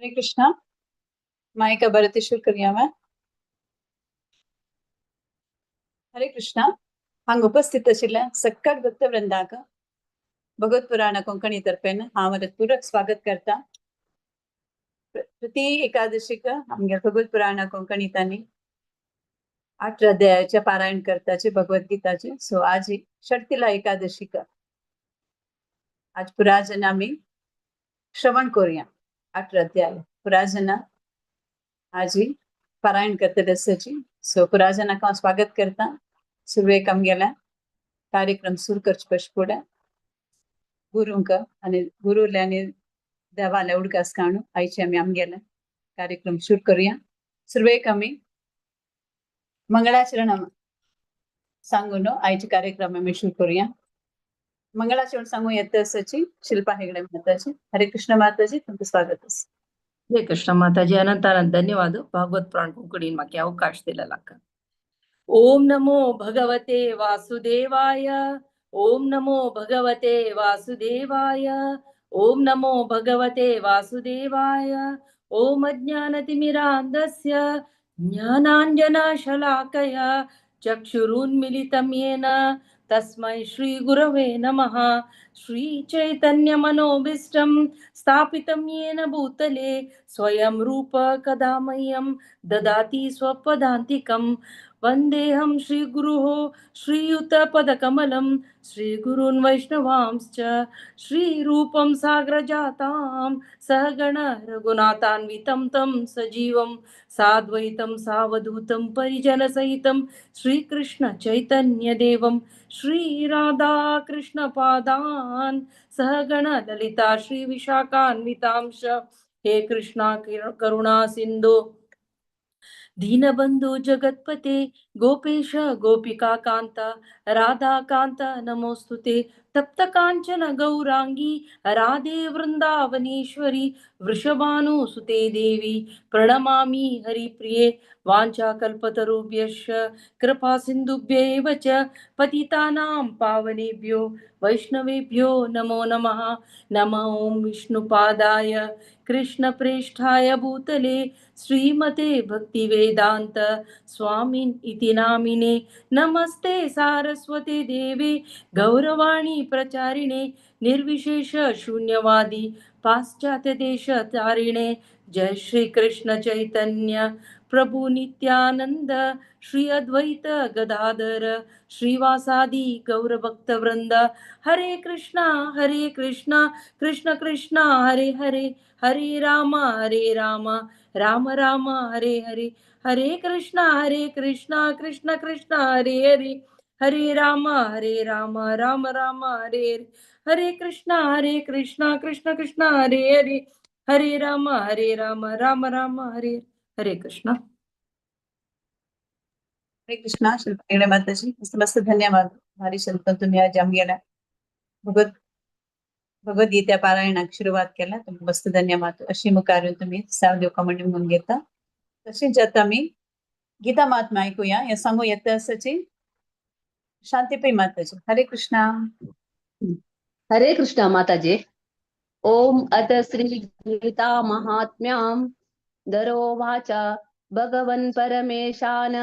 हरे कृष्णा. मायका भरतेश्वर करूया मैं. हरे कृष्णा. हांग उपस्थित आशिल्ल्या सक्कट भक्त वृंदाक भगवत पुराण कोंकणी तर्फेन हांव हृदयपूर्वक स्वागत करता. प्रति एकादशीक आमगे भगवत पुराण कोंकणीतांनी 8 अध्यायाचे पारायण करताचे भगवद्गीताचे. सो आज षटतिला एकादशीक आज पुराजन आम्ही श्रवण करूया. 8 अध्याय पुराजना आज पारायण करता आसाची. सो पुराजनाक हांव स्वागत करता. सुरवेक आमगेल्या कार्यक्रम सुरू करचे पयलीं गुरूंक आनी गुरुले आनी देवाले उडकास काणू आयचे आमी आमगेले कार्यक्रम शुरू करूया. सुरवेक आमी मंगळाचरण सांगून आयचे कार्यक्रम आमी शुरू करूया. मंगळाचरण सांगू येता आसाची शिल्पा हेगडे माताजी. हरे कृष्ण माताजी, तुमचं स्वागत आसा. हरे कृष्ण माताजी, अनंत धन्यवाद भागवत पुराण कोंकणीन म्हाका अवकाश दिलेला. ओम नमो भगवते वासुदेवाय. ओम नमो भगवते वासुदेवाय. ओम नमो भगवते वासुदेवाय. ओम अज्ञानतिमिरान्धस्य ज्ञानाञ्जनशलाकया चक्षुरुन्मिलितं येन तस्मै श्री गुरवे नमः. श्री चैतन्य मनोभीष्टं स्थापितं येन भूतले स्वयं रूप कदा मह्यं ददाति स्वपदान्तिकं. वन्देऽहं श्रीगुरुः श्रीयुतपदकमलं श्रीगुरून् वैष्णवांश्च श्रीरूपं साग्रजातां सहगण रघुनाथान्वितं तं सजीवं साद्वैतं सावधूतं परिजनसहितं श्रीकृष्ण चैतन्यदेवं श्रीराधाकृष्णपादान् सहगण ललिता श्रीविशाखान्वितांश. हे कृष्णा करुणा सिंधु दीनबंधु जगत्पते गोपेश गोपिका कांता राधा कांता नमोस्तुते. तप्त कांचन गौरांगी राधे वृंदावनेश्वरी वृषभानुसुते देवी प्रणमामि हरिप्रिये. वाञ्छाकल्पतरुभ्यश्च कृपा सिन्धुभ्यैव च पतितानां पावनेभ्यो वैष्णवेभ्यो नमो नमः. नमः ओं विष्णुपादाय कृष्णप्रेष्ठाय भूतले श्रीमते भक्तिवेदांत स्वामिन् इति नामिने. नमस्ते सारस्वते देवे गौरवाणी प्रचारिणे निर्विशेष शून्यवादी पाश्चात्य देशतारिणे. जय श्री कृष्ण चैतन्य प्रभु नित्यानंद श्री अद्वैत गदाधर श्रीवासादि गौर भक्त वृंद. हरे कृष्णा कृष्ण कृष्णा हरे हरे हरे राम राम राम हरे हरे. हरे कृष्णा कृष्ण कृष्ण हरे हरे हरे राम राम राम हरे हरे. हरे कृष्णा कृष्ण कृष्ण हरे हरे हरे राम राम राम हरे. हरे कृष्णा. हरे कृष्णा. शिल्पा हेगडे माताजी, मस्त धन्यवाद. भारी शिल्पा तुम्ही आज आमगेल्या भगवद्गीता पारायणाक सुरुवात केला. तुम्ही मस्त धन्यवाद. अशी मुखार तुम्ही सावदेव कमंडी म्हणून घेता. तशीच आता आम्ही गीता महात्मा ऐकूया. या सांगू येता आसाची शांतीप्रिय माताजी. हरे कृष्णा. हरे कृष्णा माताजी. ओम अथ श्री गीता महात्म्यां दरो वाचा भगवन् परमेशान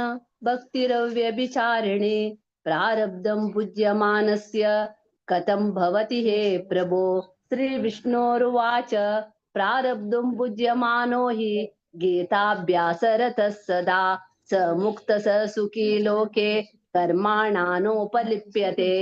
भक्तिरव्यभिचारिणे प्रारब्धं पूज्यमानस्य कथं भवति हे प्रभो. श्री विष्णोरुवाच प्रारब्धं पूज्यमानो हि गीताभ्यासरतः सदा स मुक्तः स सुखी लोके कर्माणानोपलिप्यते.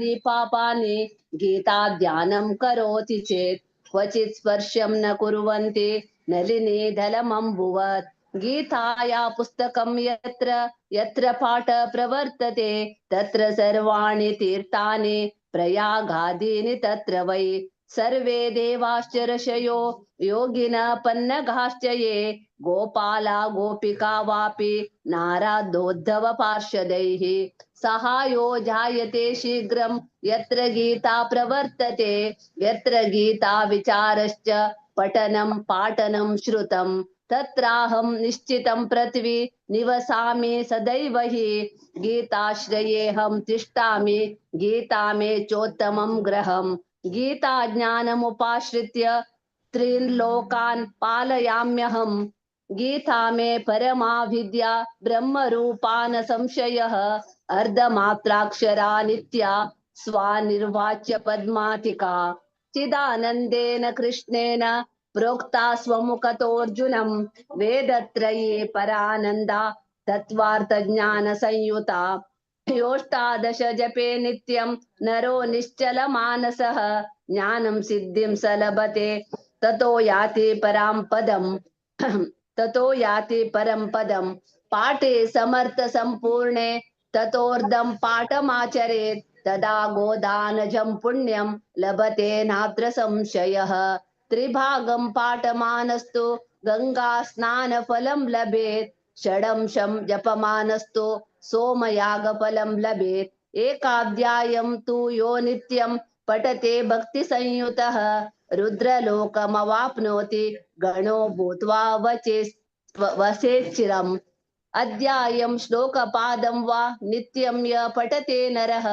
महापापादिपापानि गीता ध्यानं करोति चेत् क्वचित् स्पर्शं न कुर्वन्ति नलिनी दलमम्बुवत्. गीताया पुस्तकं यत्र यत्र पाठ प्रवर्तते तत्र सर्वाणि तीर्थानि प्रयागादीनि तत्र वै. सर्वे देवाश्च ऋषयो योगिनः पन्नगाश्च ये गोपाला गोपिका वापि नारदोद्धव पार्षदैः. सहायो जायते शीघ्रं यत्र गीता प्रवर्तते यत्र गीता विचारश्च पठनं पाठनं श्रुतं तत्राहं निश्चितं पृथ्वी निवसामि सदैव हि गीताश्रयेऽहं तिष्ठामि गीता मे चोत्तमं गृहम् गीता ज्ञानमुपाश्रित्य त्रीन् लोकान् पालयाम्यहम् गीता मे परमा विद्या ब्रह्मरूपा न संशयः अर्धमात्राक्षरा नित्या स्वानिर्वाच्य पद्मातिका चिदानन्देन कृष्णेन प्रोक्ता स्वमुखतोऽर्जुनं वेदत्रये परानन्दा तत्त्वार्थज्ञानसंयुता योष्टादश जपे नित्यं नरो निश्चलमानसः ज्ञानं सिद्धिं स लभते ततो याति परां पदम् ततो याति परं पदम् पाठे समर्थ संपूर्णे ततोर्धं पाठमाचरेत् तदा गोदानजं पुण्यं लभते नात्र संशयः त्रिभागं पाठमानस्तु गंगा स्नानफलं लभेत् षडंशं जपमानस्तु सोमयागफलं लभेत् एकाध्यायं तु यो नित्यं पठते भक्तिसंयुतः रुद्रलोकमवाप्नोति गणो भूत्वा वसेच्चिरम् अध्यायं श्लोकपादं वा नित्यं य पठते नरः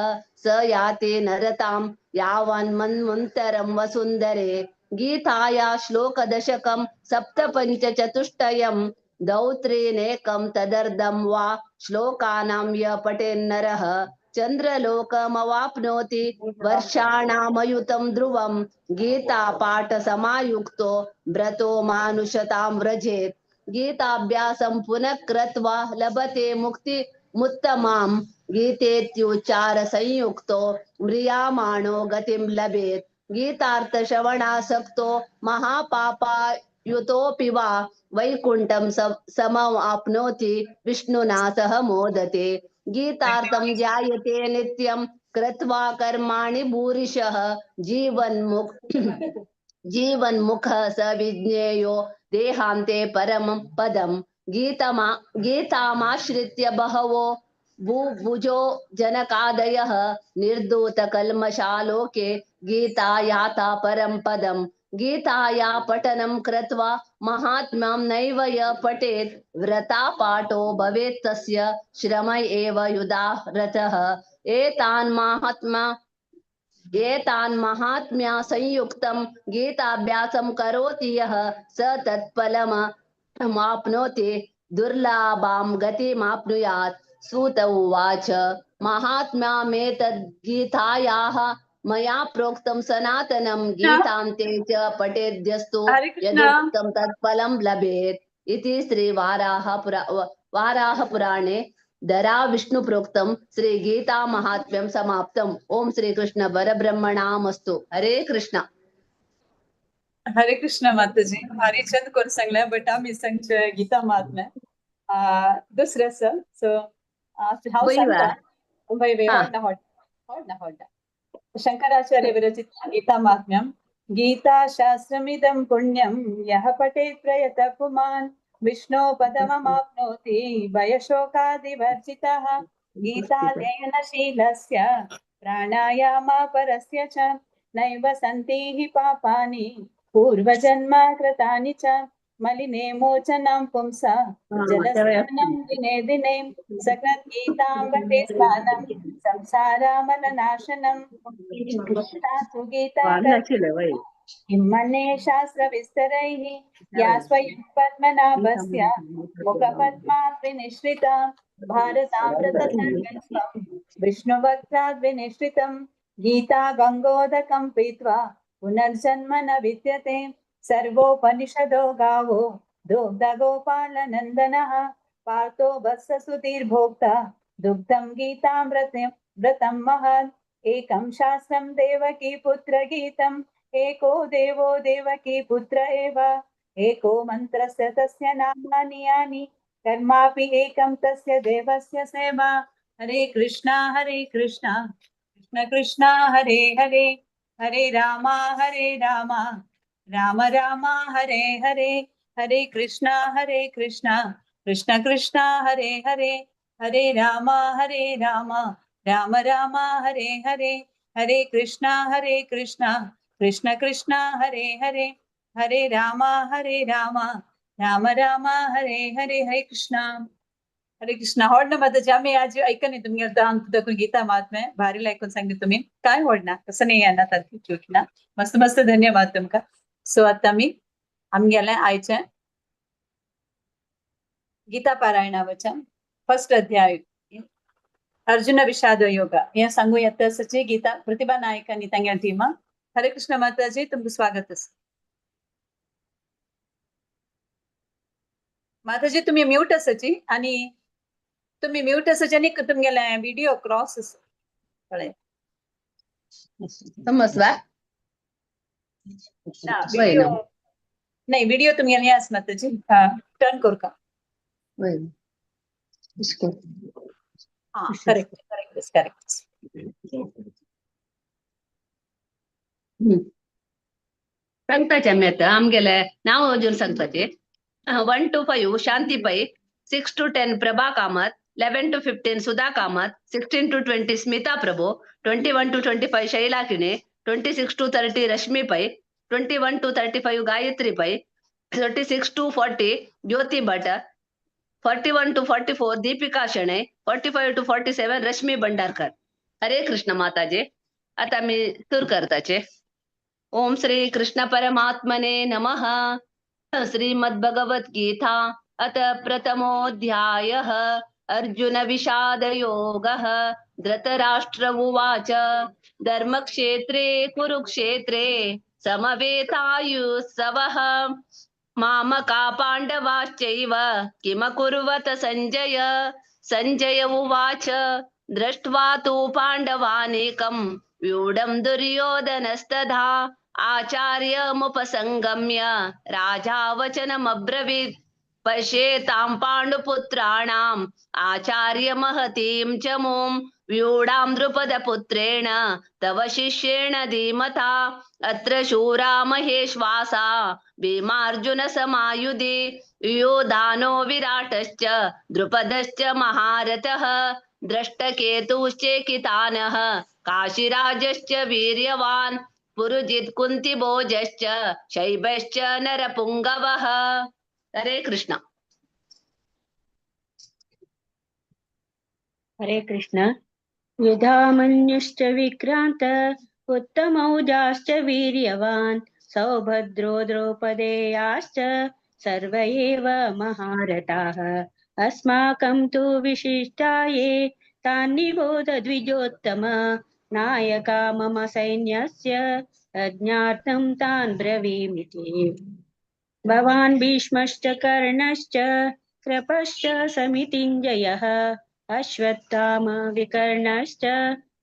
स याति नरतां यावन्मन्वन्तरं वसुन्धरे गीताया श्लोकदशकं सप्तपञ्चचतुष्टयं दौत्रीनेकं तदर्धं वा श्लोकानां य पठेन्नरः चन्द्रलोकमवाप्नोति वर्षाणामयुतं ध्रुवं गीतापाठसमायुक्तो व्रतो मानुषतां व्रजेत् गीताभ्यासं पुनः कृत्वा लभते मुक्तिमुत्तमां गीतेत्युच्चार संयुक्तो म्रियमाणो गतिं लभेत् गीतार्थश्रवणासक्तो महापापायुतोऽपि वा वैकुण्ठं समवाप्नोति विष्णुना सह मोदते गीतार्थं ध्यायते नित्यं कृत्वा कर्माणि भूरिशः जीवन्मुखः स विज्ञेयो देहान्ते परमं पदम् गीतामाश्रित्य बहवो भुभुजो जनकादयः निर्धूतकल्मषालोके गीतायाता परं पदम् गीताया पठनं कृत्वा महात्म्यं नैव य पठेत् व्रतापाठो भवेत् तस्य श्रम एव युधा रतः एतान् महात्म्या संयुक्तं गीताभ्यासं करोति यः स तत्फलमाप्नोति दुर्लभां गतिमाप्नुयात् सूत उवाच महात्म्यमेतद्गीतायाः मया प्रोक्तं सनातनं गीतान्ते च पठेद्यस्तु हरे कृष्ण। यदुक्तं तत्फलं लभेत् इति वाराहपुराणे धरा विष्णु प्रोक्तम श्री गीता महात्म्यम समाप्तम। ओम श्री कृष्ण परब्रह्मणामस्तु। हरे कृष्ण माता जी हरी चंद कोण सांगल्या बट आम्ही सांगचे गीता महात्म्य दुसरं सो हांव सांगता होड शंकराचार्य विरचित गीता महात्म्यम गीता शास्त्रमिदं पुण्यं यः पठेत् प्रयतः पुमान् विष्णो पदममाप्नोति भयशोकादिवर्जितः गीताध्ययनशीलस्य प्राणायामपरस्य च नैव सन्ति हि पापानि पूर्वजन्म कृतानि च मलिने मोचनं पुंसा जलस्नानं दिने दिने सकृद्गीतामृते स्नानं संसारामलनाशनं गीतासु गीता किम्मन्ये शास्त्रविस्तरैः या स्वयं पद्मनाभस्य मुखपद्मात् विनिश्रिता भारतामृतसर्गस्वं विष्णुवक्त्राद् विनिश्रितं गीता गङ्गोदकं पीत्वा पुनर्जन्म न विद्यते सर्वोपनिषदो गावो दुग्धगोपालनन्दनः पार्थो वत्ससुधीर्भोक्ता दुग्धं गीतामृतं महत् एकं शास्त्रं देवकी पुत्र गीतम् एको देवो देवकी पुत्र एव एको मन्त्रस्य तस्य नामानि यानि कर्मापि एकं तस्य देवस्य सेवा। हरे कृष्णा कृष्ण कृष्ण हरे हरे हरे राम राम राम हरे हरे हरे कृष्णा कृष्ण कृष्ण हरे हरे हरे राम राम राम हरे हरे हरे कृष्णा कृष्ण कृष्ण हरे हरे हरे राम राम राम हरे हरे हरे कृष्णा होड ना माताजी आम्ही आज ऐकन नाही तुम्ही दाखवून गीता महात्म्य भारी ऐकून सांगले तुम्ही काय होडना कसं नाही येणार तारखे ना मस्त मस्त धन्यवाद तुमका. सो आता आम्ही गेल्या आयच्या गीता पारायणावरच्या फर्स्ट अध्याय अर्जुन विषाद योग हे सांगू येत असचे गीता प्रतिभा नायकांनी तांग्या टीम. हरे कृष्ण माताजी तुमचं स्वागत असं. माताजी तुम्ही म्यूट असायची आणि तुम्ही म्यूट असायची आणि तुमगेला व्हिडिओ क्रॉस अस कळे समजवा व्हिडिओ नाही व्हिडिओ तुम्ही नाही आस माताजी टर्न करू का करेक्ट करेक्ट करेक्ट. सांगताचे आम्ही आमगेले नाव अजून सांगताचे 1 to 5 Shanti Pai, 6 to 10 Prabha Kamat, 11 to 15 Sudha Kamat, 16 to 20 Smita प्रभो, 21 to 25 शैला किणे, 26 to 30 Rashmi Pai, 21 to 35 Gayatri Pai, 36 to 40 Jyoti Bhat, 41 to 44 Deepika शणे, 45 to 47 Rashmi Bhandarkar. हरे कृष्ण माताजी. आता मी सुरू करताचे. ओम श्री कृष्ण परमात्मने नमः. श्रीमद्भगवद्गीता अथ प्रथमोऽध्यायः अर्जुन विषाद योगः. धृतराष्ट्र उवाच धर्मक्षेत्रे कुरुक्षेत्रे समवेतायुत्सवः मामका पाण्डवाश्चैव किमकुर्वत सञ्जय. सञ्जय उवाच दृष्ट्वा तु पाण्डवानेकं व्यूढं दुर्योधनस्तथा आचार्यमुपसंगम्य राजा वचनमब्रवीत्. पश्येतां पाण्डुपुत्राणाम् आचार्य महतीं च मूं व्यूढां द्रुपदपुत्रेण तव शिष्येण धीमता. अत्र शूरा महेश्वासा भीमार्जुन समायुधि योधानो विराटश्च द्रुपदश्च महारथः. दृष्टकेतुश्चेकितानः काशीराजश्च वीर्यवान् पुरुजित् कुन्तिभोजश्च शैबश्च नरपुङ्गवः. हरे कृष्ण. हरे कृष्ण. युधामन्युश्च विक्रान्त उत्तमौजाश्च वीर्यवान् सौभद्रो द्रौपदेयाश्च सर्व एव महारथाः. अस्माकं तु विशिष्टाये तान् निबोध द्विजोत्तम. नायका मम सैन्यस्य अज्ञार्थं तान् ब्रवीमिति. भवान् भीष्मश्च कर्णश्च कृपश्च समितिञ्जयः अश्वत्थाम विकर्णश्च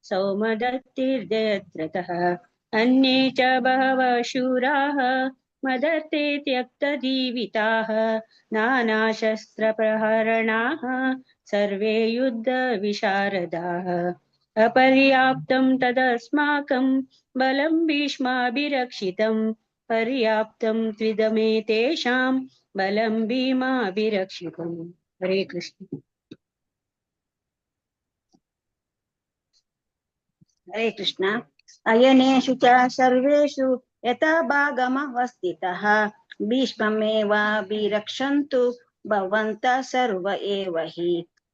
सौमदत्तिर्जयद्रथः. अन्ये च बहवः शूराः मदर्थे त्यक्तजीविताः. नानाशस्त्रप्रहरणाः सर्वे युद्धविशारदाः. अपर्याप्तं तदस्माकं बलं भीष्माभिरक्षितं. पर्याप्तं त्विदमे तेषां बलं भीमाभिरक्षितम्. हरे कृष्ण. हरे कृष्ण. अयनेषु च सर्वेषु यथा भागमवस्थितः भीष्ममेवाभिरक्षन्तु भवन्तः सर्व एव हि.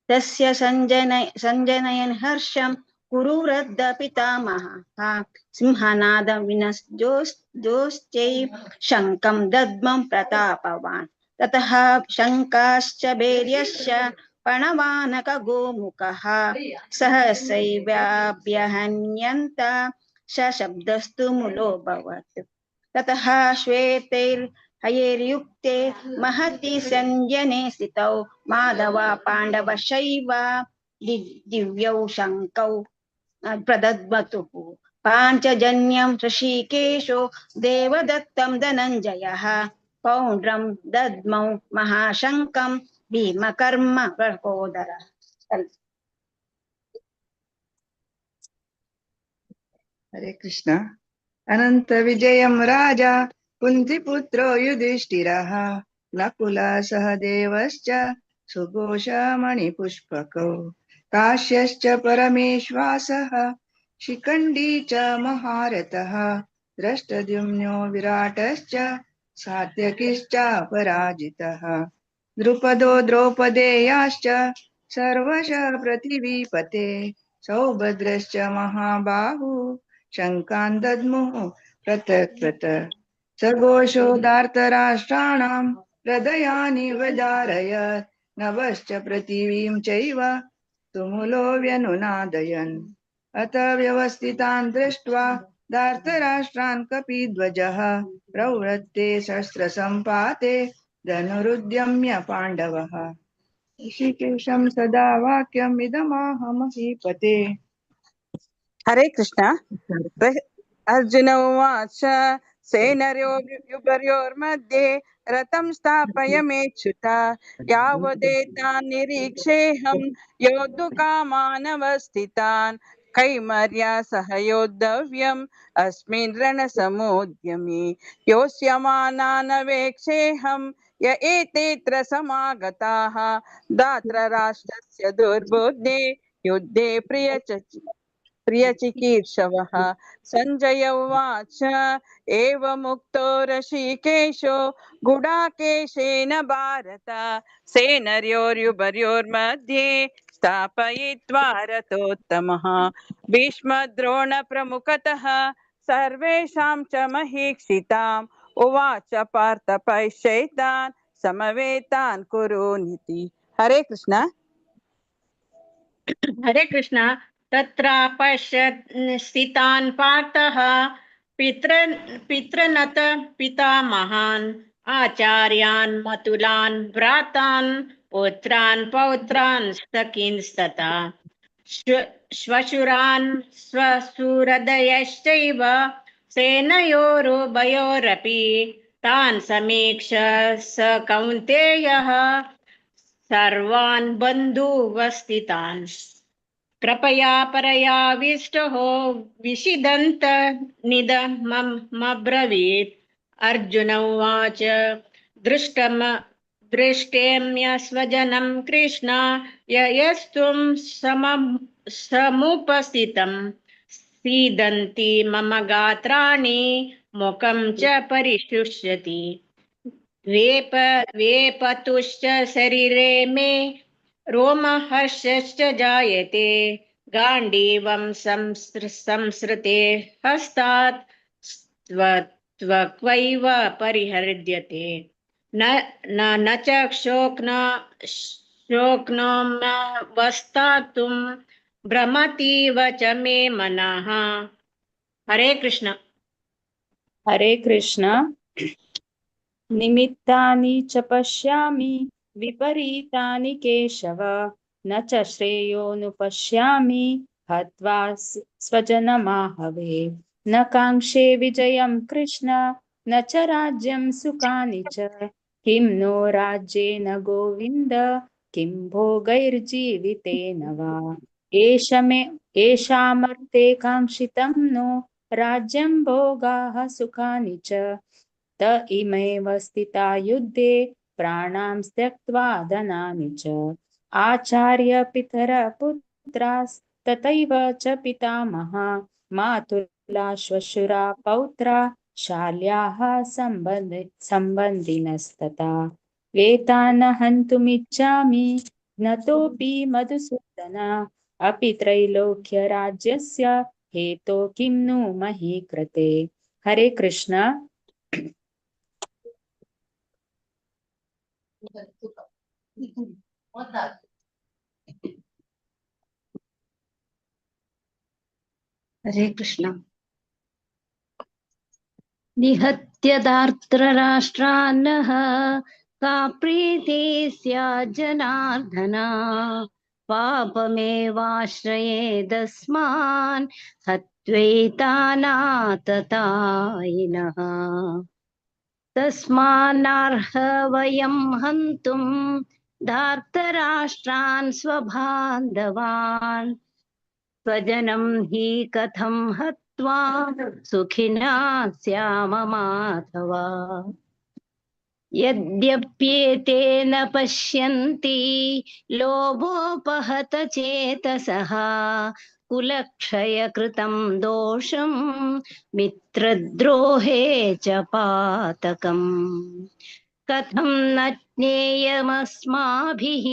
तस्य सञ्जनयन् हर्षं कुरुवृद्ध पितामहः. सिंहनादं विनश्जोश्चै शङ्खं दद्मं प्रतापवान्. ततः शङ्काश्च भैर्यश्च पणवानक गोमुखः सहसैवाभ्यहन्यन्त सशब्दस्तु मुलोऽभवत्. ततः श्वेतैर्हयैर्युक्ते महति सञ्जने स्थितौ माधव पाण्डवशैव दिव्यौ शङ्कौ प्रदद्मतुः. पाञ्चजन्यं ऋषिकेशो देवदत्तं धनञ्जयः पौण्ड्रं दद्मौ महाशङ्कं भीमकर्म प्रकोदरः. हरे कृष्ण. अनंत विजयं राजा कुन्तिपुत्रो युधिष्ठिरः नकुला सहदेवश्च सुघोषमणिपुष्पकौ काश्यश्च परमेश्वासः शिखण्डी च महारथः. दृष्टद्युम्नो विराटश्च सात्यकिश्चापराजितः द्रुपदो द्रौपदेयाश्च सर्वशः पृथिवीपते सौभद्रश्च महाबाहु शङ्कान् दद्मुः पृथक् पृथक् सघोषो धार्तराष्ट्राणां हृदयानि व्यधारयत् नभश्च पृथिवीं चैव तुमुलो व्यनुनादयन् अथ व्यवस्थितान् दृष्ट्वा धार्तराष्ट्रान् कपिध्वजः प्रवृत्ते शस्त्रसम्पाते धनुरुद्यम्य पाण्डवः ऋषिकेशं सदा वाक्यमिदमाहमहीपते हरे कृष्ण अर्जुन उवाच सेनयोर्योर्मध्ये रथं स्थापय मेच्युत यावदेतान् निरीक्षेऽहं योद्धुकामानवस्थितान् कैमर्या सह योद्धव्यम् अस्मिन् रणसमुद्यमे योत्स्यमानानवेक्षेऽहं य एतेऽत्र समागताः धार्तराष्ट्रस्य दुर्बुद्धे युद्धे प्रियचिकीर्षवः सञ्जय उवाच एवमुक्तो ऋषिकेशो गुडाकेशेन भारत सेनयोर्युभयोर्मध्ये स्थापयित्वा रथोत्तमः भीष्मद्रोणप्रमुखतः सर्वेषां च महीक्षिताम् उवाच पार्थ पश्यैतान् समवेतान् कुरुनिति। हरे कृष्ण। हरे कृष्ण। तत्र पश्यत् स्थितान् पार्थः पितृनत पितामहान् आचार्यान् मतुलान् भ्रातान् पुत्रान् पौत्रान् सखींस्तथा श्वशुरान् स्वसुहृदयश्चैव सेनयोरुभयोरपि तान् समीक्ष स कौन्तेयः सर्वान् बन्धुवस्थितान् कृपया परयाविष्टो विषिदन्त निदमब्रवीत्। अर्जुन उवाच दृष्टेम्य स्वजनं कृष्ण ययस्तुं समुपस्थितं सीदन्ति मम गात्राणि मुखं च परिशुष्यति वेपतुश्च शरीरे मे रोमहर्षश्च जायते गाण्डीवं संसृते हस्तात् त्वक्वैव परिहृद्यते न च शोक्नोम्यवस्थातुं भ्रमतीव च मे मनः। हरे कृष्ण। हरे कृष्ण। निमित्तानि च पश्यामि विपरीतानि केशव न च श्रेयोनुपश्यामि हत्वा स्वजनमाहवे न काङ्क्षे विजयं कृष्ण न च राज्यं सुखानि च किं नो राज्येन गोविन्द किं भोगैर्जीवितेन वा एषामर्थे काङ्क्षितं नो राज्यं भोगाः सुखानि च त इमैव स्थिता युद्धे प्राणां त्यक्त्वा धनानि च आचार्य पितर पुत्रास्तथैव च पितामहा मातुला श्वशुरा पौत्रा शाल्याः सम्बन्धिनस्तथा वेतान् हन्तुमिच्छामि नतोऽपि मधुसूदन अपि त्रैलोक्यराज्यस्य हेतो किं नु मही कृते। हरे कृष्ण। हरे कृष्ण। निहत्य धार्तराष्ट्रान्नः का प्रीतिः स्यात् जनार्दना पापमेवाश्रयेदस्मान् हत्वैतानाततायिनः तस्मान्नार्ह वयं हन्तुं धार्तराष्ट्रान् स्वबान्धवान् स्वजनं हि कथं हत्वा सुखिनः स्याम माधव यद्यप्येतेन पश्यन्ति लोभोपहत चेतसः कुलक्षय कृतं दोषं मित्रद्रोहे च पातकम् कथं न ज्ञेयमस्माभिः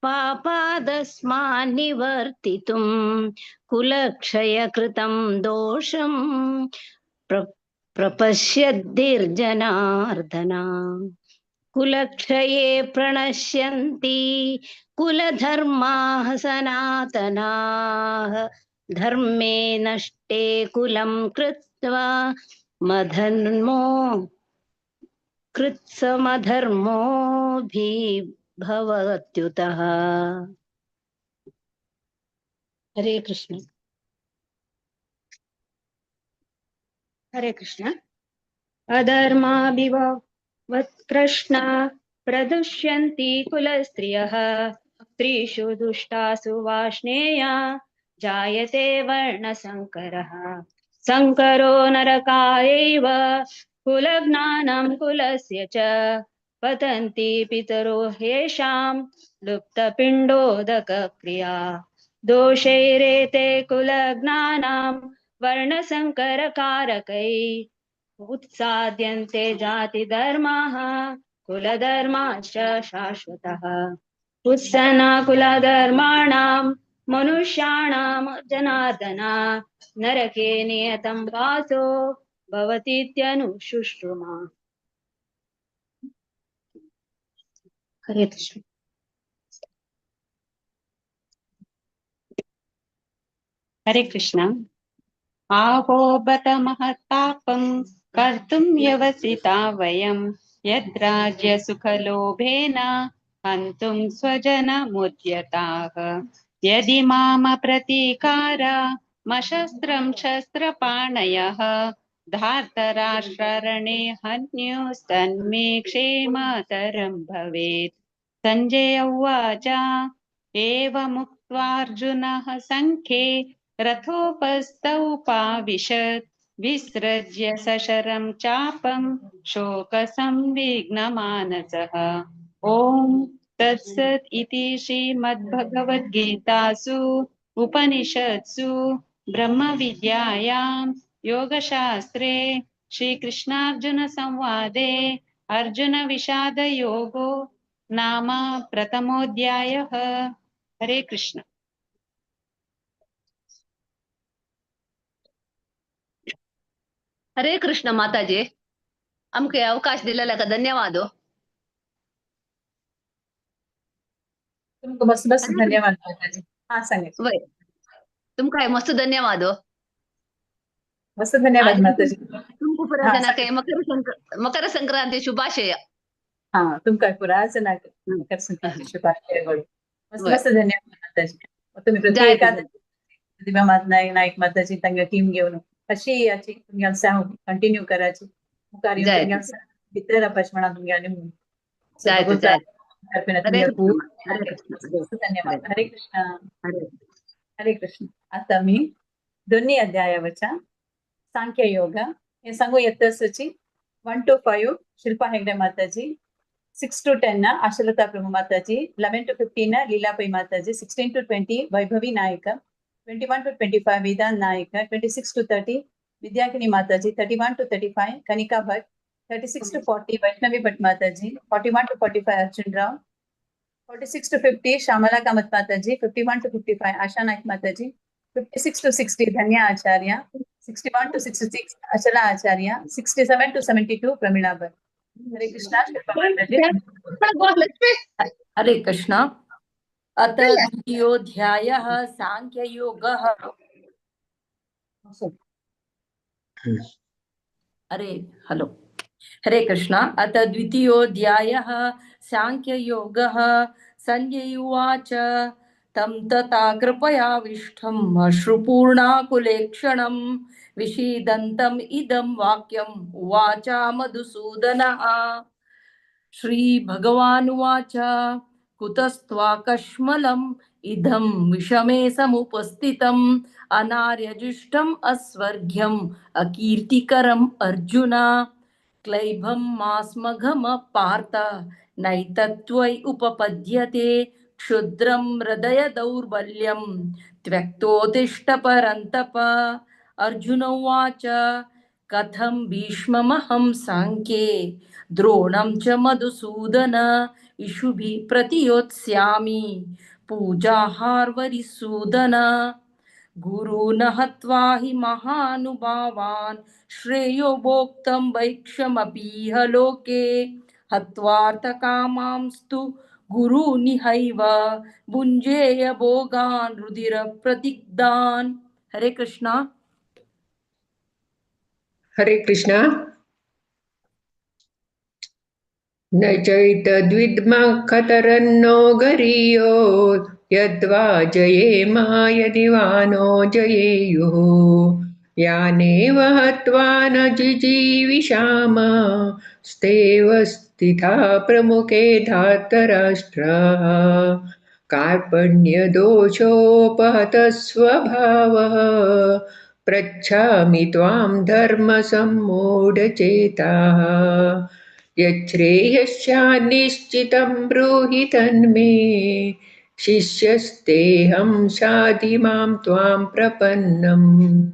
पापादस्मान् निवर्तितुं कुलक्षय कृतं दोषं प्रपश्यद्भिर्जनार्दना कुलक्षये प्रणश्यन्ति कुलधर्माः सनातनाः धर्मे नष्टे कुलं कृत्वा कृत्समधर्मोऽभिभवत्युतः। हरे कृष्ण। हरे कृष्ण। अधर्माभिवत्कृष्णा प्रदुष्यन्ति कुलस्त्रियः स्त्रीषु दुष्टासु वार्ष्णेया जायते वर्णसङ्करः संकरो नरकायैव कुलज्ञानं कुलस्य च पतन्ति पितरो ह्येषां लुप्तपिण्डोदकक्रिया दोषैरेते कुलज्ञानां वर्णसङ्करकारकैः उत्साद्यन्ते जातिधर्माः कुलधर्माश्च शाश्वतः उत्सन्ना कुलधर्माणां मनुष्याणां जनार्दना नरके नियतं वासो भवतीत्यनुशुश्रुमा। हरे कृष्ण। हरे कृष्ण। आहो बत महत्तापं कर्तुं व्यवसिता वयं यद्राज्य सुखलोभेन हन्तुं स्वजनमुद्यताः यदि माम प्रतीकारा मशस्त्रं शस्त्रपाणयः धार्तराष्ट्ररणे हन्युस्तन्मे क्षेमतरं भवेत्। संजय उवाच एवमुक्त्वार्जुनः सङ्ख्ये रथोपस्थौपाविशत् विसृज्य सशरं चापं शोकसंविघ्नमानसः। ॐ तत्सत् इति श्रीमद्भगवद्गीतासु उपनिषत्सु ब्रह्मविद्यायां योगशास्त्रे श्रीकृष्णार्जुनसंवादे अर्जुनविषादयोगो नाम प्रथमोऽध्यायः। हरे कृष्ण। हरे कृष्ण माताजी, आमके अवकाश दिलेला धन्यवाद। तुमको मस्त मस्त धन्यवाद माताजी. हा सांगायचं. वय तुमका मस्त धन्यवाद. मस्त धन्यवाद आणि माताजी. तुमको पुरा हा जनाके मकर संक्रांती शुभाशय. हा तुमका पुरा जना मकर संक्रांती शुभाशयಗಳು. मस्त वय मस्त धन्यवाद माताजी. मग तुम्ही प्रति जय एकादशी प्रतिभा नाईक माताजी तांगे टीम घेऊन कशी याची तुम्ही कंटिन्यू करायची मुखार येऊन जय तुम्ही इतर पश्मणा तुम्ही आणि जय भगवत जय अर्पण हरे तुम्ही कृष्ण धन्यवाद. हरे कृष्ण. हरे हरे कृष्ण. आता मी दोन्ही अध्यायावरच्या सांख्य योग हे सांगू येतसची 1 to 5 शिल्पा हेगडे माताजी, 6 to 10 ना आशलता प्रभू माताजी, 11 to 15 ना लीलापई माताजी, 16 to 20 वैभवी नायक, 21 to 25 वेदांत नायक, 26 to 30 विद्याकिनी माताजी, 31 to 35 कनिका भट्ट, 36 to 40 वैष्णवी भट्ट माताजी, 41 to 45 अर्जुन राव, 46 to 50 श्यामला कामत माताजी, 51 to 55 आशा नायक माताजी, 56 to 60 धन्या आचार्य, 61 to 66 अचला आचार्य, 67 to 72 प्रमीणा भट्ट. हरे कृष्णा. शिल्पा माताजी. हरे कृष्ण. अथ द्वितीयोऽध्यायः सांख्ययोगः. हरे कृष्ण. अथ द्वितीयोऽध्यायः सांख्ययोगः. संजय उवाच तं तथा कृपयाविष्टम् अश्रुपूर्णाकुलेक्षणं विषीदन्तम् इदं वाक्यम् उवाच मधुसूदनः. श्रीभगवानुवाच कुतस्त्वाकश्मलम् इदं विषमे समुपस्थितम् अनार्यजुष्टम् अस्वर्ग्यम् अकीर्तिकरम् अर्जुन. क्लैभं मास्मघम पार्थ नैतत्त्वयि उपपद्यते क्षुद्रं हृदय दौर्बल्यं त्यक्तोत्तिष्ठ परन्तप। अर्जुन उवाच कथं भीष्ममहं साङ्ख्ये द्रोणं च मधुसूदन इषुभिः प्रतियोत्स्यामि पूजाहार्वरिसूदन। गुरून् हत्वा हि महानुभावान् श्रेयो भोक्तं वैक्षमपीह लोके। हत्वार्थकामांस्तु गुरूनिहैव भुञ्जेय भोगान् रुधिरप्रतिग्धान्। हरे कृष्णा। हरे कृष्णा। न चैतद्विद्मः कतरन्नो गरीयो यद्वा जयेम यदि वा नो जयेयुः। यानेव हत्वा न जिजीविषाम स्तेव स्थिता प्रमुखे धार्तराष्ट्राः। कार्पण्यदोषोपहतः स्वभावः पृच्छामि त्वां धर्मसम्मूढचेताः। यच्छ्रेयस्यान्निश्चितं ब्रूहि तन्मे शिष्यस्तेऽहं शाधि मां त्वां प्रपन्नम्।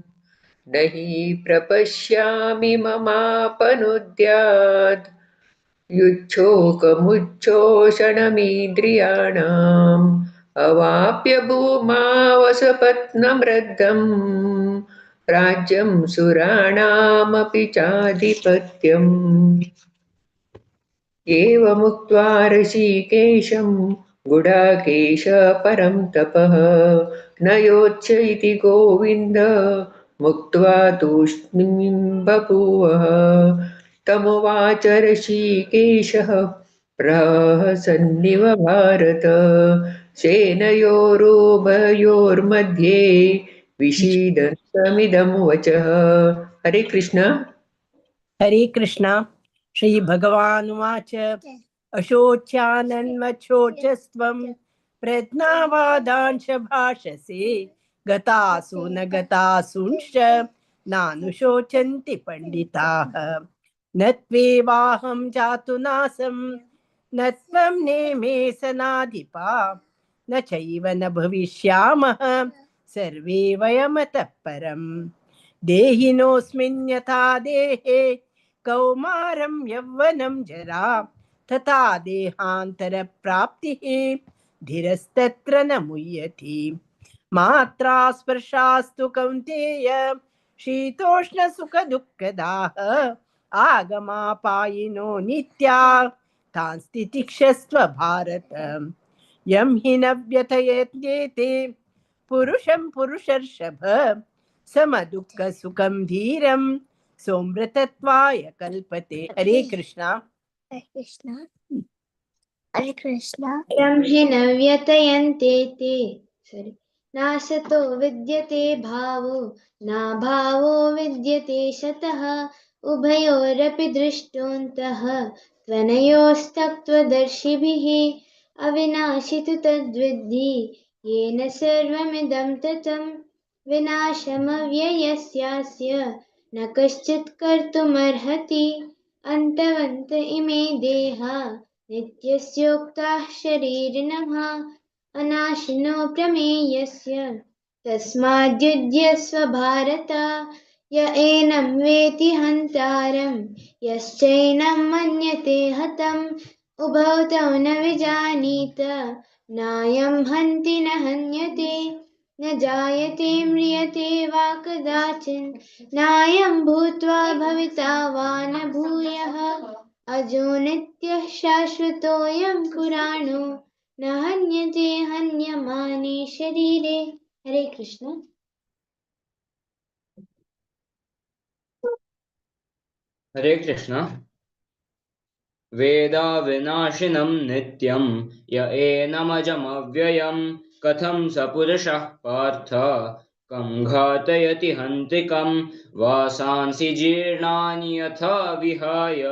न हि प्रपश्यामि ममापनुद्यात् युच्छोकमुच्छोषणमिन्द्रियाणाम् अवाप्य भूमावसपत्नमृद्धम् राज्यं सुराणामपि चाधिपत्यम्। एवमुक्त्वा ऋषिकेशं गुडाकेश परं तपः न योत्स्य इति गोविन्द मुक्त्वा तूष्णीं बभूवः। तमुवाच ऋषिकेशः प्रहसन्निव भारत सेनयोरुभयोर्मध्ये विषीदन्तमिदं वचः। हरे कृष्ण। हरे कृष्णा। श्री भगवान् उवाच अशोच्यानन्वशोचस्त्वं प्रज्ञावादांश भाषसे गतासु न गतासूंश्च नानुशोचन्ति पंडिताः। न त्वेवाहं जातु नासं न त्वं नेमे सनाधिपा न चैव न भविष्यामः सर्वे वयमतः परम्। देहिनोऽस्मिन् यथा देहे कौमारं यौवनं जरा तथा देहान्तरप्राप्तिः धीरस्तत्र न मुह्यति। मात्रा स्पर्शास्तु कौन्तेय शीतोष्णसुखदुःखदाः आगमापायिनो नित्या तान् तितिक्षस्व भारत। यं हि न व्यथयत्येते पुरुषं पुरुषर्षभ समदुःख सुखं धीरं सोमृतत्वाय कल्पते। हरे कृष्णा। हरे कृष्णा। हरे कृष्णा। यं हि न व्यतयन्ते ते नासतो विद्यते भावो नाभावो विद्यते सतः उभयोरपि दृष्टोऽन्तः त्वनयोस्तत्त्वदर्शिभिः। अविनाशि तु तद्विद्धि येन सर्वमिदं ततं विनाशमव्ययस्यास्य न कश्चित् कर्तुमर्हति। अन्तवन्त इमे देहा नित्यस्योक्ताः शरीरिणः अनाशिनो प्रमेयस्य तस्माद्युध्यस्व भारत। य एनं वेति हन्तारं यश्चैनं मन्यते हतम् उभौ तौ न विजानीत नायं हन्ति न हन्यते न जायते म्रियते वा कदाचिन् नायं भूत्वा भविता वा न भूयः। अजो नित्यः शाश्वतोऽयं पुराणो न हन्यते हन्यमाने शरीरे। हरे कृष्ण। हरे कृष्ण। वेदा विनाशिनं नित्यं य एनमजमव्ययं कथं स पुरुषः पार्थ कं घातयति हन्तिकं। वासांसि जीर्णानि यथा विहाय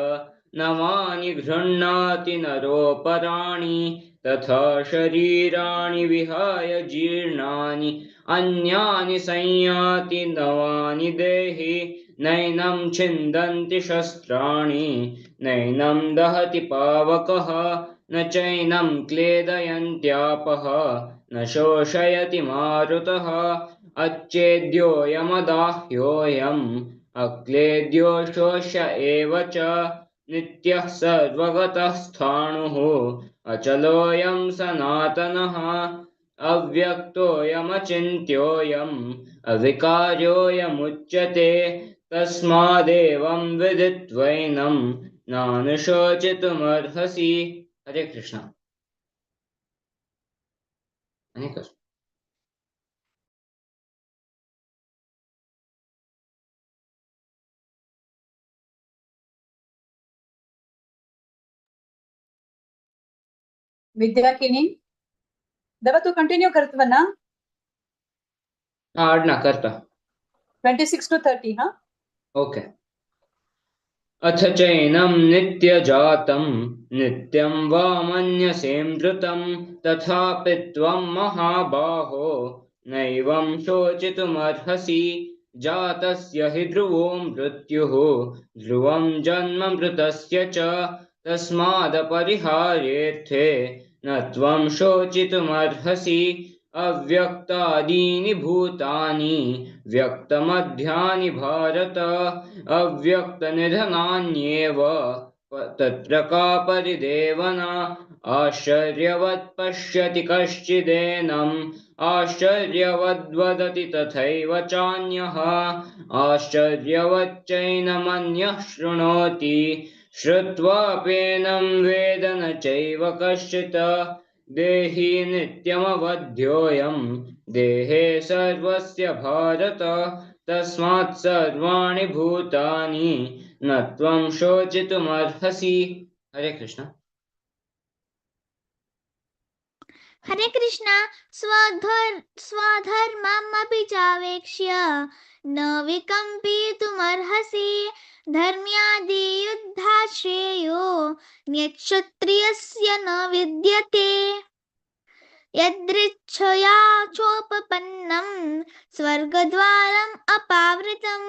नवानि गृह्णाति नरोपराणि तथा शरीराणि विहाय जीर्णानि अन्यानि संयाति नवानि देहि। नैनं छिन्दन्ति शस्त्राणि नैनं दहति पावकः न चैनं क्लेदयन्त्यापः न शोषयति मारुतः अच्छेद्योऽयमदाह्योऽयम् अक्लेद्यो शोष्य एव च नित्यः सर्वगतः स्थाणुः अचलोऽयं सनातनः अव्यक्तोऽयमचिन्त्योऽयम् अविकार्योऽयमुच्यते तस्मादेवं विदित्वैनं नानुशोचितुमर्हसि। हरे कृष्ण। हरे कृष्ण। विद्याकिनी दवा तू कंटिन्यू करतवना आडना करता 26 to 30 हाँ ओके। अथ चैनं नित्यजातं नित्यं वा मन्यसेऽमृतं तथापि त्वं महाबाहो नैवं शोचितुमर्हसि जातस्य हि ध्रुवो मृत्युः ध्रुवं जन्म मृतस्य च तस्मादपरिहार्येऽर्थे न त्वं शोचितुमर्हसि अव्यक्तादीनि भूतानि व्यक्तमध्यानि भारत अव्यक्तनिधनान्येव तत्र का परिदेवना आश्चर्यवत् पश्यति कश्चिदेनम् आश्चर्यवद्वदति तथैव चान्यः आश्चर्यवच्चैनमन्यः शृणोति श्रुत्वाप्येनं वेद न चैव कश्चित् देहि नित्यमवध्योऽयं देहे सर्वस्य भारत तस्मात् सर्वाणि भूतानि न त्वं शोचितुमर्हसि। हरे कृष्ण। हरे कृष्ण। स्वधर्ममपि चावेक्ष्य न विकम्पितुमर्हसि धर्म्यादियुद्धात् श्रेयो न्यक्षत्रियस्य न विद्यते यदृच्छया चोपपन्नं स्वर्गद्वारम् अपावृतं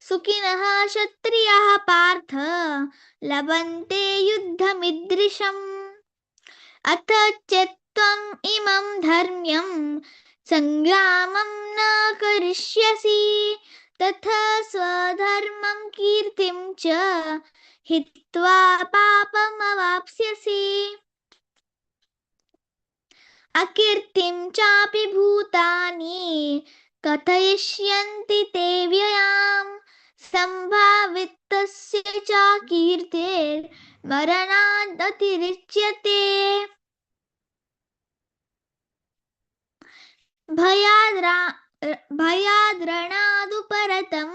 सुखिनः क्षत्रियाः पार्थ लभन्ते युद्धमीदृशम् अथ चेत्त्वम् इमं धर्म्यं संग्रामं न करिष्यसि तथा स्वधर्मं कीर्तिं च हित्वा पापमवाप्स्यसि अकीर्तिं चापि भूतानि कथयिष्यन्ति ते व्ययाम् सम्भावितस्य च कीर्तिर्मरणादतिरिच्यते भयाद्रणादुपरतं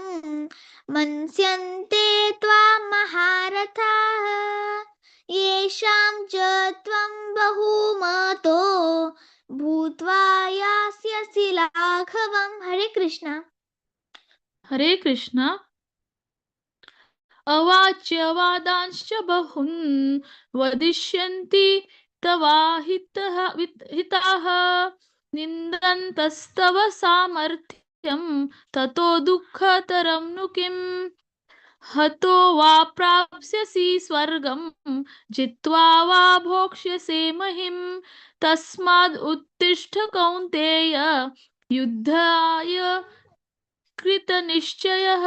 मन्स्यन्ते त्वां महारथाः येषां च त्वं बहुमतो भूत्वा यास्यसि लाघवम्। हरे कृष्ण। हरे कृष्ण। अवाच्यवादांश्च बहून् वदिष्यन्ति तवाहिताः निन्दन्तस्तव सामर्थ्यं ततो दुःखतरं नु किम् हतो वा प्राप्स्यसि स्वर्गं जित्वा वा भोक्ष्यसे महिं तस्माद् उत्तिष्ठ कौन्तेय युद्धाय कृतनिश्चयः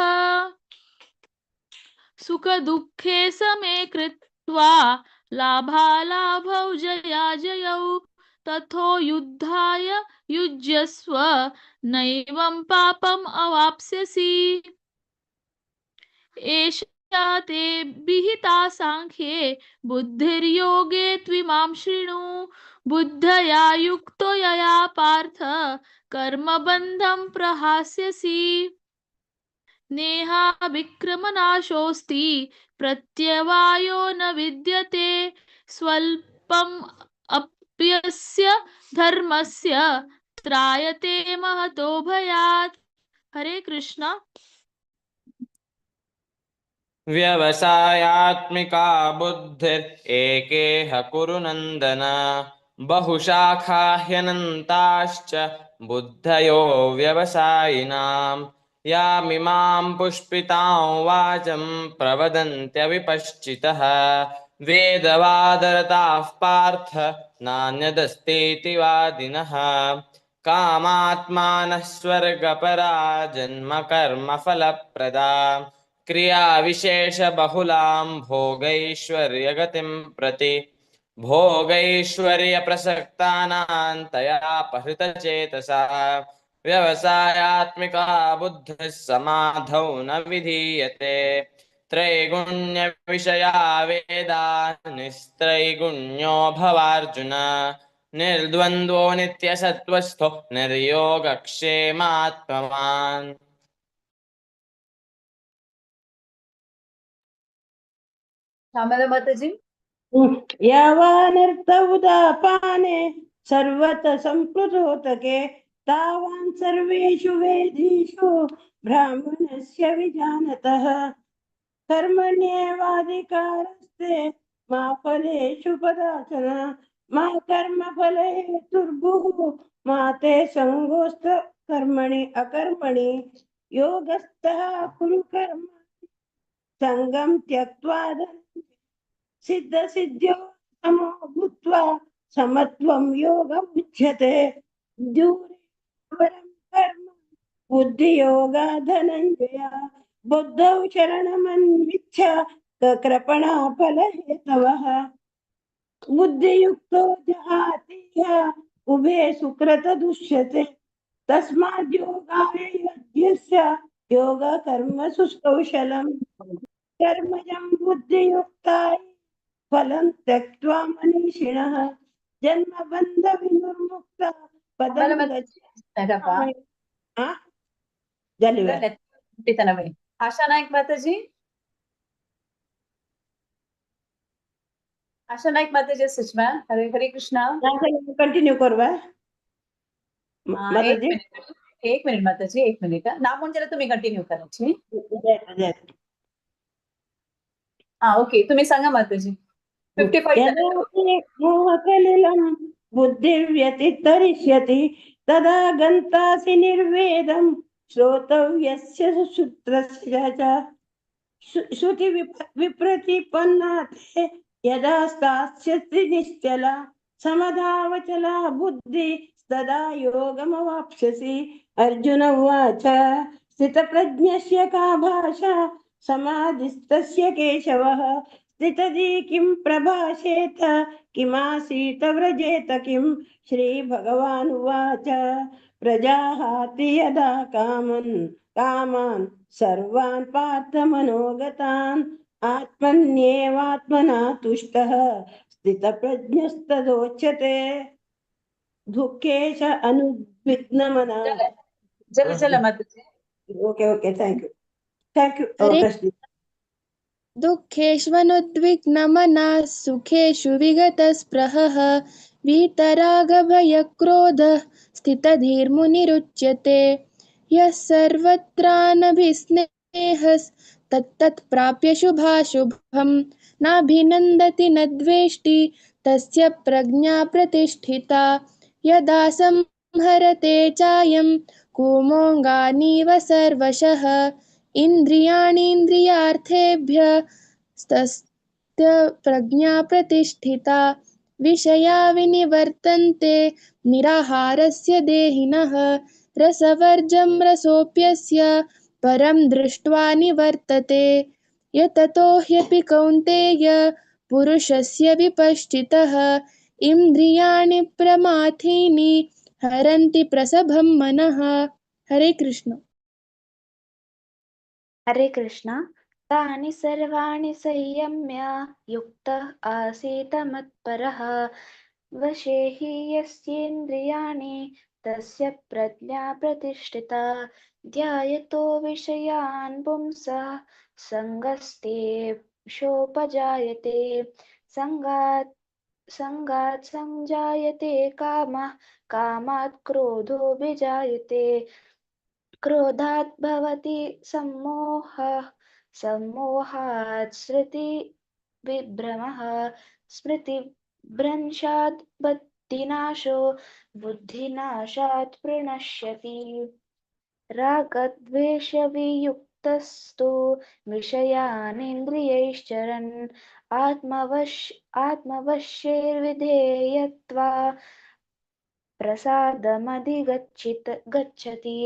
सुखदुःखे समे कृत्वा लाभालाभौ जयाजयौ तथो युद्धाय युज्यस्व नैवं पापम् अवाप्स्यसि एषा ते विहिता सांख्ये बुद्धिर्योगे त्विमां शृणु बुद्धया युक्तो यया पार्थ कर्मबन्धं प्रहास्यसि नेहाभिक्रमनाशोऽस्ति प्रत्यवायो न विद्यते स्वल्पम् अप्यस्य धर्मस्य त्रायते महतो भयात्। हरे कृष्ण। व्यवसायात्मिका बुद्धिरेकेह कुरु नन्दन बहुशाखा ह्यनन्ताश्च बुद्धयो व्यवसायिनां यामिमां पुष्पितां वाचं प्रवदन्त्यविपश्चितः वेदवादरताः पार्थ नान्यदस्तीति वादिनः कामात्मानः स्वर्गपरा जन्मकर्मफलप्रदा क्रियाविशेषबहुलां भोगैश्वर्यगतिं प्रति भोगैश्वर्यप्रसक्तानां तयापहृतचेतसा व्यवसायात्मिका बुद्धिः समाधौ न विधीयते त्रैगुण्यविषया वेदा निस्त्रैगुण्यो भवार्जुन निर्द्वन्द्वो नित्यसत्त्वस्थो निर्योगक्षेमात्मवान् श्यामला माताजी. यावानर्थ उदापाने सर्वत संप्लुतोतके तावान् सर्वेषु वेदेषु ब्राह्मणस्य विजानतः कर्मण्येवाधिकारस्ते मा फलेषु कदाचन मा कर्मफले हेतुर्भुः मा ते सङ्गोऽस्त कर्मणि अकर्मणि योगस्थः कुरु कर्म सङ्गं त्यक्त्वा सिद्ध सिद्ध्यो समो भूत्वा समत्वं योगमुच्यते दूरे परं कर्म बुद्धियोगा धनञ्जय बुद्धौ शरणमन्विच्छ कृपणा फलहेतवः बुद्धियुक्तो जहातीह उभे सुकृत दुष्यते तस्माद् योगाय यज्ञस्य योग कर्म सुकौशलम् कर्मजं बुद्धियुक्ताय फलं त्यक्त्वा मनीषिणः जन्मबन्ध विनिर्मुक्ता पदं गच्छति. आशा नाईक माताजी. आशा नाईक माताजी सुषमा. हरे हरे कृष्णा. कंटिन्यू करवा एक मिनिट माताजी, एक मिनिट. नामोंजला तुम्ही कंटिन्यू करायची. ओके, तुम्ही सांगा माताजी. 55 मोहकलिलं बुद्धिर्व्यतितरिष्यति तदा गन्तासि निर्वेदं श्रोतव्यस्य सूत्रस्य च श्रुति विप्रतिपन्नाते यदा स्थास्यति निश्चला समधावचला बुद्धि तदा योगमवाप्स्यसि. अर्जुन उवाच स्थितप्रज्ञस्य का भाषा समाधिस्तस्य केशवः स्थितधि किं प्रभाषेत किमासीत व्रजेत किं. श्रीभगवानुवाच प्रजाहाति यदा कामान् सर्वान् पार्थ मनोगतान् आत्मन्येवात्मना तुष्टः स्थितप्रज्ञस्तदोच्यते. दुःखेश अनुद्विग्नमना. जल माताजी. Okay thank you. दुःखेष्वनुद्विग्नमनः सुखेषु विगतस्पृहः वीतरागभयक्रोधः स्थितधीर्मुनिरुच्यते. यः सर्वत्रानभिस्नेहस्तत्तत् प्राप्य शुभाशुभं नाभिनन्दति न द्वेष्टि तस्य प्रज्ञा प्रतिष्ठिता. यदा संहरते चायं कूमोऽङ्गानीव सर्वशः इन्द्रियाणीन्द्रियार्थेभ्यः तस्य प्रज्ञा प्रतिष्ठिता. विषया विनिवर्तन्ते निराहारस्य देहिनः रसवर्जं रसोऽप्यस्य परं दृष्ट्वा निवर्तते. यततो ह्यपि कौन्तेय पुरुषस्य विपश्चितः इन्द्रियाणि प्रमाथीनि हरन्ति प्रसभं मनः. हरे कृष्ण. हरे कृष्ण. तानि सर्वाणि संयम्य युक्तः आसीत मत्परः वशे हि यस्येन्द्रियाणि तस्य प्रज्ञा प्रतिष्ठिता. ध्यायतो विषयान् पुंसः सङ्गस्तेषोपजायते संगात् संजायते कामः कामात् क्रोधो विजायते क्रोधात् भवति सम्मोहः सम्मोहात् स्मृतिविभ्रमः स्मृतिभ्रंशात् बुद्धिनाशो बुद्धिनाशात् प्रणश्यति. रागद्वेषवियुक्त युक्तस्तु विषयानिन्द्रियैश्चरन् आत्मवश्यैर्विधेयत्वा गच्छति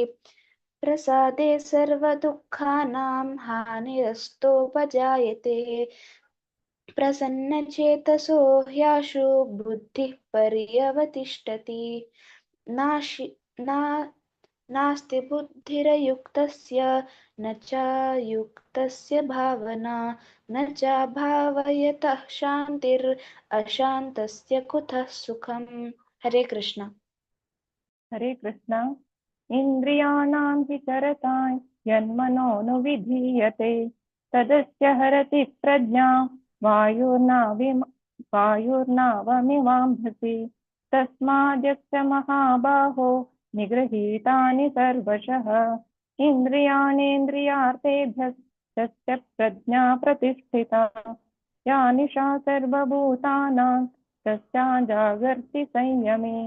प्रसादे सर्वदुःखानां हानिरस्तोपजायते प्रसन्नचेतसो ह्याशु बुद्धिः पर्यवतिष्ठति नास्ति बुद्धिरयुक्तस्य न च युक्तस्य भावना न च भावयतः शान्तिरशान्तस्य कुतः सुखम्। हरे कृष्ण। हरे कृष्ण। इन्द्रियाणां हि चरतां यन्मनोनुविधीयते तदस्य हरति प्रज्ञां वायुर्नावमिवाम्भसि तस्माद्यस्य महाबाहो निगृहीतानि सर्वशः इन्द्रियाणेन्द्रियार्थेभ्यस्तस्य प्रज्ञा प्रतिष्ठिता या निशा सर्वभूतानां तस्यां जागर्ति संयमे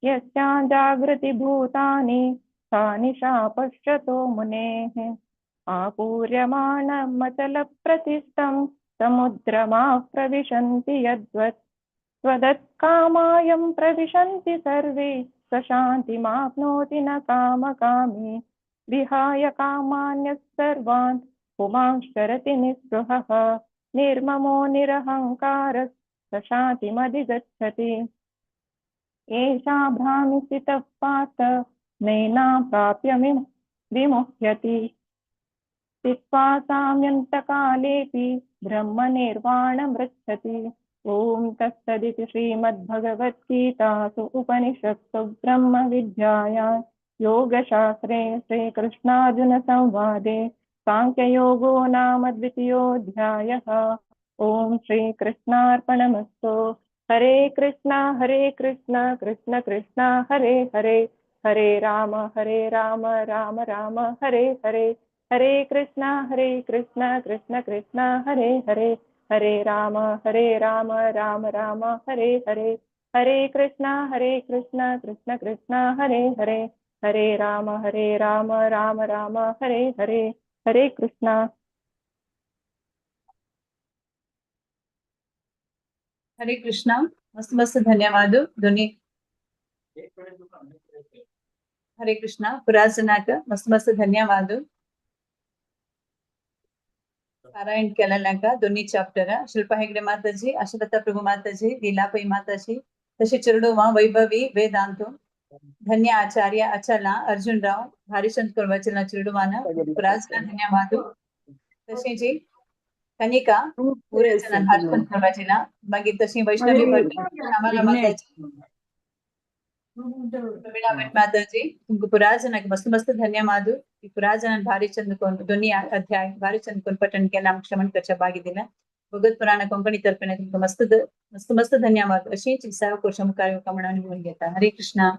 यस्यां जागृति भूतानि सा निशा पश्यतो मुनेः आपूर्यमाणमचलप्रतिष्ठं समुद्रमाः प्रविशन्ति यद्वत् त्वदत्कामायं प्रविशन्ति सर्वे स शान्तिमाप्नोति न कामकामी विहाय कामान्यः सर्वान् पुमांश्चरति निःस्पृहः निर्ममो निरहङ्कारः स शान्तिमधिगच्छति एषा भ्रामिस्थितः पार्थ नैनां प्राप्य विमुह्यति स्थित्वा साम्यन्तकालेऽपि ब्रह्मनिर्वाणमृच्छति। ॐ तत्सदिति श्रीमद्भगवद्गीतासु उपनिषत्सु ब्रह्मविद्यायां योगशास्त्रे श्रीकृष्णार्जुनसंवादे साङ्ख्ययोगो नाम द्वितीयोऽध्यायः। ॐ श्रीकृष्णार्पणमस्तु। हरे कृष्ण कृष्ण कृष्ण हरे हरे हरे राम राम राम हरे हरे हरे कृष्ण कृष्ण कृष्ण हरे हरे हरे राम राम राम हरे हरे हरे कृष्ण कृष्ण कृष्ण हरे हरे हरे राम राम राम हरे हरे हरे कृष्ण। हरे कृष्ण। मस्त मस्त ಧನ್ಯವಾದ ಧ್ವನಿ. हरे कृष्ण पुराजनाक मस्त मस्त ಧನ್ಯವಾದ पारायण केलेल्या दोन्ही चॅप्टर शिल्पा हेगडे माताजी, आशालता प्रभू माताजी, लीलाबाई माताजी तसे चरडोमा वैभवी वेदांतो धन्य आचार्य अचला अर्जुनराव भारीचंद करवाचला चिरडुवाना पुराजना धन्यवाद तसे जी कनिका पुराजना भारीचंद करवाचला मागे तशी वैष्णवी भट्ट श्यामला माताजी प्रवीणा भट माताजी तुमको पुराजना मस्त मस्त धन्यवाद पुराजना भारीचंद कोण दोन्ही अध्याय भारीचंद कोण पठण केला क्षमण करच्या भागी दिला भगवत पुराण कोंकणी तर्फे तुमको मस्त मस्त मस्त धन्यवाद अशीच सेवा कोशम कार्य कमणा निवडून घेता. हरे कृष्णा.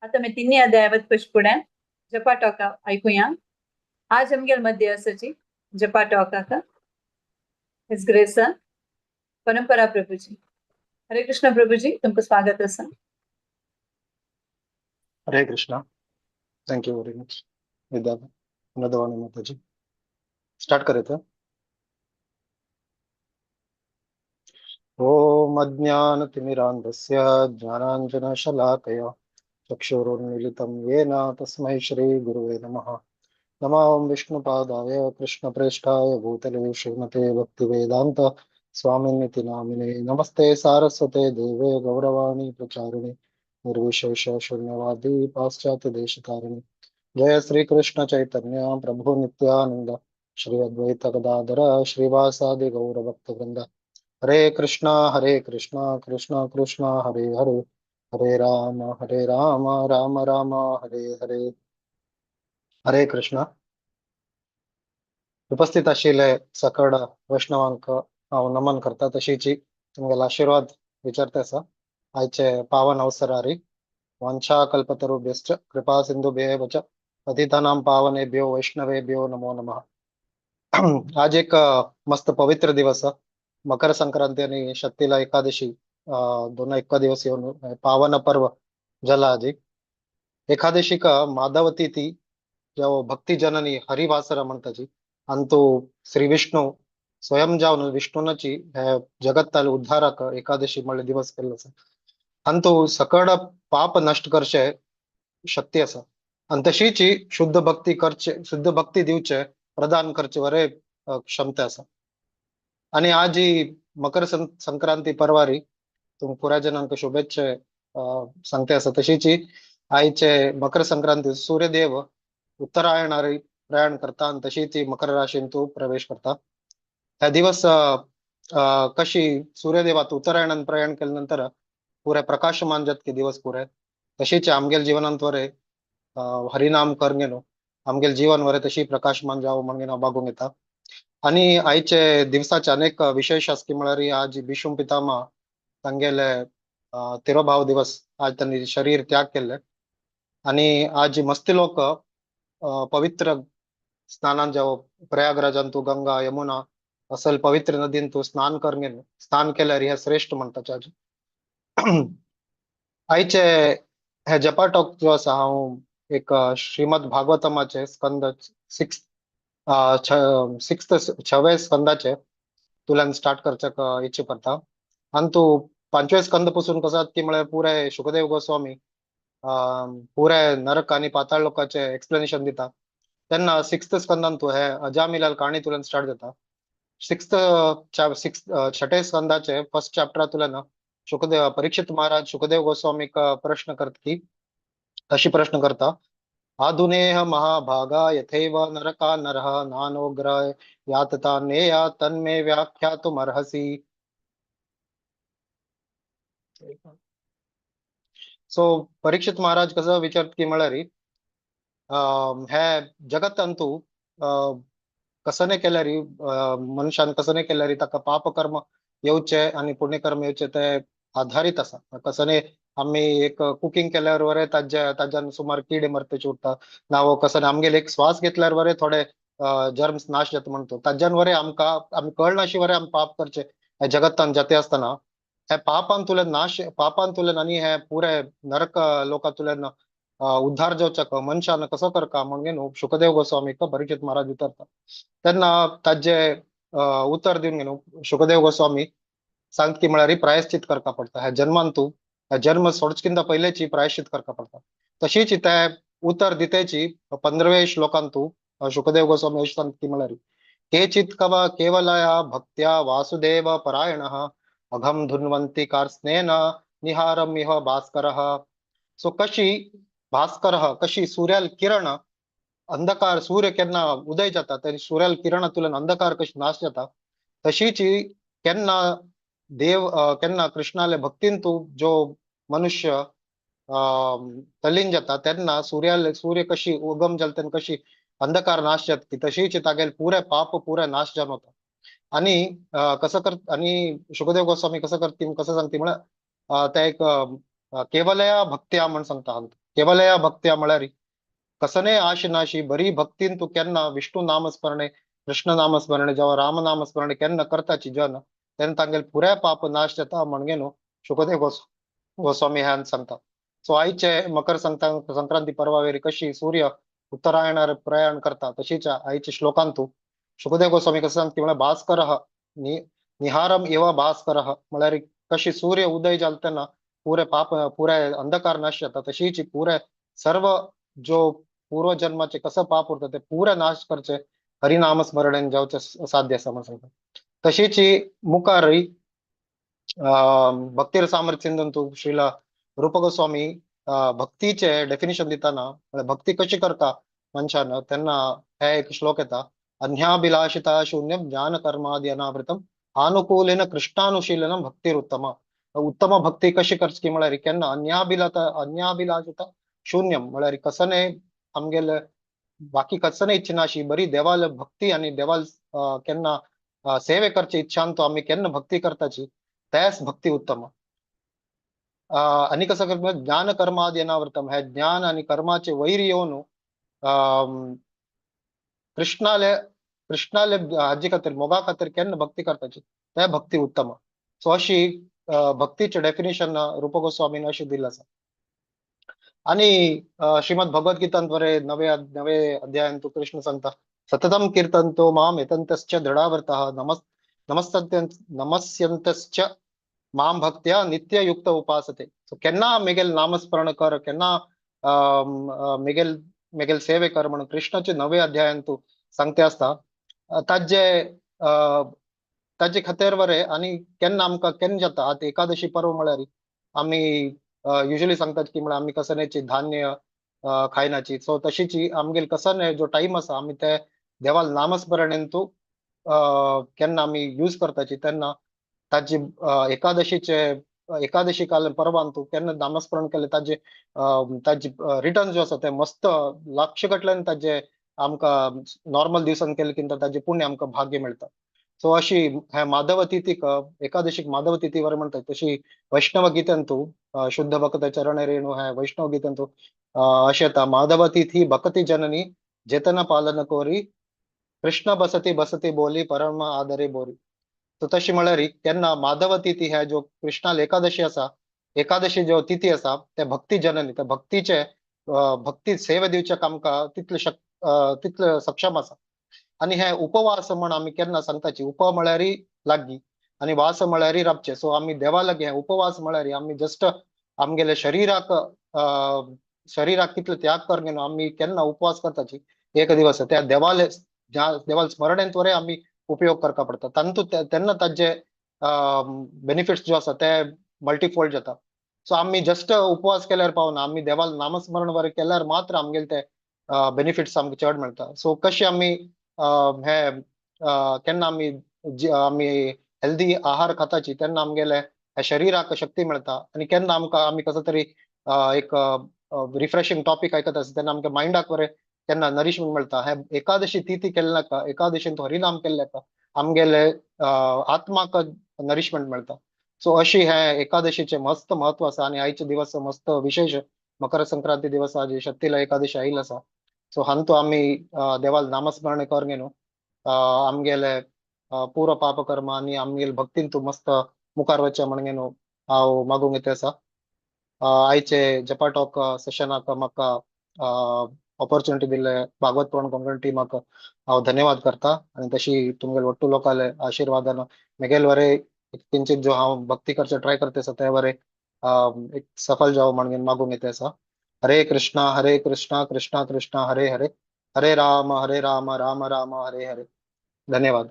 आता मी तिन्ही अध्यायावत पुष्पुड्या जपा टॉका ऐकूया. आज आमगेल मध्ये असची जपा टॉका का हिज ग्रेस परंपरा प्रभुजी. हरे कृष्ण प्रभुजी तुमको स्वागत असा. Hare Krishna. Thank you very much Vidyavani Mataji. Start करे थे. ओम अज्ञानतिमिरान्धस्य ज्ञानाञ्जनशलाकया चक्षुरुन्मीलितं येन तस्मै श्रीगुरुवे नमः. नमो विष्णुपादाय कृष्णप्रेष्ठाय भूतले श्रीमते भक्तिवेदान्त स्वामिनिति नामिने. नमस्ते सारस्वते देवे गौरवाणी प्रचारिणे निर्विशेष शून्यवादी पाश्चात्य देशकारिणी. जय श्री कृष्ण चैतन्य प्रभु नित्यानंद श्री अद्वैत गदाधर श्रीवासादि गौर भक्त वृंद. हरे कृष्णा कृष्ण कृष्ण हरे हरे हरे राम राम राम हरे हरे. हरे कृष्ण. उपस्थित आशिल्ले सकळ वैष्णवांक हांव नमन करता. तशीची तुमगेलो आशीर्वाद विचारता आसा. आयचे पावन अवसरारी वांछा कल्पतरुभ्यश्च कृपा सिंधुभ्येव च पतितानां पावनेभ्यो वैष्णवेभ्यो नमो नमः. आज एक मस्त पवित्र दिवस मकर संक्रांती आणि शक्तीला एकादशी दोन एका दिवस येऊन पावन पर्व झाला. आजी एकादशी का माधवती ती जेव्हा भक्ती जननी हरिवासर म्हणता जी अंतु श्री विष्णू स्वयं जावन विष्णूनची हे जगत्ताले उद्धारक एकादशी म्हणले दिवस केल्लो आसा. अंतु सकळ पाप नष्ट करचे शक्ती आसा आणि तशीची शुद्ध भक्ती दिवचे प्रदान करचे वरे क्षमता आसा. आणि आज ही मकर संक्रांती परवारी तुम पुऱ्या जनांक शुभेच्छे सांगते आसा. तशीची आईचे मकर संक्रांती सूर्यदेव उत्तरायणारी प्रयाण करता आणि तशी ती मकर राशींतू प्रवेश करता. ह्या दिवस कशी सूर्यदेवात उत्तरायणान प्रयाण केल्यानंतर पुरे प्रकाशमान जातके दिवस पुरे तशीच आमगेल जीवनांत वरे हरिनाम करगेनो आमगेल जीवन वरे तशी प्रकाशमान जावं म्हणून हांव मागूंक येता. आणि आयचे दिवसाचे अनेक विशेष आसकी म्हळ्यार आज भीष्म पितामह तांगेले तिरोभाव दिवस आज त्यांनी शरीर त्याग केले आणि आज मस्ती लोक पवित्र स्नानान जावं प्रयागराजांतू गंगा यमुना असल पवित्र नदींतू स्नान केल्यार हे श्रेष्ठ म्हणटात. आज आयचे हे जपाटोक जो आसा हांव एक श्रीमद भागवतमाचे स्कंद 6वे स्कंदाचे तुल्यान स्टार्ट करच्याक इच्छा करता. आणि तू 5वे स्कंद पासून कसो की म्हळ्यार पुरे शुकदेव गोस्वामी पुरे नरक आणि पाताळ लोकांचे एक्सप्लेनेशन दिता. तेन्ना 6th स्कंदान तू हे अजामिलाल काणी तुल्यान स्टार्ट जाता. 6थे स्कंदाचे फर्स्ट चॅप्टरांतल्यान शुकदेव परीक्षित महाराज शुकदेव गोस्वामीक प्रश्न करता की अशी प्रश्न करता आधुनेह महाभागा यथैव नरका नरः नानोग्रह यातता नेया तन्मे व्याख्यातुमर्हसि. सो परीक्षित महाराज कसं विचारत की म्हळ्यार हे जगतांतू कसं केल्यार मनुष्यान कसं केल्यार ताका पाप कर्म येवचे आणि पुण्यकर्म येवचे ते आधारित आसा. कसं आम्ही एक कुकिंग केल्यार वरे ताज्यान सुमार किडे मरतेचे उरता नाव कसं आमगेले एक श्वास घेतल्यार वरे थोडे जर्म्स नाश जाता म्हणतो ताज्यान वरे आमी कळनाशी वरे आमी पाप करचे हे जगतान जाते असताना हे पापान तुलेन आणि हे पुरे नरक लोकांतुल्यान उद्धार जावच्याक मनशान कसो करता म्हणून शुकदेव गोस्वामीक परीक्षित महाराज विचारता. तेन्ना ताजे उत्तर दिवन शुकदेव गोस्वामी सांगता की म्हळ्यार प्रायश्चित करता पडता. ह्या जन्मांतू जन्म सोडचकिंत पहिलेची प्रायश्चित करता पडता. तशीच ते उत्तर दितेची 15वे श्लोकांतू शुकदेव गोस्वामी अशी सांगता की म्हळ्यार केचित् केवलया भक्त्या वासुदेव परायणः अघम धुन्वन्ति कार्स्नेन निहारम इह भास्करः. सो कशी भास्करः कशी सूर्याल किरण अंधकार सूर्य केन्ना उदय जाता तरी सूर्याल किरणातुल्यान अंधकार कशी नाश जाता तशीच केन्ना देव केन्ना कृष्णाले भक्तींतू जो मनुष्य तल्लीन जाता तेन्ना सूर्य कशी उगम जाता तेन्ना कशी अंधकार नाश जाता तशीच तागेले पुरे पाप पुरे नाश जावन वता. आणि कसं करत आणि शुकदेव गोस्वामी कसं करती कसं सांगती म्हळ्यार ते एक केवलया भक्त्या म्हण सांगता. केवलया भक्त्या म्हळ्यार कसने आशनाशी बरी भक्तीन तू केन्ना विष्णू नामस्मरणे कृष्ण नामस्मरणे जेव्हा राम नामस्मरणे केन्ना करताची जन तेन्ना तांगेले पुरे पाप नाश जाता म्हणून शुकदेव गोस्वामी ह्यान सांगता. सो आयचे मकर संक्रांती परवावेरी कशी सूर्य उत्तरायणार प्रयाण करता तशीच आयचे श्लोकांतू शुकदेव गोस्वामी कसं सांगता म्हळ्यार भास्करः निहारम एव भास्करः म्हळ्यार कशी सूर्य उदय जाता तेन्ना पुरे पाप पुरे अंधकार नाश जाता तशीच पुरे सर्व जो पूर्व जन्माचे कसं पाप उरता ते पुरे नाश करचे हरिनाम स्मरणेन जावचे साध्य आसा म्हणून सांगता. तशीच मुखार भक्ती सामर्थ्य सिंधूंतू श्रीला रूप गोस्वामी भक्तीचे डेफिनेशन दिताना भक्ती कशी करता मनशान तेन्ना हे एक श्लोक येता अन्याभिलाषिता शून्यम ज्ञान कर्मादि अनावृतम अनुकूलेन कृष्णानुशीलनम भक्तिरुत्तम. उत्तम भक्ती कशी करची म्हळ्यार केन्ना अन्याभिलाषिता शून्यम म्हळ्यार कसने आमगेले बाकी कसने इच्छा नाशी बरी देवाल भक्ती आणि देवाल केन्ना सेवे करची इच्छान तो आम्ही केन्ना भक्ती करताची त्याच भक्ती उत्तम. आणि कसं करता ज्ञान कर्मादि अनावृतम हे ज्ञान आणि कर्माचे वैर येऊन कृष्णाले हाजी खातीर मोगा खातीर केन्ना भक्ती करताची त्या भक्ती उत्तम. सो अशी भक्तीचे डेफिनेशन रूप गोस्वामीन अशी दिलं आसा. आणि श्रीमद भगवद्गीतांत बरे नवे अध्यायान तू कृष्ण सांगता सततं कीर्तन्तो माम एतन्तश्च दृढावर्तः नमस्यन्तश्च माम भक्त्या नित्ययुक्त उपासते. सो केन्ना मिगेल नामस्मरण कर, केन्ना मिगेल मिगेल सेवे कर म्हणून कृष्णाचे 9 अध्यायान तू सांगते असता ताजे खातीर वरे. आणि केन्ना आमकां केन्ना जाता आतां एकादशी पर्व म्हळ्यार आमी युजली सांगतात की म्हळ्यार आमी कसण्याची धान्य खायनाची. सो तशीची आमगेल कसने जो टाइम आसा आमी ते देवाल नामस्मरणेन तू केन्ना आमी यूज करताची तेन्ना ताजी एकादशी काल परवान तू केन्ना नामस्मरण केले ताजे ताजी रिटर्न जो आसा ते मस्त लाखशेकटल्यान ताजे आमकां नॉर्मल दिवसान केले किंवा ताजे पुण्य आमकां भाग्य मेळटा. सो अशी हे माधव तिथीक एकादशीक माधव तिथी वर म्हणतात तशी वैष्णव गीतेन तू शुद्ध भक्त चरण रेणू हे वैष्णव गीतेन तू अशें येता माधव तिथी भक्ती जननी जेतन पालन कोरी कृष्ण बसती बसती बोली परम आदरे बोरी. सो तशी म्हळ्यार केन्ना माधव तिथी हे जो कृष्णाल एकादशी आसा एकादशी जो तिथी आसा ते भक्ती जननी त्या भक्तीचे भक्ती सेवे दिवचेक आमकां तितले सक्षम आसा. आणि हे उपवास म्हण आमी केन्ना सांगताची उप म्हळ्यार लागीं आणि वास म्हळ्यार राबचे. सो आमी देवा लागीं हे उपवास म्हळ्यार आमी जस्ट आमगेले शरीराक कितले त्याग कर न्हू आमी केन्ना उपवास करताची एक दिवस त्या देवाल स्मरणेन त्वरे आमी उपयोग करता पडटा तेन्ना ताजे बेनिफिट्स जो आसा ते मल्टीफोल्ड जाता. सो आमी जस्ट उपवास केल्यार पावना आमी देवाल नामस्मरण वरे केल्यार मात्र आमगेले ते बेनिफिट्स आमकां चड मेळटा. सो कशें आमी हे केन्ना आमी हेल्दी आहार खाताची तेन्ना आमगेले शरीराक शक्ती मेळटा. आणि केन्ना आमी कसो तरी एक रिफ्रेशिंग टॉपिक आयकता आसता तेन्ना आमच्या मायंडाक बरें केन्ना नरिशमेंट मेळटा. हे एकादशी तिथी केले नाका एकादशीन हरिनाम केले नाका आमगेले आत्माक नरिशमेंट मेळटा. सो अशी हे एकादशीचे मस्त महत्व आसा. आणि आयचे दिवस मस्त विशेष मकर संक्रांती दिवस आज शक्तीला एकादशी आयिल्ली आसा. सो हांतू आमी देवाल नामस्मरण कर न्हू आमगेले पुरो पाप कर्म आणि आमगेले भक्तीन तू मस्त मुखार वचचे म्हणून न्हू हांव मागूंक येता आसा. आयचे जपा टॉक सेशनाक म्हाका ऑपॉर्च्युनिटी दिले भागवत पुराण कोंकणी टिमाक हांव धन्यवाद करता. आणि तशी तुमगेले वट्टू लोकाले आशीर्वादान मेगेल वरे किंचित जो हांव भक्ती करचे ट्राय करते आसा ते वरे एक सफल जावं म्हणून मागूंक येता आसा. हरे कृष्णा कृष्णा कृष्णा हरे हरे हरे राम राम राम हरे हरे. धन्यवाद.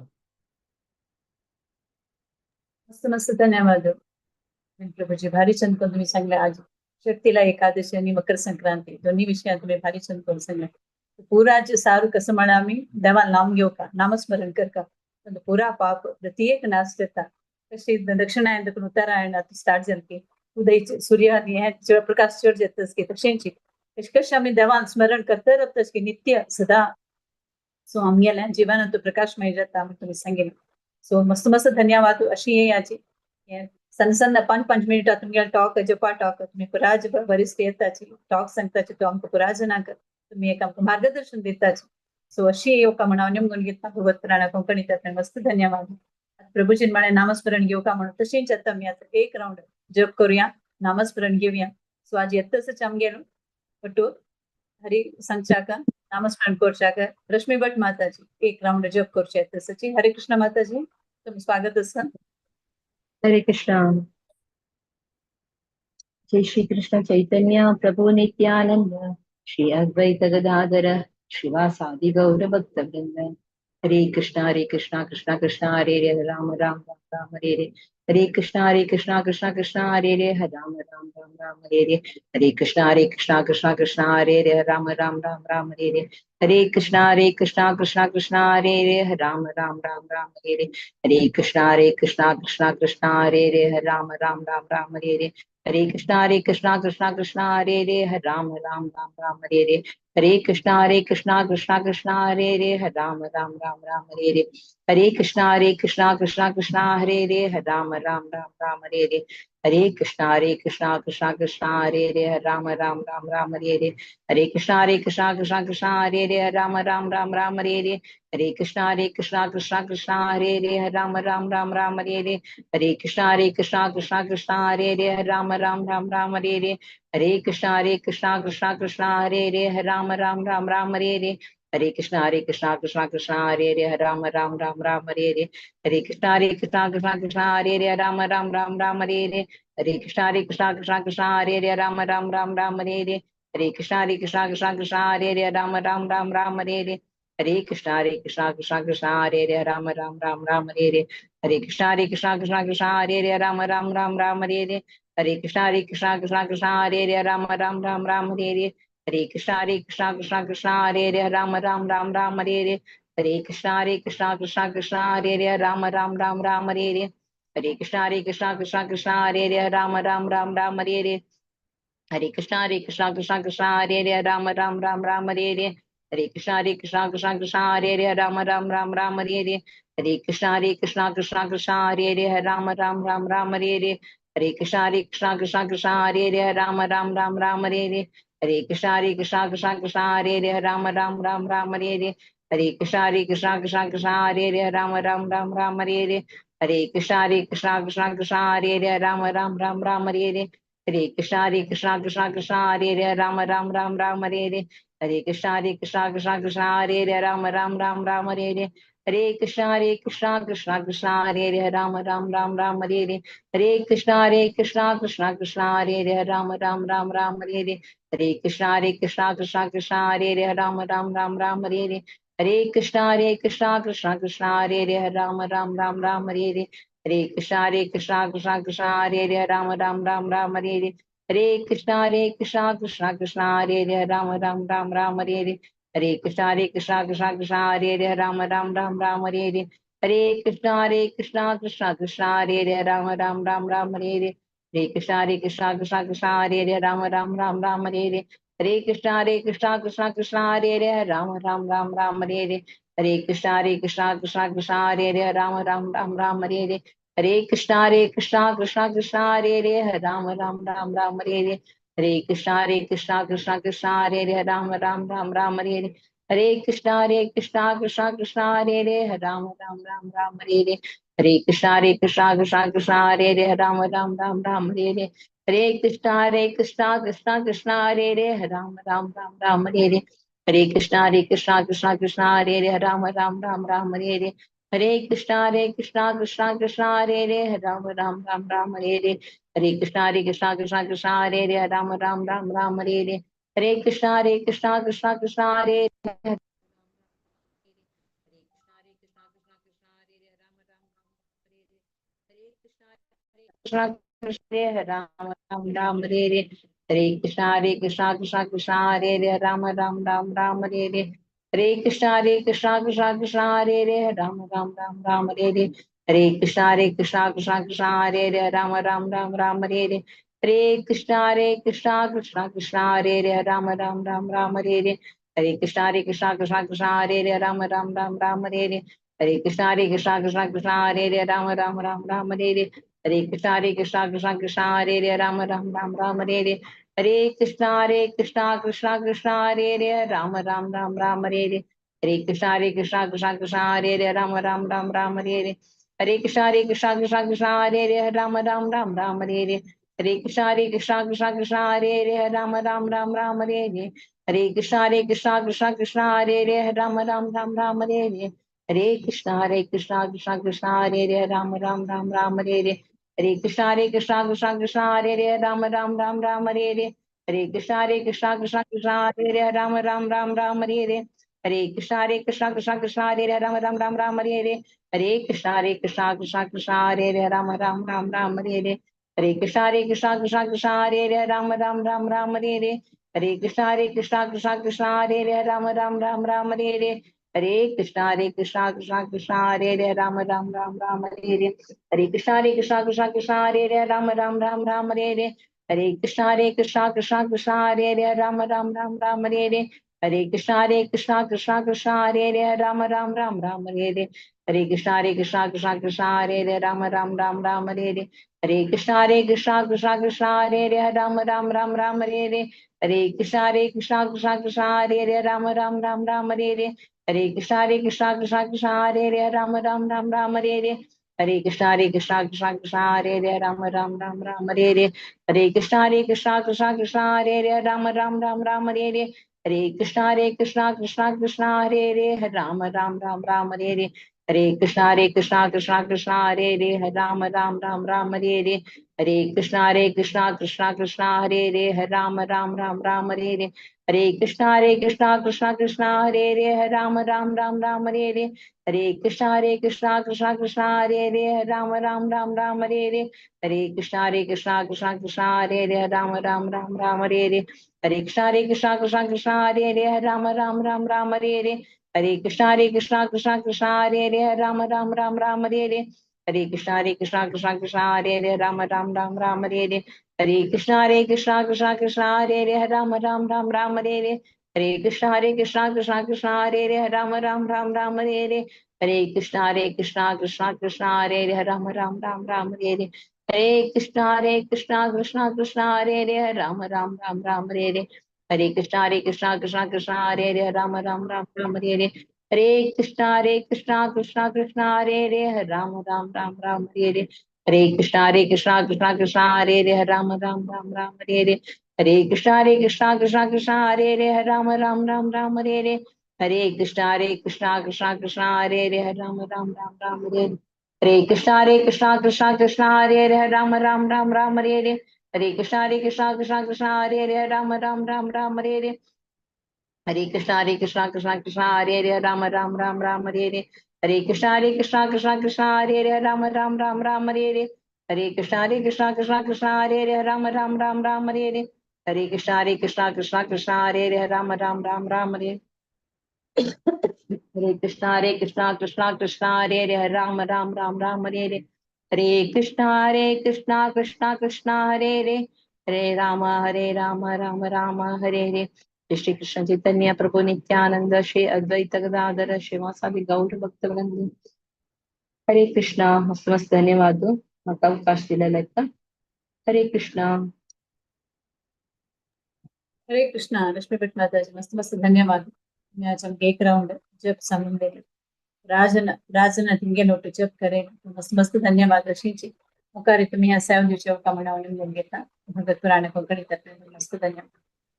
मस्त मस्त धन्यवाद प्रभूजी. भारी छान करून तुम्ही सांगले. आज शक्तीला एकादशी आणि मकर संक्रांती दोन्ही विषयात तुम्ही भारी छान करून सांगले. पुरा आज सारू कसं म्हणा आम्ही देवा नाम घेऊ का नामस्मरण कर का पुरा पाप प्रत्येक नाश जाता. कशी दक्षिणायन उत्तरायण स्टार्ट झाली की उदय सूर्य आणि हे प्रकाश चड जातच की तशेंची कशी आम्ही देवान स्मरण करता रबतच की नित्य सदा. सो आमगेल्या जिवनात प्रकाशमय जाता आम्ही तुम्ही सांगितलं. सो मस्त मस्त धन्यवाद. अशी हे याची सಣ್ಣ सಣ್ಣ 5 मिनिटात तुमगे टॉक जपा टॉक तुम्ही पुराज बरीच येताची टॉक सांगताची तो आमकां पुराज नाक तुम्ही एक आमकां मार्गदर्शन दिताची. सो अशी येवका म्हणून हांव नेमून घेता भगवत पुराणा कोंकणींतल्यान मस्त धन्यवाद. प्रभूजीन म्हळें नामस्मरण घेवका म्हणून तशेंच आतां आमी आतां एक राउंड जप करूया नामस्मरण घेवया. सो आज येतच आमगेलो बटू हरी सांगच्याक नामस्मरण करच्याक रश्मी भट माताजी एक राउंड जप करचे येतची. हरे कृष्ण माताजी तुम्ही स्वागत आसा. हरे कृष्णा. जय श्री कृष्ण चैतन्य प्रभु नित्यानंद श्री अद्वैत गदाधर श्रीवासादि गौर भक्त वृंद. हरे कृष्णा कृष्णा कृष्णा हरे हरे राम राम राम हरे हरे. हरे कृष्णा कृष्णा हरे हरे राम राम राम हरे हरे. हरे कृष्णा कृष्णा हरे हरे राम राम राम हरे हरे. हरे कृष्णा कृष्णा हरे हरे राम राम राम हरे हरे. हरे कृष्णा कृष्णा हरे हरे राम राम राम हरे हरे. हरे कृष्णा कृष्णा हरे हरे राम राम राम हरे हरे. हरे कृष्णा कृष्णा हरे हरे राम राम राम हरे हरे. हरे कृष्णा कृष्णा हरे हरे राम राम राम हरे हरे. हरे कृष्णा कृष्णा हरे हरे राम राम राम हरे हरे. हरे कृष्णा कृष्णा हरे हरे राम राम राम हरे हरे. हरे कृष्णा कृष्णा हरे हरे राम राम राम हरे हरे. हरे कृष्णा कृष्णा हरे हरे राम राम राम हरे हरे. हरे Krishna Krishna Hare Hare Ram Ram Ram Hare Hare. Hare Krishna Krishna Krishna Hare Hare Ram Ram Ram Ram Hare Hare Hare Krishna Krishna Krishna Hare Hare Ram Ram Ram Ram Hare Hare Hare Krishna Krishna Krishna Hare Hare Ram Ram Ram Ram Hare Hare Hare Krishna Krishna Krishna Hare Hare Ram Ram Ram Ram Hare Hare Hare Krishna Krishna Krishna Hare Hare Ram Ram Ram Ram Hare Hare Hare Krishna Krishna Krishna Hare Hare Ram Ram Ram Ram Hare Hare Hare Krishna Krishna Krishna Hare Hare Ram Ram Ram Ram Hare Hare Hare Krishna Krishna Krishna Hare Hare Ram Ram Ram Ram Hare Hare Hare Krishna Krishna Krishna Hare Hare Ram Ram Ram Ram Hare Hare Hare Krishna Krishna Krishna Hare Hare Ram Ram Ram Ram Hare Hare Hare Krishna Krishna Krishna Hare Hare Ram Ram Ram Ram Hare Hare Hare Krishna Krishna Krishna Hare Hare Ram Ram Ram Ram Hare Hare Hare Krishna Krishna Krishna Hare Hare Ram Ram Ram Ram Hare Hare Hare Krishna Krishna Krishna Hare Hare Ram Ram Ram Ram Hare Hare Hare Krishna Krishna Krishna Hare Hare Ram Ram Ram Ram Hare Hare Hare Krishna Krishna Krishna Hare Hare Ram Ram Ram Ram Hare Hare Hare Krishna Krishna Krishna Hare Hare Ram Ram Ram Ram Hare Hare Hare Krishna Krishna Krishna Hare Hare Ram Ram Ram Ram Hare Hare Hare Krishna Krishna Krishna Hare Hare Ram Ram Ram Ram Hare Hare Hare Krishna Krishna Krishna Hare Hare Ram Ram Ram Ram Hare Hare Hare Krishna Krishna Krishna Hare Hare Ram Ram Ram Ram Hare Hare Hare Krishna Krishna Krishna Hare Hare Ram Ram Ram Ram Hare Hare Hare Krishna Krishna Krishna Hare Hare Ram Ram Ram Ram Hare Hare Hare Krishna Krishna Hare Hare Ram Ram Ram Ram Hare Hare Hare Krishna Krishna Krishna Hare Hare Ram Ram Ram Ram Hare Hare Hare Krishna Krishna Krishna Hare Hare Ram Ram Ram Ram Hare Hare Hare Krishna Krishna Hare Hare Ram Ram Ram Ram Hare Hare Hare Krishna Krishna Hare Hare Ram Ram Ram Ram Hare Hare Hare Krishna Krishna Hare Hare Ram Ram Ram Ram Hare Hare Hare Krishna Krishna Hare Hare Ram Ram Ram Ram Hare Hare Hare Krishna Krishna Hare Hare Ram Ram Ram Ram Hare Hare Hare Krishna Krishna Hare Hare Ram Ram Ram Ram Hare Hare Hare Krishna Krishna Hare Hare Ram Ram Ram Ram Hare Hare Hare Krishna Krishna Hare Hare Ram Ram Ram Ram Hare Hare Hare Krishna Krishna Hare Hare Ram Ram Ram Ram Hare Hare Hare Krishna Krishna Hare Hare Ram Ram Ram Ram Hare Hare Hare Krishna Krishna Hare Hare Ram Ram Ram Ram Hare Hare Hare Krishna Krishna Hare Hare Ram Ram Ram Ram Hare Hare Hare Krishna Krishna Hare Hare Krishna Krishna Ram Ram Ram Hare Hare Hare Krishna Krishna Hare Hare Ram Ram Ram Ram Hare Hare Hare Krishna Krishna Hare Hare Ram Ram Ram Ram Hare Hare Hare Krishna Krishna Hare Hare Ram Ram Ram Ram Hare Hare Hare Krishna Krishna Hare Hare Ram Ram Ram Ram Hare Hare Hare Krishna Krishna Hare Hare Ram Ram Ram Ram Hare Hare Hare Krishna Krishna Hare Hare Ram Ram Ram Ram Hare Hare Hare Krishna Krishna Hare Hare Ram Ram Ram Ram Hare Hare Hare Krishna Krishna Hare Hare Ram Ram Ram Ram Hare Hare Hare Krishna Krishna Hare Hare Ram Ram Ram Ram Hare Hare Hare Krishna Krishna Hare Hare Ram Ram Ram Ram Hare Hare Hare Krishna Krishna Hare Hare Ram Ram Ram Ram Hare Hare Hare Krishna Krishna Hare Hare Ram Ram Ram Ram Hare Hare Hare Krishna Krishna Hare Hare Ram Ram Ram Ram Hare Hare Hare Krishna Krishna Hare Hare Ram Ram Ram Ram Hare Hare Hare Krishna Krishna Hare Hare Ram Ram Ram Ram Hare Hare Hare Krishna Krishna Hare Hare Ram Ram Ram Ram Hare Hare Hare Krishna Krishna Hare Hare Ram Ram Ram Ram Hare Hare Hare Krishna Krishna Hare Hare Ram Ram Ram Ram Hare Hare Hare Krishna Hare Hare Ram Ram Ram Ram Hare Hare Hare Krishna Hare Hare Ram Ram Ram Ram Hare Hare Hare Krishna Hare Hare Ram Ram Ram Ram Hare Hare Hare Krishna Hare Hare Ram Ram Ram Ram Hare Hare Hare Krishna Hare Hare Ram Ram Ram Ram Hare Hare Hare Krishna Hare Hare Ram Ram Ram Ram Hare Hare Hare Krishna Krishna Hare Hare Ram Ram Ram Ram Hare Hare Hare Krishna Hare Hare Ram Ram Ram Ram Hare Hare Hare Krishna Hare Hare Ram Ram Ram Ram Hare Hare Hare Krishna Hare Hare Ram Ram Ram Ram Hare Hare Hare Krishna Krishna Hare Hare Ram Ram Ram Ram Hare Hare हरे कृष्णा कृष्णा कृष्णा हरे हरे राम राम राम राम हरे कृष्णा कृष्णा कृष्णा हरे राम राम राम राम हरे कृष्णा कृष्णा हरे राम राम राम राम हरे कृष्णा कृष्णा हरे राम राम राम राम हरे कृष्णा कृष्णा हरे राम राम राम राम हरे कृष्णा कृष्णा हरे राम राम राम राम हरे कृष्णा कृष्णा हरे राम राम राम राम हरे कृष्णा कृष्णा हरे राम राम राम राम हरे कृष्णा हरे राम राम राम राम हरे कृष्णा कृष्णा हरे राम राम राम राम हरे कृष्णा कृष्णा हरे राम राम राम राम हरे कृष्णा कृष्णा हरे राम राम राम राम हरे कृष्णा कृष्णा हरे राम राम राम राम हरे कृष्णा कृष्णा हरे राम राम राम राम हरे कृष्णा कृष्णा हरे राम राम राम राम हरे कृष्णा कृष्णा हरे राम राम राम राम हरे कृष्णा कृष्णा हरे राम राम राम राम हरे कृष्णा कृष्णा हरे राम राम राम राम हरे कृष्णा हरे राम राम राम राम हरे कृष्णा कृष्णा हरे राम राम राम राम हरे कृष्णा हरे राम राम राम राम हरे कृष्णा कृष्णा हरे राम राम राम राम हरे कृष्णा कृष्णा हरे राम राम राम राम हरे कृष्णा हरे राम राम राम राम हरे कृष्णा कृष्णा हरे राम राम राम राम हरे कृष्णा हरे राम राम राम हरे हरे श्री कृष्ण चैतन्य प्रभु नित्यानंद श्री अद्वैत गदाधर श्रीवासादि गौर भक्तवृंद हरे कृष्णा मस्त मस्त धन्यवाद माता अवकाश दिलेला का हरे कृष्णा हरे कृष्णा लक्ष्मी भट माताजी मस्त मस्त धन्यवाद तुम्ही आज हमके एक राउंड जप समूह दे राजन हिंगे नोट जप करे मस्त मस्त धन्यवाद लक्ष्मी जी मुखारी तुम्ही ह्या सेवन दिवशी कामना घेऊन घेता भगत पुराण कोकणी मस्त धन्यवाद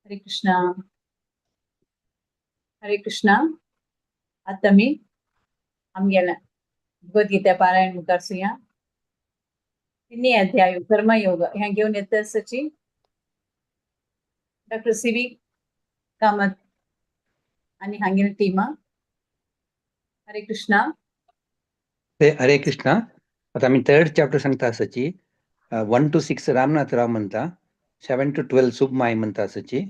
हरे कृष्णा हरे कृष्णा आता मी आमगेला भगवद्गीता पारायण मुखारसूया तिन्ही अध्याय कर्मयोग ह्या घेऊन येत सची डॉक्टर सीवी कामत आणि हांगेल टीमा हरे कृष्णा हरे कृष्णा आता आम्ही 3rd चॅप्टर सांगता आसाची 1 to 6 रामनाथ राव म्हणता 7 to 12 सुबमाई म्हणता आसाची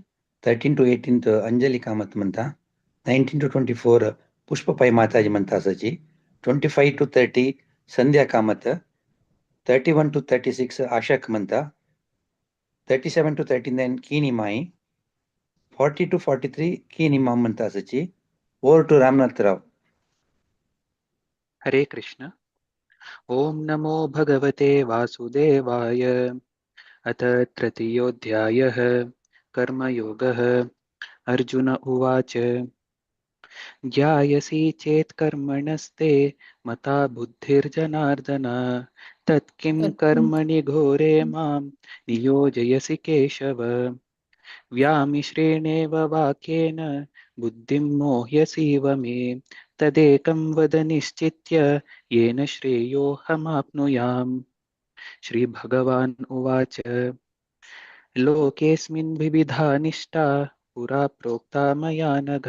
13 to 18 अंजली कामत म्हणता 19 to 24 पुष्पपाई माताजी म्हणता आसाची 25 to 30 संध्या कामत 31 to 36 आशक म्हणता 37 to 39 कीनी माई 40 to 43 कीनी माम म्हणता आसाची ओवर टू रामनाथ राव हरे कृष्ण ओम नमो भगवते वासुदेवाय अथ तृतीयोऽध्यायः कर्मयोगः अर्जुन उवाच ज्ञायसि चेत् कर्मणस्ते मता बुद्धिर्जनार्दन तत्किं कर्मणि घोरे मां नियोजयसि केशव व्यामिश्रेणेव वाक्येन बुद्धिं मोह्यसीव मे तदेकं वद निश्चित्य येन श्रेयोऽहमाप्नुयाम् श्रीभगवान् उवाच लोकेऽस्मिन् विविधा निष्ठा पुरा प्रोक्ता मया नघ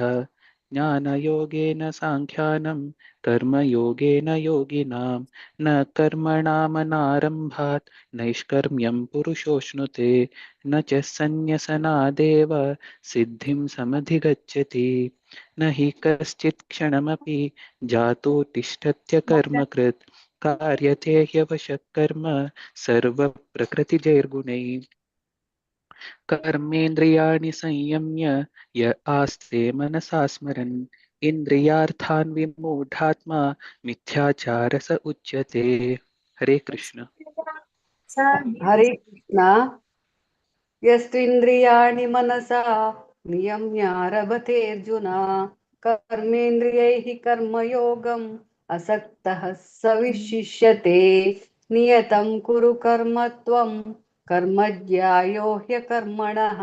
ज्ञानयोगेन साङ्ख्यानं कर्मयोगेन योगिनां न कर्मणामनारम्भात् नैष्कर्म्यं पुरुषोऽश्नुते न च सन्न्यसनादेव सिद्धिं समधिगच्छति न हि कश्चित् क्षणमपि जातो तिष्ठत्य कर्मकृत् कार्यते ह्यवशः कर्म सर्वप्रकृतिजैर्गुणैः कर्मेन्द्रियाणि संयम्य य आस्ते मनसा स्मरन् इन्द्रियार्थान् विमूढात्मा मिथ्याचारस उच्यते हरे कृष्ण हरे कृष्णा यस्त्विन्द्रियाणि मनसा नियम्यारभतेऽर्जुन कर्मेन्द्रियैः कर्मयोगम् असक्तः स विशिष्यते नियतं कुरु कर्म त्वं कर्म ज्यायो ह्यकर्मणः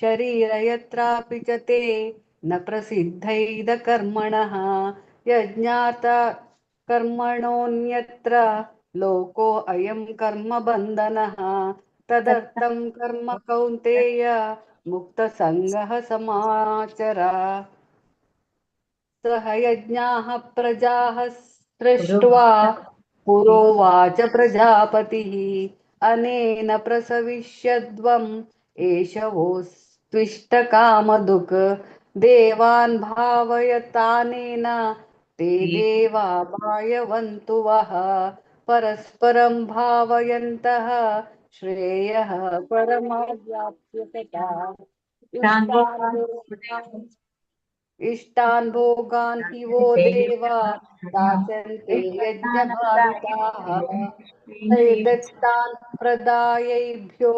शरीर यत्रापि च ते न प्रसिद्धैदकर्मणः यज्ञात कर्मणोऽन्यत्र लोको अयं कर्मबन्धनः तदर्थं कर्म कौन्तेय मुक्तसङ्गः समाचर सह यज्ञाः प्रजाः सृष्ट्वा पुरोवाच प्रजापतिः अनेन प्रसविष्यद्वम् एष वोस्त्विष्टकामधुक् देवान् भावयतानेन ते देवा भावयन्तु वः परस्परं भावयन्तः श्रेयः परमाव्याप्यतः इष्टान् भोगान् हि वो देवा दास्यन्ते यज्ञभाविताः दत्तान् प्रदायैभ्यो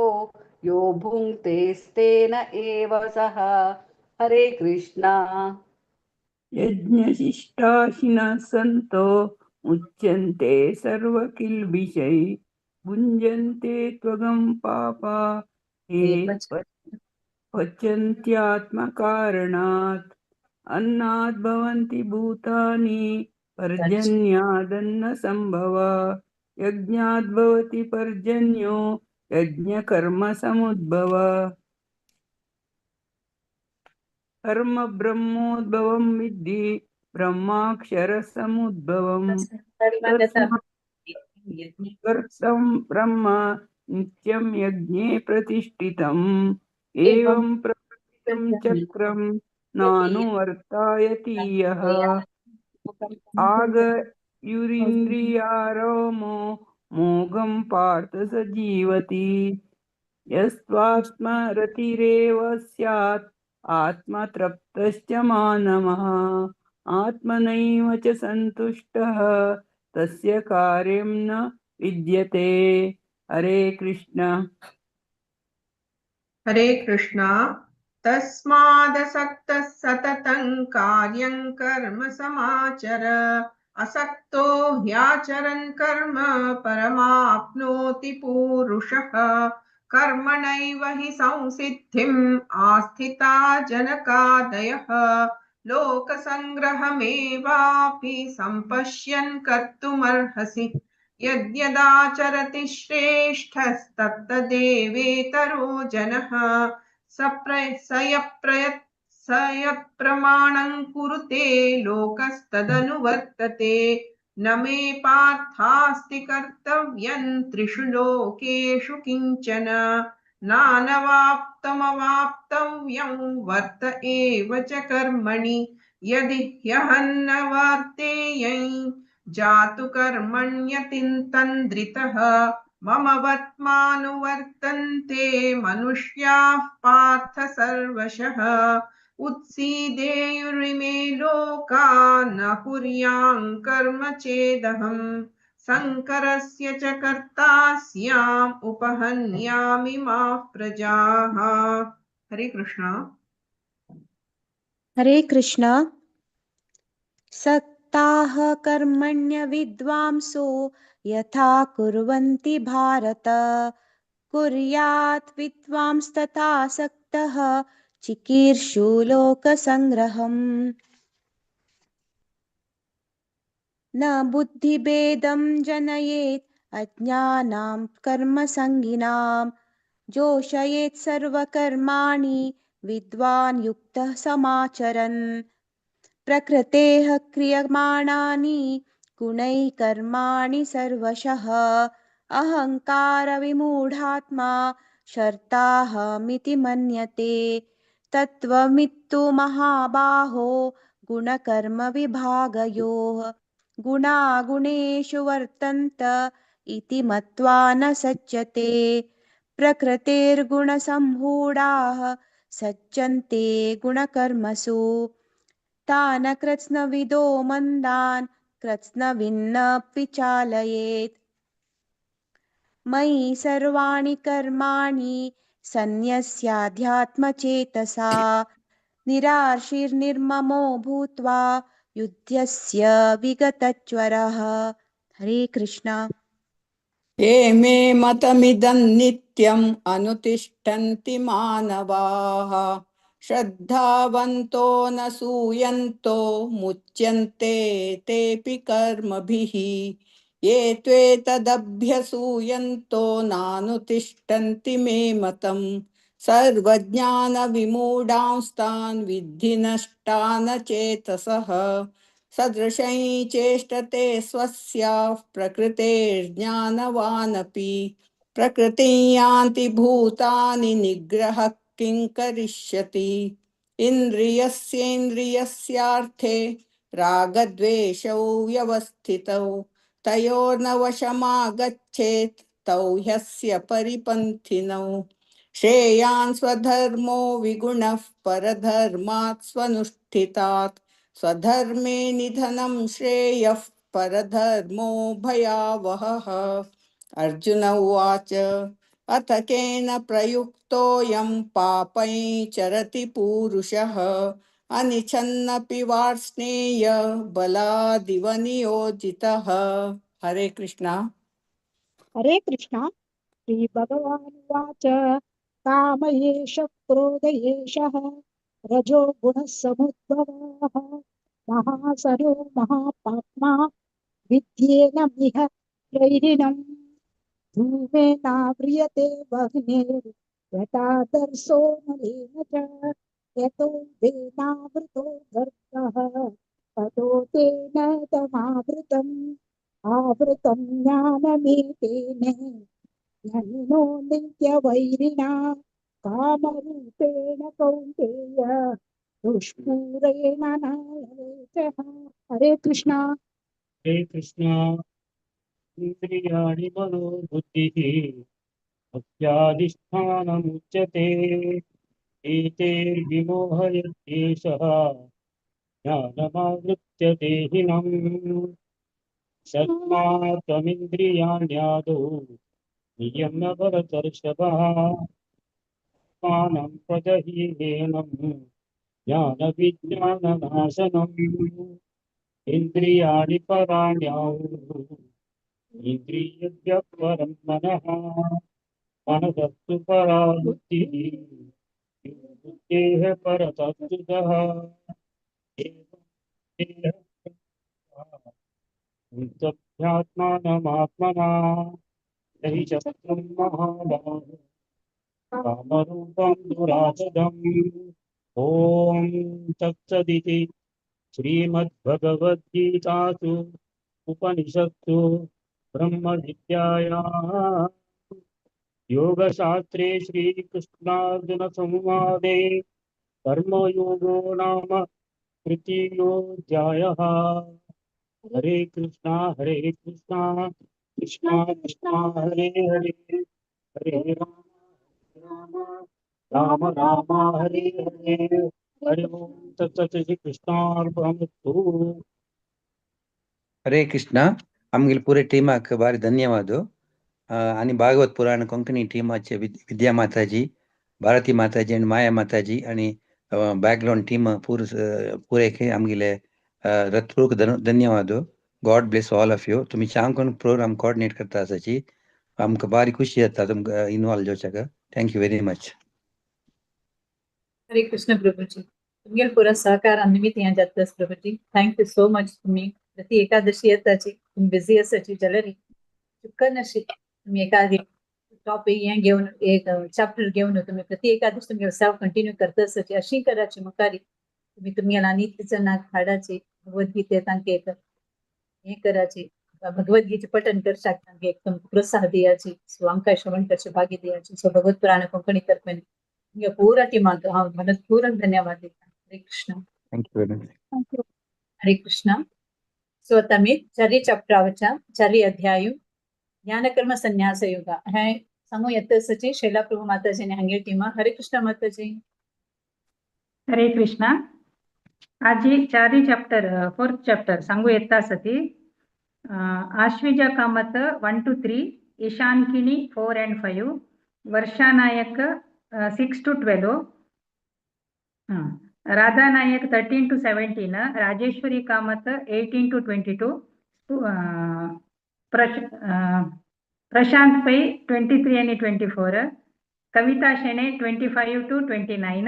यो भुङ्क्तेस्तेन एव सः हरे कृष्णा यज्ञशिष्टाशिनः सन्तो मुच्यन्ते सर्वकिल्बिषै भुञ्जन्ते त्वगं पापा ये पचन्त्यात्मकारणात् अन्नात् भवन्ति भूतानि पर्जन्यादन्न संभव यज्ञात् भवति पर्जन्यो यज्ञकर्म समुद्भव कर्म ब्रह्मोद्भवं विद्धि ब्रह्माक्षरसमुद्भवम् तत्सर्वं ब्रह्म नित्यं यज्ञे प्रतिष्ठितम् एवं प्रकृतिं चक्रं नानुवर्तायति यः आगयुरिन्द्रियारोमो मोघं पार्थ स जीवति यस्त्वात्मरतिरेव स्यात् आत्मतृप्तश्च मानवः आत्मनैव च सन्तुष्टः तस्य कार्यं न विद्यते हरे कृष्ण हरे कृष्णा तस्मादसक्तः सततं कार्यं कर्म समाचर असक्तो ह्याचरन् कर्म परमाप्नोति पूरुषः कर्मणैव हि संसिद्धिम् आस्थिता जनकादयः लोकसङ्ग्रहमेवापि सम्पश्यन् कर्तुमर्हसि यद्यदाचरति श्रेष्ठस्तत्तदेवेतरो जनः सयप्रमाणं कुरुते लोकस्तदनुवर्तते न मे पार्थास्ति कर्तव्यं त्रिषु लोकेषु किञ्चन नानवाप्तमवाप्तव्यं वर्त एव च कर्मणि यदि ह्यहन्न वर्तेयं जातु कर्मण्यतितन्द्रितः मम वर्त्मानुवर्तन्ते मनुष्याः पार्थ सर्वशः उत्सीदेयुरिमे लोका न कुर्यां कर्म चेदहम् संकरस्य च कर्ता स्याम् उपहन्यामि माः प्रजाः हरे कृष्ण हरे कृष्ण सक्ताः कर्मण्य विद्वांसो यथा कुर्वन्ति भारत कुर्यात् विद्वांस्तथा सक्तः चिकीर्षु लोकसङ्ग्रहम् न बुद्धिभेदं जनयेत् अज्ञानां कर्मसङ्गिनां जोषयेत् सर्वकर्माणि विद्वान् युक्तः समाचरन् प्रकृतेः क्रियमाणानि गुणैः कर्माणि सर्वशः अहङ्कारविमूढात्मा शर्ताहमिति मन्यते तत्त्वमित्तु महाबाहो गुणकर्मविभागयोः गुणागुणेषु वर्तन्त इति मत्वा न सज्जते प्रकृतेर्गुणसम्मूढाः सज्जन्ते गुणकर्मसु तान् कृत्स्नविदो मन्दान् कृत्स्नविन्नपि चालयेत् मयि सर्वाणि कर्माणि सन्न्यस्याध्यात्मचेतसा निराशीर्निर्ममो भूत्वा युध्यस्य विगतज्वरः हरे कृष्ण ये मे मतमिदं नित्यम् अनुतिष्ठन्ति मानवाः श्रद्धावन्तो न सूयन्तो मुच्यन्ते तेऽपि कर्मभिः ये त्वेतदभ्यसूयन्तो नानुतिष्ठन्ति मे मतम् सर्वज्ञानविमूढांस्तान् विद्धि नष्टान् चेतसः सदृशै चेष्टते स्वस्याः प्रकृतेर्ज्ञानवानपि प्रकृतिं यान्ति भूतानि निग्रहः किं करिष्यति इन्द्रियस्येन्द्रियस्यार्थे रागद्वेषौ व्यवस्थितौ तयोर्न वशमागच्छेत् तौ ह्यस्य परिपन्थिनौ श्रेयान् स्वधर्मो विगुणः परधर्मात् स्वनुष्ठितात् स्वधर्मे निधनं श्रेयः परधर्मो भयावहः अर्जुन उवाच अथ केन प्रयुक्तोऽयं पापै चरति पूरुषः अनिच्छन्नपि वार्ष्णेय बलादिव नियोजितः। हरे कृष्णा। हरे कृष्णा। श्रीभगवानुवाच काम एष क्रोध एषः रजो गुणः समुद्भवः महासरो महापाप्मा विद्येनमिह प्रैरिणम् धूमेनाव्रियते वह्निर्यथादर्शो नलेन च यतो वेनावृतो गर्भः ततो तेन तमावृतम् आवृतं ज्ञानमेतेन ज्ञानिनो नित्यवैरिणा कामरूपेण कौन्तेय दुष्पूरेण नायवेचः। हरे कृष्णा। हरे कृष्णा। इंद्रियाणि मनो बुद्धिः अत्याधिष्ठानमुच्यते एतैर्विमोहयत्येषः ज्ञानमावृत्य देहिनम् सत्त्वात्तमिन्द्रियाण्यादौ नियम्य भरतर्षभः मानं प्रजहीनेनम् ज्ञानविज्ञाननाशनम् इन्द्रियाणि पराण्याहुः इन्द्रियेभ्यः परं मनः मनसस्तु परा बुद्धिः बुद्धेः परतस्तुतः संस्तभ्यात्मानमात्मना तहि शस्त्रं महाबाहो कामरूपं दुरासदम् ॐ तत्सदिति श्रीमद्भगवद्गीतासु उपनिषत्सु ब्रह्मविद्यायां योगशास्त्रे श्रीकृष्णार्जुनसंवादे कर्मयोगो नाम तृतीयोऽध्यायः। हरे कृष्णा कृष्णा कृष्णा हरे हरे हरे राम राम राम हरे हरे हरि ओम तत्सत् श्री कृष्णार्पणमस्तु। हरे कृष्ण आमगेल पुरे टीमाक बारी धन्यवाद आणि भागवत पुराण कोंकणी टीमाचे विद्या माताजी, भारती माताजी आणि माया माताजी आणि बॅकग्राउंड टीम पुरे आमगेले हृत्पूर्वक धन्यवाद। God bless all of you. तुम्ही छान करून प्रोग्राम कोऑर्डिनेट करता आसाची आमकां बारी खुशी जाता तुमकां इन्वॉल्व जावच्याक। Thank you very much. Hare Krishna प्रभुजी, तुमगे पुरा सहकार आनी निमित्त हें जातस प्रभुजी। Thank you so much. तुम्ही प्रति एकादशी येताची तुम्ही बिझी आसाची जाल्यार चुकन अशी तुम्ही एखादी टॉपिक हें घेवन एक चॅप्टर घेवन तुम्ही प्रति एकादशी तुमगे सेल्फ कंटिन्यू करता आसाची अशी कराची मुखारी तुम्ही तुमगेला नित्य जनाक हाडाची भगवद्गीते तांके हें कराची भगवद्गीते पठन करशाक तांके एक प्रोत्साह दियाची। सो आमकां श्रवण करचे भागी दियाची। सो भगवत पुराण कोंकणी तर्फे पूरा टीमाक हांव मनपूर्वक धन्यवाद देता। हरे Krishna. Thank you very much. Hare Krishna. सो आता मी 4 चॅप्टरावरच्या 4 अध्याय ज्ञानकर्म संन्यास योग हे सांगू येतसची शैला प्रभू माताजी ने हांगे टीमा। हरे कृष्ण माताजी। हरे कृष्णा। आज 4 चॅप्टर 4th चॅप्टर सांगू येता सती आश्विजा कामत 1 to 3, ईशानकिनी 4 and 5, वर्षा नायक 6 to 12, राधा नायक 13 to 17, राजेश्वरी कामत 18 to 22, प्रशांत पै 23 आणि 24, कविता शेणे 25 to 29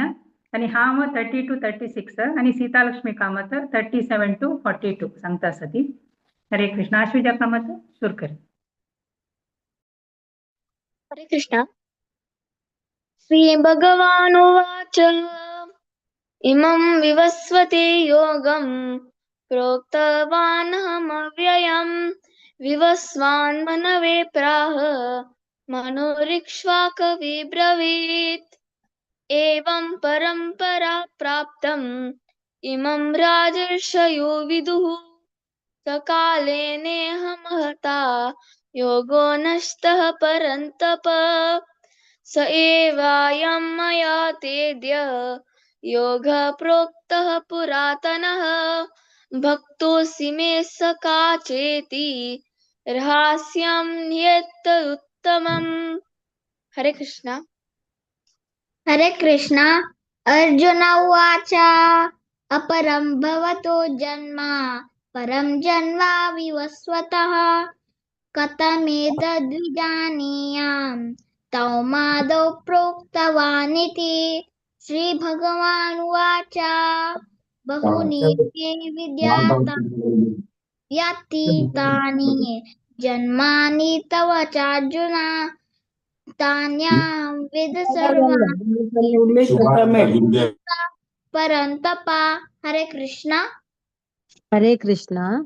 आणि हाम 30 to 36 आणि सीतालक्ष्मी कामत 37 to 42 सांगता सती. हरे कृष्ण. आश्विजा कामत सुरकर. हरे कृष्ण. श्रीभगवानुवाच इमं विवस्वते योगं प्रोक्तवानहमव्ययं विवस्वान् मनवे प्राह मनोरिक्ष्वाकविब्रवीत्. एवं परम्परा प्राप्तम् इमं राजर्षयो विदुः सकाले नेह महता योगो नष्टः परन्तप. स एवायं मया तेद्य योगः प्रोक्तः पुरातनः भक्तोऽसि मे सखा चेति रहस्यं ह्येतदुत्तमम्. हरे कृष्ण. हरे कृष्ण. अर्जुन उवाच अपरं भवतो जन्म परं जन्म विवस्वतः कथमेतद्विजानीयाम् तौ मादौ प्रोक्तवानिति. श्रीभगवानुवाच बहूनि ते व्यतीतानि जन्मानि तव चार्जुन तान्यां वेद सर्वाणि परन्तप. हरे कृष्ण. हरे कृष्ण.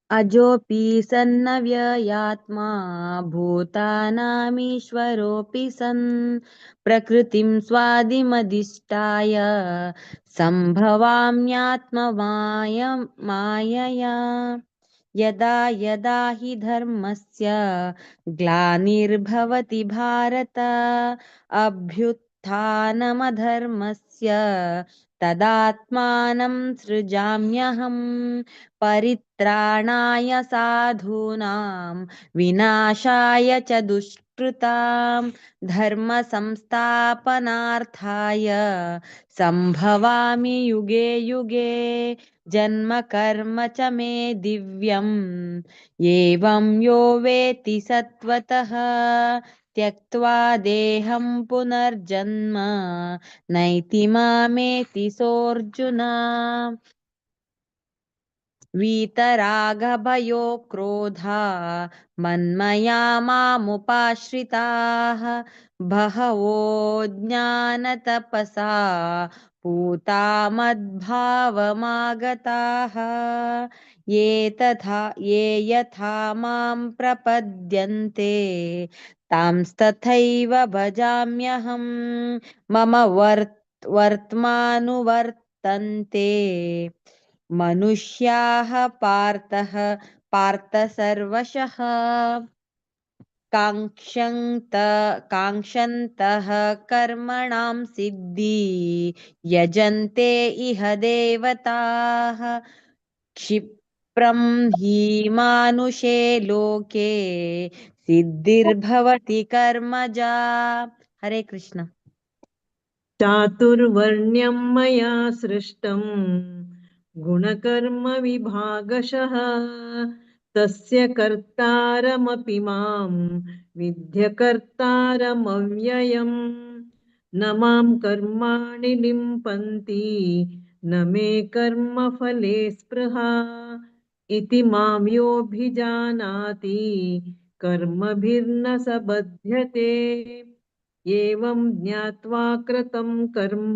अजोऽपि सन्नव्ययात्मा भूतानामीश्वरोऽपि सन् प्रकृतिं स्वादिमधिष्ठाय सम्भवाम्यात्ममायया. यदा यदा हि धर्मस्य ग्लानिर्भवति भारत अभ्युत्थानमधर्मस्य तदात्मानं सृजाम्यहम्. परित्राणाय साधूनां विनाशाय च दुष्कृतां धर्म संस्थापनार्थाय संभवामि युगे युगे. जन्म कर्म च मे दिव्यम् एवं यो वेत्ति सत्त्वतः त्यक्त्वा देहं पुनर्जन्म नैति मामेति सोऽर्जुन. वीतरागभयो क्रोधा मन्मया मामुपाश्रिताः बहवो ज्ञानतपसा पूता मद्भावमागताः. ये यथा मां प्रपद्यन्ते तांस्तथैव भजाम्यहम्. मम वर्त्मानुवर्तन्ते मनुष्याः पार्थ सर्वशः काङ्क्षन्तः कर्मणां सिद्धि यजन्ते इह देवताः. क्षिप्रं हि मानुषे लोके सिद्धिर्भवति कर्मजा. हरे कृष्ण. चातुर्वर्ण्यं मया सृष्टं गुणकर्म विभागशः तस्य कर्तारमपि मां विद्य कर्तारमव्ययम्. न मां कर्माणि लिम्पन्ति न मे कर्मफले स्पृहा इति मां योऽभिजानाति कर्मभिर्न स बध्यते. एवं ज्ञात्वा कृतं कर्म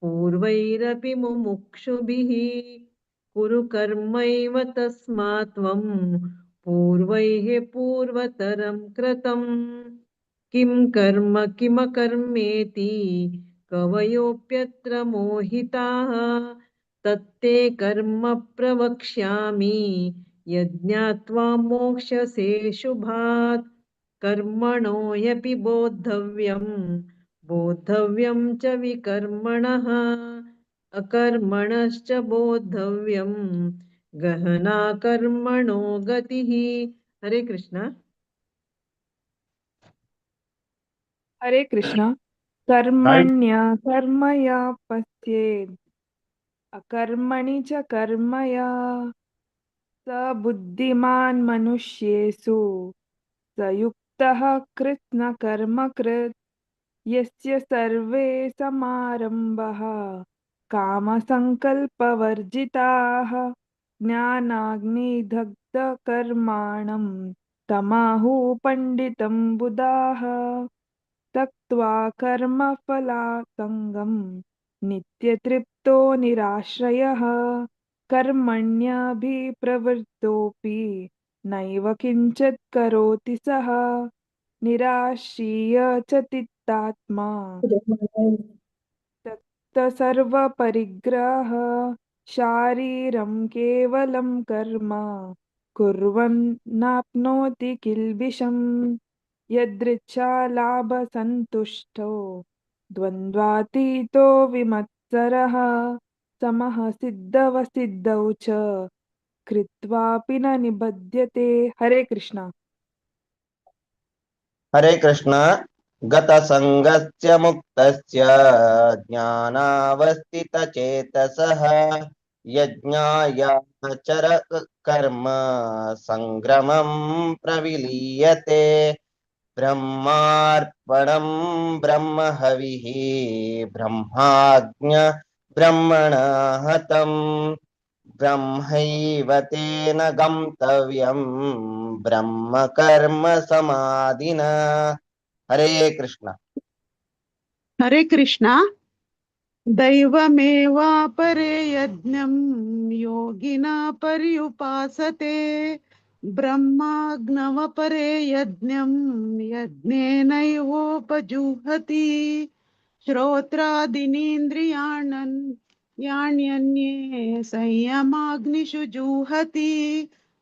पूर्वैरपि मुमुक्षुभिः कुरु कर्मैव तस्मात् त्वं पूर्वैः पूर्वतरं कृतम्. किं कर्म किमकर्मेति कवयोऽप्यत्र मोहिताः तत्ते कर्म प्रवक्ष्यामि यज्ञात्वा मोक्ष्यसे शुभात्. कर्मणो ह्यपि बोद्धव्यं च विकर्मणः अकर्मणश्च बोद्धव्यं गहना कर्मणो गतिः. हरे कृष्ण. हरे कृष्ण. कर्मण्य कर्मया पश्येत् अकर्मणि च कर्मया स बुद्धिमान् मनुष्येषु स युक्तः कृत्स्नकर्मकृत् यस्य सर्वे समारम्भः कामसङ्कल्पवर्जिताः ज्ञानाग्निदग्धकर्माणं तमाहुः पण्डितं बुधाः त्यक्त्वा कर्मफलासङ्गं नित्यतृप्तो निराश्रयः कर्मण्यभिप्रवृत्तोऽपि नैव किञ्चित् करोति सः निराश्रीय च चित्तात्मा त्यक्तसर्वपरिग्रह शारीरं केवलं कर्म कुर्वन्नाप्नोति किल्बिषम् यदृच्छालाभसन्तुष्टो द्वन्द्वातीतो विमत्सरः समः सिद्धवसिद्धौ च कृत्वापि न निबध्यते। हरे कृष्ण। हरे कृष्ण। गतसङ्गस्य मुक्तस्य ज्ञानावस्थितचेतसः यज्ञायाचर कर्म सङ्ग्रमं प्रविलीयते ब्रह्मार्पणं ब्रह्महविः ब्रह्माज्ञ ब्रह्मणहतम् ब्रह्मैव तेन गन्तव्यं ब्रह्म कर्म समाधिना। हरे कृष्ण। हरे कृष्ण। दैवमेवापरे यज्ञं योगिना पर्युपासते ब्रह्माग्नवपरे यज्ञं यज्ञेनैवोपजुह्वति यान्यन्ये संयमाग्निषु जुह्वति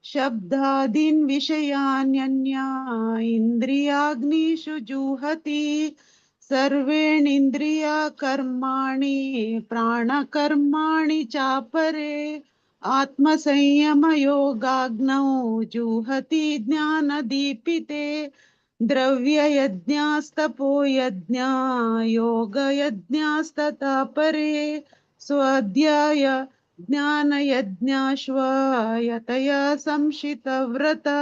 शब्दादीन् विषयान्यन्या इन्द्रियाग्निषु जुह्वति सर्वेणीन्द्रिया कर्माणि प्राणकर्माणि चापरे आत्मसंयमयोगाग्नौ जुह्वति ज्ञानदीपिते द्रव्ययज्ञास्तपो यज्ञा योगयज्ञास्तथा परे स्वाध्याय ज्ञानयज्ञाश्वयतया संशितव्रता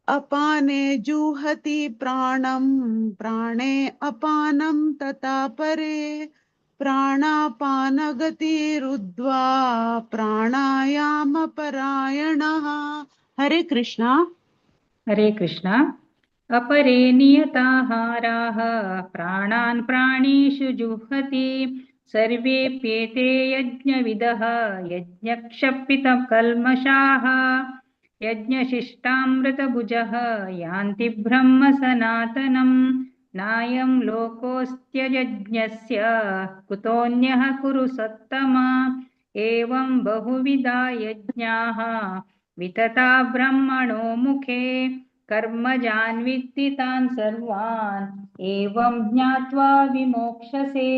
अपाने जुहति प्राणं प्राणे अपानं तथा परे प्राणापानगतिरुद्ध्वा प्राणायामपरायणः। हरे कृष्णा। हरे कृष्ण। अपरे नियताहाराः प्राणान् प्राणेषु जुह्वति सर्वेऽप्येते यज्ञविदः यज्ञक्षपितकल्मषाः यज्ञशिष्टामृतभुजः यान्ति ब्रह्म सनातनम् नायं लोकोऽस्त्ययज्ञस्य कुतोऽन्यः कुरु सत्तमा एवं बहुविधा यज्ञाः वितता ब्रह्मणो मुखे कर्मजान् विद्धि तान् सर्वान् एवं ज्ञात्वा विमोक्ष्यसे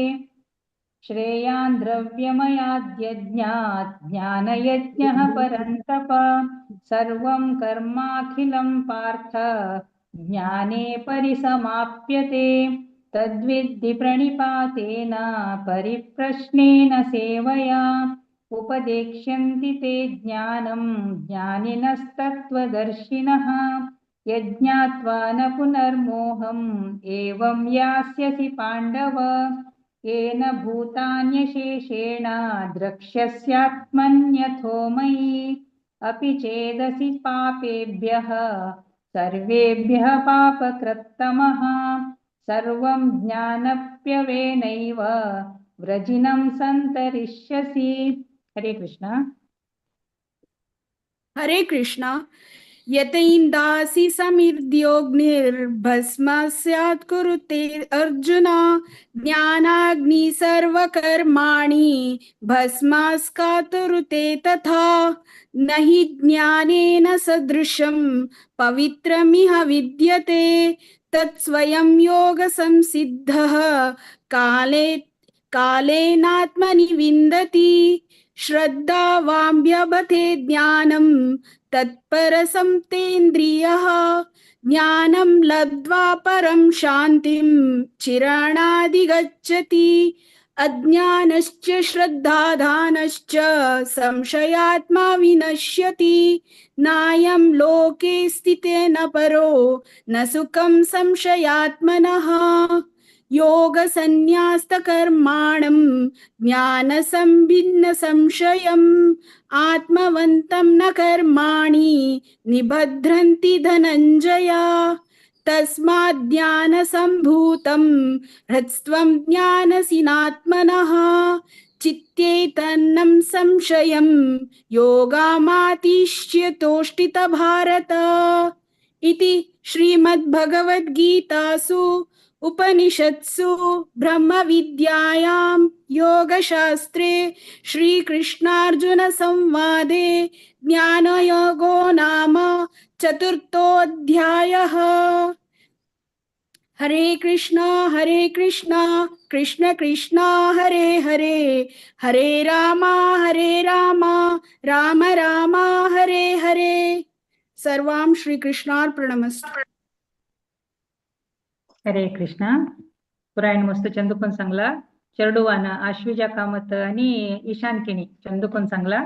श्रेयान् द्रव्यमयाद्यज्ञात् ज्ञानयज्ञः परन्तप सर्वं कर्माखिलं पार्थ ज्ञाने परिसमाप्यते तद्विद्धि प्रणिपातेन परिप्रश्नेन सेवया उपदेक्ष्यन्ति ते ज्ञानं ज्ञानिनस्तत्त्वदर्शिनः यज्ञात्वा न पुनर्मोहम् एवं यास्यसि पाण्डव येन भूतान्यशेषेण द्रक्ष्यस्यात्मन्यथो मयि अपि चेदसि पापेभ्यः सर्वेभ्यः पापकृत्तमः सर्वं ज्ञानप्यवेनैव व्रजिनं सन्तरिष्यसि। हरे कृष्ण। हरे कृष्ण। यतैन्दासि समिर्द्योग्निर्भस्म स्यात् कुरुते अर्जुन ज्ञानाग्नि सर्वकर्माणि भस्मास्कातुरुते तथा न हि ज्ञानेन सदृशं पवित्रमिह विद्यते तत्स्वयं योगसंसिद्धः कालेनात्मनि विन्दति श्रद्धावाम्भ्यभते ज्ञानं तत्परसंतेन्द्रियः ज्ञानं लब्ध्वा परं शान्तिं चिराणाधिगच्छति अज्ञानश्च श्रद्धाधानश्च संशयात्मा विनश्यति नायं लोके स्थितेन परो न सुखं संशयात्मनः योगसन्न्यास्तकर्माणं ज्ञानसम्भिन्नसंशयम् आत्मवन्तं न कर्माणि निबध्रन्ति धनञ्जय तस्मात् ज्ञानसम्भूतं हृत्स्वं ज्ञानसिनात्मनः चित्तेतन्नं संशयं योगामातिष्यतोष्टित भारत इति श्रीमद्भगवद्गीतासु उपनिषत्सु ब्रह्मविद्यायां योगशास्त्रे श्रीकृष्णार्जुनसंवादे ज्ञानयोगो नाम चतुर्थोऽध्यायः। हरे कृष्णा कृष्ण कृष्णा हरे हरे हरे राम राम राम हरे हरे। सर्वां श्रीकृष्णार्पणमस्तु। हरे कृष्ण. पुराण मस्त चंदुकन सांगला चरडुवान आश्विजा कामत आणि ईशान किणी चंदुकन सांगला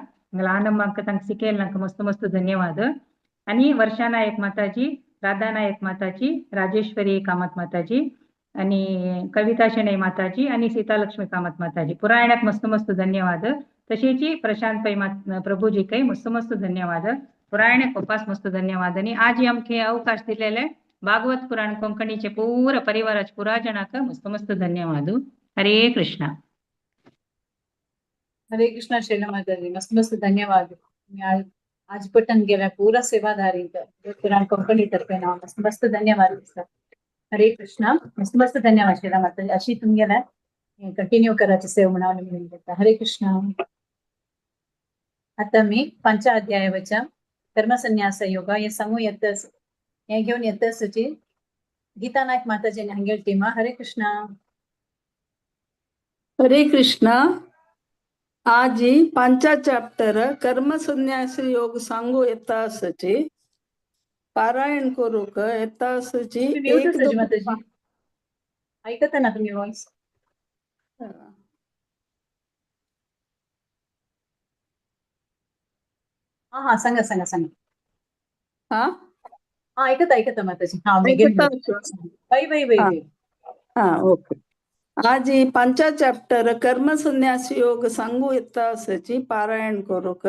आनंद तंग सिकेल नंक मस्त मस्त धन्यवाद. आणि वर्षा नायक माताजी, राधा नायक माताजी, राजेश्वरी कामत माताजी आणि कविता शेणे माताजी आणि सीतालक्ष्मी कामत माताजी पुरायणात मस्त मस्त धन्यवाद. तशीची प्रशांत पै प्रभूजी काही मस्त मस्त धन्यवाद. पुरायणात पप्पास मस्त धन्यवाद. आणि आज आमके अवकाश दिलेले भागवत पुराण कोंकणीचे पूर्ण परिवाराचे पुरा जणाक मस्त मस्त धन्यवाद. हरे कृष्ण. हरे कृष्णा शैला माताजी मस्त मस्त धन्यवाद. मी आज पटन गेल्या पूरा सेवाधारी पुराण कोंकणी तर्फे नाव मस्त मस्त धन्यवाद दिसतात. हरे कृष्णा मस्त मस्त धन्यवाद शैला माताजी. अशी तुम्ही गेला कंटिन्यू करायची सेव म्हणावं म्हणून घेता. हरे कृष्णा. आता मी 5 अध्यायाच्या कर्मसन्यास योगा हे सांगू येतच हे घेऊन येतच गीता नायक माताजी हंगेल टीमा. हरे कृष्णा. हरे कृष्णा. आज 5 चॅप्टर कर्म संन्यास योग सांगू येतासची पारायण करूक येतासची एक माताजी ऐकत ना तुम्ही वॉइस. हा सांगा सांगा सांगा. हा ऐकत माताजी. हा बाई. हा ओके. आज 5 चॅप्टर कर्म संन्यास योग सांगू येतासची पारायण करूक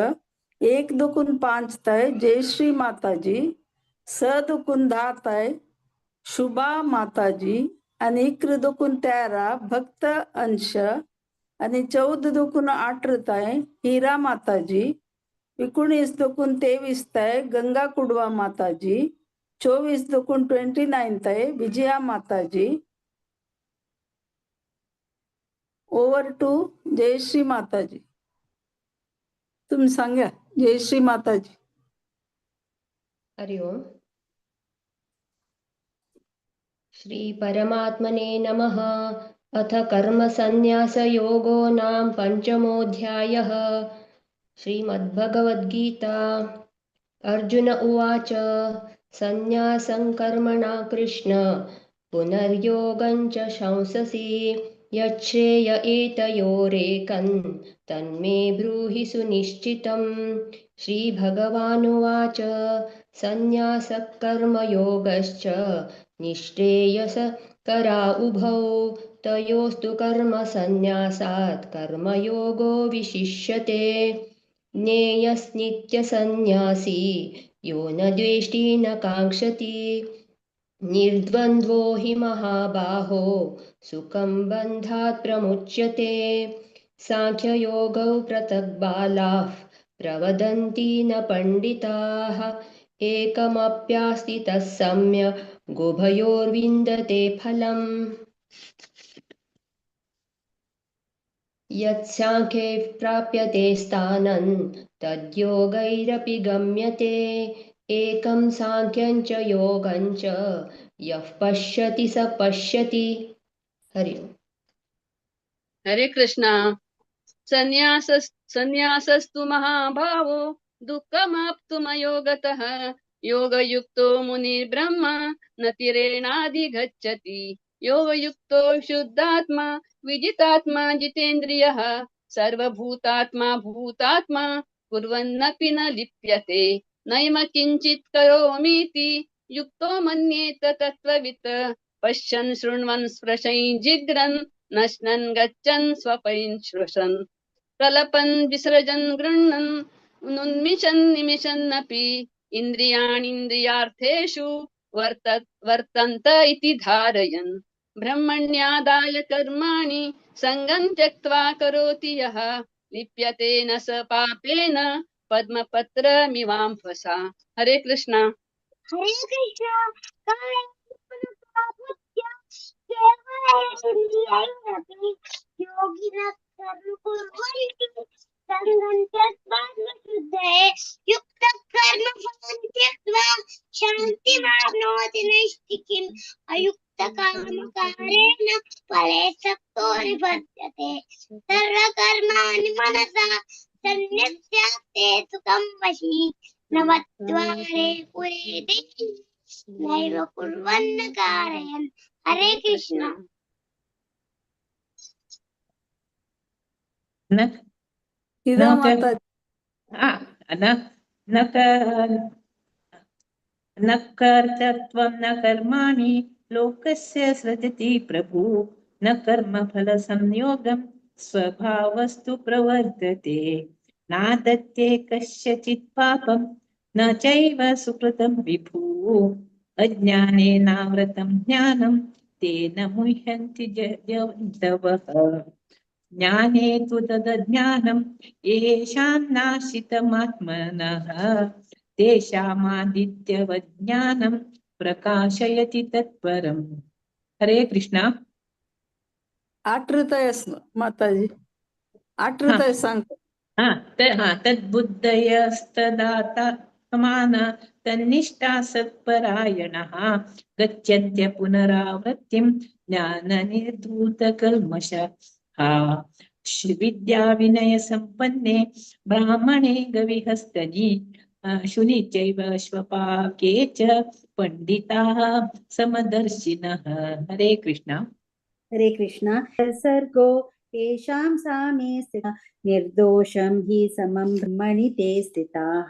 1 दुकून 5 तय जयश्री माताजी, 6 दुकून 10 तय शुभा माताजी आणि 1 दुकून 13 भक्त अंश आणि 14 दुकून 8 तय हीरा माताजी, 19 दुकून 23 तय गंगा कुडवा माताजी, 24 दुकून 29 तय विजया माताजी. ओव्हर टू जयश्री माताजी. तुम्ही सांगा जयश्री माताजी. हरि ओम. श्री परमात्मने नमः. अथ कर्म संन्यास योगो नाम पंचमोऽध्यायः. श्रीमद्भगवद्गीता. अर्जुन उवाच संन्यासं कर्मणा कृष्ण पुनर्योगं च शंससि यच्छ्रेय एतयोरेकं तन्मे ब्रूहि सुनिश्चितं. श्रीभगवानुवाच संन्यासः कर्मयोगश्च निःश्रेयसकरा उभौ तयोस्तु कर्मसन्न्यासात् कर्मयोगो विशिष्यते. ज्ञेयस्नित्यसन्न्यासी यो न द्वेष्टि न काङ्क्षति निर्द्वन्द्वो हि महाबाहो सुखं बन्धात् प्रमुच्यते. साङ्ख्ययोगौ पृथक् बालाः प्रवदन्ति न पण्डिताः एकमप्यास्थितः सम्यक् गुभयोर्विन्दते फलम्. यत्साङ्ख्ये प्राप्यते स्थानं तद्योगैरपि गम्यते. एकं साङ्ख्यं च योगं च यः पश्यति स पश्यति. हरि ओम्. हरे कृष्णा. संन्यासस्तु महाभावो दुःखमाप्तुमयोगतः योगयुक्तो मुनिर्ब्रह्म न तिरेणाधिगच्छति. योगयुक्तो शुद्धात्मा विजितात्मा जितेन्द्रियः सर्वभूतात्मा भूतात्मा कुर्वन्नपि न लिप्यते नैव किञ्चित् करोमीति युक्तो मन्येत तत्त्ववित् पश्यन् शृण्वन् स्पृशन् जिघ्रन् नश्नन् गच्छन् स्वपयन् श्वसन् प्रलपन् विसृजन् गृह्णन् उन्मिषन् निमिषन्नपि इन्द्रियाणीन्द्रियार्थेषु वर्तन्त इति धारयन् ब्रह्मण्यादाय कर्माणि सङ्गं त्यक्त्वा करोति यः लिप्यते न स पापेन पद्मपत्रमिवाम्भसा। हरे कृष्णा। हरे कृष्ण योगिनः कर्म कुर्वन्ति सङ्गं त्यक्त्वा शुद्धये युक्तः कर्मफलं त्यक्त्वा शान्तिमाप्नोति नैष्ठिकीम् अयुक्तकामकारेण फले सक्तो निबध्यते सर्वकर्माणि मनसा सन्न्यस्यास्ते सुखं वशी नवद्वारे पुरे देहि नैव कुर्वन्न कारयन्। हरे कृष्ण। गीता माता न कर्तृत्वं न कर्माणि लोकस्य सृजति प्रभु न कर्मफलसंयोगं स्वभावस्तु प्रवर्तते नादत्ते कस्यचित् पापं न चैव सुकृतं विभु अज्ञानेनावृतं ज्ञानं तेन मुह्यन्ति जन्तवः ज्ञाने तु तदज्ञानं येषां नाशितमात्मनः तेषामादित्यवज्ञानं प्रकाशयति तत्परम्। हरे कृष्णा। आठृतय माताजी आठृतय सांगतो तद्बुद्धयस्तदाता समान तन्निष्ठा सत्परायणः गच्छन्त्य पुनरावृत्तिं ज्ञाननिर्धूतकल्मषः विद्या विनय संपन्ने ब्राह्मणे गविहस्तनि शुनि चैव श्वपाके च पंडिताः समदर्शिनः। हरे कृष्णा। हरे कृष्णा। सर्गो येषां सामे स्थितः निर्दोषं हि समं ब्रह्मणि ते स्थिताः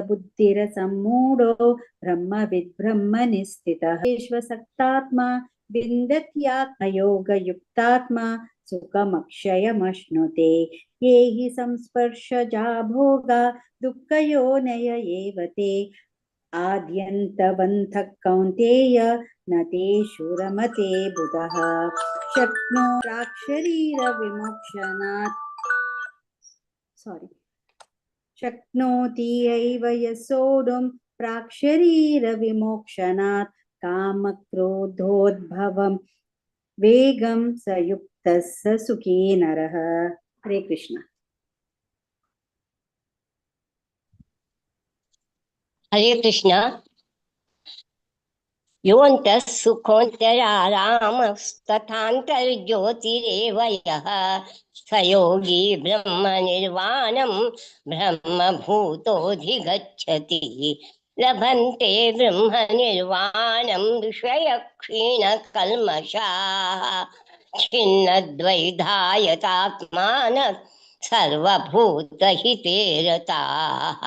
बुद्धिरसम्मूढो ब्रह्मविद् ब्रह्मणि स्थितः विश्वसक्तात्मा विन्दत्यात्मयोगयुक्तात्मा सुखमक्षयमश्नुते ये हि संस्पर्शजा भोगा दुःखयोनय एव ते आद्यन्तवन्तः कौन्तेय न तेषु रमते बुधः शक्नो शक्नोति एव यशोढुं प्राक्शरीरविमोक्षणात् कामक्रोधोद्भवं वेगं स युक्तः स सुखी नरः। हरे कृष्ण। हरे कृष्ण। योऽन्तः सुखोऽन्तरारामस्तथान्तर्ज्योतिरेव यः स योगी ब्रह्मनिर्वाणं ब्रह्मभूतोऽधिगच्छति लभन्ते ब्रह्मनिर्वाणं विषयक्षीणकल्मषाः छिन्नद्वैधायतात्मानः सर्वभूतहिते रताः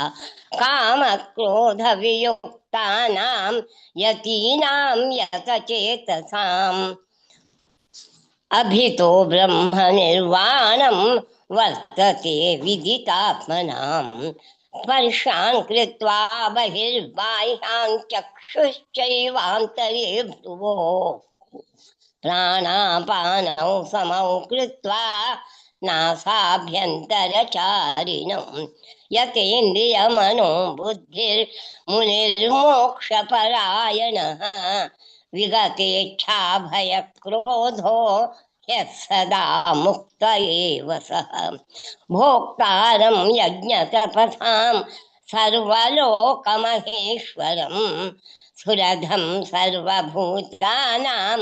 कामक्रोधवियुक्तानां यतीनां यतचेतसाम् अभितो ब्रह्मनिर्वाणं वर्तते विदितात्मनां स्पर्शान् कृत्वा बहिर्बाह्यान् चक्षुश्चैवान्तरे भ्रुवोः प्राणापानौ समौ कृत्वा नासाभ्यन्तरचारिणं यतेन्द्रियमनो बुद्धिर्मुनिर्मोक्षपरायणः विगतेच्छाभयक्रोधो यः सदा मुक्त एव सः भोक्तारं यज्ञतपसां सर्वलोकमहेश्वरं सुरधं सर्वभूतानां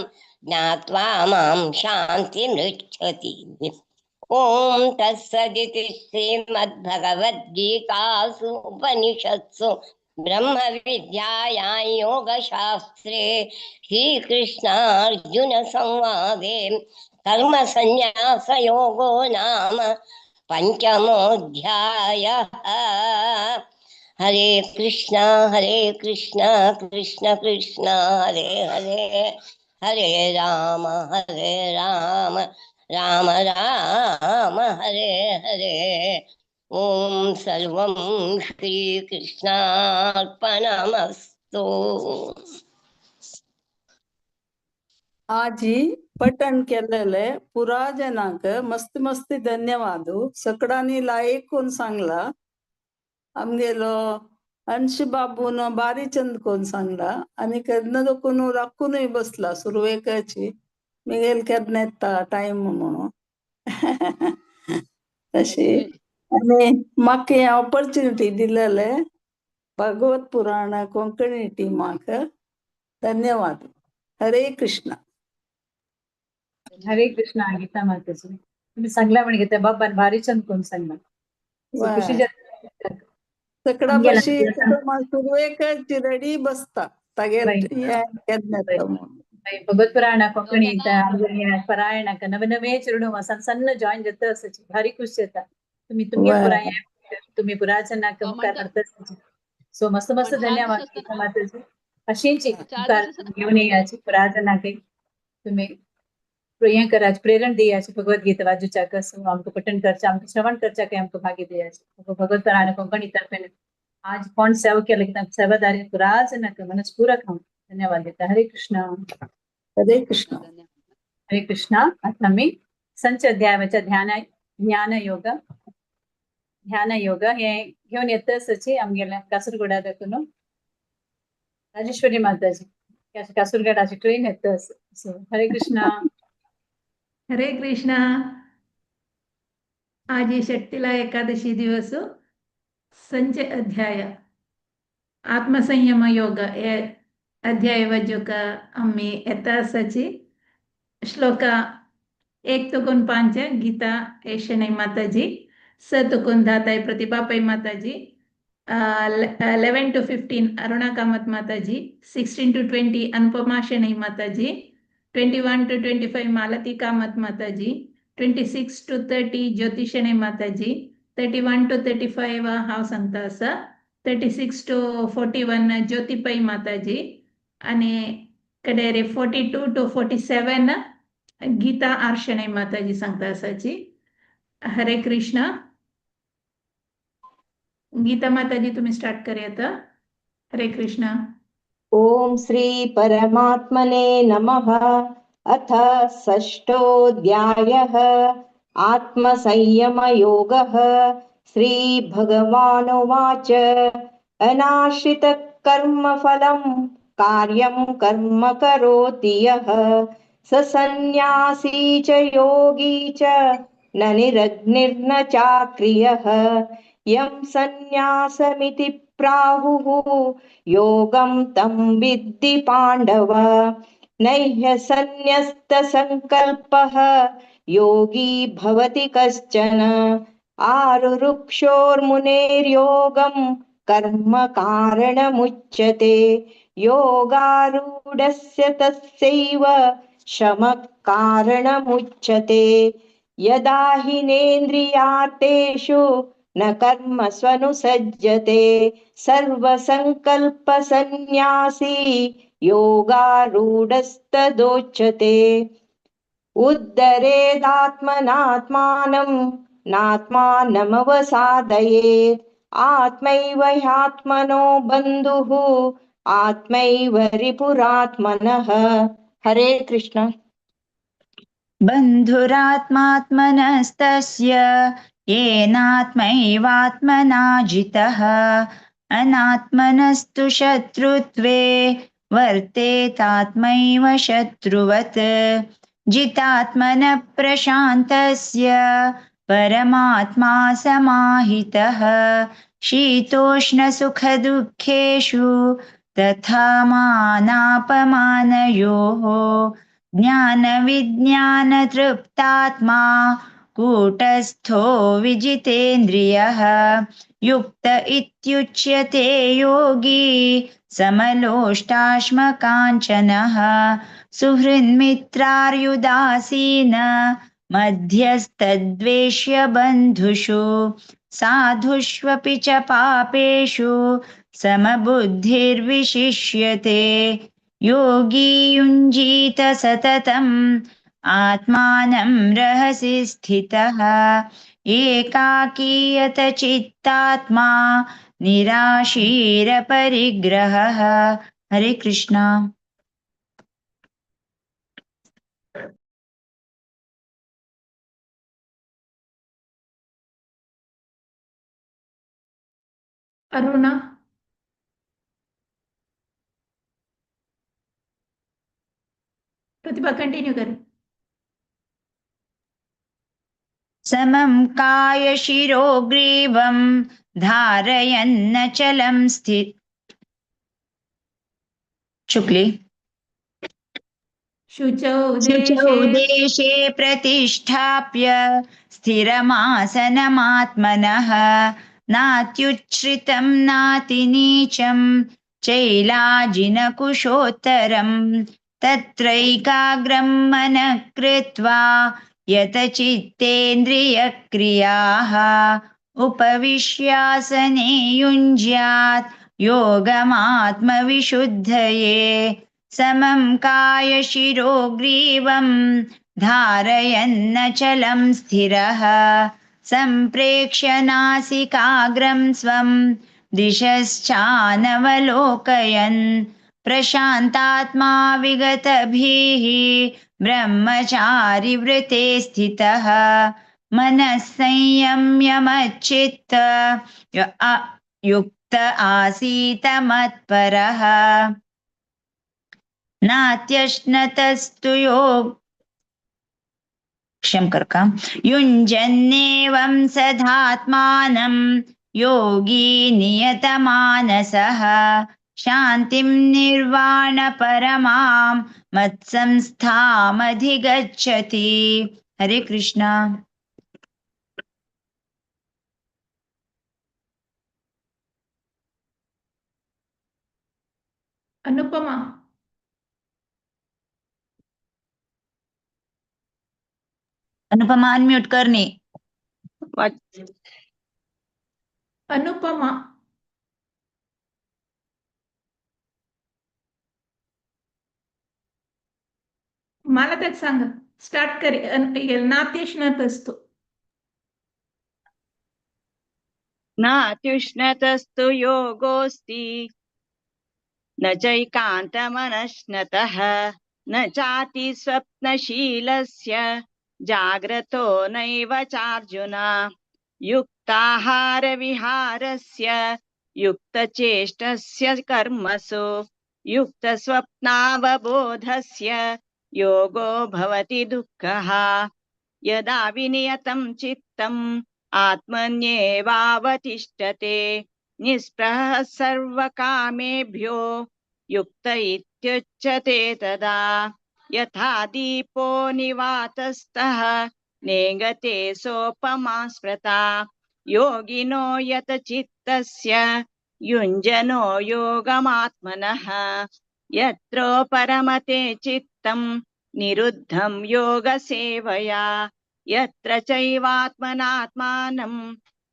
ज्ञात्वा मां शान्तिमृच्छति। ॐ तत्सदिति श्रीमद्भगवद्गीतासु उपनिषत्सु ब्रह्मविद्यायां योगशास्त्रे श्रीकृष्णार्जुनसंवादे कर्मसन्न्यासयोगो नाम पञ्चमोऽध्यायः। हरे कृष्णा कृष्ण कृष्ण हरे हरे, हरे राम राम राम हरे हरे। ओम सर्वं श्रीकृष्णार्पणमस्तु। आजी पठण केलेले पुराजनाक मस्त मस्ती धन्यवाद. सकडानी लायकून सांगला. आमगेलो अंश बाबून बारी चंद कोण सांगला आणि केदन दोकून राखूनय बसला सुरवेकाची मिगेल केदन येता टाइम म्हणून तशी. आणि म्हाका हे ऑपॉर्च्युनिटी दिलेले भागवत पुराण कोंकणी टीमाक धन्यवाद. हरे कृष्ण. हरे कृष्णा गीता माताजी. तुम्ही सांगला म्हणजे त्या बाबान भारी चंद कोण सांगला. So, खुशी जाता. सकड़ा आमगेला बशी सुरवेकाची रेडी बसता तागेर केदन येता म्हणून. भगवत पुराण कोंकणी पारायण नवे नवे चिरडू सಣ್ಣ सಣ್ಣ ಜಾಯಿನ್ ಜೊತೆ ಅಸಚಿ ಭಾರಿ ಖುಷಿ ಆಯ್ತಾ. तुम्ही पुराय तुम्ही पुराचं नाक मुखार करता. सो मस्त मस्त धन्यवाद गीता माताजी. अशींची घेऊन याची पुराचं नाके तुम्ही प्रिय कराच प्रेरण दियाची भगवद्गीता वाजूच्या कसं आमको पठन करचा आमको श्रवण करचा के हमको भागी दियाची भगवत पुराण कोंकणी तर्फे आज कौन सेवा केलं की सेवादारी पुराचं नाक मनस पूरा खाऊन धन्यवाद देता. हरे कृष्ण. हरे कृष्ण. हरे कृष्णा. आता मी संच अध्यायाच्या ज्ञान योग हे घेऊन येतच आमगेल्या कासरगोडा दाखवून राजेश्वरी माताजी कासरगोडाची ट्रेन येतच. हरे कृष्णा. हरे कृष्णा. आज षट्टिला एकादशी दिवस संच अध्याय आत्मसंयम योग हे अध्याय वजुक आम्ही येतासची श्लोक 1-5 गीता ऐशनै माताजी, 7 दाताई प्रतिभापाई माताजी, 11-15 अरुणा कामत माताजी, 16-20 अनुपमा शनै माताजी, 21-25 मालती कामत माताजी, 26-30 ज्योति शनै माताजी, 31-35 हाव सांगता 36-41 ज्योतिपाई माताजी आणि कडेरे 42-47 गीता आर्शनै माताजी सांगता असाची. हरे कृष्ण. गीता माताजी तुम्ही स्टार्ट करूया. हरे कृष्ण. ओम श्री परमात्मने नमः. अथ षष्ठोऽध्यायः आत्मसंयमयोगः. श्रीभगवानुवाच अनाश्रितः कर्मफलं कार्यं कर्म करोति यः स सन्न्यासी च योगी च न निरग्निर्न चाक्रियः. यं सन्न्यासमिति प्राहुः योगं तं विद्धि पाण्डव. नैह्यसन्न्यस्तसङ्कल्पः योगी भवति कश्चन. आरुरुक्षोर्मुनेर्योगं कर्म कारणमुच्यते. योगारूढस्य तस्यैव शमः कारणमुच्यते. यदा हिनेन्द्रियार्थेषु न कर्मस्वनुसज्जते सर्वसङ्कल्पसन्न्यासी योगारूढस्तदोच्यते. उद्धरेदात्मनात्मानं नात्मानमवसादयेत्. आत्मैव ह्यात्मनो बन्धुः आत्मैव रिपुरात्मनः. हरे कृष्ण. बन्धुरात्मात्मनस्तस्य येनात्मैवात्मना जितः. अनात्मनस्तु शत्रुत्वे वर्तेतात्मैव शत्रुवत्. जितात्मनः प्रशान्तस्य परमात्मा समाहितः. शीतोष्णसुखदुःखेषु तथा मानापमानयोः. ज्ञानविज्ञानतृप्तात्मा कूटस्थो विजितेन्द्रियः युक्त इत्युच्यते योगी समलोष्टाश्मकाञ्चनः सुहृन्मित्रार्युदासीन मध्यस्तद्वेष्य बन्धुषु साधुष्वपि च पापेषु समबुद्धिर्विशिष्यते योगी युञ्जीत सततम् आत्मानं रहसि स्थितः एकाकीयत चित्तात्मा निराशीरपरिग्रहः। हरे कृष्णा। अरुणा प्रतिभा कंटिन्यू करें। समं कायशिरो ग्रीवं धारयन्नचलं शुक्ली शुचौ शुचौ देशे प्रतिष्ठाप्य स्थिरमासनमात्मनः नात्युच्छ्रितं नातिनीचं चैलाजिनकुशोत्तरम् तत्रैकाग्रं मनः कृत्वा यतचित्तेन्द्रियक्रियाः उपविश्यासने युञ्ज्यात् योगमात्मविशुद्धये समं कायशिरो ग्रीवं धारयन्नचलं स्थिरः सम्प्रेक्ष्य नासिकाग्रं स्वं दिशश्चानवलोकयन् प्रशान्तात्मा विगतभिः ब्रह्मचारिव्रते स्थितः मनः संयम्य मच्चित्त युक्त आसीत मत्परः नात्यश्नतस्तु युञ्जन्नेवं सदात्मानं योगी नियतमानसः शान्तिं निर्वाणपरमां मत्संस्थामधिगच्छति। हरे कृष्णा। अनुपमा अनुपमा अनम्यूट करणे। अनुपमा मला त्यात सांगा स्टार्ट करे नात्यश्नत असतो नात्युष्णतस्तु योगोऽस्ति न चैकान्तमनश्नतः न चाति स्वप्नशीलस्य जाग्रतो नैव चार्जुन युक्ताहारविहारस्य युक्तचेष्टस्य कर्मसु युक्तस्वप्नावबोधस्य योगो भवति दुःखः यदा विनियतं चित्तम् आत्मन्येवावतिष्ठते निःस्पृहः सर्वकामेभ्यो युक्त इत्युच्यते तदा यथा दीपो निवातस्थः नेङ्गते सोपमा स्मृता योगिनो यत चित्तस्य युञ्जनो योगमात्मनः यत्र परमते चित्तं निरुद्धं योगसेवया यत्र चैवात्मनात्मानं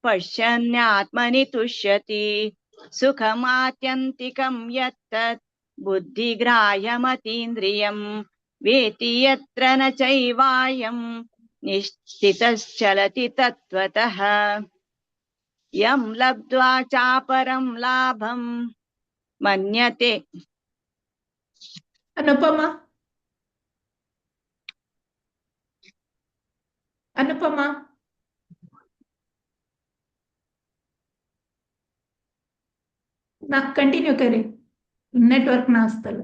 पश्यन्यात्मनि तुष्यति सुखमात्यन्तिकं यत्तत् बुद्धिग्राह्यमतीन्द्रियं वेति यत्र न चैवायं निश्चितश्चलति तत्त्वतः यं लब्ध्वा चापरं लाभं मन्यते। अनुपमा अनुपमा ना कंटिन्यू करें नेटवर्क नास्तल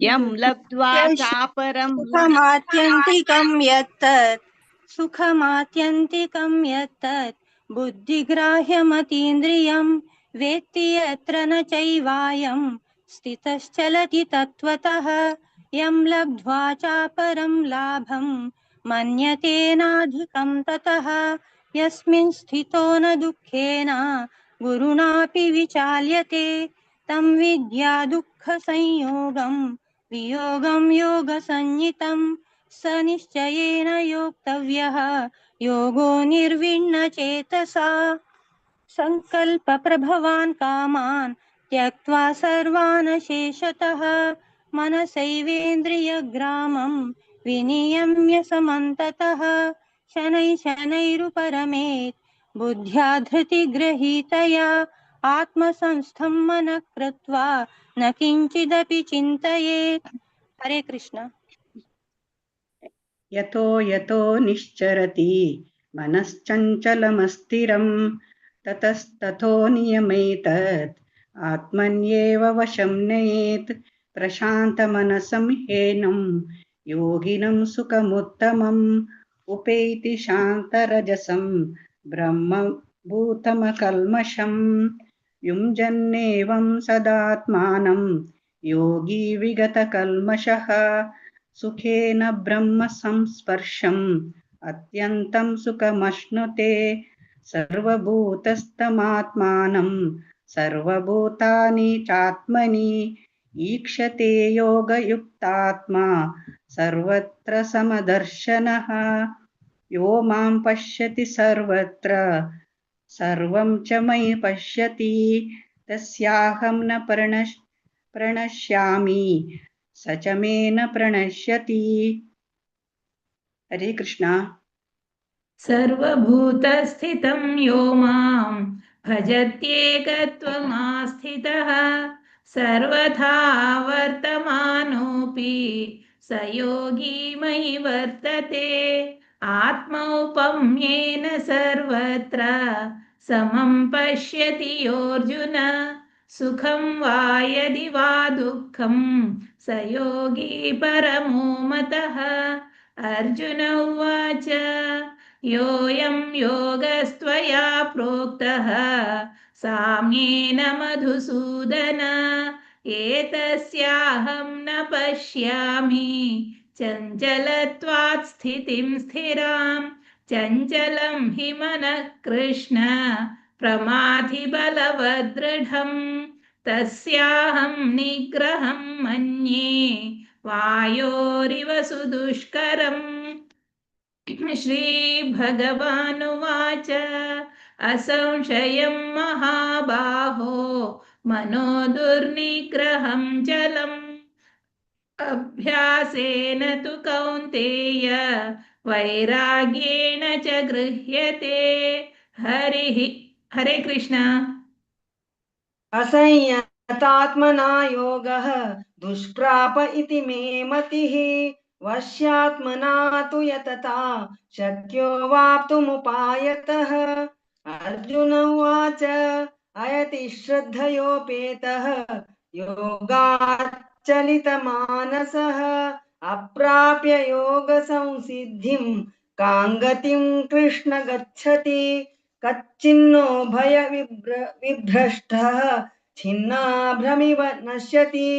यं लब्ध्वा चापरं सुखमात्यन्तिकं यत्तत् सुखमात्यन्तिकं यत्तत् बुद्धिग्राह्यमतीन्द्रियं वेत्ति यत्र न चैवायं स्थितश्चलति तत्त्वतः यं लब्ध्वा चापरं लाभं मन्यतेनाधिकं ततः यस्मिन् स्थितो न दुःखेन गुरुणापि विचाल्यते तं विद्या दुःखसंयोगं वियोगं योगसंज्ञितं स निश्चयेन योक्तव्यः योगो निर्विण्णचेतसा सङ्कल्पप्रभवान् कामान् त्यक्त्वा सर्वान् शेषतः मनसैवेन्द्रियग्रामं विनियम्य समन्ततः शनैः शनैरुपरमेत् बुद्ध्या धृतिगृहीतया आत्मसंस्थं मनः कृत्वा न किञ्चिदपि चिन्तयेत्। हरे कृष्ण। यतो यतो निश्चरति मनश्चञ्चलमस्थिरं ततस्ततो नियमेतत् आत्मन्येव वशं नयेत् प्रशान्तमनसं ह्येनं योगिनं सुखमुत्तमम् उपैति शान्तरजसं ब्रह्मभूतमकल्मषं युञ्जन्नेवं सदात्मानं योगी विगतकल्मषः सुखेन ब्रह्म संस्पर्शम् अत्यन्तं सुखमश्नुते सर्वभूतस्थमात्मानं सर्वभूतानि चात्मनि ईक्षते योगयुक्तात्मा सर्वत्र समदर्शनः यो मां पश्यति सर्वत्र सर्वं च मयि पश्यति तस्याहं न प्रणश्यामि स च मे न प्रणश्यति। हरे कृष्णा। सर्वभूतस्थितं यो मां भजत्येकत्वमास्थितः सर्वथा वर्तमानोऽपि स योगी मयि वर्तते आत्मौपम्येन सर्वत्र समं पश्यति योऽर्जुन सुखं वा यदि वा दुःखं स योगी परमो मतः। अर्जुन उवाच योऽयं योगस्त्वया प्रोक्तः साम्येन मधुसूदन एतस्याहं न पश्यामि चञ्चलत्वात् स्थितिं स्थिरां चञ्चलं हि मनः कृष्ण प्रमाथि बलवदृढम् तस्याहं निग्रहं मन्ये वायोरिव सुदुष्करम्। श्रीभगवानुवाच असंशयं महाबाहो मनो दुर्निग्रहं चलम् अभ्यासेन तु कौन्तेय वैराग्येण च गृह्यते। हरे कृष्ण। असंयतात्मना योगः दुष्प्राप इति मे मतिः वश्यात्मना तु यतता शक्यो वाप्तुमुपायतः। अर्जुन उवाच अयति श्रद्धयोपेतः योगाच्चलितमानसः अप्राप्य योगसंसिद्धिं कां गतिं कृष्ण गच्छति कच्चिन्नो भयविभ्रष्टः छिन्नाभ्रमिव नश्यति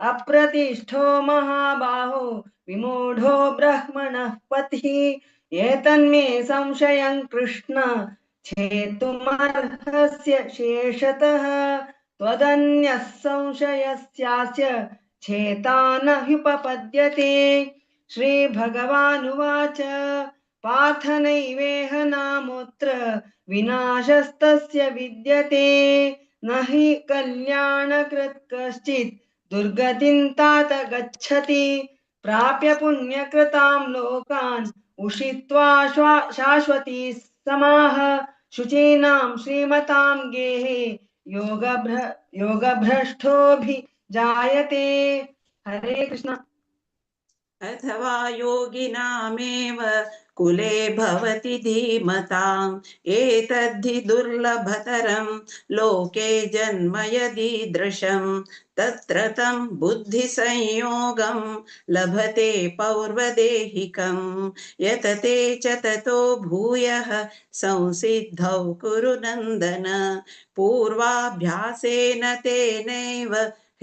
अप्रतिष्ठो महाबाहो विमूढो ब्रह्मणः पथिः एतन्मे संशयं कृष्ण छेतुमर्हस्य शेषतः त्वदन्यः संशयस्यास्य छेता न ह्युपपद्यते। श्रीभगवानुवाच पार्थ नैवेह नामुत्र विनाशस्तस्य विद्यते न हि कल्याणकृत् कश्चित् दुर्गतिं तात गच्छति प्राप्य पुण्यकृतां लोकान् उषित्वा शाश्वती समाः शुचीनां श्रीमतां गेहे योगभ्रष्टोऽभिजायते। हरे कृष्ण। अथवा योगिनामेव कुले भवति धीमताम् एतद्धि दुर्लभतरं लोके जन्म यदीदृशं तत्र तं बुद्धिसंयोगं लभते पौर्वदेहिकं यतते च ततो भूयः संसिद्धौ कुरु नन्दन पूर्वाभ्यासेन तेनैव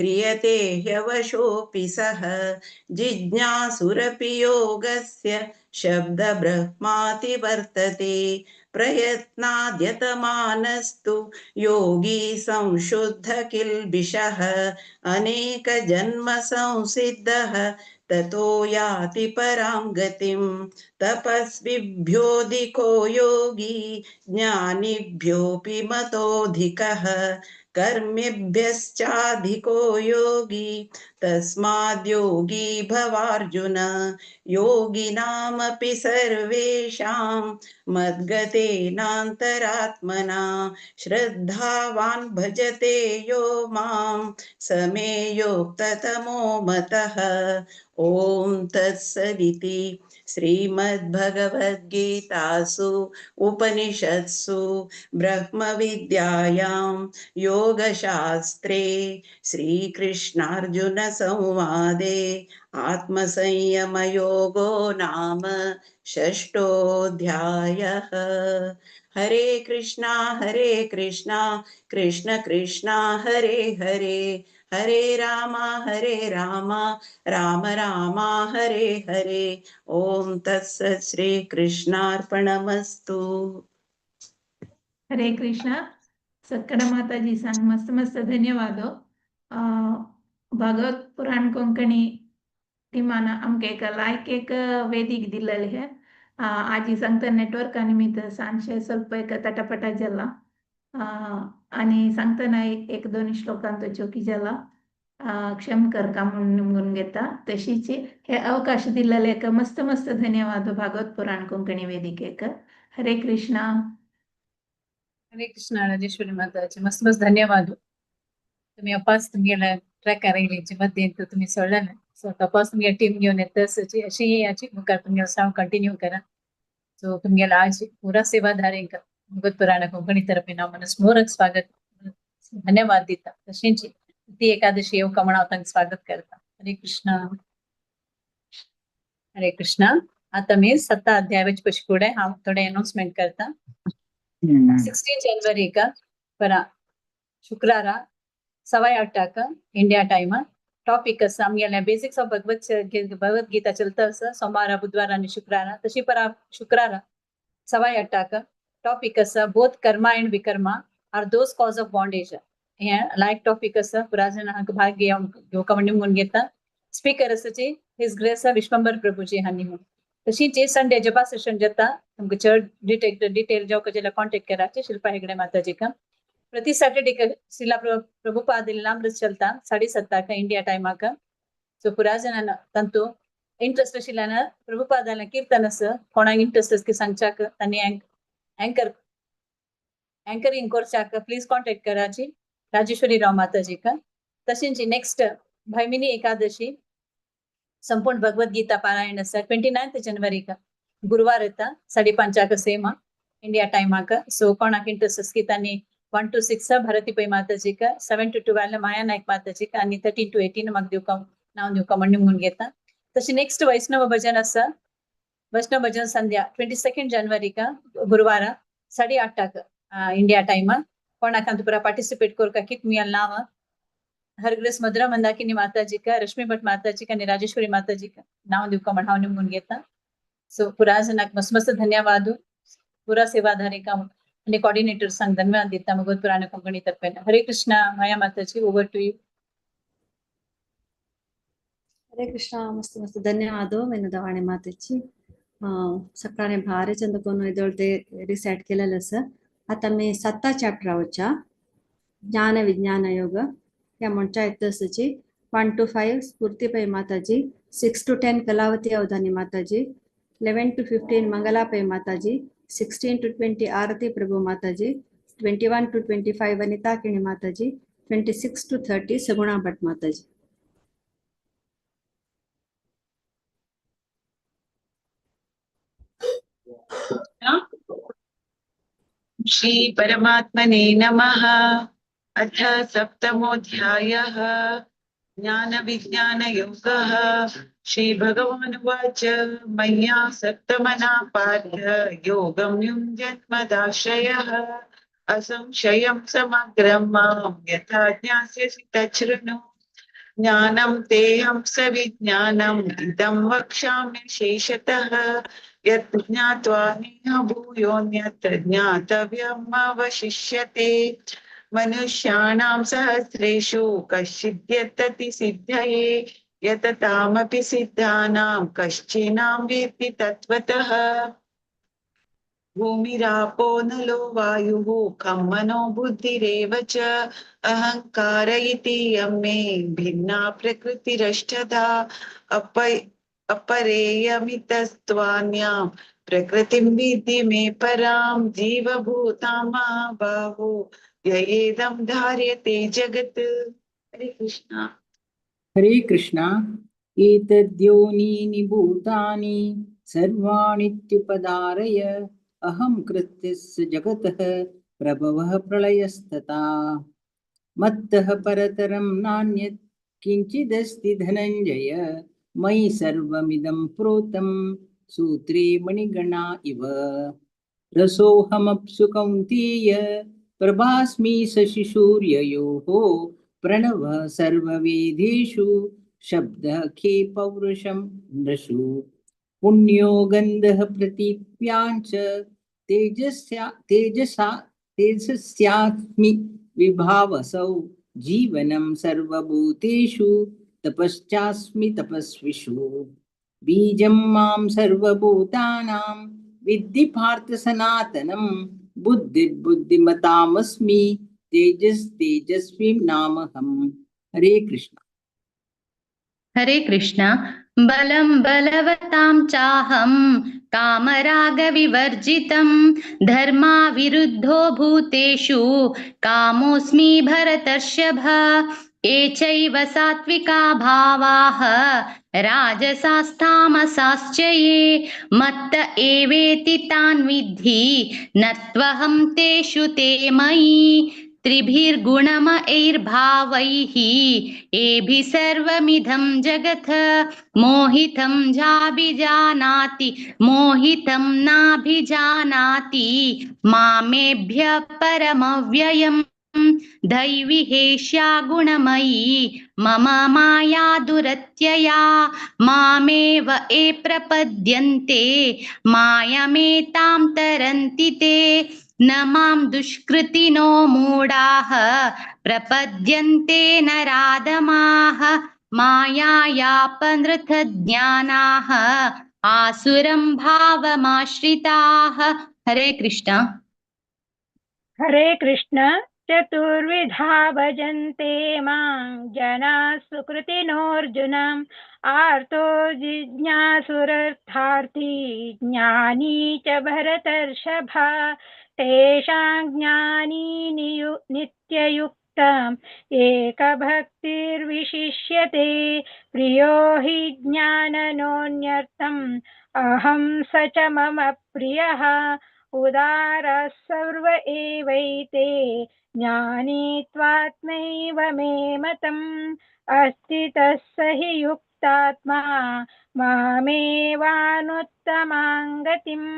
ह्रियते ह्यवशोऽपि सः जिज्ञासुरपि योगस्य शब्दब्रह्माति वर्तते प्रयत्नाद्यतमानस्तु योगी संशुद्ध किल्बिषः अनेकजन्म संसिद्धः ततो याति परां गतिं तपस्विभ्योऽधिको योगी ज्ञानिभ्योऽपि मतोऽधिकः कर्मिभ्यश्चाधिको योगी तस्माद्योगी भवार्जुन योगिनामपि सर्वेषां मद्गतेनान्तरात्मना श्रद्धावान् भजते यो मां समे योक्ततमो मतः ॐ तत्सदिति श्रीमद्भगवद्गीतासु उपनिषत्सु ब्रह्मविद्यायां योगशास्त्रे श्रीकृष्णार्जुनसंवादे आत्मसंयमयोगो नाम षष्ठोऽध्यायः। हरे कृष्णा कृष्ण कृष्ण हरे हरे हरे राम राम राम हरे हरे। ओम तत्सत् श्री कृष्णार्पणमस्तु। हरे कृष्ण सक्कड़ माताजी सांग मस्त मस्त धन्यवाद। भागवत पुराण कोंकणी टीमाना आमके एक लायक एक वेदिक दिलेली आहे। आजी सांगता नेटवर्क निमित्त सांजचे ಸ್ವಲ್ಪ एक तटापटा जाला आणि सांगताना एक दोन श्लोकांत चुकी जाला क्षम कर का म्हणून घेता तशीच हे अवकाश दिलेले एक मस्त मस्त धन्यवाद भागवत पुराण कोंकणी वेदिकेक। हरे कृष्णा राजेश्वरी माताचे मस्त मस्त धन्यवाद। तुम्ही अपास तुमगेला ट्रॅक करायची मध्ये तुम्ही सोडला ना सो तपास तुमगे टीम घेऊन येतच अशी याची मुखार तुमगे साव कंटिन्यू करा। सो तुमगेला आज पूरा सेवाधारे भगवत पुराण कोंकणी तर्फे नाव मनस्मोरक स्वागत धन्यवाद दिता। तशीच ती एकादशी येऊ कमणाव तांक स्वागत करता। हरे कृष्णा हरे कृष्णा। आता मी 7 अध्यायाचे पशिपुढे हांव थोडे अनाउन्समेंट करता। 16 जनवरी का परा शुक्रारा 8:15 इंडिया टाइम टॉपिक आसा आमगेले बेसिक्स ऑफ भगवद्गीता चलता आसा सोमारा बुधवार आणि शुक्रारा तशी परा शुक्रारा 8:15 टॉपिक आसा both karma and vikarma are those cause of bondage हे लायक टॉपिक आसा पुरा जणांक भाग घेवका म्हणून घेता। स्पीकर आसाची हिज ग्रेस विश्वंभर प्रभुजी हांनी म्हणून तशीच जे संडे जपा सेशन जाता तुमका चड डिटेल जावका जाल्यार कॉन्टेक्ट कराचे शिल्पा हेगडे माताजी का। प्रति सॅटर्डे शिला प्रभुपाद लीलामृत चलता 7:30 इंडिया टाइमा का। सो पुरा जणांना तंतु इंटरेस्ट आशिल्ल्यान प्रभुपादाला कीर्तन आसा कोणाक इंटरेस्ट आसा की सांगच्याक तांणी एंकरिंग करच्याक प्लीज कॉन्टेक्ट कराची राजेश्वरी राव माताजी का। तशीच नेक्स्ट भैमिनी एकादशी संपूर्ण भगवद्गीता पारायण आसा 29 जनवरी का गुरुवार येता 5:30 सेम इंडिया टाइमा का। सो कोणाक इंटरेस्ट आसा की तांणी 1 to 6 भारती पै माताजी का 7 to 12 माया नायक माताजी का आणि 13 to 18 म्हाका दिवका नाव दिवका म्हणून घेता। तशी नेक्स्ट वैष्णव भजन आसा वैष्णव भजन संध्या 22 जनवरी का गुरुवार 8:30 इंडिया टाइमा कोणाक पुरा पार्टिसिपेट करका की तुम्ही नाव हरग्रेस मधुरा मंदाकिनी माताजी का रश्मी भट माताजी का आणि राजेश्वरी माताजी का नाव दिवका म्हणून घेता। सो पुरा जनाक मस्त मस्त धन्यवाद पुरा सेवाधारी का आणि कोऑर्डिनेटर सांग धन्यवाद देता भगवत पुराण कोंकणी तर्फे। हरे कृष्णा माया माताजी over to you. Hare Krishna मस्त मस्त धन्यवाद वेणुदावाणे मातेची सकाळी भारी चंद कोण इदोळते रिसेट केलेलं आसा। आता मी 7 चॅप्टरावच्या ज्ञान विज्ञान योग या म्हणच्या इतसची 1 to 5 स्फूर्ती पै माताजी 6 to 10 कलावती अवधानी माताजी 11 to 15 मंगला पै माताजी 16 to 20 आरती प्रभु माताजी 21 to 25 वनिता किणी माताजी 26 to 30 सगुणा भट माताजी। श्री परमात्मने नमः। अथ सप्तमोऽध्यायः ज्ञान विज्ञान योगः। श्री भगवानुवाच मय्या सप्तमना पार्थ योगं युञ्जन्मदाश्रयः असंशयं समग्रं मां यथा ज्ञास्यसि तच्छृणु। ज्ञानं तेऽहं सविज्ञानम् इदं वक्ष्यामि शेषतः यत् ज्ञात्वा नेह भूयोऽन्यत् ज्ञातव्यम् अवशिष्यते मनुष्याणां सहस्रेषु कश्चिद्यतति सिद्धये यततामपि सिद्धानां कश्चिनां वेत्ति तत्त्वतः भूमिरापो नलो वायुः खं मनो बुद्धिरेव च अहङ्कार इति यमे भिन्ना प्रकृतिरष्टधा अपरेयमितस्त्वान्यां प्रकृतिं विद्धि मे परां जीवभूतां महाबाहो ययेदं धार्यते जगत्। हरे कृष्ण। हरे कृष्ण। एतद्योनीनि भूतानि सर्वाणीत्युपधारय अहं कृत्यस्य जगतः प्रभवः प्रलयस्तथा मत्तः परतरं नान्यत् किञ्चिदस्ति धनञ्जय मयि सर्वमिदं प्रोतं सूत्रे मणिगणा इव रसोऽहमप्सु कौन्तेय प्रभास्मि शशिसूर्ययोः प्रणवः सर्ववेदेषु शब्दः खे पौरुषं नृषु पुण्यो गन्धः प्रतीप्याञ्च तेजस्यास्मि विभावसौ जीवनं सर्वभूतेषु तपश्चास्मि तपस्विषु बीजं मां सर्वभूतानां विद्धि पार्थ सनातनं बुद्धिर्बुद्धिमतामस्मि तेजस्वी नामहम्। हरे कृष्ण। हरे कृष्ण। बलं बलवतां चाहं कामरागविवर्जितं धर्माविरुद्धो भूतेषु कामोऽस्मि भरतर्षभ ये चैव सात्विका भावाः राजसास्तामसाश्च ये मत्त एवेति तान् विद्धि न त्वहं तेषु ते मयि त्रिभिर्गुणमयैर्भावैः एभिः सर्वमिदं जगत् मोहितं जाभिजानाति मोहितं नाभिजानाति मामेभ्यः परमव्ययम् दैवी हेष्या गुणमयी मम माया दुरत्यया मामेव ये प्रपद्यन्ते मायमेतां तरन्ति ते न मां दुष्कृतिनो मूढाः प्रपद्यन्ते नराधमाः मायायापनृतज्ञानाः आसुरं भावमाश्रिताः। हरे कृष्ण। हरे कृष्ण। चतुर्विधा भजन्ते मां जनाः सुकृतिनोऽर्जुनम् आर्तो जिज्ञासुरर्थार्थी ज्ञानी च भरतर्षभ तेषां ज्ञानी नित्ययुक्तम् एकभक्तिर्विशिष्यते प्रियो हि ज्ञाननोऽन्यर्थम् अहं स च मम प्रियः उदारः सर्व एवैते ज्ञानी त्वात्मैव मे मतम् अस्ति तस्य हि युक्तात्मा मामेवानुत्तमां गतिम्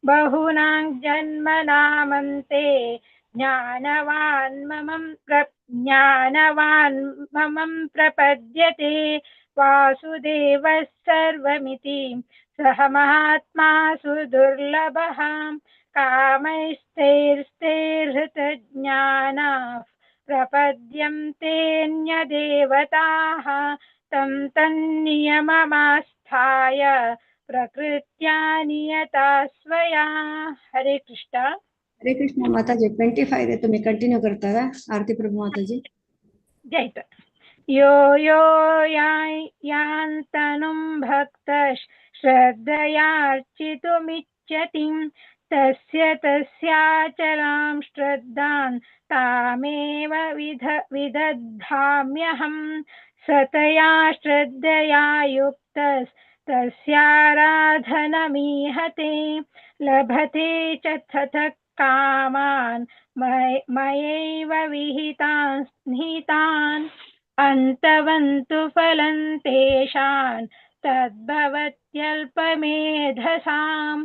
बहुनां जन्मनामन्ते ज्ञानवान् मम प्रपद्यते वासुदेवः सर्वमिति सह महात्मा सुदुर्लभः कामैस्तैर्हृतज्ञानाः प्रपद्यन्तेऽन्यदेवताः तं तन्नियममास्थाय प्रकृत्या नियता स्वया। हरे कृष्ण। हरे कृष्ण माताजी 25 है, तुम्हें कंटिन्यू करता है आरती प्रभु माताजी। जय तो यो यो यान्तनुं भक्तः श्रद्धयार्चितुमिच्छति तस्य तस्याचलां श्रद्धां तामेव विदधाम्यहं सतया श्रद्धया युक्तस्तस्याराधनमीहते लभते च ततः कामान् मयैव विहितान् निहितान् अन्तवन्तु फलं तेषां तद्भवत्यल्पमेधसां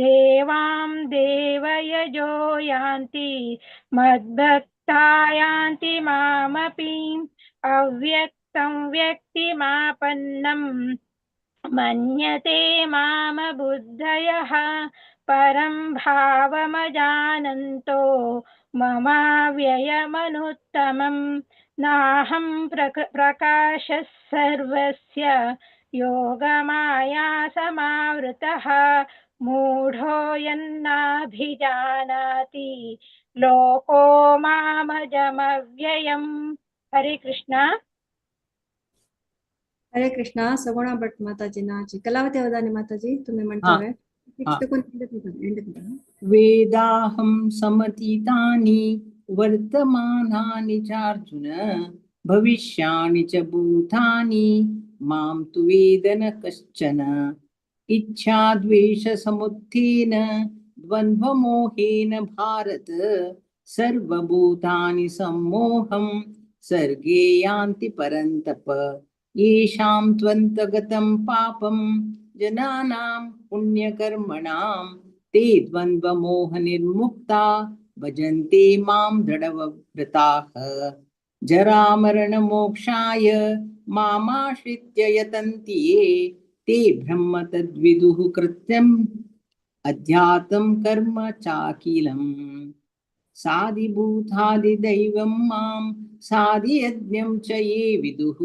देवां देवयजो यान्ति मद्भक्ता यान्ति मामपि अव्यक्तं तं व्यक्तिमापन्नं मन्यते माम बुद्धयः परं भावमजानन्तो ममाव्ययमनुत्तमं नाहं प्रकाशः सर्वस्य योगमाया समावृतः मूढो यन्नाभिजानाति लोको मामजमव्ययम्. हरे कृष्णा. हरे कृष्णा. सगुणा भट माताजींना आजी. कलावती अवधानी माताजी तुम्ही म्हणताय वेदाहं समतीतानि वर्तमानानि चार्जुन भविष्याणि च भूतानि मां तु वेद न कश्चन इच्छाद्वेषसमुत्थेन द्वन्द्वमोहेन भारत सर्वभूतानि सम्मोहं सर्गे यान्ति परन्तप येषां त्वन्तगतं पापं जनानां पुण्यकर्मणां ते द्वन्द्वमोहनिर्मुक्ता भजन्ते मां दृढव्रताः जरामरणमोक्षाय मामाश्रित्य यतन्ति ये ते ब्रह्म तद्विदुः कृत्यम् अध्यात्मं कर्म चाखिलम् साधिभूतादिदैवं मां साधियज्ञं च ये विदुः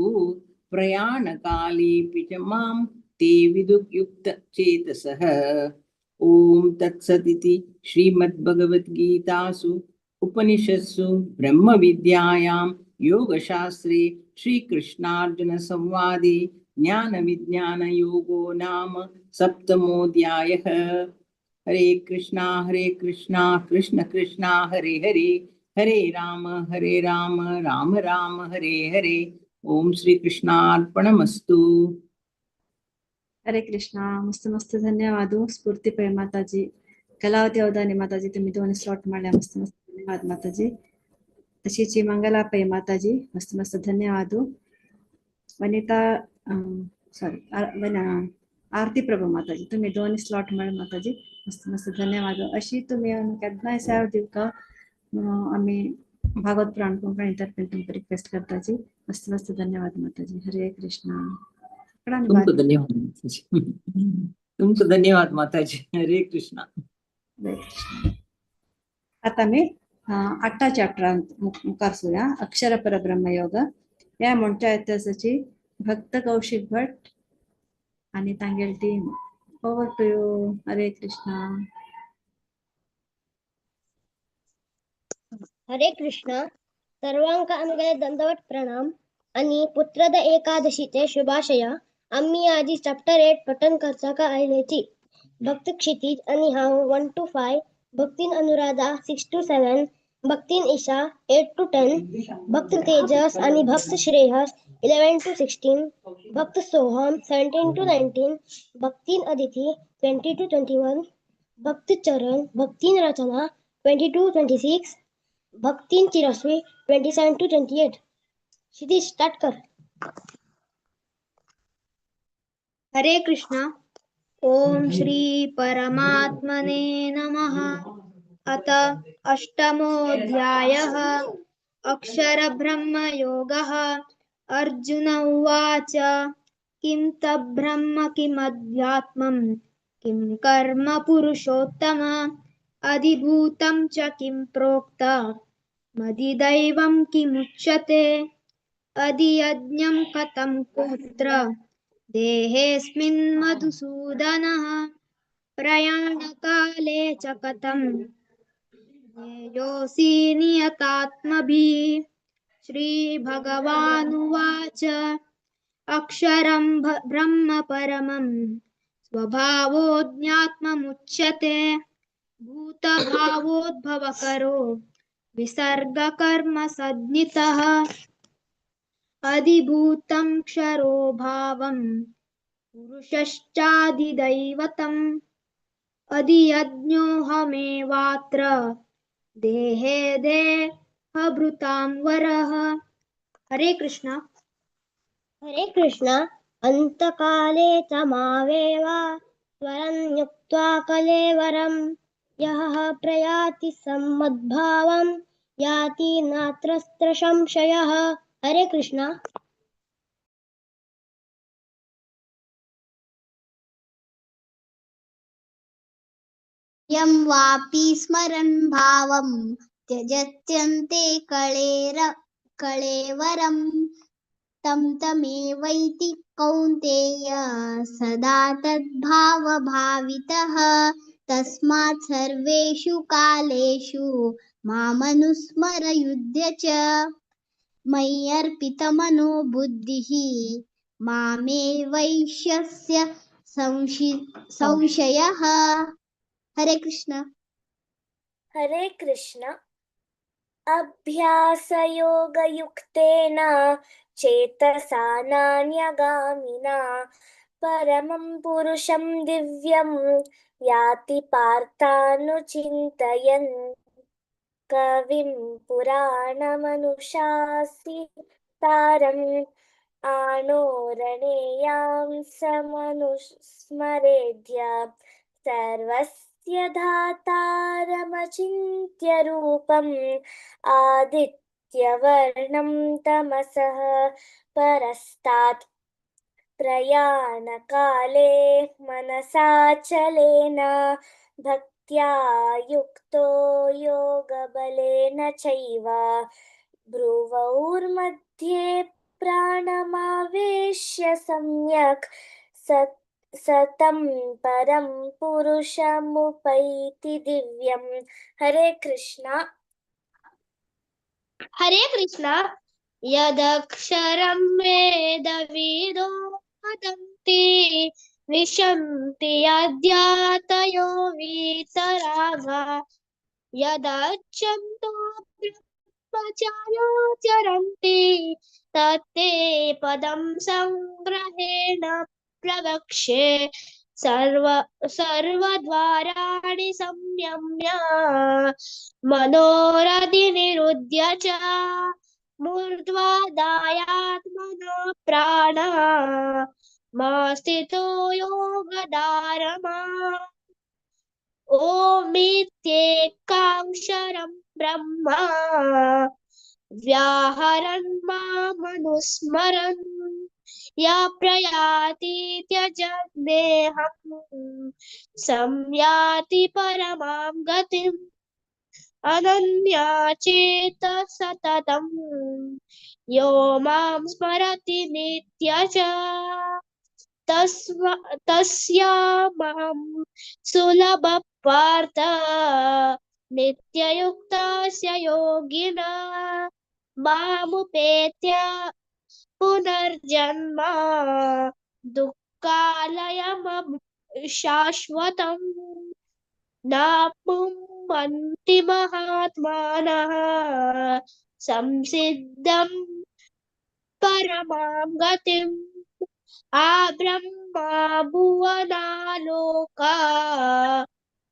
प्रयाणकालेऽपि च मां ते विदुर्युक्तचेतसः. ओम तत्सदिति श्रीमद्भगवद्गीतासु उपनिषत्सु ब्रह्मविद्यायां योगशास्त्रे श्रीकृष्णार्जुन संवादे ज्ञानविज्ञानयोगो नाम सप्तमोऽध्यायः. हरे कृष्णा कृष्ण कृष्णा हरे हरे हरे राम राम राम हरे हरे. ओम श्री कृष्णार्पणमस्तु. हरे कृष्णा. मस्त मस्त धन्यवाद स्फूर्तिपय माताजी. कलावती अवधानी माताजी तुम्ही 2 स्लॉट मारल्या. मस्त मस्त धन्यवाद माताजी. तशीच मंगलापय माताजी मस्त मस्त धन्यवाद. वनिता सॉरी आरती प्रभू माताजी तुम्ही 2 स्लॉट मारले माताजी मस्त मस्त धन्यवाद. अशी तुम्ही केदना सेवा दिवका आम्ही भागवत पुराण कोंकणी तर्फे तुमको रिक्वेस्ट करताजी. मस्त मस्त धन्यवाद माताजी. हरे कृष्णा. तुमको धन्यवाद माताजी. तुमको धन्यवाद माताजी. हरे कृष्णा. आता मी 8 चॅप्टर मुखार सुया. अक्षर परब्रह्म योग या म्हणच्या इतिहासाची भक्त कौशिक भट आणि तांगेल team. Over to you. Hare Krishna. हरे कृष्णा. सर्वांका आमगे दंडवत प्रणाम आणि पुत्रद एकादशीचे शुभाशय. आम्ही आधी चॅप्टर 8 पठन करचा का आयलेची. भक्त क्षितिज आणि हाव 1 to 5, भक्तीन अनुराधा 6 to 7, भक्तीन ईशा 8 to 10, भक्त तेजस आणि भक्त श्रेयस 11 to 16, भक्त सोहम 17 to 19, भक्तीन अदिती 20 to 21, भक्त चरण भक्तीन रचना 20 to 26, भक्तीन चिरस्वी 27 to 28. क्षितिज स्टार्ट कर. हरे कृष्णा. ओम श्री परमात्मने नमः. अथ अष्टमोऽध्यायः. अक्षर ब्रह्म योगः. अर्जुन उवाच किं तब्रह्म किमध्यात्मं किं कर्म पुरुषोत्तम अधिभूतं च किं प्रोक्त मदिदैवं किमुच्यते अधियज्ञं कथं कुत्र देहेऽस्मिन् मधुसूदनः प्रयाणकाले च कथं ज्ञेयोऽसि नियतात्मभिः. श्रीभगवानुवाच अक्षरं ब्रह्म परमं स्वभावोऽज्ञात्ममुच्यते भूतभावोद्भवकरो विसर्गकर्म संज्ञितः अधिभूतं क्षरो भावं पुरुषश्चाधिदैवतम् अधियज्ञोऽहमेवात्र देहे देहभृतां वरः. हरे कृष्णा. हरे कृष्णा. अंतकाले च मावेव स्वरं युक्त्वा कलेवरं यः प्रयाति सम्मद्भावं याति नात्र संशयः. हरे कृष्णा. यं वापि स्मरन् भावं त्यजत्यन्ते कळेवरम् तं तमेवैति कौन्तेय सदा तद्भावभावितः तस्मात् सर्वेषु कालेषु मामनुस्मर युध्य च मय्यर्पितमनो बुद्धिः मामे वैश्यस्य संशयः। हरे कृष्ण। हरे कृष्ण। अभ्यासयोगयुक्तेन चेतसा नान्यगामिना परमं पुरुषं दिव्यं याति पार्थानुचिन्तयन् कविं पुराणमनुशासितारम् आणोरणेयां समनुस्मरेद्य सर्वस्य धातारमचिन्त्य रूपम् आदित्यवर्णं तमसः परस्तात् प्रयाणकाले मनसाचलेन भक्त्या युक्तो योगबलेन चैव भ्रुवोर्मध्ये प्राणमावेश्य सम्यक् सतं परं पुरुषमुपैति दिव्यम्। हरे कृष्ण। हरे कृष्ण। यदक्षरं वेदविदो वदन्ति विशन्ति यद्यातयो वीतरागा यदच्छन्तो ब्रह्मचार्योचरन्ति तत्ते पदं संग्रहेण प्रवक्ष्ये सर्वद्वाराणि संयम्य मनोरधिनिरुध्य च मूर्ध्वादायात्मनो प्राणा मा स्थितो योगधारमा ओमित्येकाक्षरं ब्रह्म व्याहरन् मामनुस्मरन् या प्रयाति त्यजन्नेहं संयाति परमां गतिम् अनन्या चेत सततं यो मां स्मरति नित्यश तस्यामहं सुलभ पार्थ नित्ययुक्तस्य योगिना मामुपेत्य पुनर्जन्म दुःखालयम् शाश्वतम् नाप्नुवन्ति महात्मानः संसिद्धं परमां गतिम् आब्रह्मा भुवनालोका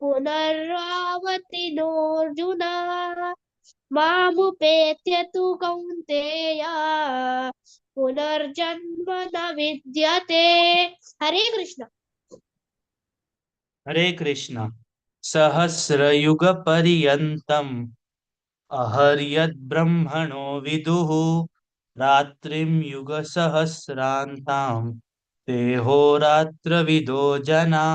पुनरावर्तिनोऽर्जुन मामुपेत्य तु कौन्तेय पुनर्जन्म न विद्यते। हरे कृष्ण। हरे कृष्ण। सहस्रयुगपर्यन्तम् अहर्यद्ब्रह्मणो विदुः रात्रिं युगसहस्रान्तां देहोरात्रविदो जना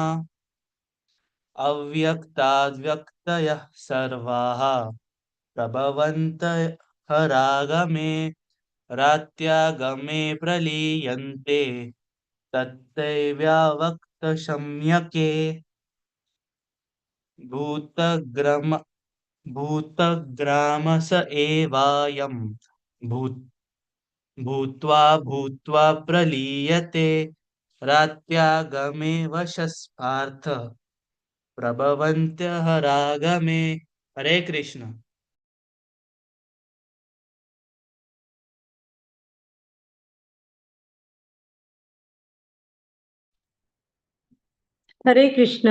अव्यक्ताद्व्यक्तयः सर्वाः प्रभवन्तः रागमे रात्यागमे प्रलीयन्ते तत्तैव्यावक्तशम्यके भूतग्रामस एवायं भूत्वा प्रलीयते रात्यागमे वशस्पार्थ प्रभवन्त्यः रागमे। हरे कृष्ण। हरे कृष्ण।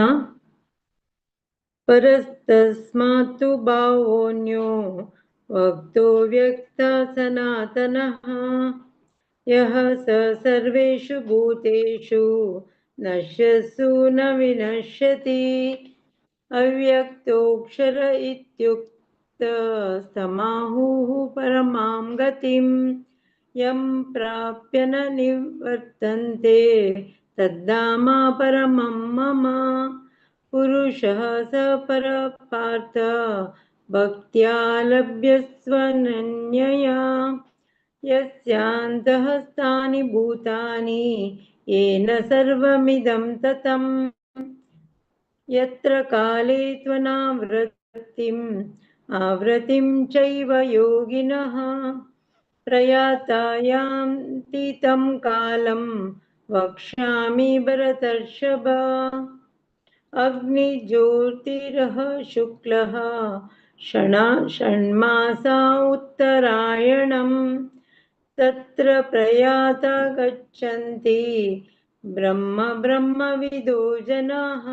परस्तस्मात्तु भावोऽन्यो वक्तो व्यक्तः सनातनः यः स सर्वेषु भूतेषु नश्यसु न विनश्यति अव्यक्तोऽक्षर इत्युक्तस्तमाहुः परमां गतिं यं प्राप्य न निवर्तन्ते तद्धाम परमं मम पुरुषः स परपार्थ भक्त्या लभ्यस्वनन्यया यस्यान्तःस्थानि भूतानि येन सर्वमिदं ततं यत्र काले त्वनावृत्तिम् आवृत्तिं चैव योगिनः प्रयातायान्ति तं कालं वक्ष्यामि भरतर्षभ अग्निज्योतिरः शुक्लः षण्मासा उत्तरायणम् तत्र प्रयाता गच्छन्ति ब्रह्मविदो जनाः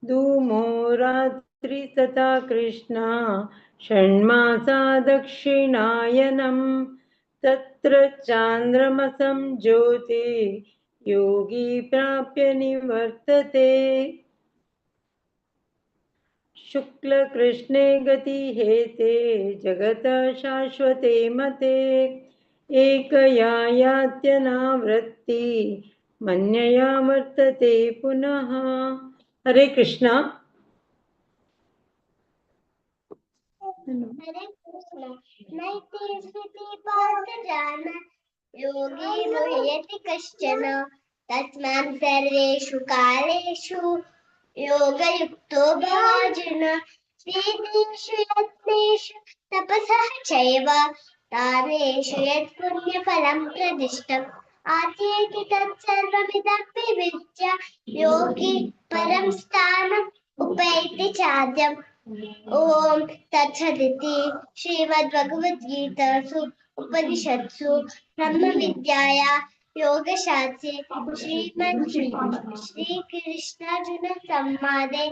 धूमो रात्रि तथा कृष्णा षण्मासा दक्षिणायनम् तत्र चान्द्रमसं ज्योति योगी प्राप्य निवर्तते शुक्लकृष्णे गति हेते जगत शाश्वते मते एकया यात्यनावृत्ति मन्यया वर्तते पुनः। हरे कृष्णा। हरे कृष्ण। नैते स्थिति पार्थ जान योगी मुह्यति कश्चन तस्मात् सर्वेषु कालेषु योगयुक्तो भवार्जुन वेदेषु यत्नेषु तपसः चैव दानेषु यत् पुण्यफलं प्रदिष्टम् आचेति तत्सर्वमिदपि विद्य योगी परं स्थानम् उपैति चाद्यम् ओम तत्सदिति श्रीमद्भगवद्गीतासु उपनिषत्सु ब्रह्मविद्याया योगशास्त्रे श्रीकृष्णार्जुन संवादे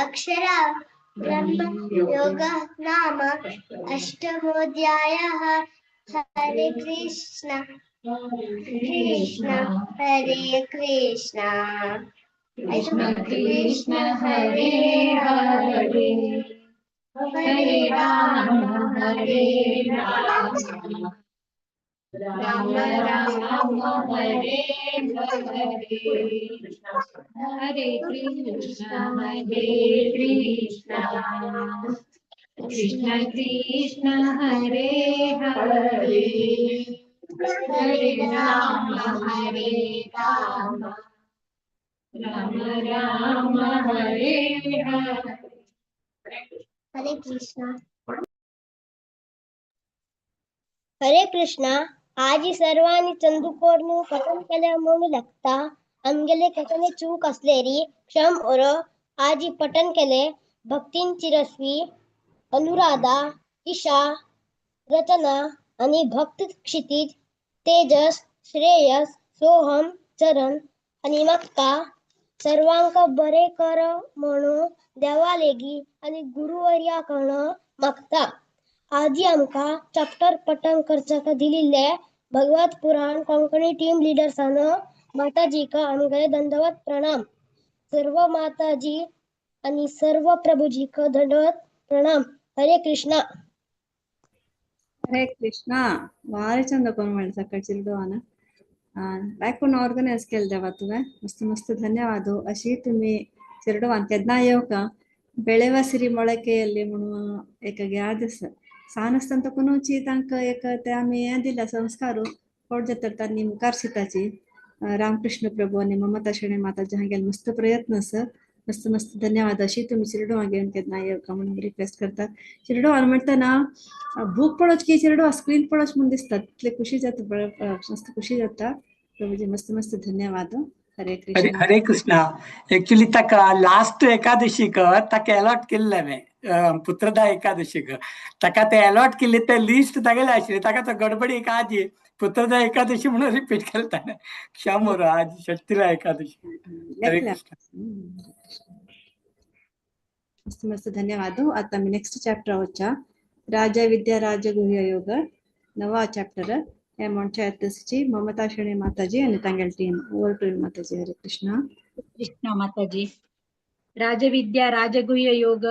अक्षरा ब्रह्म योगः नाम अष्टमोऽध्यायः। हरे कृष्ण कृष्ण हरे कृष्ण कृष्ण कृष्ण हरे हरे हरे राम राम राम हरे हरे हरे कृष्ण कृष्ण कृष्ण हरे हरे हरे राम राम राम हरे हरे। हरे कृष्णा। हरे कृष्णा। आजी सर्वांनी चंदुकोरनु पठन केल्या म्हणू लागता आमगेले कसले चूक असलेली क्षम ओर आजी पठन केले भक्तींची रस्वी अनुराधा ईशा रचना आणि भक्त क्षितिज तेजस श्रेयस सोहम चरण आणि मक्का सर्वांक बरे कर म्हणून देवा लेगी आणि गुरुवर्याकडनं मागता आजी आमका चॅप्टर पठण करचाका दिलेले भगवत पुराण कोंकणी टीम लीडर्सानं माताजी का आमगे दंडवत प्रणाम सर्व माताजी आणि सर्व प्रभुजी का दंडवत प्रणाम। हरे कृष्णा। ಹರೇ ಕೃಷ್ಣ ಭಾರಿ ಚಂದ ಕೊಂಡು ಮಾಡಿ सकाळची आना बायकोन ऑर्गनायज केलं देवा तुवें मस्त मस्त धन्यवाद अशी तुम्ही चिरडवान केन्ना येऊ का बेळेवा सिरी मोळकेಯಲ್ಲಿ म्हणून एक याद आसा सान आसतना कोणूची तांकां एक ते आमी हें दिला संस्कार कोण जाता तांणी मुखार सिताची रामकृष्ण प्रभू आणि ममता शेणे माताजी हांगेले मस्त प्रयत्न आसा मस्त मस्त धन्यवाद अशी तुम्ही चिरडवा घेऊन केन्ना येऊ का म्हणून रिक्वेस्ट करता चिरडवा म्हणटना बुक पळोवच की चिरडवा स्क्रीन पळोवच म्हणून दिसता तितले खुशी जाता मस्त खुशी जाता प्रभूजी मस्त मस्त धन्यवाद। हरे कृष्ण। हरे कृष्णा एक्चुअली ताका लास्ट एकादशीक ताका अलॉट केल्ले हांवें पुत्रदा एकादशीक ताका ते अलॉट केल्ले ते लिस्ट तागेले आशिल्ले ताका तो गडबडीक आज पुत्रदा एकादशी म्हणून रिपीट केलं ताणें क्षम ओर आज षष्टीला एकादशी। हरे कृष्ण। मस्त मस्त धन्यवाद। आता मी नेक्स्ट चॅप्टर वच्चा राजविद्या राजगुह्य योग नवा चॅप्टर हे म्हणच्या एतसची ममता शेणे माताजी आणि तांगेल टीम ओवर टू माताजी। हरे कृष्णा। कृष्णा माताजी राजविद्या राजगुह्य योग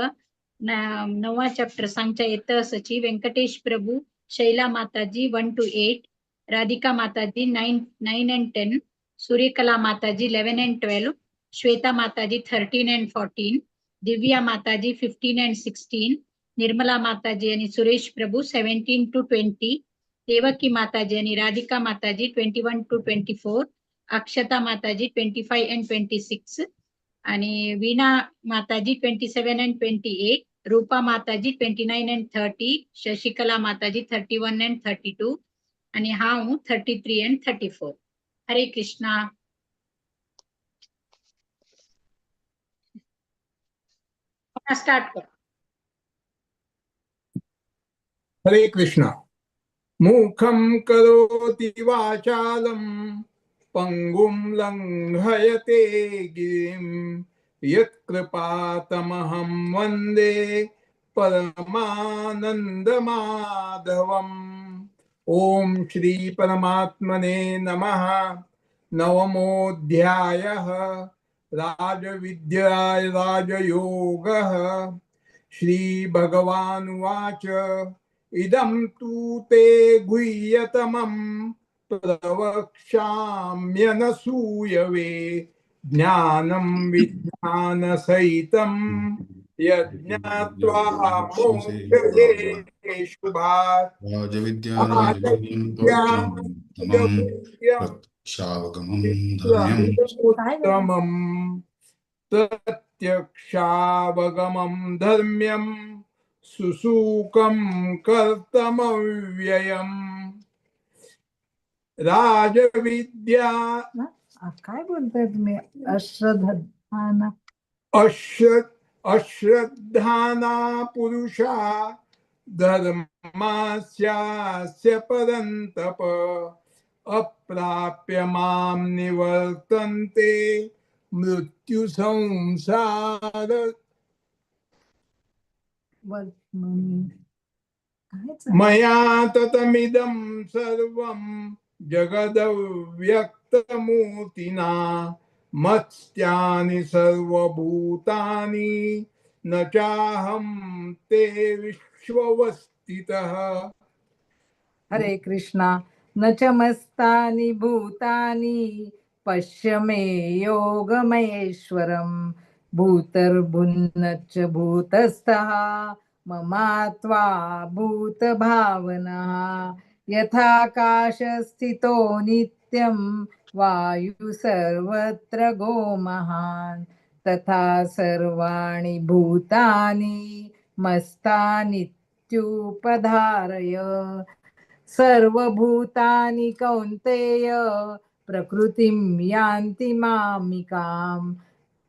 नवा चॅप्टर सांगच्या येतसची व्यंकटेश प्रभू शैला माताजी 1 to 8 राधिका माताजी 9 and 10 Surikala Mataji 11 and 12, Shweta Mataji 13 and 14, Divya Mataji 15 and 16, Nirmala Mataji and Suresh Prabhu 17 to 20, Devaki Mataji and Radhika Mataji 21 to 24, Akshata Mataji 25 and 26, आणि वीणा माताजी 27 and 28, रूपा माताजी 29 and 30, शशिकला माताजी 31 and 32, आणि हाऊ 33 and 34. हरे कृष्णा. स्टार्ट कर. हरे कृष्णा. मूखं करोति वाचालं पंगुं लंघयते गिरिं यत्कृपातमहं वन्दे परमानन्दमाधवम्. ओम श्री परमात्मने नमः. नवमोऽध्यायः. राजविद्या राजयोगः. श्रीभगवानुवाच इदं तु ते गुह्यतमं प्रवक्ष्याम्यनसूयवे ज्ञानं विज्ञानसहितं यज्ञात्वा मोक्षसे शुभात्. उत्तमम् प्रत्यक्षावगमं धर्म्यं सुसूकं कर्तमव्ययम्. राजविद्या काय बोलताय तुम्ही? अश्रद्धाना अश्रद्धाना पुरुषा धर्मास्यास्य परन्तप अप्राप्य मां निवर्तन्ते मृत्यु संसार. मया ततमिदं सर्वं जगदव्यक्तमूर्तिना मत्स्यानि सर्वभूतानि न चाहं ते विश्ववस्थितः. हरे कृष्णा. न च मस्तानि भूतानि पश्य मे योगमहेश्वरम् भूतर्भुन्न च भूतस्थः ममात्वा भूतभावनः. यथाकाशस्थितो नित्यं वायु सर्वत्र गोमहान् तथा सर्वाणि भूतानि मस्तानित्युपधारय. सर्वभूतानि कौन्तेय प्रकृतिं यान्ति मामिकां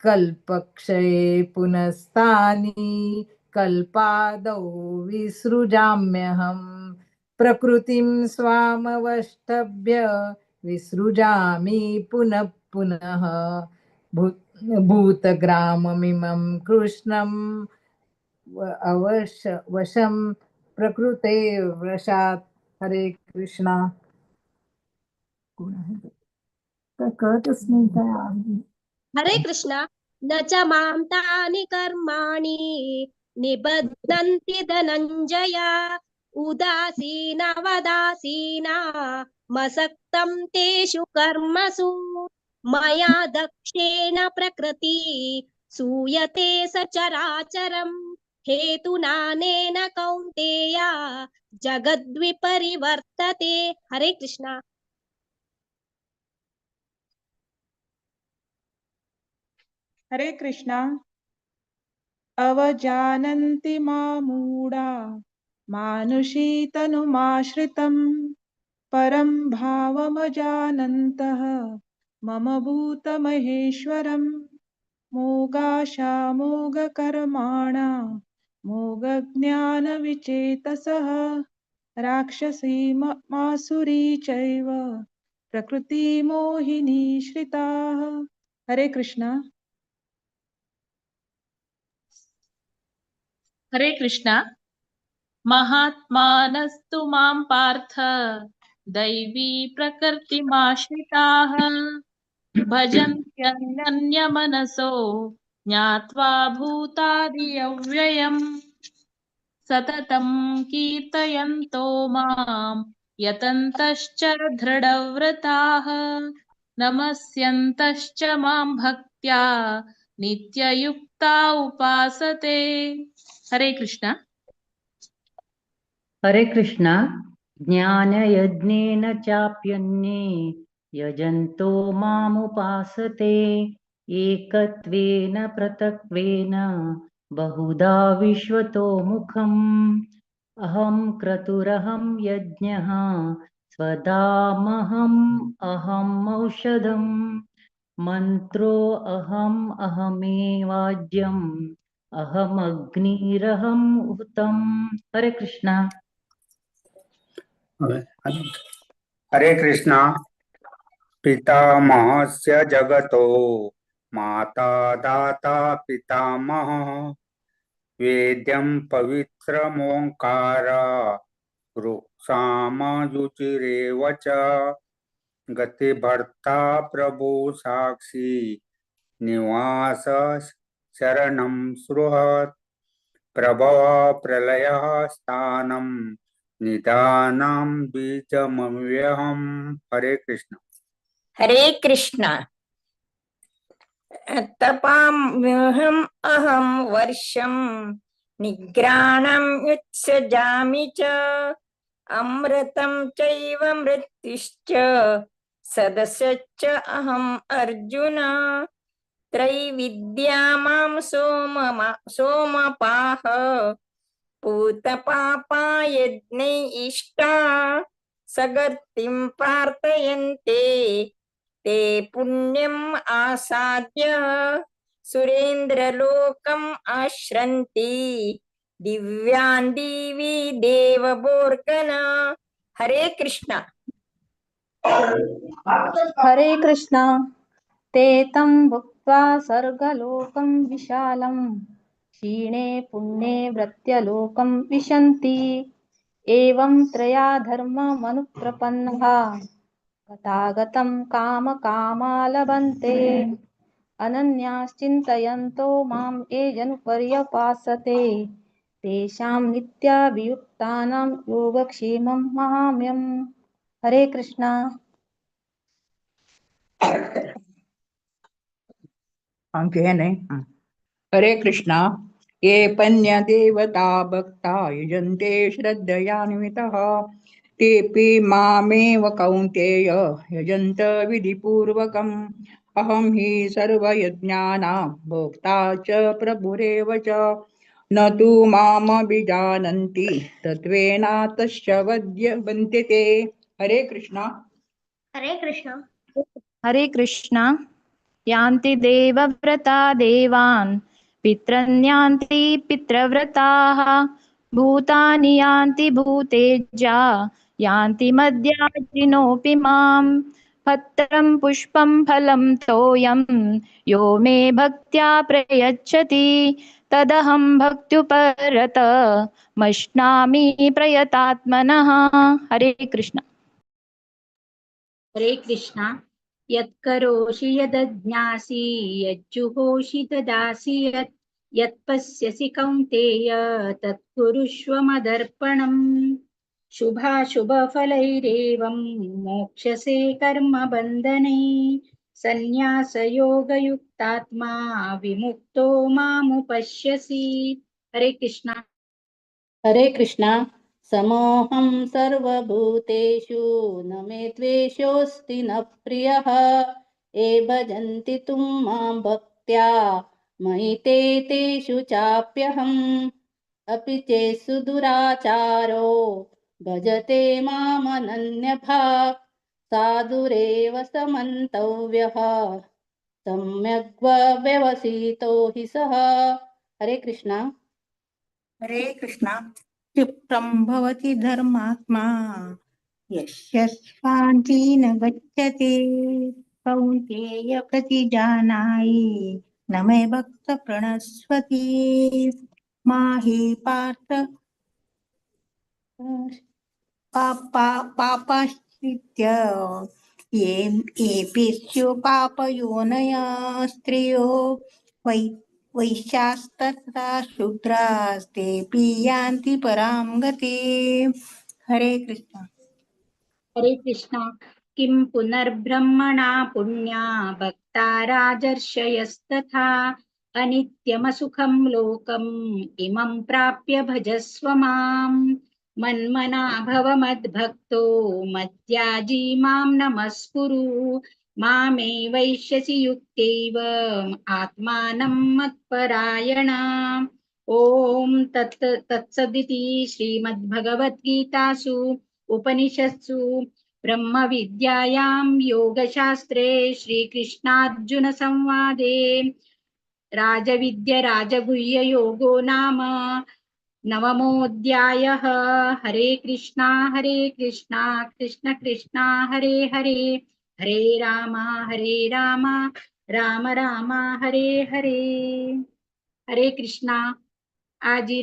कल्पक्षये पुनस्तानि कल्पादौ विसृजाम्यहम्. प्रकृतिं स्वामवष्टभ्य विसृजामि पुनः पुनः भूतग्राममिमं कृष्णं वशं प्रकृते वशात्. हरे कृष्णा. कळतच नाही काय. हरे कृष्णा. न च मां तानि कर्माणि निबध्नन्ति धनञ्जय उदासीनवदासीना मसक्तं तेषु कर्मसु मया दक्षेण प्रकृति सूयते सचराचरम् हेतुनानेन कौन्तेय जगद्विपरिवर्तते. हरे कृष्णा. हरे कृष्णा. अवजानन्ति मामूढा मानुषीतनुमाश्रितं परं भावमजानन्तः मम भूतमहेश्वरम्. मोगाशामोगकर्माणा मोगज्ञानविचेतसः राक्षसीमासुरी चैव प्रकृतिमोहिनी श्रिताः. हरे कृष्णा. हरे कृष्णा. महात्मानस्तु मां पार्थ दैवी प्रकृतिमाश्रिताः भजन्त्यन्यमनसो ज्ञात्वा भूतादिव्ययम् सततं कीर्तयन्तो मां यतन्तश्च दृढव्रताः नमस्यन्तश्च मां भक्त्या नित्ययुक्ता उपासते. हरे कृष्ण. हरे कृष्ण. ज्ञानयज्ञेन चाप्यन्ये यजन्तो मामुपासते एकत्वेन पृथक्त्वेन बहुधा विश्वतो मुखम् अहं क्रतुरहं यज्ञः स्वधामहम् अहम् औषधम् मंत्रो अहमेवाज्यम् अहमग्निरहम् उतम्. हरे कृष्णा. हरे कृष्णा. पितामहस्य जगतो माता दाता पितामहः वेद्यं पवित्रमोङ्कार वृक्षामयुचिरेव च गतिभर्ता प्रभु साक्षी निवास शरणं सुहृत् प्रभव प्रलयः स्थानं निदानं बीजमव्यहम्. हरे कृष्ण. हरे कृष्ण. तपाम्यहम् अहं वर्षं निग्राणं युत्सजामि च अमृतं चैव मृत्युश्च सदसच्च अहम् अर्जुन त्रैविद्या मां सोमपाः पूतपापा यज्ञै इष्टा सगर्तिं प्रार्थयन्ते ते पुण्यम् आसाद्य सुरेन्द्रलोकम् आश्रन्ति दिव्यान् दिवि देवबोर्गना. हरे कृष्ण. हरे कृष्ण. ते तं भुक्त्वा सर्गलोकं विशालं क्षीणे पुण्ये व्रत्यलोकं विशन्ति एवं त्रया धर्ममनुप्रपन्नः गतागतं कामकामा लभन्ते अनन्याश्चिन्तयन्तो मां ये जनुपर्यपासते तेषां नित्याभियुक्तानां योगक्षेमं महाम्यम्. हरे कृष्ण. हरे कृष्णा. ये पन्यदेवता भक्ता युजन्ते श्रद्धयान्वितः तेऽपि मामेव कौन्तेय यजन्त विधिपूर्वकम् अहं हि सर्वयज्ञानां भोक्ता च प्रभुरेव च न तु मामभिजानन्ति तत्त्वेनातश्च वद्यन्ते. हरे कृष्णा. हरे कृष्ण. हरे कृष्ण. यान्ति देवव्रता देवान् पितॄन्यान्ति पितृव्रताः भूतानि यान्ति भूतेज्या यान्ति मद्याजिनोऽपि मां पत्रं पुष्पं फलं तोयं यो मे भक्त्या प्रयच्छति तदहं भक्त्युपरत मश्नामि प्रयतात्मनः. हरे कृष्ण. हरे कृष्णा. यत्करोषि यदज्ञासि यज्जुहोषि ददासि यत्पश्यसि कौन्तेय तत्कुरुष्व मदर्पणम् शुभाशुभफलैरेवं मोक्षसे कर्मबन्धने सन्न्यासयोगयुक्तात्मा विमुक्तो मामुपश्यसि. हरे कृष्णा. हरे कृष्णा. समोऽहं सर्वभूतेषु न मे द्वेषोऽस्ति न प्रियः ये भजन्ति तुं मां भक्त्या मयि ते तेषु चाप्यहम् अपि चेत्सु दुराचारो भजते मामनन्यभाक् साधुरेव समन्तव्यः सम्यग् व्यवसितो हि सः. हरे कृष्णा. हरे कृष्णा. क्षिप्रं भवति धर्मात्मा यस्य स्वान्ति न गच्छति कौन्तेय प्रतिजानायि न मे भक्त प्रणश्वति माहि पार्थ पापाश्चित्य येऽपि स्युः पापयोनयः स्त्रियो वैश्यास्तथा शूद्रास्तेऽपि यान्ति परां गतिम्. हरे कृष्ण. हरे कृष्णा. किं पुनर्ब्रह्मणा पुण्या भक्ता राजर्षयस्तथा अनित्यमसुखं लोकम् इमं प्राप्य भजस्व माम् मन्मना भव मद्भक्तो मद्याजी मां नमस्कुरु मामे वैश्यसि युक्तैव आत्मानं मत्परायणा ओम तत्सदिति श्रीमद्भगवद्गीतासु उपनिषत्सु ब्रह्मविद्यायां योगशास्त्रे श्रीकृष्णार्जुन संवादे राजविद्या राजगुह्य योगो नाम नवमोऽध्यायः। हरे कृष्णा कृष्ण कृष्णा हरे हरे हरे राम राम राम हरे हरे। हरे कृष्णा। आज ही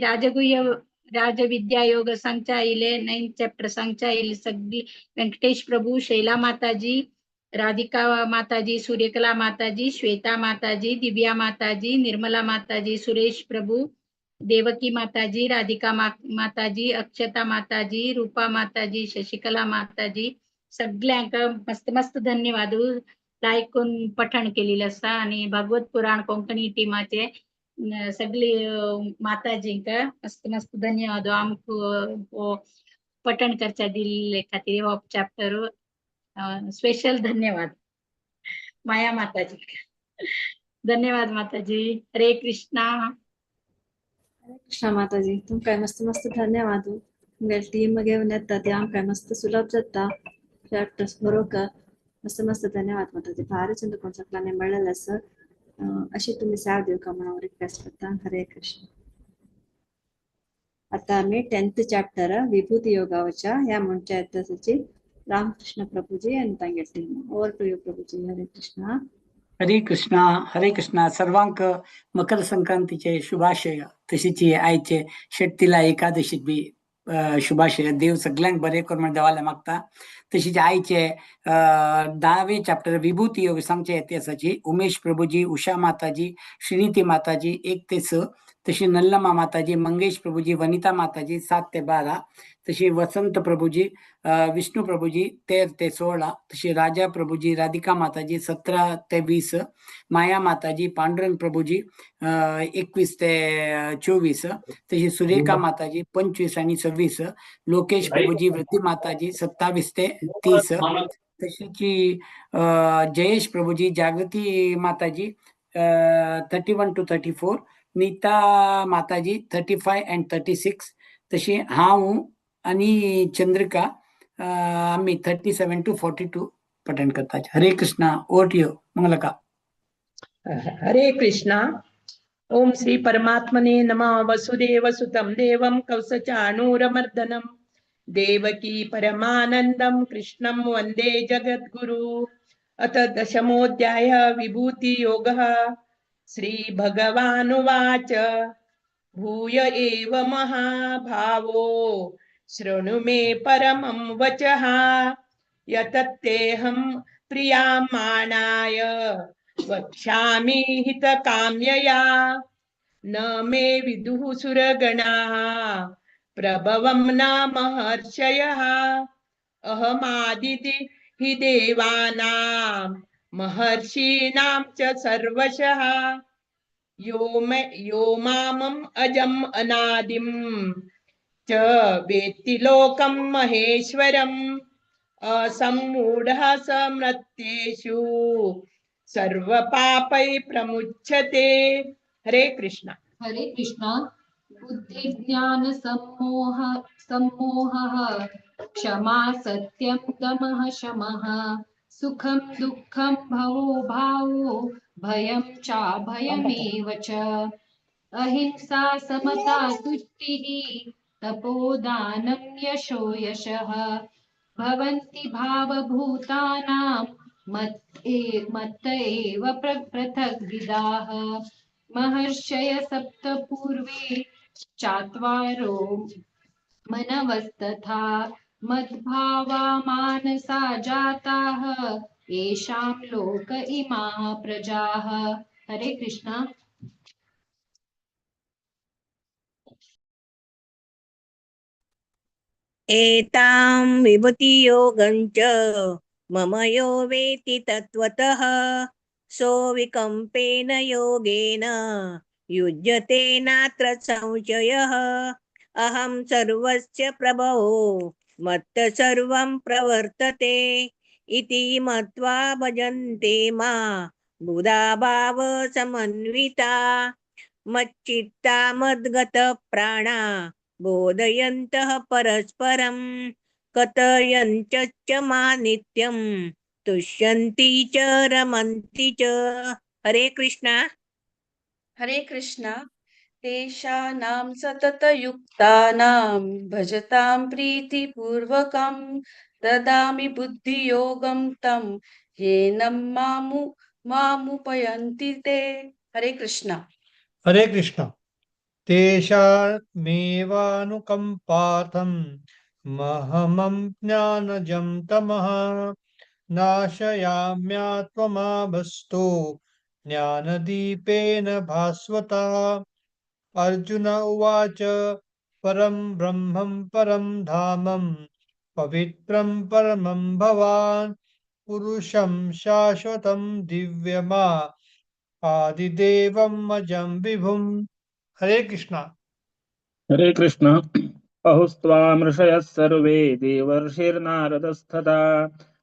राजविद्या योग सांगता येईल 9th चॅप्टर सांगता येईल सगळी व्यंकटेश प्रभू शैला माताजी राधिका माताजी सूर्यकला माताजी श्वेता माताजी दिव्या माताजी निर्मला माताजी सुरेश प्रभू देवकी माताजी राधिका माताजी अक्षता माताजी रूपा माताजी शशिकला माताजी सगळ्यांक मस्त मस्त धन्यवाद लाईक करून पठण केलेलं आसा आणि भागवत पुराण कोंकणी टीमाचे सगळी माताजींक मस्त मस्त धन्यवाद आमक पठण करच्या दिल्ले खातीर हो चॅप्टर स्पेशल धन्यवाद माया माताजी धन्यवाद माताजी। हरे कृष्णा। कृष्णा माताजी तुमकां मस्त मस्त धन्यवाद तुमगे टीम घेवन येता ते आमकां मस्त सुलभ जाता चॅप्टर्स बरोवपाक मस्त मस्त धन्यवाद माताजी भारी चंद कोण सगळ्यांनी मेळलेले आसा अशी तुम्ही साथ दिवका म्हणून रिक्वेस्ट करता। हरे कृष्ण। आता आम्ही 10th चॅप्टर विभूती योगावच्या ह्या म्हणच्या येताची रामकृष्ण प्रभूजी आणि तांगे टीम ओवर टू यू प्रभूजी। हरे कृष्णा। हरे कृष्णा सर्वांक मकर संक्रांतीचे शुभाशय तशीच आयचे शेट्टीला एकादशी बी शुभाशय देव सगळ्यांक बरे कर म्हणून देवाला मागता। तशीच आयचे 10वे चॅप्टर विभूती योग सांगचे इतिहासाची उमेश प्रभूजी उषा माताजी श्रीनिती माताजी 1 ते 6 तशी नल्लमा माताजी मंगेश प्रभूजी वनिता माताजी 7 ते 12 तशी वसंत प्रभूजी विष्णू प्रभूजी 13 ते 16 तशी राजा प्रभूजी राधिका माताजी 17 ते 20 माया माताजी पांडुरंग प्रभूजी 21 ते 24 तशी सुरेखा माताजी 25 आणि 26 लोकेश प्रभूजी वृद्धी माताजी 27 ते 30 तशीची जयेश प्रभूजी जागृती माताजी 31 to 34 नीता माताजी 35 and 36 तशी हांव आणि चंद्रिका आम्ही 37 to 42 पठण करता। Hare Krishna. Over to you मंगलका। हरे कृष्णा। ओम श्री परमात्मने नमः। वसुदेव सुतं देवं कौसचाणूरमर्दनं देवकी परमानंदं कृष्णं वंदे जगद्गुरु। अथ दशमोऽध्याय विभूति योगः। श्री भगवानुवाच भूय एव महाभावो शृणु मे परमं वचः यतत्तेऽहं प्रियमाणाय वक्ष्यामि हितकाम्यया न मे विदुः सुरगणाः प्रभवं न महर्षयः अहमादिति हि देवानां महर्षीणां च सर्वशः यो मामम् अजम् अनादिं च वेत्ति लोकं महेश्वरम् असम्मूढः समृत्येषु सर्वपापै प्रमुच्यते। हरे कृष्णा। हरे कृष्णा। बुद्धि ज्ञान सम्मोहः क्षमा सत्यं दमः शमः सुखं दुःखं भवो भावो भयं चाभयमेव च अहिंसा समता तुष्टिः तपोदानं यशो यशः भवन्ति भावभूतानां मत्त एव पृथग्विदाः महर्षय सप्त पूर्वे चात्वारो मनवस्तथा मद्भावा मानसा जाताः येषां लोक इमाः प्रजाः। हरे कृष्णा। एतां विभूति योगं च मम यो वेत्ति तत्त्वतः सोऽविकम्पेन योगेन युज्यते नात्र संशयः अहं सर्वस्य प्रभवो मत्तः सर्वं प्रवर्तते इति मत्वा भजन्ते मा बुधा भाव समन्विता मच्चित्ता मद्गतप्राणा बोधयन्तः परस्परं कथयञ्च मा नित्यं तुष्यन्ति च रमन्ति च। हरे कृष्णा। हरे कृष्णा तेषानां सततयुक्तानां भजतां प्रीतिपूर्वकं ददामि बुद्धियोगं तं येन मामुपयन्ति ते। हरे कृष्णा। हरे कृष्ण तेषामेवानुकम्पार्थं महमं ज्ञानजं तमः नाशयाम्यात्ममाभस्तु ज्ञानदीपेन भास्वता। अर्जुन उवाच परं ब्रह्मं परं धामं पवित्रं परमं भवान् पुरुषं शाश्वतं दिव्यमा आदिदेवम् अजं विभुम्। हरे कृष्णा। हरे कृष्ण। अहुस्त्वामृषयः सर्वे देवर्षिर्नारदस्तथा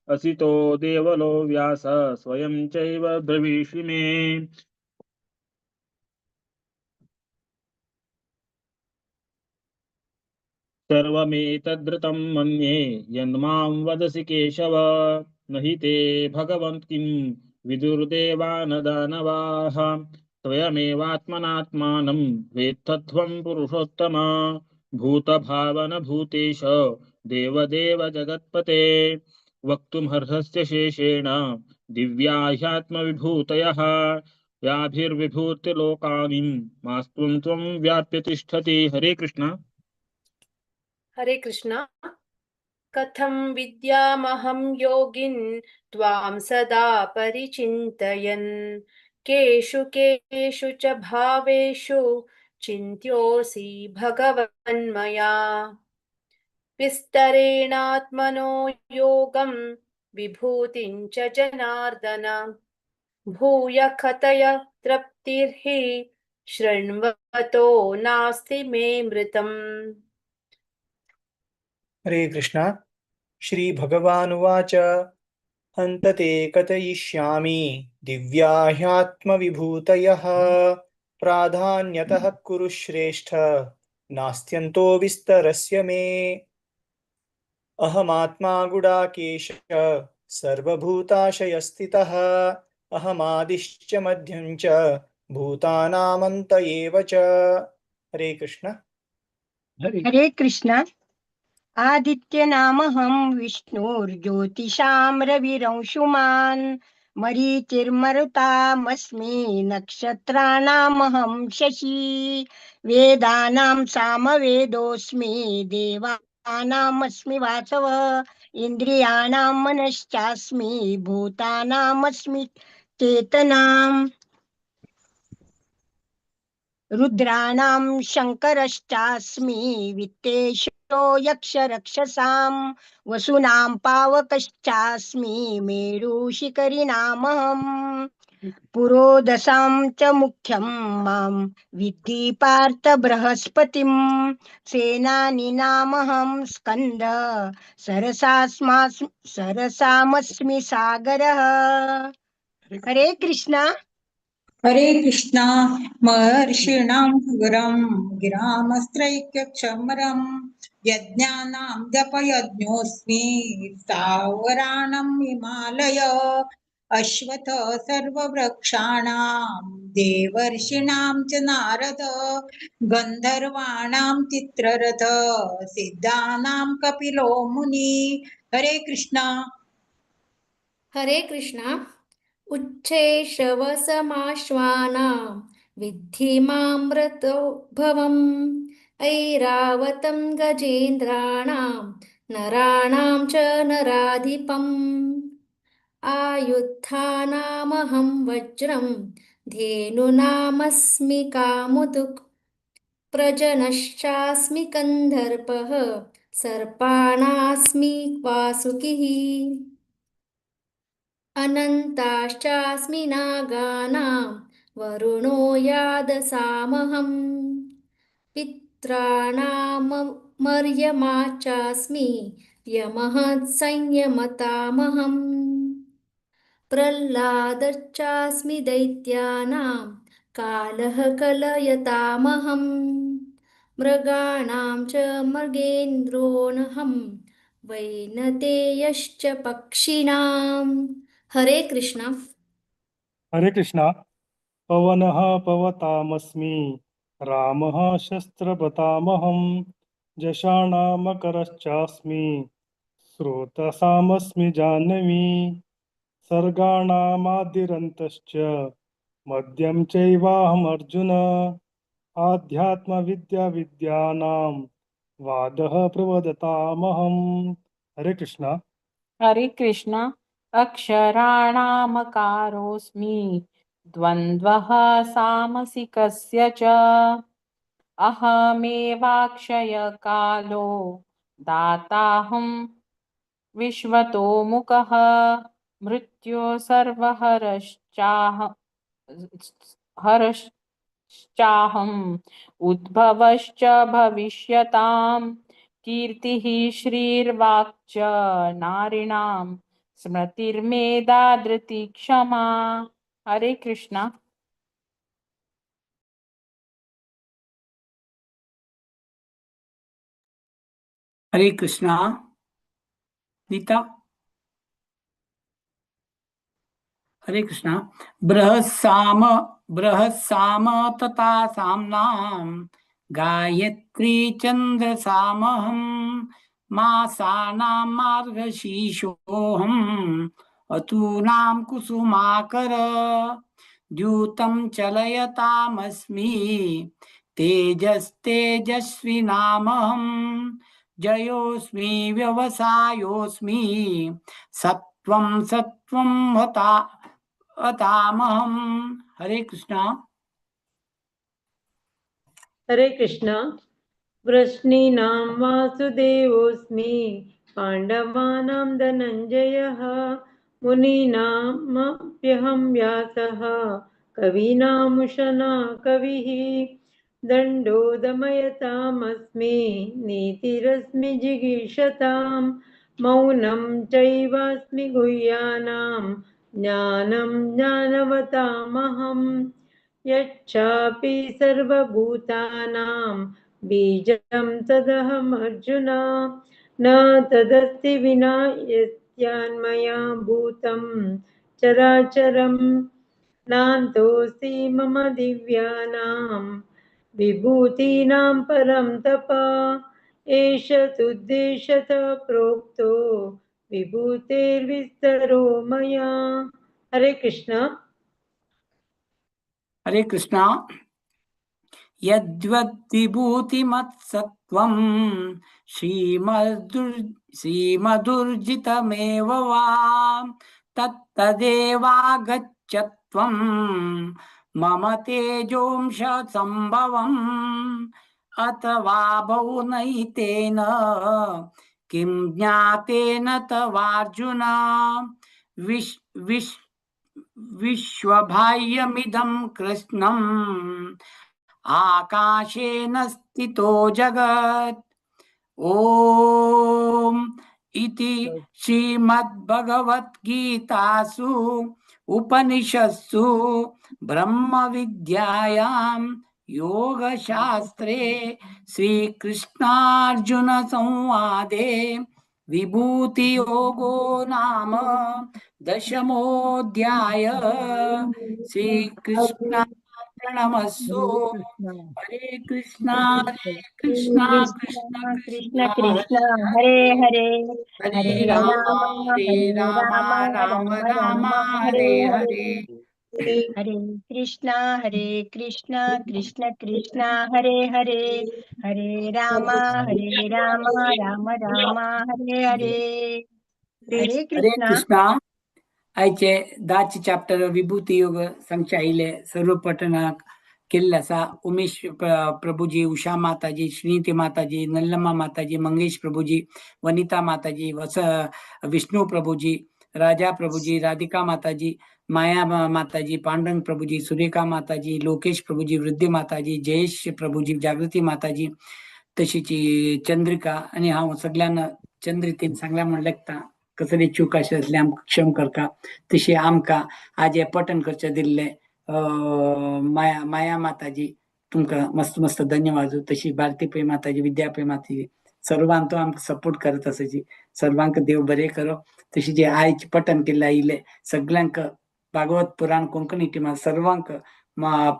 असितो देवलो व्यास स्वयं चैव ब्रवीषि मे। सर्वमेतद्ऋतं मन्ये यन्मां वदसि केशव न हि ते भगवन् किं विदुर्देवानदानवाः स्वयमेवात्मनात्मानं वेत्थत्वं पुरुषोत्तम भूतभावन भूतेश देवदेव जगत्पते वक्तुमर्हस्य शेषेण दिव्याह्यात्मविभूतयः व्याभिर्विभूतिलोकानिं मास्त्वं त्वं व्याप्य तिष्ठति। हरे कृष्ण। हरे कृष्णा कथं विद्यामहं योगिन् त्वां सदा परिचिन्तयन् केषु केषु च भावेषु चिन्त्योऽसि भगवन्मया विस्तरेणात्मनो योगं विभूतिं च जनार्दन भूय कथय तृप्तिर्हि शृण्वतो नास्ति मे मृतम्। हरे कृष्ण श्रीभगवानुवाच हन्त ते कथयिष्यामि दिव्याह्यात्मविभूतयः प्राधान्यतः कुरु श्रेष्ठ नास्त्यन्तो विस्तरस्य मे अहमात्मा गुडाकेश सर्वभूताशयस्थितः अहमादिश्च मध्यं च भूतानामन्त एव च। हरे कृष्ण। हरे कृष्ण आदित्यनामहं विष्णुर्ज्योतिषां रविरंशुमान् मरीचिर्मरुतामस्मि नक्षत्राणामहं शशी वेदानां सामवेदोऽस्मि देवानामस्मि वासव इन्द्रियाणां मनश्चास्मि भूतानामस्मि चेतनाम् रुद्राणां शङ्करश्चास्मि वित्तेशो यक्षरक्षसां वसूनां पावकश्चास्मि मेरुशिखरिणामहम् पुरोदशां च मुख्यं मां विद्धि पार्थ बृहस्पतिं सेनानीनामहं स्कन्द सरसामस्मि सागरः। हरे कृष्णा। हरे कृष्णा महर्षीणां सुगरं गिरामस्त्रैक्यक्षमरं यज्ञानां जपयज्ञोऽस्मि स्थावराणां हिमालय अश्वथ सर्ववृक्षाणां देवर्षीणां च नारद गन्धर्वाणां चित्ररथ सिद्धानां कपिलो मुनि। हरे कृष्णा। हरे कृष्णा उच्छेषवसमाश्वानां विद्धि मामृतो भवम् ऐरावतं गजेन्द्राणां नराणां च नराधिपम् आयुधानामहं वज्रं धेनुनामस्मि कामुदुक् प्रजनश्चास्मि कन्दर्पः सर्पाणास्मि वासुकिः। अनन्ताश्चास्मि नागानां वरुणो यादसामहम् पित्राणामर्यमा चास्मि यमः संयमतामहम् प्रह्लादश्चास्मि दैत्यानां कालः कलयतामहम् मृगाणां च मृगेन्द्रोऽहं वैनतेयश्च पक्षिणां हरे कृष्ण हरे कृष्णा पवनः पवतामस्मि रामः शस्त्रभृतामहं जषाणामकरश्चास्मि स्रोतसामस्मि जाह्नवी सर्गाणामादिरन्तश्च मध्यं चैवाहमर्जुन आध्यात्मविद्यानां वादः प्रवदतामहं हरे कृष्णा हरे कृष्ण अक्षराणामकारोऽस्मि द्वन्द्वः सामसिकस्य च अहमेवाक्षयकालो दाताहं विश्वतो मुखः मृत्यो हरश्चाहम् उद्भवश्च भविष्यतां कीर्तिः श्रीर्वाक्च नारीणां स्मृतिर्मेधा धृति क्षमा हरे कृष्णा हरे कृष्णा नीता हरे कृष्णा बृहस्साम तथा साम्नां गायत्री चन्द्रसामहं मासानां मार्गशीर्षोऽहम् अतूनां कुसुमाकर द्यूतं चलयतामस्मि तेजस्तेजस्विनामहं जयोऽस्मि व्यवसायोऽस्मि सत्वं सत्वं अतामहं हरे कृष्णा हरे कृष्णा वृष्णीनां वासुदेवोऽस्मि पाण्डवानां धनञ्जयः मुनीनामप्यहं व्यासः कवीनामुशना कविः दण्डो दमयतामस्मि नीतिरस्मि जिगीषतां मौनं चैवास्मि गुह्यानां ज्ञानं ज्ञानवतामहम् यच्चापि सर्वभूतानां बीजं तदहमर्जुन न तदस्ति विना यस्यान्मया भूतं चराचरं नान्तोऽस्ति मम दिव्यानां विभूतीनां परं तप एष तुद्देशतः प्रोक्तो विभूतेर्विस्तरो मया हरे कृष्ण हरे कृष्णा यद्वद्विभूतिमत्सत्त्वं श्रीमदुर्जितमेव वा तत्तदेवागच्छत्वं मम तेजोंश संभवम् अथवा बहुनैतेन किं ज्ञातेन तवार्जुन विश्वबाह्यमिदं कृष्णम् आकाशेन स्थितो जगत् ॐ इति श्रीमद्भगवद्गीतासु उपनिषत्सु ब्रह्मविद्यायां योगशास्त्रे श्रीकृष्णार्जुन संवादे विभूतियोगो नाम दशमोऽध्याय श्रीकृष्णार्पणमस्तु हरे कृष्णा कृष्ण कृष्ण कृष्ण कृष्ण कृष्ण हरे हरे हरे हरे राम हरे राम राम राम राम हरे हरे हरे हरे कृष्ण कृष्ण कृष्ण हरे हरे हरे राम राम राम हरे हरे हरे हरे कृष्ण कृष्णा आयचे 10 चॅप्टर विभूती योग संख्याइले सर्व पठन केल्ले आसा उमेश प्रभुजी उषा माताजी श्रीनिती माताजी नल्लम्मा माताजी मंगेश प्रभुजी वनिता माताजी विष्णू प्रभुजी राजा प्रभुजी, राधिका माताजी, माया माताजी, पांडुरंग प्रभुजी, सुरेखा माताजी, लोकेश प्रभुजी, वृद्धी माताजी, जयेश प्रभुजी, जागृती माताजी, तशीची चंद्रिका आणि हांव सगळ्यांना चंद्रितीन सांगल्या म्हण लेखता कसली चूक अशी असली आमकां क्षम करता. तशी आमकां आज हे पठण करचे दिल्ले माया माताजी तुमकां मस्त मस्त धन्यवाद. तशी भारती पै माताजी, विद्या पै माताजी सर्वांक तो आमकां सपोर्ट करत आसाची. सर्वांक देव बरें करो. तशी जे आयज पठण केल्ले आयिल्ले सगळ्यांक भागवत पुराण कोंकणी टिमा सर्वांक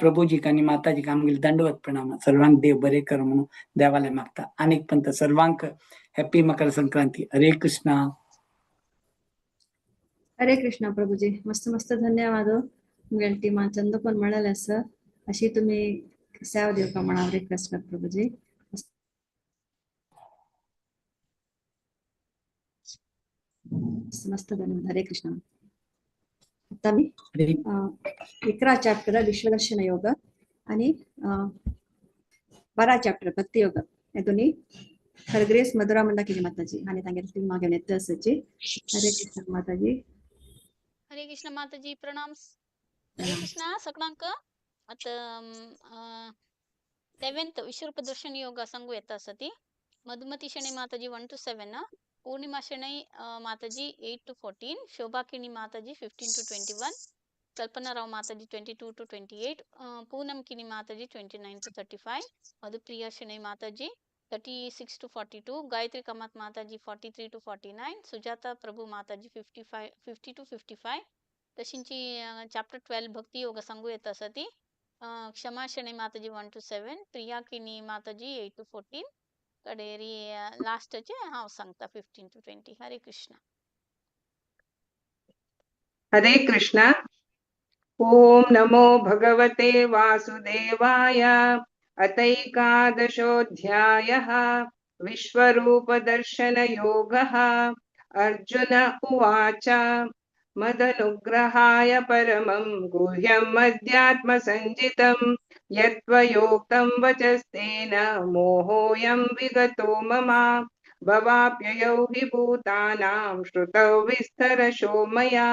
प्रभुजीक आनी माताजीक आमगेले दंडवत प्रणाम. सर्वांक देव बरें करो म्हणून देवाले मागता. आनीक पंत सर्वांक हॅपी मकर संक्रांती. हरे कृष्णा. हरे कृष्णा प्रभुजी. मस्त मस्त धन्यवाद. मुगेल टिमा चंद पण म्हणाले आसा अशी तुम्ही सेवा दिवका म्हणून रिक्वेस्ट कर प्रभुजी. मस्त धन्यवाद. हरे कृष्णा. आता मी 11 चॅप्टर विश्वदर्शन योग आणि 12 चॅप्टर भक्ती योग हे दोन्ही खरग्रेस मधुरा मंडाकिनी माताजी आणि तांगेली टीम मागे नेत आसाची. हरे कृष्ण माताजी. हरे कृष्ण माताजी प्रणाम. हरे कृष्ण सगळ्यांक आता 11th विश्वरूप दर्शन योग सांगू येता सती. मधुमती शनी माताजी 1 to 7, पूर्णिमा शनी माताजी 8 to 14, शोभाकिनी माताजी 15 to 21, कल्पनाराव माताजी 22 to 28, पूनम किनी माताजी 29 to 35, मधुप्रिया शनी माताजी 36 to 42, गायत्री कामत माताजी 43 to 49, सुजाता प्रभु माताजी 50 to 55. तशींची चॅप्टर 12 भक्ती योग सांगू येता सती. क्षमा शनी माताजी 1 to 7, प्रिया किनी माताजी 8 to 14, कडेरी लास्ट चे हांव सांगता 15 to 20. हरे कृष्ण. हरे कृष्ण. ओम नमो भगवते वासुदेवाय. अथैकादशोऽध्यायः विश्वरूपदर्शनयोगः. अर्जुन उवाच मदनुग्रहाय परमं गुह्यम् अध्यात्मसञ्जितं यत्त्वयोक्तं वचस्तेन मोहोऽयं विगतो मम. भवाप्ययौ हि भूतानां श्रुतौ विस्तरशो मया.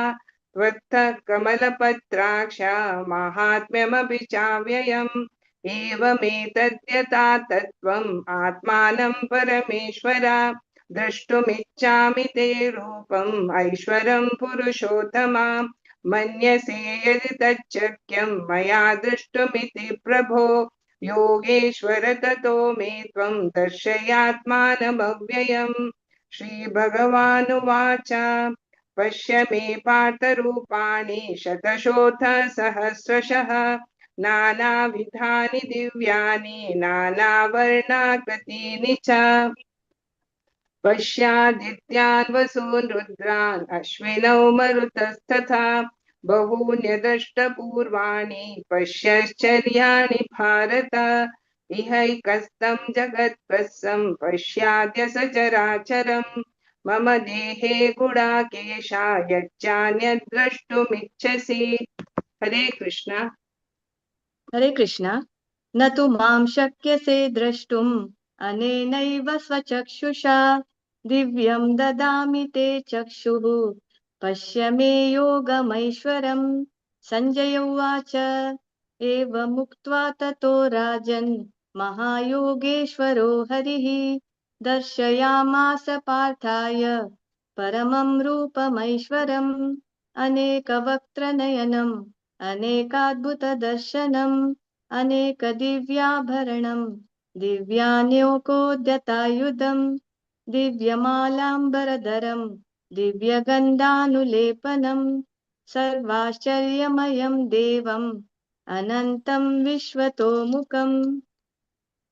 त्वत्तः कमलपत्राक्ष माहात्म्यमपि चाव्ययम्. एवमेतद्यथा तत्त्वम् आत्मानं परमेश्वर. द्रष्टुमिच्छामि ते रूपम् ऐश्वरं पुरुषोत्तम. मन्यसे यदि तच्चक्यं मया द्रष्टुमिति प्रभो. योगेश्वर ततो मे त्वं दर्शयात्मानमव्ययम्. श्रीभगवानुवाच पश्य मे पार्थरूपाणि शतशोऽथ सहस्रशः. नानाविधानि दिव्यानि नानावर्णाकृतीनि च. पश्यादित्यान् वसून् रुद्रान् अश्विनौ मरुतस्तथा. बहून्यदृष्टपूर्वाणि पश्यश्चर्याणि भारत. इहैकस्तं जगत्प्रस्थं पश्याद्य सचराचरम्. मम देहे गुडाकेशा यच्चान्यद् द्रष्टुमिच्छसि. हरे कृष्ण. हरे कृष्ण. न तु मां शक्यसे द्रष्टुम् अनेनैव स्वचक्षुषा. दिव्यं ददामि ते चक्षुः पश्य मे योगमैश्वरम्. सञ्जय उवाच एवमुक्त्वा ततो राजन् महायोगेश्वरो हरिः दर्शयामास पार्थाय परमं रूपमैश्वरम्. अनेकवक्त्रनयनम् अनेकाद्भुतदर्शनम् अनेकदिव्याभरणम् दिव्यान्योकोद्यतायुधम्. दिव्यमालाम्बरधरम् दिव्यगन्धानुलेपनम्. सर्वाश्चर्यमयं देवम् अनन्तं विश्वतोमुखम्.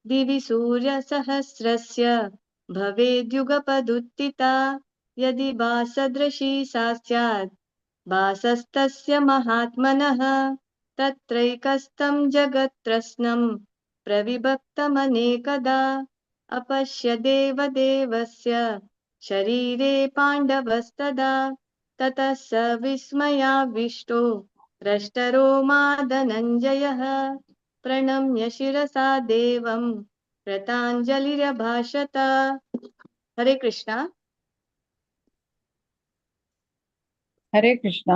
दिवि सूर्यसहस्रस्य भवेद्युगपदुत्थिता. यदि भासदृशी सा स्यात् भासस्तस्य महात्मनः. तत्रैकस्थं जगत्प्रश्नं प्रविभक्तमनेकदा. अपश्य देवदेवस्य शरीरे पाण्डवस्तदा. ततः स विस्मयाविष्टो हृष्टरो मा धनञ्जयः. प्रणम्य शिरसा देवं कृताञ्जलिरभाषत. हरे कृष्णा. हरे कृष्ण।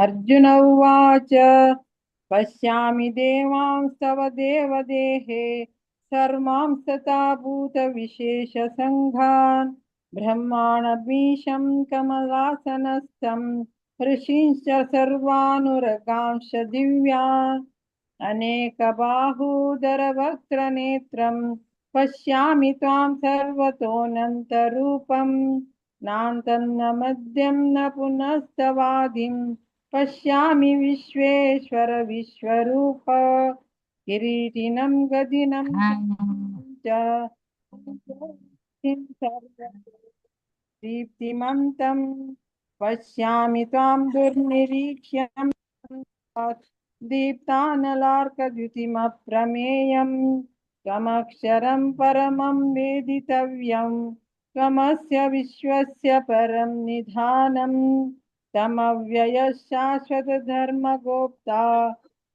अर्जुन उवाच पश्यामि देवांस्तव देवदेहे सर्वांस्तथा भूतविशेषसङ्घान् ब्रह्माणमीशं कमलासनस्थं ऋषींश्च सर्वानुरगांश्च दिव्यान् अनेकबाहूदरवक्त्रनेत्रं पश्यामि त्वां सर्वतोऽनन्तरूपम् नान्तन्न मध्यं न पुनस्तवादिं पश्यामि विश्वेश्वर विश्वरूप किरीटिनं गदिनं च दीप्तिमन्तं पश्यामि त्वां दुर्निरीक्ष्यं दीप्तानलार्कद्युतिमप्रमेयं त्वमक्षरं परमं वेदितव्यं त्वमस्य विश्वस्य परं निधानं तमव्ययशाश्वतधर्मगोप्ता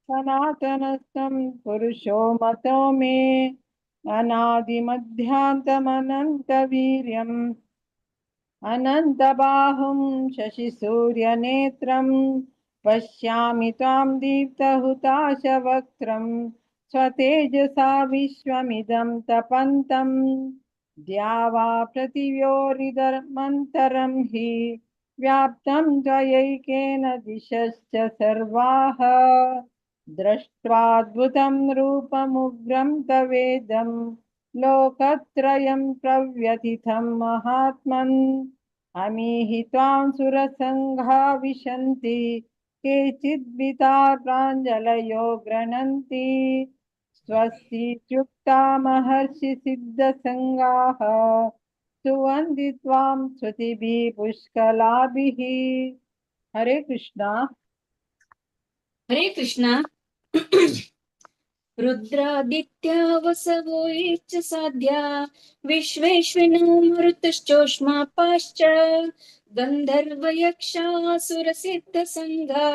सनातनस्थं पुरुषो मतो मे अनादिमध्यान्तमनन्तवीर्यम् अनन्तबाहुं शशिसूर्यनेत्रं पश्यामि त्वां दीप्तहुताशवक्त्रं स्वतेजसा विश्वमिदं तपन्तं द्यावा पृथिव्योरिदमन्तरं हि व्याप्तं त्वयैकेन दिशश्च सर्वाः दृष्ट्वाद्भुतं रूपमुग्रं तवेदं लोकत्रयं प्रव्यथितं महात्मन् अमीहि त्वां सुरसङ्घा विशन्ति केचिद्विता प्राञ्जलयो गृह्णन्ति स्वस्तीत्युक्ता महर्षिसिद्धसङ्गाः सुवन्ति त्वां स्तुतिभिः पुष्कलाभिः। हरे कृष्णा। हरे कृष्णा। रुद्रादित्या वसवो ये च साध्या विश्वेश्विनो मरुतश्चोष्मापाश्च गन्धर्वयक्षासुरसिद्धसङ्घा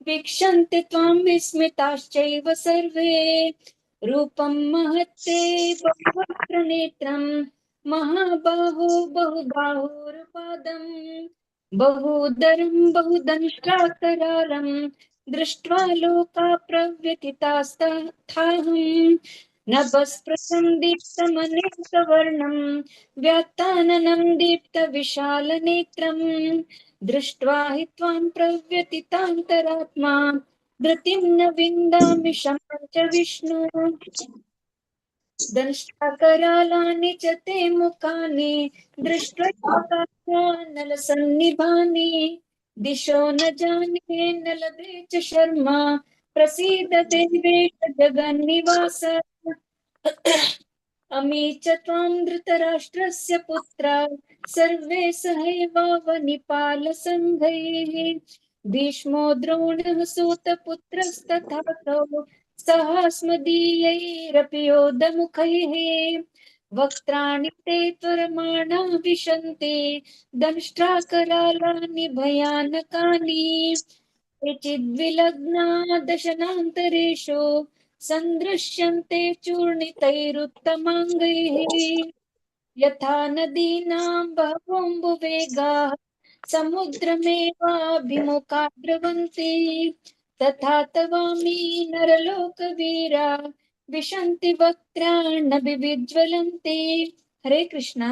वीक्षन्ते त्वां विस्मिताश्चैव सर्वे रूपं महत्ते बहुवक्त्रनेत्रं महाबाहो बहुबाहुरुपादं बहुदरं बहुदंष्ट्राकरालं दृष्ट्वा लोका प्रव्यथितास्तथाहं नभस्पृशं दीप्तमनेकवर्णं व्यात्ताननं दीप्तविशालनेत्रं दृष्ट्वा हि त्वां प्रव्यथितान्तरात्मा धृतिं न विन्दामि शमं च विष्णु दंष्ट्राकरालानि च ते मुखानि दृष्ट्वा नलसन्निभानि दिशो न जाने न लभे च शर्मा प्रसीद देवेश जगन्निवास अमी च त्वां धृतराष्ट्रस्य पुत्रा सर्वे सहैवावनिपालसङ्घैः भीष्मो द्रोणः सूतपुत्रस्तथासौ सहास्मदीयैरपि योधमुखैः वक्त्राणि ते त्वरमाणा विशन्ति दंष्ट्राकरालानि भयानकानि केचिद्विलग्ना दशनान्तरेषु सन्दृश्यन्ते चूर्णितैरुत्तमाङ्गैः यथा नदीनां बहवोऽम्बुवेगाः समुद्रमेवाभिमुखा द्रवन्ति तथा तवामि नरलोकवीरा विशन्ति वक्त्राण्यभिविज्वलन्ति। हरे कृष्णा।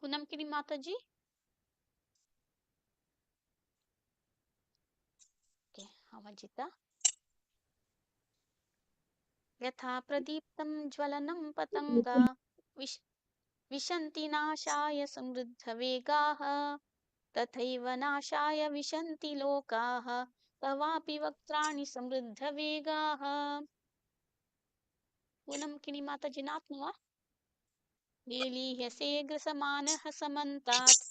पूनम किनी माता जी। आवाज येता। यथा प्रदीप्तं ज्वलनं पतंगा विशन्ति नाशाय समृद्धवेगाः तथैव नाशाय विशन्ति लोकाः तवापि वक्त्राणि समृद्धवेगाः। पूनम किनी माता जी नाप्नुवा लीलीह्यसे ग्रसमानः समन्तात्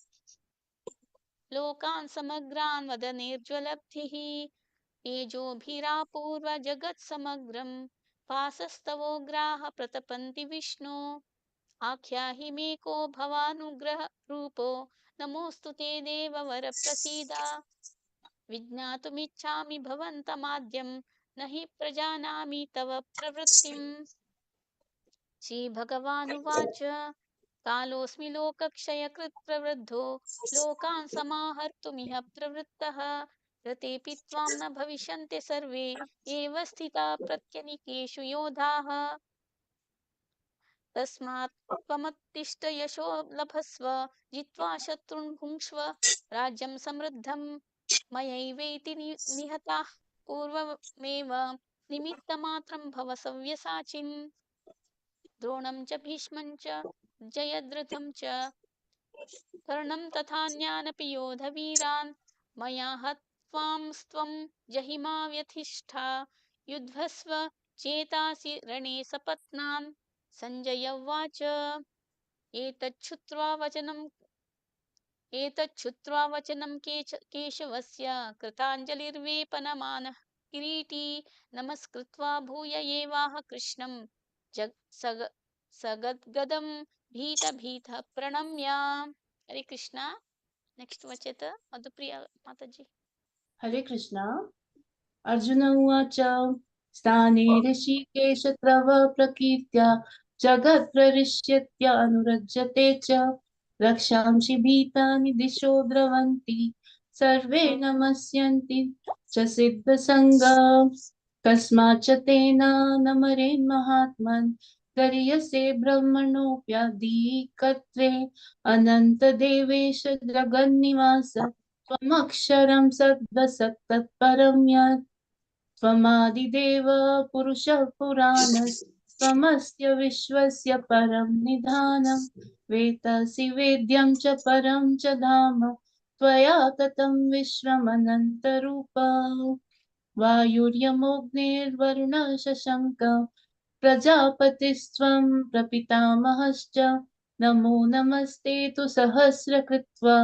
लोकान् समग्रान् वदनेर्ज्वलब्धिः तेजोभिरापूर्वजगत्समग्रं भासस्तवोग्राः प्रतपन्ति विष्णु आख्याहि मे को भवानुग्रहरूपो नमोऽस्तु ते देववर प्रसीद विज्ञातुमिच्छामि भवन्तमाद्यं न हि प्रजानामि तव प्रवृत्तिम्। श्रीभगवानुवाच कालोऽस्मि लोकक्षयकृत् प्रवृद्धो लोकान् समाहर्तुमिह प्रवृत्तः रतेऽपि त्वां न भविष्यन्ति सर्वे एव स्थिता प्रत्यनीकेषु योधाः तस्मात् त्वमुत्तिष्ठ यशो लभस्व जित्वा शत्रुन् भुङ्क्ष्व राज्यं समृद्धं मयैवेति निहताः पूर्वमेव निमित्तमात्रं भव सव्यसाचिन् द्रोणं च भीष्मं च जयद्रथं च कर्णं तथान्यानपि योधवीरान् मया हत्वांस्त्वं जहिमा व्यथिष्ठा युध्वस्व चेतासि रणे सपत्नान् सञ्जय उवाच एतच्छ्रुत्वा वचनं केशवस्य कृताञ्जलिर्वेपनमानः किरीटी नमस्कृत्वा भूय एवाह कृष्णं सगद्गदं भीतः प्रणम्य हरे कृष्णा नेक्स्ट वचेत मधुप्रिया माताजी हरे कृष्णा अर्जुन उवाच स्थाने ऋषिकेश तव प्रकीर्त्या जगत्प्रहृष्यत्य अनुरज्यते च रक्षांसि भीतानि दिशो द्रवन्ति सर्वे नमस्यन्ति च सिद्धसङ्गा कस्माच्च तेन नमरेन्महात्मन् गरीयसे ब्रह्मणोऽप्यादिकत्वे अनन्तदेवेश जगन्निवास त्वमक्षरं सद्वसत्तत्परं यत् त्वमादिदेव पुरुषः पुराणः त्वमस्य विश्वस्य परं निधानं वेत्सि वेद्यं च परं च धाम त्वया ततं विश्वमनन्तरूप वायुर्यमोऽग्निर्वरुणः शशङ्क प्रजापतिस्त्वं प्रपितामहश्च नमो नमस्ते तु सहस्रकृत्वा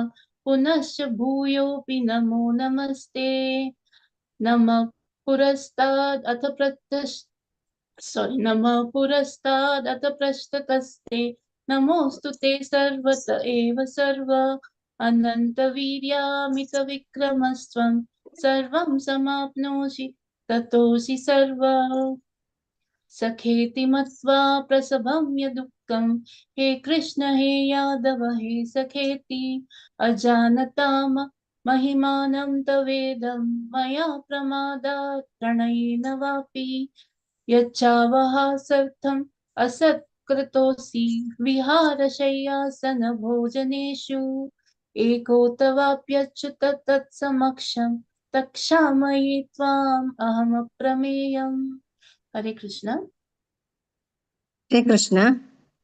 पुनश्च भूयोऽपि नमो नमस्ते नमः पुरस्ताद् अथ पृष्ठतस्ते नमोऽस्तु ते सर्वत एव सर्व अनन्तवीर्यामितविक्रमस्त्वं सर्वं समाप्नोषि ततोऽसि सर्व सखेति मत्वा प्रसभं यदुक्तं हे कृष्ण हे यादव हे सखेति अजानताम महिमानं तवेदं मया प्रमादात् प्रणयेन वापि यच्चावहासर्थम् असत्कृतोऽसि विहारशय्यासनभोजनेषु एकोऽथवाप्यच्युत तत्समक्षं तक्षामये त्वाम् अहमप्रमेयम् हरे कृष्ण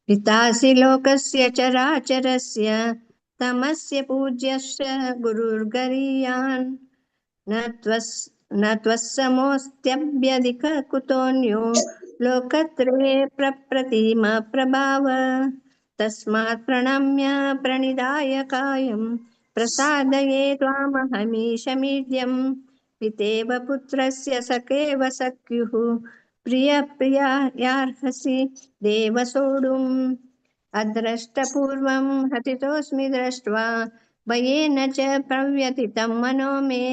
पितासि लोकस्य चराचरस्य तमस्य पूज्यश्च गुरुर्गरीयान् न त्वस्समोऽस्त्यभ्यधिकः कुतोऽन्यो लोकत्रये प्रप्रतिम प्रभाव तस्मात् प्रणम्य प्रणिधाय कायं प्रसादये त्वामहमीशमीड्यं पितेव पुत्रस्य सखेव सख्युः प्रियप्रियायार्हसि देव सोढुम् अद्रष्टपूर्वं हतितोऽस्मि दृष्ट्वा भयेन च प्रव्यथितं मनो मे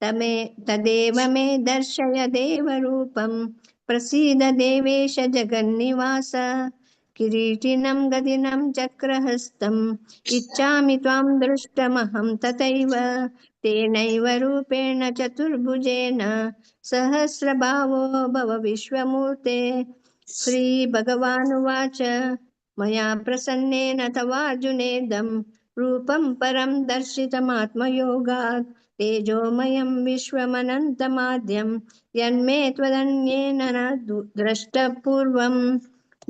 तदेव मे दर्शय देवरूपं प्रसीद देवेश जगन्निवास किरीटिनं गदिनं चक्रहस्तम् इच्छामि त्वां दृष्टमहं तथैव तेनैव रूपेण चतुर्भुजेन सहस्रभावो भव विश्वमूर्ते श्रीभगवानुवाच मया प्रसन्नेन तवार्जुनेदं रूपं परं दर्शितमात्मयोगात् तेजोमयं विश्वमनन्तमाद्यं यन्मे त्वदन्येन न द्रष्टपूर्वं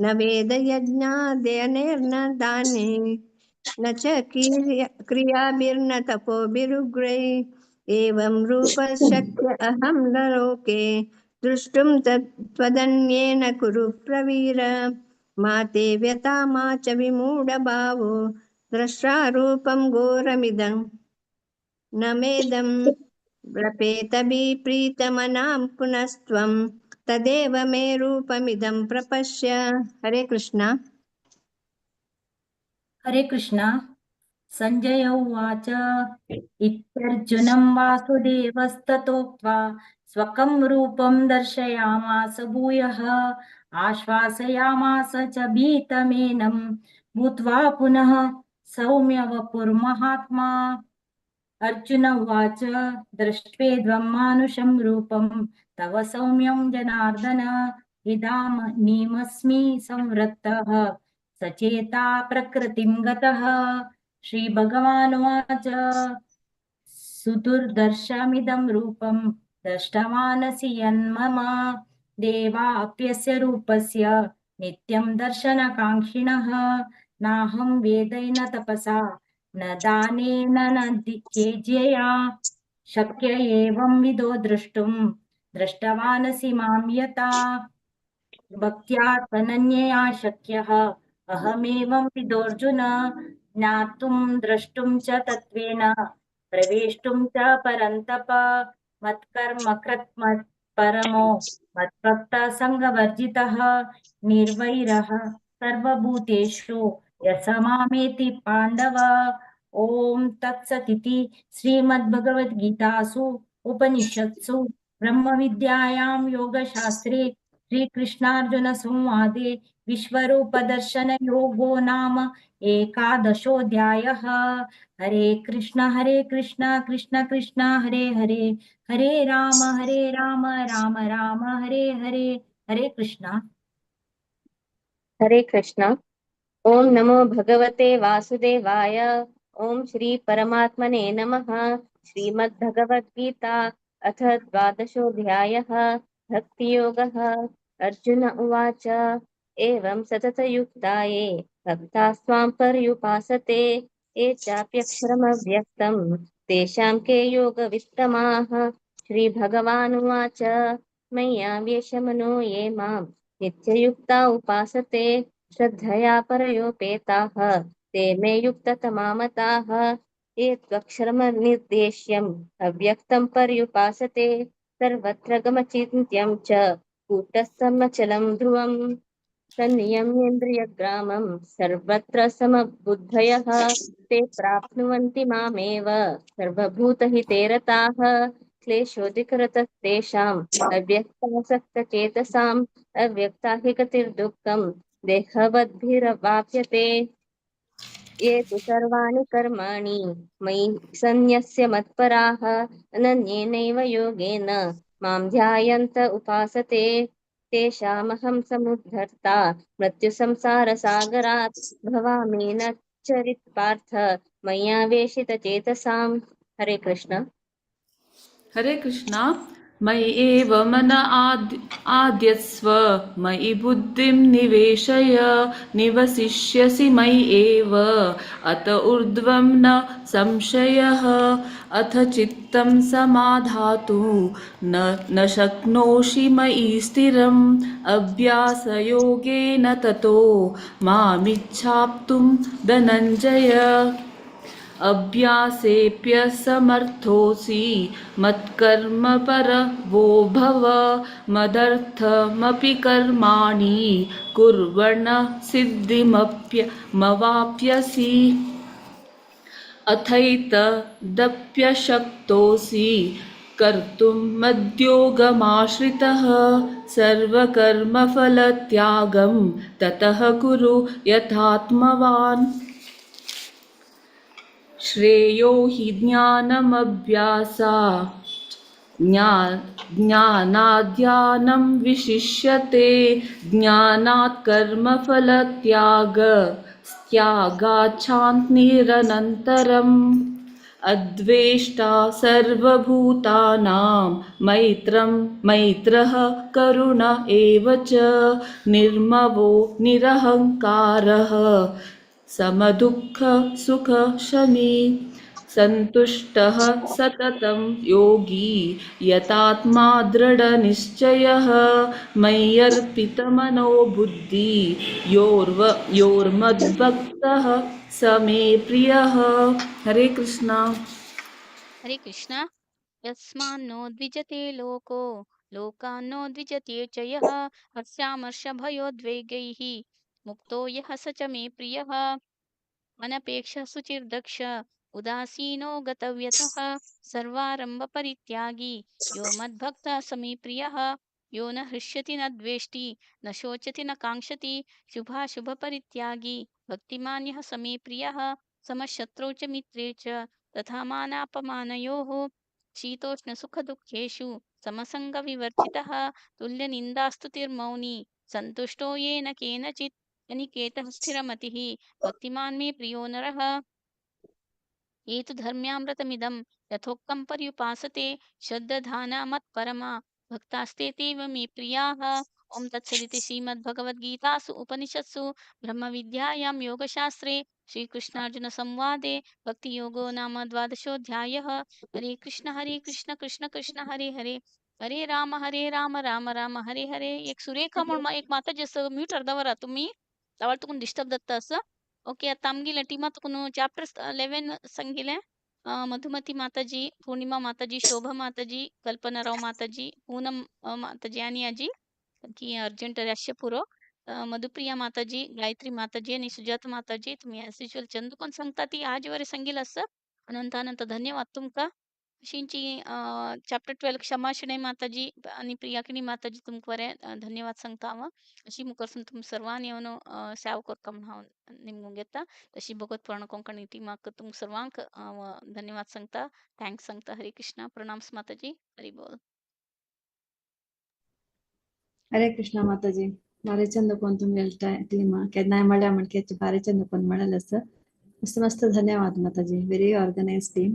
न वेदयज्ञाध्ययनेर्न दाने न च क्रियाभिर्न तपोभिरुग्रैः एवं रूपशक्य अहं लोके दृष्टुं त्वदन्येन कुरु प्रवीर मा ते व्यथा मा च विमूढभावो द्रष्टारूपं घोरमिदं न मेदं प्रीतमनां पुनस्त्वं तदेव मे रूपमिदं प्रपश्य हरे कृष्ण हरे कृष्ण संजय उवाच इत्यर्जुनं वासुदेवस्ततोक्त्वा स्वकं रूपं दर्शयामास भूयः आश्वासयामास च भीतमेनं भूत्वा पुनः सौम्य वपुर्महात्मा अर्जुन उवाच दृष्ट्वेद्वं मानुषं रूपं तव सौम्यं जनार्दन इदानीमस्मि संवृत्तः सचेता प्रकृतिं गतः श्रीभगवानुवाच सुदुर्दर्शमिदं रूपं दृष्टवानसि यन्मम देवाप्यस्य रूपस्य नित्यं दर्शनकाङ्क्षिणः नाहं वेदैर्न तपसा न दानेन न यज्ञया शक्य एवं विदो द्रष्टुं दृष्टवानसि मां यथा भक्त्या त्वनन्यया शक्यः अहमेवं विदोऽर्जुन ज्ञातुं द्रष्टुं च तत्त्वेन प्रवेष्टुं च परन्तप मत्कर्म कृत् मत्परमो मद्भक्तः सङ्गवर्जितः निर्वैरः सर्वभूतेषु यः मामेति पाण्डव ॐ तत्सदिति श्रीमद्भगवद्गीतासु उपनिषत्सु ब्रह्मविद्यायां योगशास्त्रे श्रीकृष्णार्जुनसंवादे विश्वरूपदर्शनयोगो नाम एकादशोऽध्यायः। हरे कृष्ण कृष्ण कृष्ण हरे हरे हरे राम राम राम हरे हरे। हरे कृष्ण। हरे कृष्ण। ओम नमो भगवते वासुदेवाय। ओम श्री परमात्मने नमः। श्रीमद्भगवद्गीता अथ द्वादशोऽध्यायः भक्तियोगः। अर्जुन उवाच एवं सततयुक्ता ये भक्ताः स्वां पर्युपासते ये चाप्यक्षरमव्यक्तं तेषां के योगवित्तमाः। श्रीभगवानुवाच मय्यावेशमनो ये मां नित्ययुक्ता उपासते श्रद्धया परयोपेताः ते मे युक्ततमा मताः। ये त्वक्षरमनिर्देश्यम् अव्यक्तं पर्युपासते सर्वत्र गमचिन्त्यं च कूटस्थमचलं ध्रुवम् तन्नियम्येन्द्रियग्रामं सर्वत्र समबुद्धयः ते प्राप्नुवन्ति मामेव सर्वभूतहिते रताः। क्लेशोऽधिकरतस्तेषाम् अव्यक्तासक्तचेतसाम् अव्यक्ता हि गतिर्दुःखम् देहवद्भिरवाप्यते। ये तु सर्वाणि कर्माणि मयि सन्न्यस्य मत्पराः अनन्येनैव योगेन मां ध्यायन्त उपासते तेषामहं समुद्धर्ता मृत्युसंसारसागरात् भवामि न चरित पार्थ मया वेशितचेतसाम्। हरे कृष्ण। हरे कृष्ण। मयि एव मन आद्यस्व मयि बुद्धिं निवेशय निवसिष्यसि मयि एव अत ऊर्ध्वं न संशयः। अथ चित्तं समाधातुं न शक्नोषि मयि स्थिरम् अभ्यासयोगेन ततो मामिच्छाप्तुं धनञ्जय। अभ्यासेऽप्यसमर्थोऽसि मत्कर्म परवो भव मदर्थमपि कर्माणि कुर्वन् सिद्धिमवाप्स्यसि। अथैतदप्यशक्तोऽसि कर्तुं मद्योगमाश्रितः सर्वकर्मफलत्यागं ततः कुरु यथात्मवान्। श्रेयो हि ज्ञानाद् विशिष्यते ज्ञानात् कर्मफलत्यागाच्छान्तिरनन्तरम्। अद्वेष्टा सर्वभूतानां मैत्रः करुण एव च निर्ममो निरहङ्कारः समदुःख सुख शमी सन्तुष्टः सततं योगी यतात्मा दृढनिश्चयः मय्यर्पितमनो बुद्धि योर्मद्भक्तः स मे प्रियः। हरे कृष्ण। हरे कृष्ण। यस्मान्नो द्विजते लोको लोकान्नो द्विजते च यः हर्षामर्षभयोद्वेगैः मुक्तो यः स च मे प्रियः। अनपेक्ष सुचिर्दक्ष उदासीनो गतव्यतः सर्वारम्भ परित्यागी यो मद्भक्तः स मे प्रियः। यो न हृष्यति न द्वेष्टि न शोचति न काङ्क्षति शुभाशुभपरित्यागी भक्तिमान्यः समे प्रियः समशत्रौ च मित्रे च तथा मानापमानयोः शीतोष्णसुखदुःखेषु समसङ्गविवर्जितः तुल्यनिन्दास्तुतिर्मौनी सन्तुष्टो येन केनचित् अनिकेतः स्थिरमतिः भक्तिमान् मे प्रियो नरः ये तु धर्म्यामृतमिदं यथोक्तं पर्युपासते श्रद्दधाना मत्परमा भक्तास्ते तेव मे प्रियाः ॐ तत्सदिति श्रीमद्भगवद्गीतासु उपनिषत्सु ब्रह्मविद्यायां योगशास्त्रे श्रीकृष्णार्जुनसंवादे भक्तियोगो नाम द्वादशोऽध्यायः। हरे कृष्ण कृष्ण कृष्ण हरे हरे हरे राम राम राम हरे हरे. एक सुरेखा म्हणून एक माता जसं म्यूट अर्धवरा तुम्ही त्यावर तुकून डिस्टर्ब दत्त असं ओके आता आमगीला टीमा तुकून चॅप्टर 11 संगिले मधुमती माताजी, पूर्णिमा माताजी, शोभा माताजी, कल्पनाराव माताजी, पूनम माताजी आणि आजी की अर्जंट राश्य पुरो मधुप्रिया माताजी, गायत्री माताजी आणि सुजाता माताजी तुम्ही ॲज युजल चंदुकन सांगता ती आज वरे संगील असं अनंत धन्यवाद तुमका अशींची चॅप्टर 12 क्षमाशिणे माताजी आणि प्रियाकिनी माताजी तुमकवरे धन्यवाद सांगता हांव अशी मुखारसून तुम सर्वांनी येवन सेवा करता म्हणून हांव निमगून घेता तशी भगवत पुराण कोंकणी टिमाक तुम सर्वांक धन्यवाद सांगता थँक्स सांगता. हरे कृष्णा प्रणाम्स माताजी. हरी बोल. हरे कृष्णा माताजी. बारे चंद कोण तुम्ही टीम केन्नाय म्हणल्या म्हणके बारे चंद कोण म्हणाल असं मस्त मस्त धन्यवाद माताजी. Very organise team.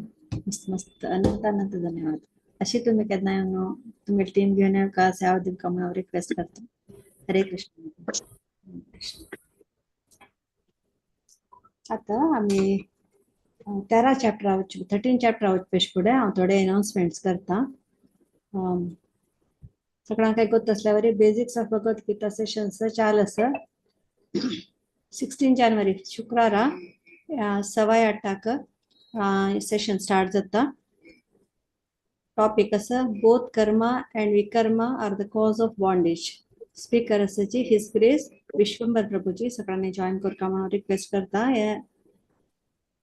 मस्त अनंत धन्यवाद. अशी तुम्ही केन्नाय तुम्ही टीम घेऊन येवका सेवा दिवका म्हणून रिक्वेस्ट करता. हरे कृष्ण. आता आम्ही 13 चॅप्टर 13 चॅप्टर पेश फुडें हांव थोडे अनाउन्समेंट्स करता. सगळ्यांक गोत असल्यावर बेसिक्स ऑफ भगवद्गीता सेशन्स चाल आसा 16 जानेवारी शुक्रारा 8:15 सेशन स्टार्ट जाता. टॉपिक आसा both karma and vikarma are the cause of bondage. Speaker आसाची हिज ग्रेस विश्वंभर प्रभूजी. सगळ्यांनी जॉईन करता म्हणून रिक्वेस्ट करता.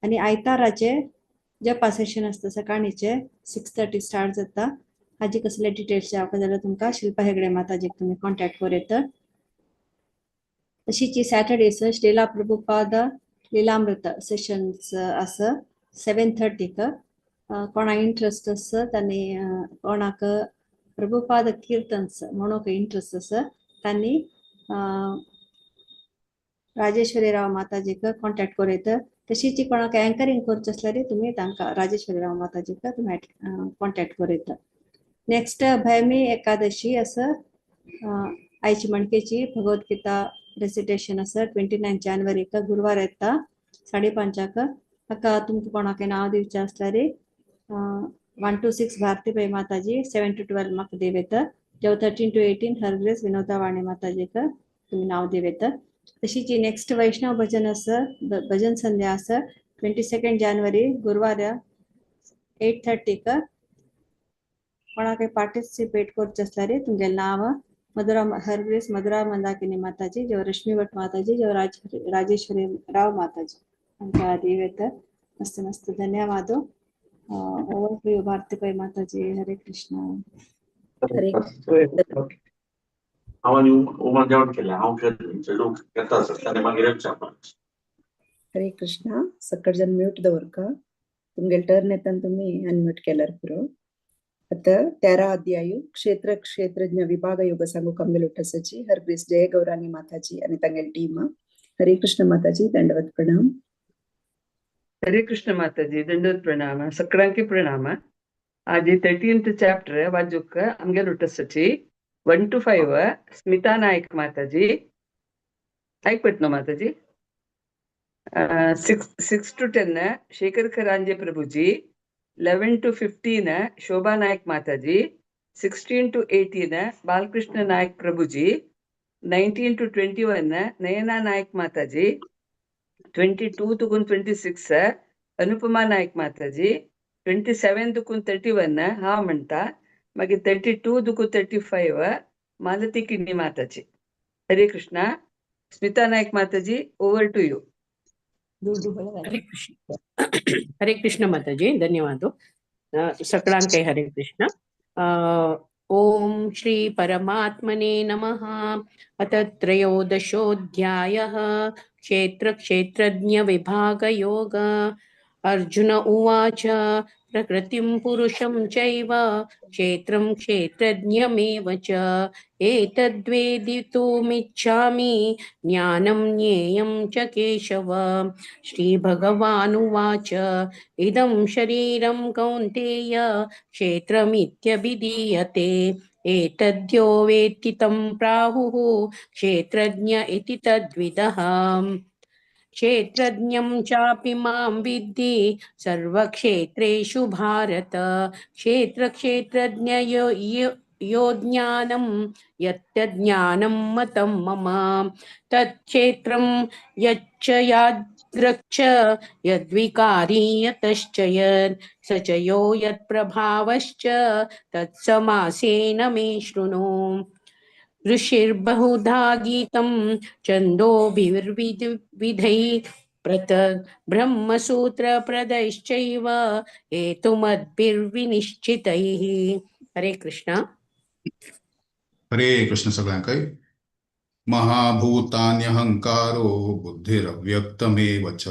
आणि आयताराचे जपा सेशन असता सकाळीचे 6:30 स्टार्ट जाता. हाजी कसले डिटेल्स जावका जाल्यार तुमकां शिल्पा हेगडे माताजीक तुम्ही कॉन्टॅक्ट करूं येता. तशीच सॅटर्डेस श्रीला प्रभुपाद लीलामृत सेशन्स आसा 7:30 कोणा इंट्रस्ट आसा त्यांनी कोणाक प्रभुपाद कीर्तन्स म्हणून इंट्रस्ट आसा त्यांनी राजेश्वरी राव माताजीक कॉन्टॅक्ट करूं येता. तशीच कोणाक एंकरिंग करचें आसल्यार तुम्ही तांकां राजेश्वरी राव माताजीक तुम्ही कॉन्टॅक्ट करूं येता. नेक्स्ट भैमी एकादशी आसा आयची मणकेची भगवद्गीता रेसिटेशन आसा 29 जानेवारीक गुरुवार येता 5:30 हाका तुमकां कोणाक नांव दिवचें आसल्यार 1 to 6 भारतीबाई माताजी 7 to 12 म्हाका देव येता. जेव 13 to 18 हरग्रेस विनोदा वाणी माताजीक तुम्ही नाव देव येता. तशीच नेक्स्ट वैष्णव भजन आसा भजन संध्या आसा 22 जानेवारी गुरुवार 8:30 कोणाक पार्टिसिपेट करचें आसल्यार तुमगे नांव मधुरा हरग्रेस मधुरा मंदाकिनी माताजी जेव रश्मी भट माताजी जेव राजेश्वरी राव माताजी तांकां देव येता. मस्त मस्त धन्यवाद. ओवर टू यू भारतीबाई माताजी. हरे कृष्ण. हरे हरे कृष्णा. सकट जन म्यूट दवरका तुमगे टर्न येताना तुम्ही अनम्यूट केल्यार पुरो. आता 13 अध्याय क्षेत्र क्षेत्रज्ञ विभाग योग सांगू कम्युलुट आसाची हरग्रेस जय गौराणी माताजी आणि तांगेल टीम. हरे कृष्ण माताजी. दंडवत प्रणाम. हरे कृष्ण माताजी. दंडवत प्रणाम. सगळ्यांकी प्रणाम. आज 13th चॅप्टर वाजूक आमगे लुटसाची 1 to 5 स्मिता नायक माताजी ऐकपट न्हू माताजी. 6 to 10 शेखर खरांजे प्रभुजी. 11 to 15 शोभा नायक माताजी. 16 to 18 बालकृष्ण नायक प्रभुजी. 19 to 21 नयना नायक माताजी. 22 to 26 अनुपमा नायक माताजी. 27 to 31 हा म्हणता. मागीर 32 to 35 मालती किन्नी माताजी. हरे कृष्णा. स्मिता नायक माताजी over to you. Hare Krishna माताजी. धन्यवाद. सगळ्यांक हरे कृष्ण. ॐ श्री परमात्मने नमः। अथ त्रयोदशोऽध्यायः क्षेत्रक्षेत्रज्ञविभागयोग। अर्जुन उवाच प्रकृतिं पुरुषं चैव क्षेत्रं क्षेत्रज्ञमेव च एतद्वेदितुमिच्छामि ज्ञानं ज्ञेयं च केशव। श्रीभगवानुवाच इदं शरीरं कौन्तेय क्षेत्रमित्यभिधीयते एतद्यो वेत्ति तं प्राहुः क्षेत्रज्ञ इति तद्विदः। क्षेत्रज्ञं चापि मां विद्धि सर्वक्षेत्रेषु भारत। क्षेत्रक्षेत्रज्ञयो यो ज्ञानं यत्तज्ज्ञानं मतं मम तच्क्षेत्रं यच्च यादृक् यद्विकारी यतश्च यत् स च यो यत्प्रभावश्च तत्समासेन मे शृणु। ऋषिर्बहुधा गीतं छन्दोभिर्विधैः पृथक् ब्रह्मसूत्रप्रदैश्चैव हेतुमद्भिर्विनिश्चितैः। हरे कृष्ण। हरे कृष्ण सगळ्यांकै महाभूतान्यहंकारो बुद्धिरव्यक्तमेव च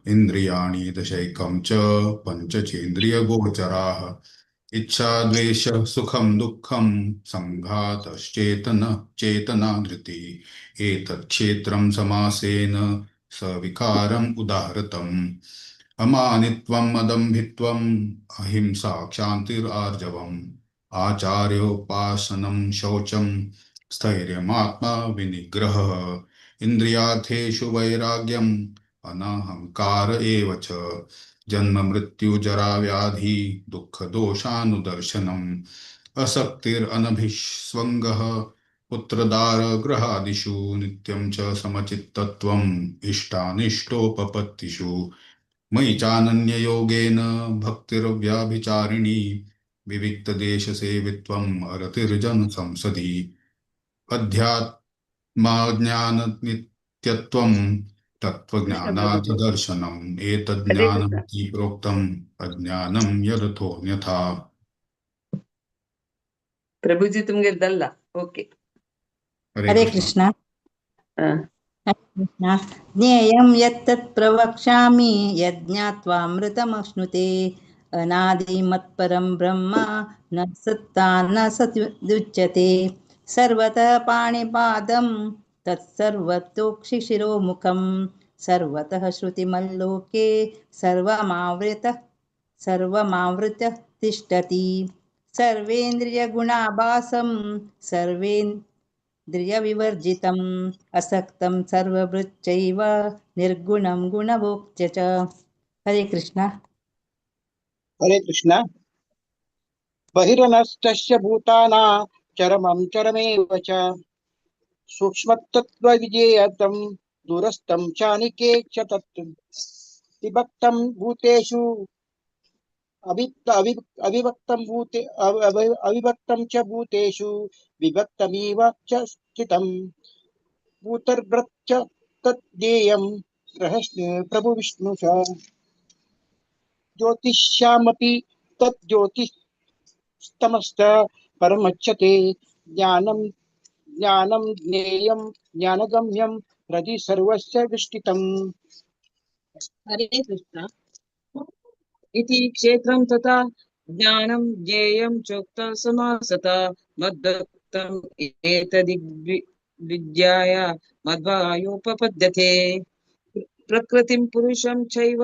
इन्द्रियाणि दशैकं च पञ्चचेन्द्रियगोचराः इच्छा द्वेष सुखं दुःखं चेतना धृति एतत् क्षेत्रं समासेन सविकारम् उदाहृतम् अमानित्वम् अदम्भित्वम् अहिंसा क्षान्तिरार्जवम् आचार्योपासनं शौचं स्थैर्यमात्मा विनिग्रहः इन्द्रियार्थेषु वैराग्यम् अनहंकार एव च जन्म मृत्यु जरा व्याधि दुःख दोषानुदर्शनम् असक्तिरनभिष्वङ्गः पुत्रदार गृहादिषु नित्यं च समचित्तत्वम् इष्टानिष्टोपपत्तिषु मयि चानन्ययोगेन भक्तिरव्याभिचारिणी विविक्तदेशसेवित्वम् अरतिर्जन संसदि अध्यात्मज्ञाननित्यत्वम् तत्त्वज्ञानादिदर्शनम् एतज्ज्ञानमिति प्रोक्तम् अज्ञानं यदथोऽन्यथा। ಪ್ರಭುಜಿ ತುಂಬಿರ್ದಲ್ಲ. ಓಕೆ. हरे कृष्ण। ज्ञेयं यत्तत् प्रवक्ष्यामि यज्ञात्वामृतमश्नुते अनादिमत्परं ब्रह्म न सत्ता न सदुच्यते सर्वतः पाणिपादं तत्सर्वतोक्षिशिरोमुखं सर्वतः श्रुतिमल्लोके सर्वमावृत्य तिष्ठति सर्वेन्द्रियगुणाभासं सर्वेन्द्रियविवर्जितम् असक्तं सर्वभृच्चैव निर्गुणं गुणभोक्त्य च। हरे कृष्ण। हरे कृष्ण। बहिरनस्तस्य भूतानां चरमं चरमेव च सूक्ष्मतत्त्वविजेयतं दूरस्थं चानिके च तत् विभक्तं भूतेषु अविभक्तं च भूतेषु विभक्तमिव च स्थितं भूतर्भृच्च तद्ध्येयं प्रभुविष्णु च ज्योतिष्यामपि तज्ज्योतिस्तमश्च परमच्यते ज्ञानं ज्ञेयं ज्ञानगम्यं हृदि सर्वस्य विष्टितम्। हरे कृष्ण। इति क्षेत्रं तथा ज्ञानं ज्ञेयं चोक्तं समासता मद्भक्तम् एतद्विज्ञाय मद्भायोपपद्यते प्रकृतिं पुरुषं चैव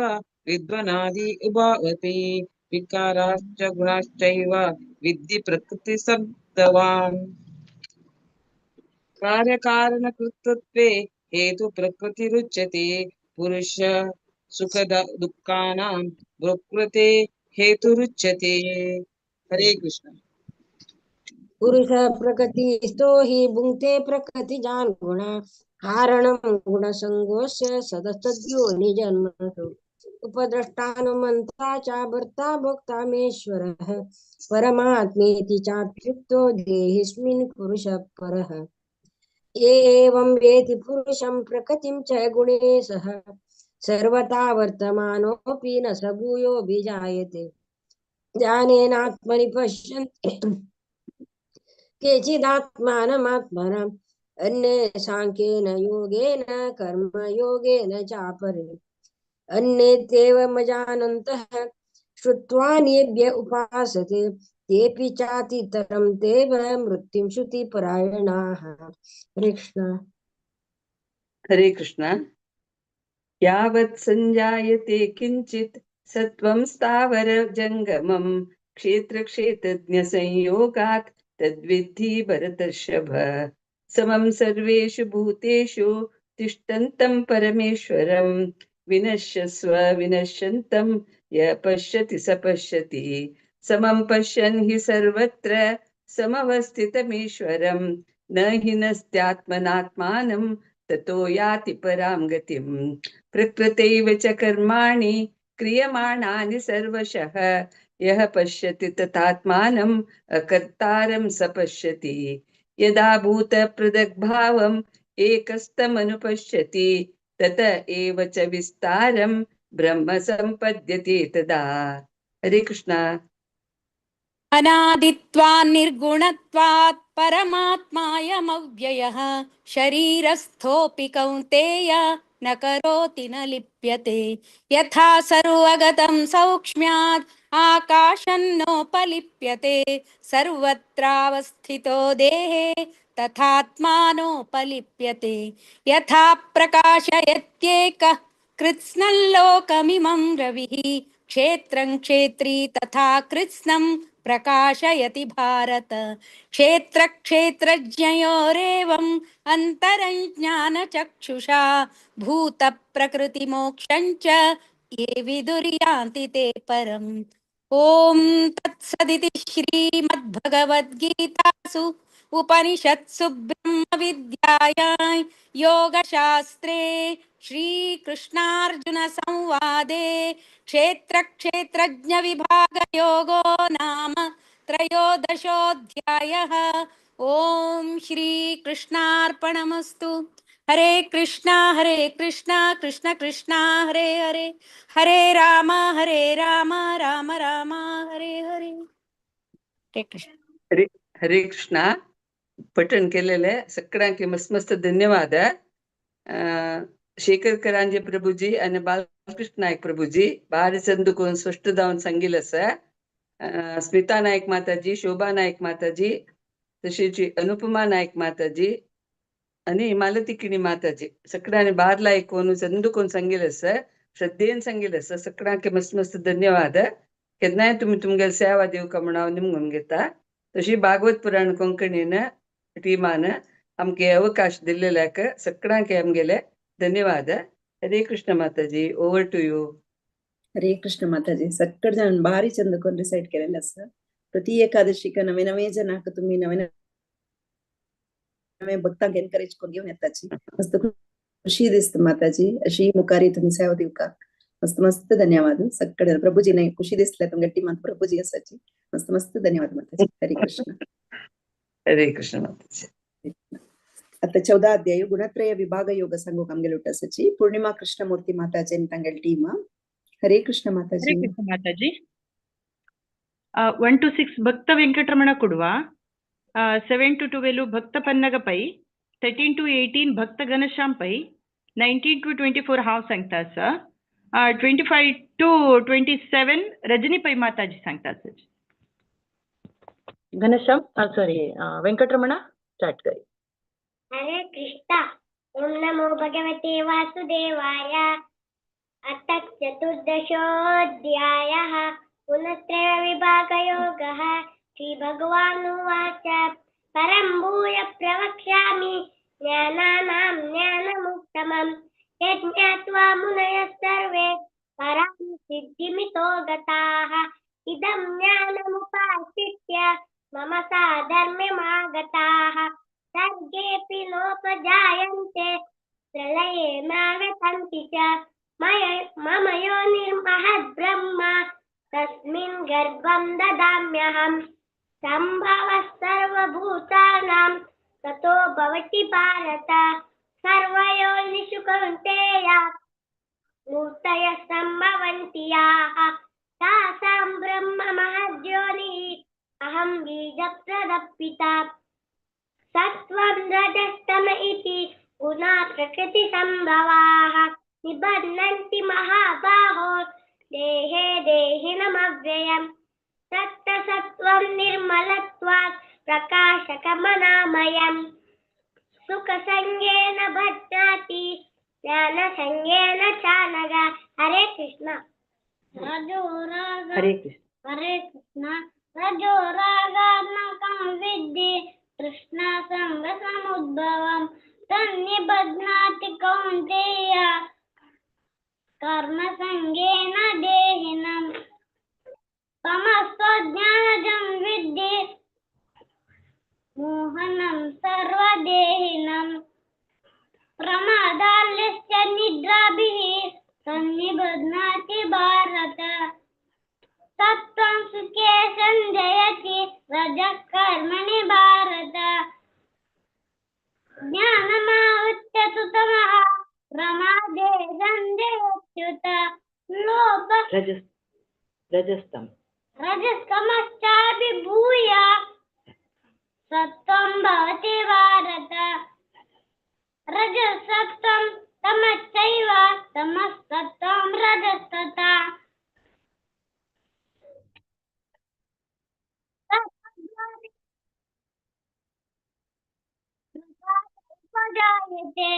विद्वनादि उभावपि विकाराश्च गुणाश्चैव विद्धि प्रकृतिसम्भवान् कार्यकारणकृतत्वे हेतु प्रकृतिरुच्यते पुरुष सुख दुःखानां प्रकृते हेतुरुच्यते। हरे कृष्ण। पुरुष प्रकृतिस्थो हि भुङ्क्ते प्रकृतिजान् गुणा कारणं गुणसङ्गोऽस्य सदसद्योनिजन्मसु उपद्रष्टानुमन्ता च भर्ता भोक्ता मेश्वरः परमात्मेति चाप्युक्तो देहिस्मिन् पुरुषः परः एवं वेति पुरुषं प्रकृतिं च गुणे सह सर्वथा वर्तमानोऽपि न स भूयोऽभिजायते ज्ञानेनात्मनि पश्यन्ति केचिदात्मानमात्मनम् अन्ये साङ्ख्येन योगेन कर्मयोगेन चापरे अन्येत्येवमजानन्तः श्रुत्वा नेभ्य उपासते तेऽपि चातितरं तेव मृत्युं श्रुतिपरायणाः। हरे कृष्ण। हरे कृष्ण। यावत् सञ्जायते किञ्चित् सत्त्वं स्थावर जङ्गमं क्षेत्रक्षेत्रज्ञसंयोगात् तद्विद्धि भरतर्षभ। समं सर्वेषु भूतेषु तिष्ठन्तं परमेश्वरं विनश्यस्व विनश्यन्तं यः पश्यति स पश्यति। समं पश्यन् हि सर्वत्र समवस्थितमीश्वरं न हि नस्त्यात्मनात्मानं ततो याति परां गतिम्। प्रकृतैव च कर्माणि क्रियमाणानि सर्वशः यः पश्यति तथात्मानम् अकर्तारं स पश्यति। यदा भूतपृथग्भावम् एकस्तमनुपश्यति तत एव च विस्तारं ब्रह्म सम्पद्यते तदा। हरे कृष्ण। अनादित्वान् निर्गुणत्वात् परमात्मायमव्ययः शरीरस्थोऽपि कौन्तेय न करोति न लिप्यते यथा सर्वगतं सौक्ष्म्यात् आकाशन्नोपलिप्यते सर्वत्रावस्थितो देहे तथात्मानोपलिप्यते यथा प्रकाशयत्येकः कृत्स्नल्लोकमिमं रविः क्षेत्रं क्षेत्री तथा कृत्स्नं प्रकाशयति भारत क्षेत्रक्षेत्रज्ञयोरेवम् अन्तरं ज्ञानचक्षुषा भूतप्रकृतिमोक्षं च ये विदुर्यान्ति ते परम्। ॐ तत्सदिति श्रीमद्भगवद्गीतासु उपनिषत्सु ब्रह्मविद्यायां योगशास्त्रे श्रीकृष्णार्जुनसंवादे क्षेत्रक्षेत्रज्ञविभागयोगो नाम त्रयोदशोऽध्यायः। ॐ श्रीकृष्णार्पणमस्तु। हरे कृष्णा कृष्ण कृष्ण हरे हरे हरे राम राम राम हरे हरे। हरे कृष्ण। हरे कृष्ण. पठण केलेले सगळ्यांके मस्त धन्यवाद. शेखर करांजे प्रभुजी आणि बालकृष्ण नायक प्रभुजी भारी चंदुकोन स्पष्ट जाऊन सांगितलं सर. स्मिता नायक माताजी, शोभा नायक माताजी, तशीच अनुपमा नायक माताजी आणि मालती किणी माताजी सगळ्यांनी बारला ऐकून चंदुकोन सांगितलं सर. श्रद्धेन सांगितलं सर. सगळ्यांके मस्त धन्यवाद. केन्नाय तुम्ही तुमगे सेवा देव का म्हणाव निमगून घेता. तशी भागवत पुराण कोंकणीन टीमान आमगे अवकाश दिल्लेल्याक सगळ्यांके आमगेले धन्यवाद. हरे कृष्ण माताजी. Over to you. Hare Krishna माताजी. सगळे जण भारी चंद करून रिसाइट केलेलं असं. प्रति एकादशीक नवे नवे जनाक तुम्ही नवे नवे भक्तांक एनकरेज करून घेऊन येताची मस्त खुशी दिसत माताजी. अशी मुखारी तुम्ही सेवा दिव का मस्त धन्यवाद. सगळे प्रभुजी नाही खुशी दिसल्या तुमच्या टीमात प्रभुजी असाची मस्त धन्यवाद माताजी. हरे कृष्ण. हरे कृष्ण माताजी. आता 14 अध्याय गुणत्रय विभाग योग संघ कामगे लुटसची पूर्णिमा कृष्णमूर्ती माताजी तंगल टीम. हरे कृष्ण माताजी. हरे कृष्ण माताजी. 1 to 6 ಭಕ್ತ ವೆಂಕಟರಮಣ ಕೊಡುವ, 7 to 12 ಭಕ್ತ ಪನ್ನಗಪೈ, 13 to 18 ಭಕ್ತ ಘನಶ್ಯಾಮ್ಪೈ, 19 to 24 ಹಾವ್ सांगतास, 25 to 27 रजनीपै माताजी सांगतास. घनश्याम सॉरी वेंकटरमण स्टार्ट करी. हरे कृष्ण. ओम नमो भगवते वासुदेवाय. अथ चतुर्दशोऽध्यायः गुणत्रय विभागयोगः. श्रीभगवानुवाच परं भूय प्रवक्ष्यामि ज्ञानानां ज्ञानमुत्तमम् यज्ञात्वा मुनयः सर्वे परां सिद्धिमितो गताः. इदं ज्ञानमुपाश्रित्य मम साधर्म्यमागताः. सर्गेऽपि नोपजायन्ते प्रलये नागतन्ति च. मम योनिर्महद्ब्रह्म तस्मिन् गर्भं ददाम्यहम्. सम्भवः सर्वभूतानां ततो भवति भारत. सर्वयोनिषु कौन्तेय मूर्तयः सम्भवन्ति याः तासां ब्रह्म महद्योनिः अहं बीजप्रदः पिता. सत्त्वं रजस्तम इति गुणा प्रकृतिसम्भवाः निबध्नन्ति महाबाहो देहे देहिनमव्ययम् तत्तसत्त्वं निर्मलत्वात् प्रकाशकमनामयम् सुखसंगेन बध्नाति ज्ञानसंगेन चानघ। हरे कृष्ण। हरे कृष्ण। हरे कृष्ण। रजो रागात्मकं विद्धि तृष्णासङ्गसमुद्भवम् तन्निबध्नाति कौन्तेय कर्मसंगेन देहिनम् तमस्त्वज्ञानजं विद्धि मोहनं सर्वदेहिनम् प्रमादालस्य निद्राभिः तन्निबध्नाति भारत सत्त्वं सुखे संजयति रजः कर्मणि भारत ज्ञानमावृत्य तु तमः प्रमादे संजयत्युत लोभ रजस्तमश्चाभिभूय सत्त्वं भवति भारत रजसत्त्वं तमश्चैव तमस्तत्त्वं रजस्तथा उपजायते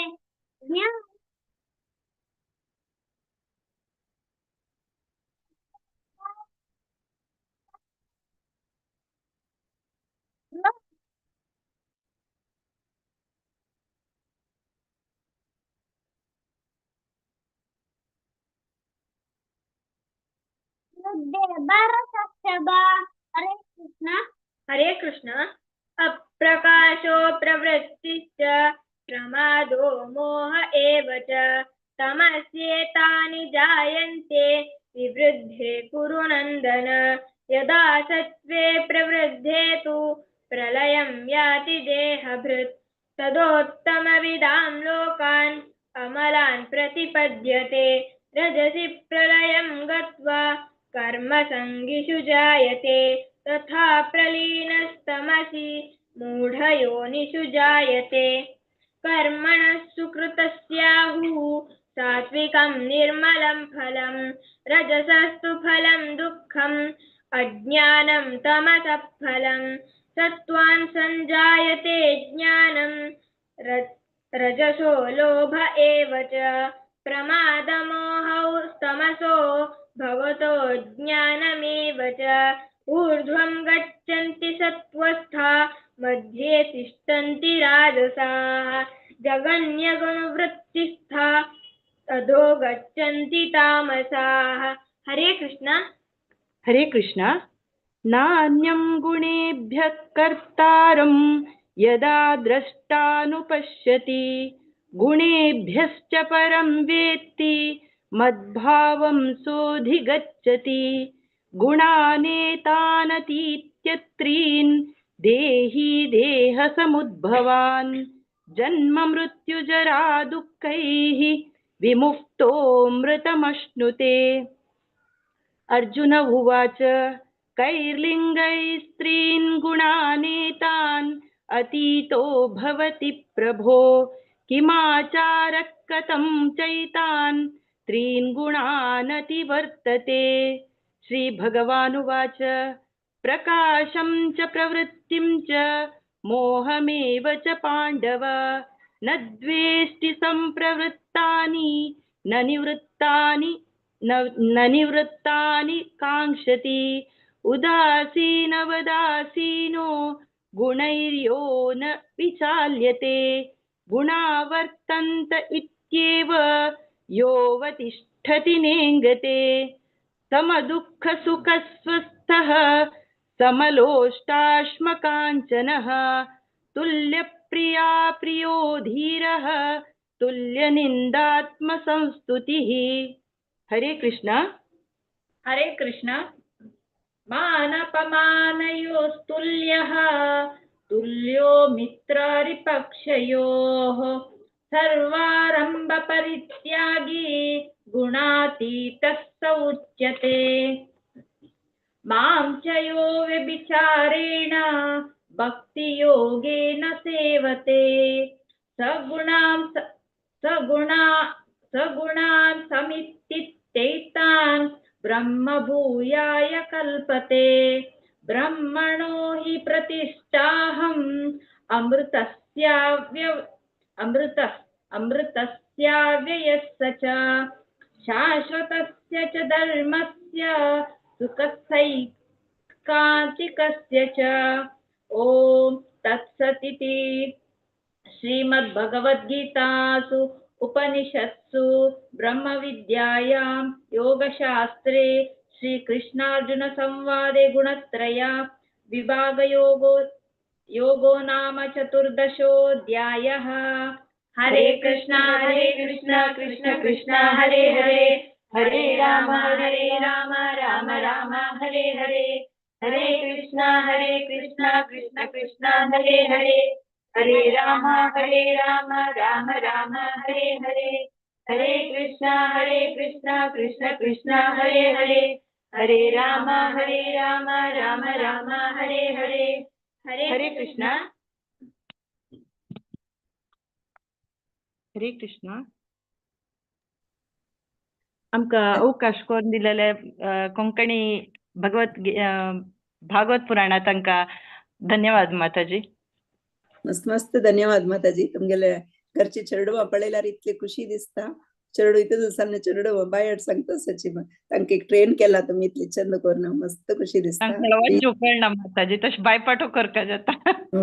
हरे कृष्ण। हरे कृष्ण। अप्रकाशो प्रवृत्तिश्च प्रमादो मोह एव च तमस्येतानि जायन्ते विवृद्धे कुरु नन्दन यदा सत्त्वे प्रवृद्धे तु प्रलयं याति देहभृत् तदोत्तमविदां लोकान् अमलान् प्रतिपद्यते रजसि प्रलयं गत्वा कर्मसङ्गिषु जायते तथा प्रलीनस्तमसि मूढयोनिषु जायते कर्मणः सुकृतस्याहुः सात्विकं निर्मलं फलं रजसस्तु फलं दुःखम् अज्ञानं तमसः फलं सत्त्वान् संजायते ज्ञानं रजसो लोभ एव च प्रमादमोहौ तमसो भवतो ज्ञानमेव च ऊर्ध्वं गच्छन्ति सत्त्वस्था मध्ये तिष्ठन्ति राजसाः जगन्यगुणवृत्तिस्था अधो गच्छन्ति तामसाः। हरे कृष्ण। हरे कृष्ण। नान्यं गुणेभ्यः कर्तारं यदा द्रष्टानुपश्यति गुणेभ्यश्च परं वेत्ति मद्भावं सोऽधिगच्छति गुणानेतानतीत्यत्रीन् देही देहसमुद्भवान् जन्म मृत्युजरा दुःखैः विमुक्तोऽमृतमश्नुते। अर्जुन उवाच कैर्लिङ्गैः स्त्रीन् गुणानेतान् अतीतो भवति प्रभो किमाचारः कथं चैतान् त्रीन् गुणानतिवर्तते। श्रीभगवानुवाच प्रकाशं च प्रवृत्तिं च मोहमेव च पाण्डव न द्वेष्टि सम्प्रवृत्तानि न निवृत्तानि काङ्क्षति उदासीनवदासीनो गुणैर्यो न विचाल्यते गुणावर्तन्त इत्येव योऽवतिष्ठति नेङ्गते समदुःखसुखस्वस्थः समलोष्टाश्मकाञ्चनः तुल्यप्रिया प्रियो धीरः तुल्यनिन्दात्मसंस्तुतिः। हरे कृष्ण। हरे कृष्ण। मानपमानयोस्तुल्यः तुल्यो मित्ररिपक्षयोः सर्वारम्भपरित्यागी गुणातीतः स उच्यते। मां च यो व्यभिचारेण भक्तियोगेन सेवते सगुणान् समित्तितैतान् ब्रह्मभूयाय कल्पते ब्रह्मणो हि प्रतिष्ठाहम् अमृतस्याव्ययस्य च शाश्वतस्य च धर्मस्य सुखसैकान्तिकस्य च ॐ तत्सदिति श्रीमद्भगवद्गीतासु उपनिषत्सु ब्रह्मविद्यायां योगशास्त्रे श्रीकृष्णार्जुनसंवादे गुणत्रय विभागयोगो नाम चतुर्दशोऽध्यायः। हरे कृष्णा कृष्ण कृष्ण हरे हरे हरे राम राम राम हरे हरे हरे कृष्णा कृष्ण कृष्ण हरे हरे हरे राम राम राम हरे हरे हरे कृष्णा कृष्ण कृष्ण हरे हरे हरे राम राम राम हरे हरे हरे कृष्णा हरे कृष्णा. आमकां अवकाश करून दिलेले कोंकणी भागवत पुराणात तांकां धन्यवाद माताजी. मस्त मस्त धन्यवाद माताजी. तुमगेले घरची चेडवां पळयल्यार इतली खुशी दिसता. चेडू इतले दिवसांनी चेडू बायड सांगता सची तांकां ट्रेन केला तुमी इतली चंद करून मस्त खुशी दिसता. तांकां कळना माताजी तशें बायपाठो करता जाता.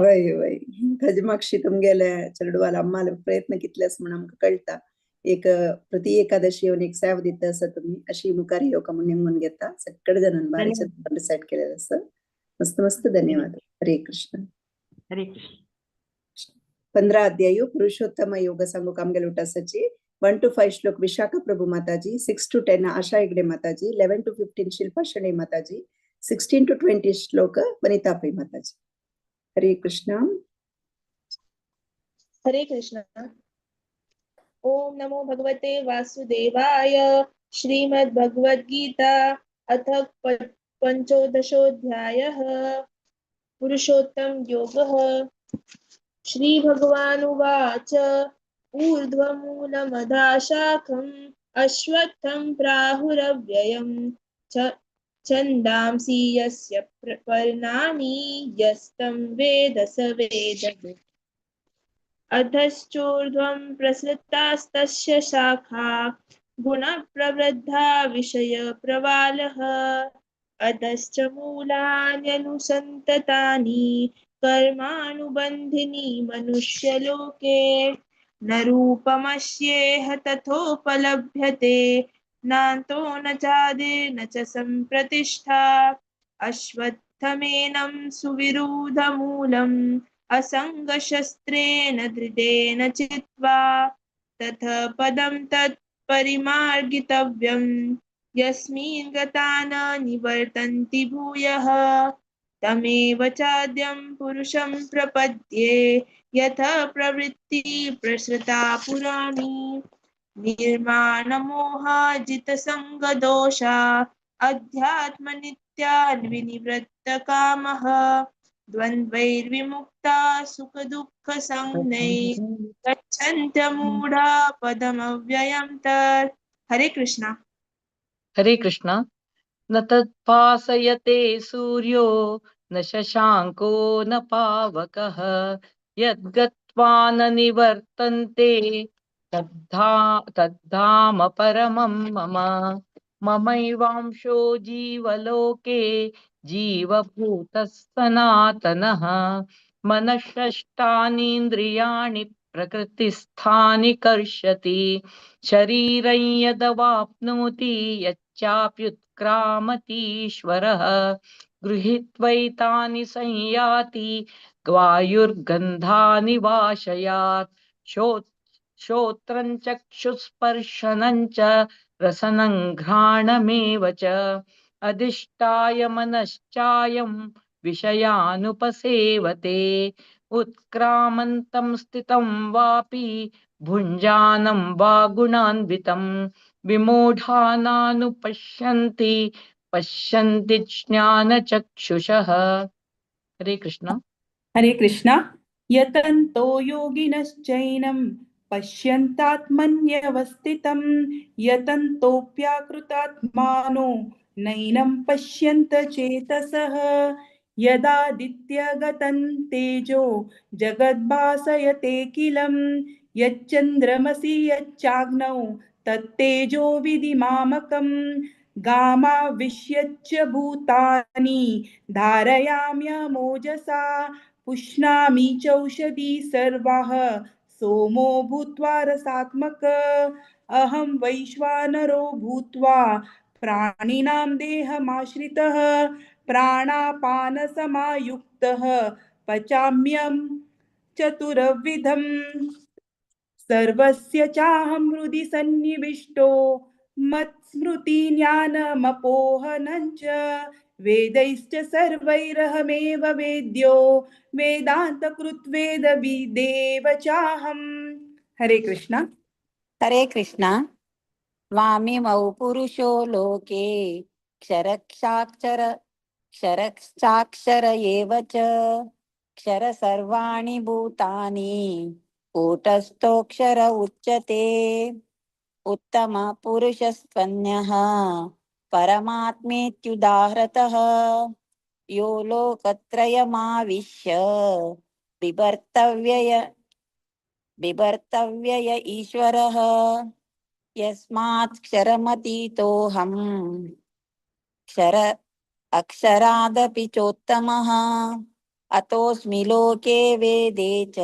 वय वय ताजे मागशी तुमगेले चेडवाला अम्माले प्रयत्न कितले आसा म्हणून आमकां कळटा. एक प्रति एकादशी येवन एक सेवा दिता आसा तुमी अशी मुखार येवक म्हणून नेमून घेता. सगळे जाणांनी बारीचे डिसायड केलेले आसा. मस्त मस्त धन्यवाद. हरे कृष्ण. हरे कृष्ण. 15 अध्याय पुरुषोत्तम योग सांगू आमगेले उठासाची 1 to 5 श्लोक विशाखा प्रभु माताजी, 6 to 10 आशा हेगडे माताजी, 11 to 15 शिल्पा शणे माताजी, 16 to 20 श्लोक वनिता पै माताजी. हरे कृष्ण. हरे कृष्ण. ओम नमो भगवते वासुदेवाय. श्रीमद् भगवद गीता अथ पंचोदशोऽध्यायः. पुरुषोत्तम योगः. श्री भगवानुवाच ऊर्ध्वमूलमधाशाखम् अश्वत्थं प्राहुरव्ययम् छन्दांसि यस्य पर्णानि यस्तं वेद स वेदवित्. अधश्चोर्ध्वं प्रसृतास्तस्य शाखा गुणप्रवृद्धा विषयप्रवालः. अधश्च मूलान्यनुसन्ततानि कर्मानुबन्धिनी मनुष्यलोके. न रूपमस्येह तथोपलभ्यते नान्तो न चादिर्न च सम्प्रतिष्ठा. अश्वत्थमेनं सुविरूढमूलम् असङ्गशस्त्रेण धृतेन चित्वा. ततः पदं तत्परिमार्गितव्यं यस्मिन् गता न निवर्तन्ति भूयः. तमेव चाद्यं पुरुषं प्रपद्ये यथा प्रवृत्ति प्रसृता पुराणी. निर्माणमोहाजितसङ्गदोषा अध्यात्मनित्या विनिवृत्तकामः. द्वन्द्वैर्विमुक्ता सुखदुःखसंज्ञैः गच्छन्त्यमूढा पदमव्ययं तत्. हरे कृष्णा. हरे कृष्ण. न तत्पासयते सूर्यो न शशाङ्को न पावकः यद्गत्वा न निवर्तन्ते तद्धाम परमं मम. ममैवांशो जीवलोके जीवभूतः सनातनः. मनःषष्ठानीन्द्रियाणि प्रकृतिस्थानि कर्षति. शरीरं यदवाप्नोति यच्चाप्युत्क्रामतीश्वरः. गृहीत्वैतानि संयाति वायुर्गन्धानि वाशयात्. श्रोत्रं चक्षुस्पर्शनं च रसनं घ्राणमेव च. अधिष्ठाय मनश्चायं विषयानुपसेवते. उत्क्रामन्तं स्थितं वापि भुञ्जानं वा गुणान्वितं. विमूढानानुपश्यन्ति पश्यन्ति ज्ञानचक्षुषः. हरे कृष्ण. हरे कृष्णा यतन्तो योगिनश्चैनं पश्यन्तात्मन्यवस्थितं यतन्तोऽप्याकृतात्मानो नैनं पश्यन्त चेतसः यदादित्यगतं तेजो जगद्भासयतेऽखिलं यच्चन्द्रमसि यच्चाग्नौ तत्तेजो विधिमामकं गामाविश्यच्च भूतानि धारयाम्यमोजसा पुष्णामि चौषधी सर्वाः सोमो भूत्वा रसात्मक अहं वैश्वानरो भूत्वा प्राणिनां देहमाश्रितः प्राणापानसमायुक्तः पचाम्यं चतुर्विधम् सर्वस्य चाहं हृदि सन्निविष्टो मत्स्मृतिज्ञानमपोहनं च वेदैश्च सर्वैरहमेव वेद्यो वेदान्तकृत्वेदविदेव चाहम् हरे कृष्णा हरे कृष्णा स्वामिमौ पुरुषो लोके क्षरक्षाक्षर एव च क्षर सर्वाणि भूतानि कूटस्थोऽक्षर उच्यते उत्तम पुरुषस्त्वन्यः परमात्मेत्युदाहृतः यो लोकत्रयमाविश्य बिभर्तव्यय ईश्वरः यस्मात् क्षरमतीतोऽहम् क्षर अक्षरादपि चोत्तमः अतोऽस्मि लोके वेदे च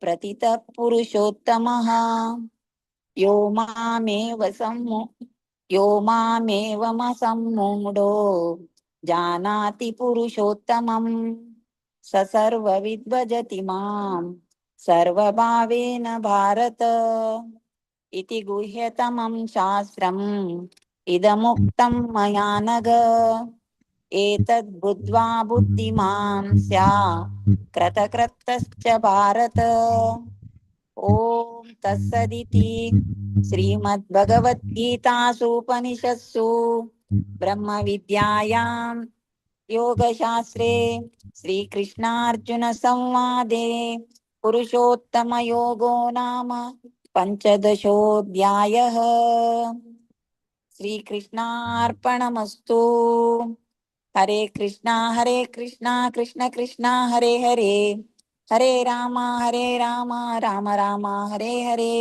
प्रतितः पुरुषोत्तमः यो मामेवमसम्मूढो जानाति पुरुषोत्तमं स सर्वविद्भजति मां सर्वभावेन भारत इति गुह्यतमं शास्त्रम् इदमुक्तं मया नघ एतद्बुद्ध्वा बुद्धिमान् स्यात् कृतकृतश्च भारत ओम तत्सदिति श्रीमद्भगवद्गीतासु उपनिषत्सु ब्रह्मविद्यायां योगशास्त्रे श्रीकृष्णार्जुनसंवादे पुरुषोत्तमयोगो नाम पञ्चदशोऽध्यायः। श्रीकृष्णार्पणमस्तु। हरे कृष्णा कृष्ण कृष्णा हरे हरे हरे राम राम राम हरे हरे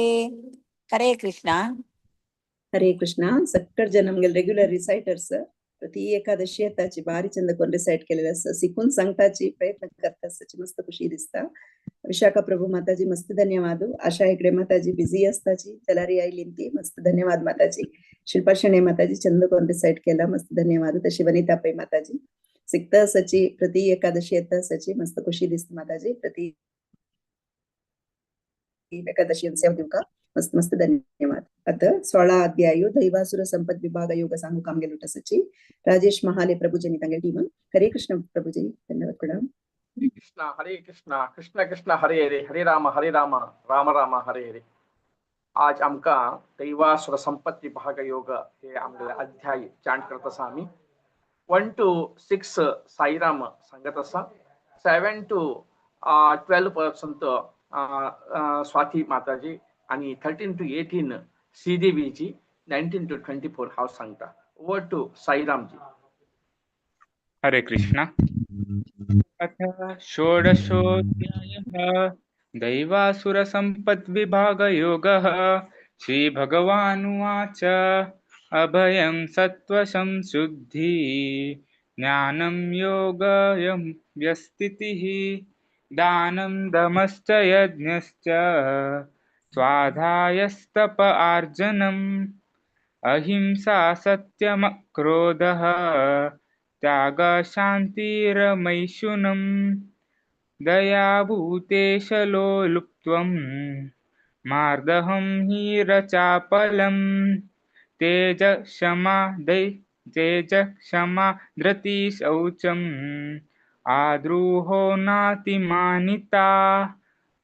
हरे कृष्णा ಹರೇ ಕೃಷ್ಣ सक्कर जन नमगे रेग्युलर रिसाइटर्स प्रति एकादशी येताची भारी चंद कोण रिसाइट केलेले आसा शिकून सांगताची प्रयत्न करता आसताची मस्त खुशी दिसता विशाखा प्रभू माताजी मस्त धन्यवाद आशा हेगडे माताजी बिझी असताची तलारी आयली ती मस्त धन्यवाद माताजी शिल्पा शेणे माताजी चंद कोण रिसाइट केला मस्त धन्यवाद तशी वनिता पै माताजी शिकता आसाची प्रति एकादशी येता आसाची मस्त खुशी दिसता माताजी प्रति एकादशी सेवा दिवका मस्त मस्त धन्यवाद आता 16 अध्यायो दैवासुर संपद विभाग योग सांगू काम गेलो तसची राजेश महाले प्रभुजनी तंगे टीम हरे कृष्ण प्रभुजी धन्यवाद कडा हरे कृष्ण कृष्ण कृष्ण हरे हरे हरे राम राम राम हरे हरे आज आमका दैवासुर संपद विभाग योग हे आमगे अध्याय चांट करत आसा आमी 1 to 6 साईराम सांगत आसा 7 to 12 पर्यंत स्वाती माताजी आणि 13 to 18 श्रीदेवीजी 19 to 24 हाव सांगता ओवर टू साईरामजी हरे कृष्णा अथ षोडशोऽध्यायः दैवासुर संपत् विभाग योगः श्रीभगवानुवाच अभयं सत्त्वशं शुद्धि ज्ञानं योगयं व्यस्थितिः दानं दमश्च यज्ञश्च स्वाध्यायस्तप आर्जनम् अहिंसा सत्यमक्रोधः त्यागशान्तिरमैथुनम् दयाभूतेशलोलुप्त्वं मार्दहं हीरचापलम् तेजक्षमा धृतिः शौचम् आद्रोहो नातिमानिता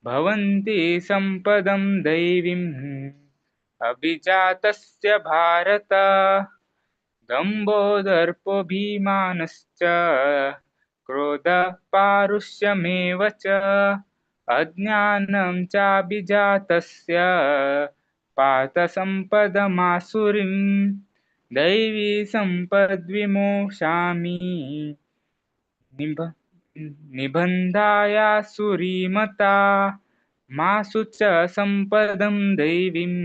भवन्ति सम्पदं दैवीम् अभिजातस्य भारत दम्भो दर्पोऽभिमानश्च क्रोधः पारुष्यमेव च अज्ञानं चाभिजातस्य पात सम्पदमासुरीं दैवी सम्पद्विमोक्षामि निबन्धायासुरीमता मासु च सम्पदं दैवीम्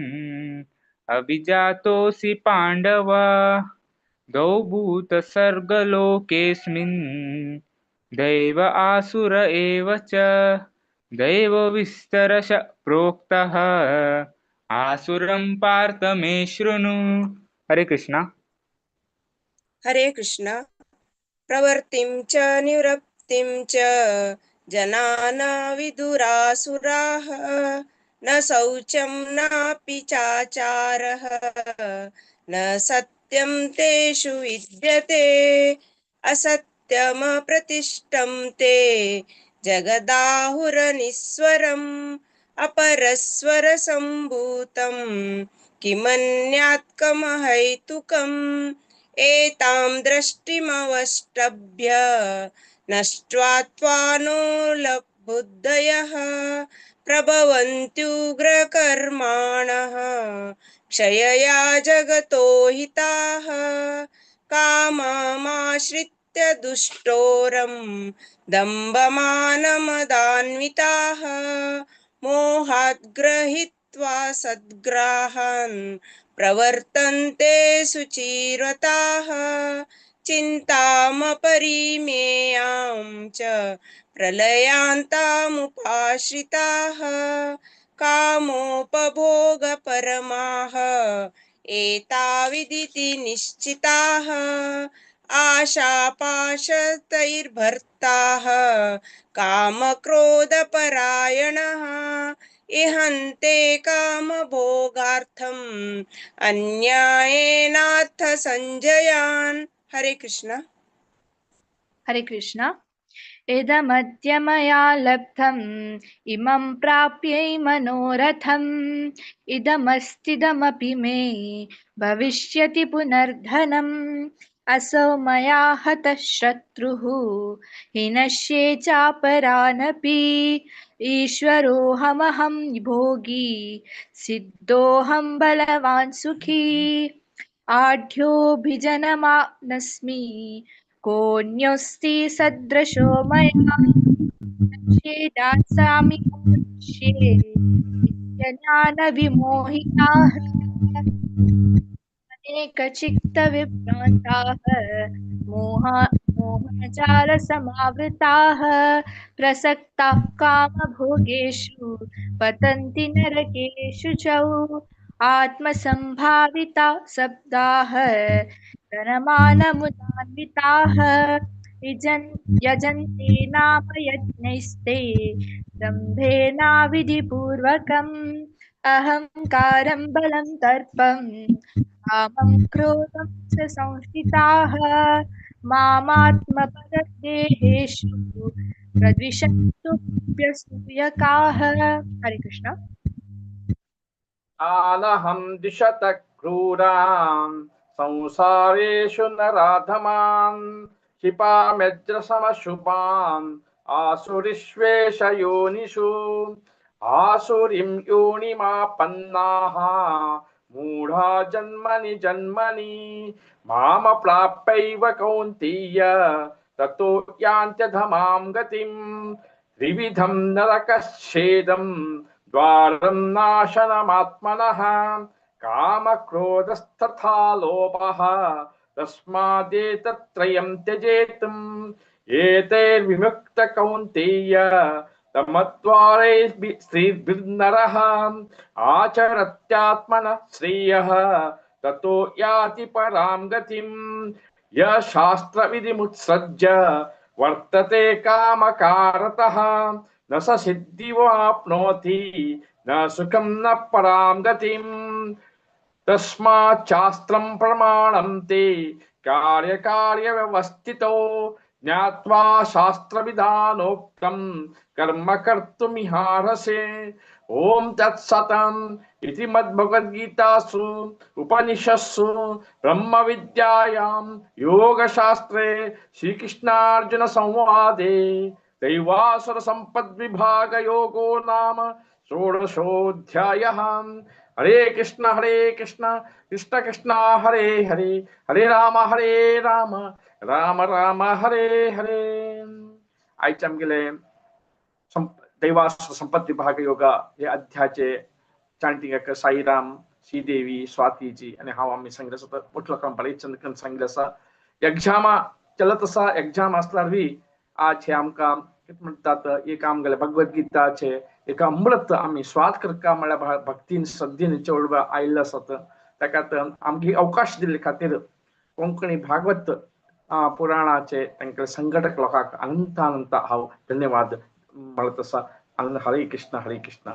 अभिजातोऽसि पाण्डव द्वौ भूतसर्गलोकेऽस्मिन् दैव आसुर एव च दैवविस्तरश प्रोक्तः आसुरं पार्थ मे शृणु। हरे कृष्णा। हरे कृष्ण। प्रवृत्तिं च निवृत्तिं च जनान विदुरासुराः न शौचं नापि चाचारः न सत्यं तेषु विद्यते असत्यमप्रतिष्ठं ते जगदाहुरनीश्वरम् अपरस्वरसम्भूतं किमन्यात्कमहैतुकम् एतां दृष्टिमवष्टभ्य नष्ट्वात्वानो बुद्धयः प्रभवन्त्युग्रकर्माणः क्षयया जगतो हिताः काममाश्रित्य दुष्टोरं दम्भमानमदान्विताः मोहात् गृहीत्वा सद्ग्राहान् प्रवर्तन्ते सुचिरताः चिन्तामपरिमेयां च प्रलयान्तामुपाश्रिताः कामोपभोगपरमाः एताविदिति निश्चिताः आशापाशतैर्भर्ताः कामक्रोधपरायणः इहन्ते कामभोगार्थम् अन्यायेनार्थ संजयान्। हरे कृष्ण। हरे कृष्ण। इदमद्य मया लब्धम् इमं प्राप्यै मनोरथम् इदमस्तिदमपि मे भविष्यति पुनर्धनम् असौ मया हतः शत्रुः हि नश्ये चापरानपि ईश्वरोऽहमहं भोगी सिद्धोऽहं बलवान् सुखी आढ्योऽभिजनमानस्मि कोऽन्योऽस्ति सदृशो मया चेदासामि मनुष्ये ज्ञानविमोहिताः अनेकचित्तविभ्रान्ताः मोहजालसमावृताः प्रसक्ताः कामभोगेषु पतन्ति नरकेषु च आत्मसम्भाविता शब्दाः धनमानमुदान्विताः यजन्ते नाम यज्ञैस्ते दम्भेनाविधिपूर्वकम् अहङ्कारं बलं दर्पं कामं क्रोधं च संश्रिताः मामात्मपरदेहेषु प्रद्विषन्तुभ्यसूयकाः। हरे कृष्ण। आलहं दिशत क्रूरान् संसारेषु नराधमान् क्षिपाम्यज्रसमशुभान् आसुरिष्वेष योनिषु आसुरीं योनिमापन्नाः मूढा जन्मनि जन्मनि मामप्राप्यैव कौन्तेय ततो यान्त्यधमां गतिम् त्रिविधं नरकच्छेदं द्वारं नाशनमात्मनः कामक्रोधस्तथा लोभः तस्मादेतत्त्रयं त्यजेतुम् एतैर्विमुक्तकौन्तेय तमद्वारैः श्रीर्भिर्नरः आचरत्यात्मनः श्रेयः ततो याति परां गतिम् यः शास्त्रविधिमुत्सृज्य वर्तते कामकारतः न स सिद्धिमाप्नोति न सुखं न परां गतिम् तस्मात् शास्त्रं प्रमाणं ते कार्यकार्यव्यवस्थितो ज्ञात्वा शास्त्रविधानोक्तं कर्म कर्तुमिहारसे। ओम तत्सतम् इति मद्भगवद्गीतासु उपनिषत्सु ब्रह्मविद्यायां योगशास्त्रे श्रीकृष्णार्जुन संवादे दैवासुर सम्पद्विभागयोगो नाम षोडशोऽध्यायः। हरे कृष्ण कृष्ण कृष्ण हरे हरे, हरे राम राम राम हरे हरे। आयच्या आमगेले दैवासुर संपत्ती भाग योगा हे अध्यायाचे चांटिंग साईराम श्रीदेवी स्वातीजी आणि हांव आमी सांगिल्लें आसा मोठ्या लोकांक बरेचंद करून सांगिल्लें आसा। एग्जाम चलत आसा, एग्जाम आसल्यार बी आज हे आमकां कितें म्हणटात एक आमगेले भगवद्गीताचे एक अमृत आमी स्वाद करता म्हळ्यार भक्तीन श्रद्धेन चवळ आयिल्ले आसात। ताका आमगे अवकाश दिल्ले खातीर कोंकणी भागवत पुराणाचे तांकां संघटक लोकांक अनंत अनंत हांव धन्यवाद म्हणत आसा। हरे कृष्ण हरे कृष्ण।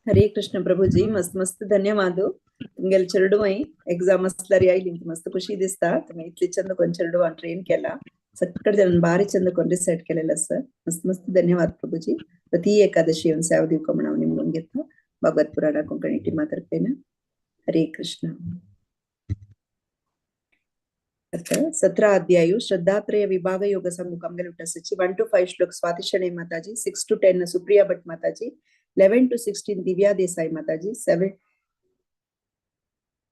हरे कृष्ण प्रभुजी, मस्त मस्त धन्यवाद। तुमगेले चेडूय एग्जाम आसल्यार आयली, मस्त खुशी दिसता। तुम्ही इतली चंद कोण चेडूवान ट्रेन केला, सगळे जण बारी चंद कोण रिसेट केलेलं आसा। मस्त मस्त धन्यवाद प्रभुजी। प्रति एकादशी येवन सेवा दिवक म्हणून हांव निमून घेता भगवत पुराणा कोंकणी टिमा तर्फेन। हरे कृष्ण। 17 अध्याय श्रद्धात्रय विभाग योग संमुखम गलुटसची 1 to 5 श्लोक स्वाति शणै माताजी, 6 to 10 सुप्रिया भट्ट माताजी, 11 to 16 दिव्या देसाई माताजी,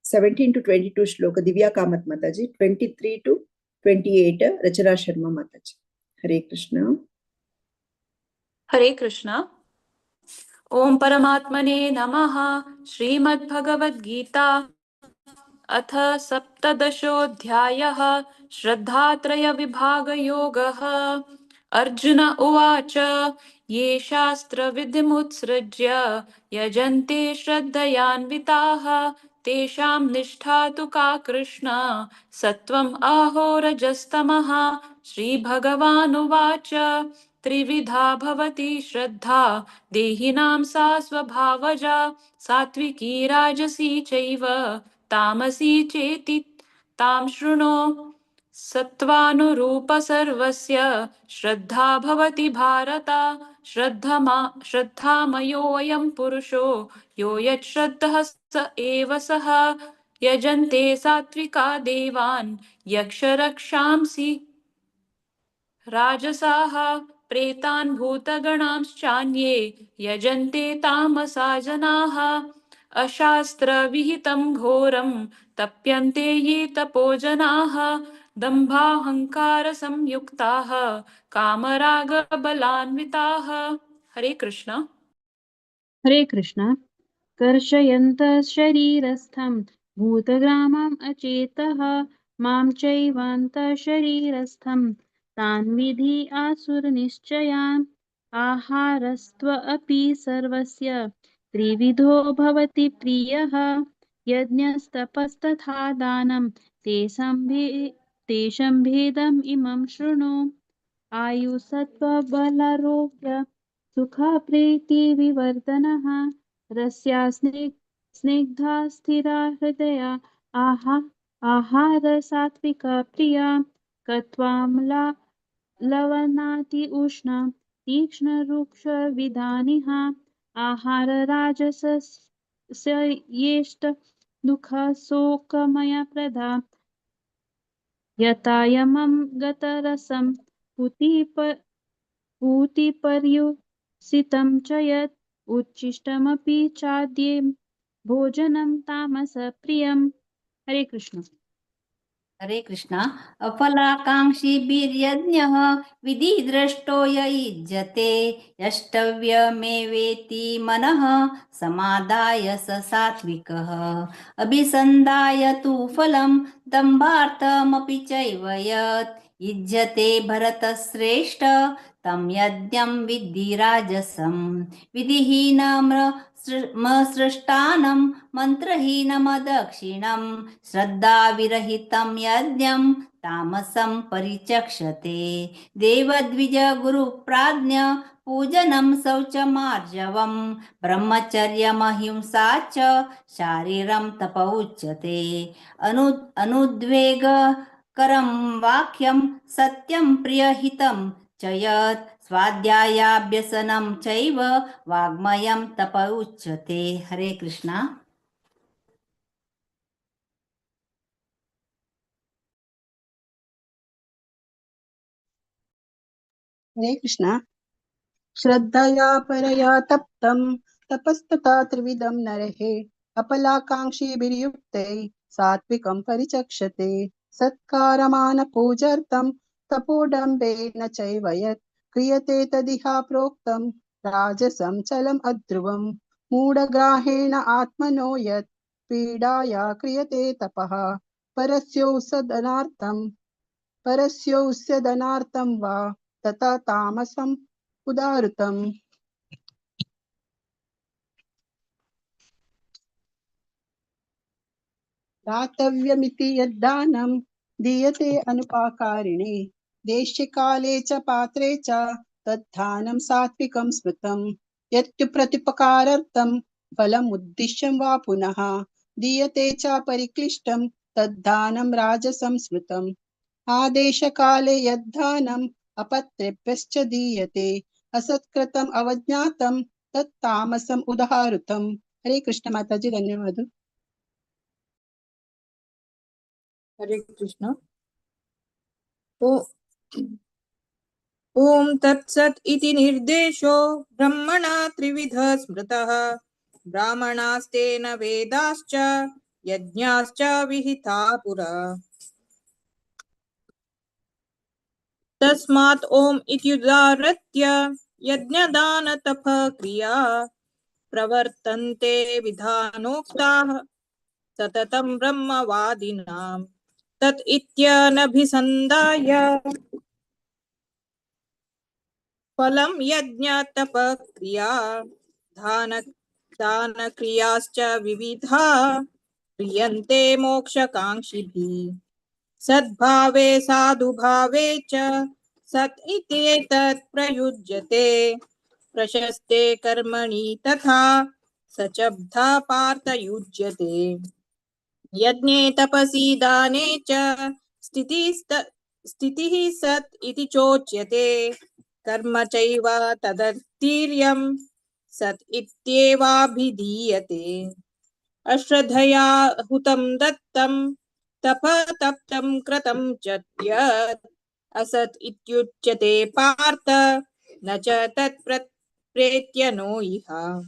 17 to 22 श्लोक दिव्या कामत माताजी, 23 to 28 रचना शर्मा माताजी। हरे कृष्ण। हरे कृष्ण। ओम परमात्मने नमः। श्रीमद्भगवद्गीता अथ सप्तदशोऽध्यायः श्रद्धात्रय विभागयोगः। अर्जुन उवाच ये शास्त्रविधिमुत्सृज्य यजन्ते श्रद्धयान्विताः तेषां निष्ठा तु का कृष्ण सत्वम् आहो रजस्तमः। श्रीभगवानुवाच त्रिविधा भवति श्रद्धा देहिनां सा स्वभावजा सात्विकी राजसी चैव तामसी चेति तां शृणु। सत्त्वानुरूप सर्वस्य श्रद्धा भवति भारत। श्रद्धामयोऽयं पुरुषो यो यच्छ्रद्धः स एव सः। यजन्ते सात्विका देवान् यक्षरक्षांसि राजसाः प्रेतान् भूतगणांश्चान्ये यजन्ते तामसा जनाः। अशास्त्रविहितं घोरं तप्यन्ते ये तपो जनाः दम्भाहंकारसंयुक्ताः कामरागबलान्विताः। हरे कृष्ण। हरे कृष्ण। कर्षयन्तः शरीरस्थं भूतग्रामम् अचेतः मां चैवान्तः शरीरस्थं तान् विधि आसुरनिश्चयान्। आहारस्त्व अपि सर्वस्य त्रिविधो भवति प्रियः यज्ञस्तपस्तथा दानं तेषां भेदम् इमं शृणु। आयुसत्त्वबलारोग्य सुखप्रीतिविवर्धनः रस्या स्निग्धा स्थिरा हृदया आहार सात्विका प्रिया कट्वाम्ला लवनाति उष्णा तीक्ष्णरूक्षविधानिः। आहार राजसस्येष्ट दुःख शोकमयप्रदा यतायमं गतरसं पूतिपर्युषितं च यत् उच्छिष्टमपि चाद्ये भोजनं तामसप्रियम्। हरे कृष्ण। हरे कृष्ण। अफलाकांक्षी वीर्यज्ञः विधिद्रष्टो य युज्यते यष्टव्यमेवेति मनः समादाय स सात्विकः। अभिसन्धाय तु फलं दम्भार्थमपि चैव यत् युज्यते भरतश्रेष्ठ तं यज्ञं विद्धि राजसं। विधिहीनमसृष्टानं मन्त्रहीनमदक्षिणं श्रद्धाविरहितं यज्ञं तामसं परिचक्षते। देवद्विज गुरुप्राज्ञ पूजनं शौचमार्जवं ब्रह्मचर्यमहिंसा च शारीरं तप उच्यते। अनुद्वेग करं वाक्यं सत्यं प्रियहितं च यत् स्वाध्यायाभ्यसनं चैव वाग्मयं तप उच्यते. हरे कृष्णा. हरे कृष्णा. श्रद्धया परया तप्तं तपस्तथा त्रिविधं नरः अपलाकाङ्क्षिभिर्युक्तै सात्विकं परिचक्षते. सत्कारमानपूजर्थं तपोडम्बेन चैव यत् क्रियते तदिहा प्रोक्तं राजसं चलम् अध्रुवं. मूढग्राहेण आत्मनो यत् पीडाया क्रियते तपः परस्योऽस्यदनार्थं वा तथा तामसम् उदाहृतम्. दातव्यमिति यद्दानं दीयते अनुपाकारिणे देशकाले च पात्रे च तद्दानं सात्विकं स्मृतं. यत्तु प्रतिपकारार्थं फलम् उद्दिश्यं वा पुनः दीयते च परिक्लिष्टं तद्दानं राजसं स्मृतम्. आदेशकाले यद्दानम् अपत्रेभ्यश्च दीयते असत्कृतम् अवज्ञातं तत्तामसम् उदाहृतम्. हरे कृष्ण माताजी, धन्यवाद. हरे कृष्ण. ओम तत्सत् इति निर्देशो ब्रह्मणा त्रिविध स्मृतः ब्राह्मणास्तेन वेदाश्च यज्ञाश्च विहिता पुरा. तस्मात् ओम इत्युदाहृत्य यज्ञदान तप क्रिया प्रवर्तन्ते विधानोक्ताः सततं ब्रह्मवादिनां. तत् इत्यनभिसन्धाय फलं यज्ञ तप क्रिया दान क्रियाश्च विविधा क्रियन्ते मोक्षकाङ्क्षिभिः. सद्भावे साधुभावे च सत् इत्येतत् प्रयुज्यते प्रशस्ते कर्मणि तथा सचब्धा पार्थ युज्यते. यज्ञे तपसि दाने च स्थितिः सत् इति चोच्यते. कर्म चैव तदर्थीर्यं सत् इत्येवाभिधीयते. अश्रद्धया हुतं दत्तं तप तप्तं कृतं च यत् असत् इत्युच्यते पार्थ न च तत्प्रेत्य नो इह.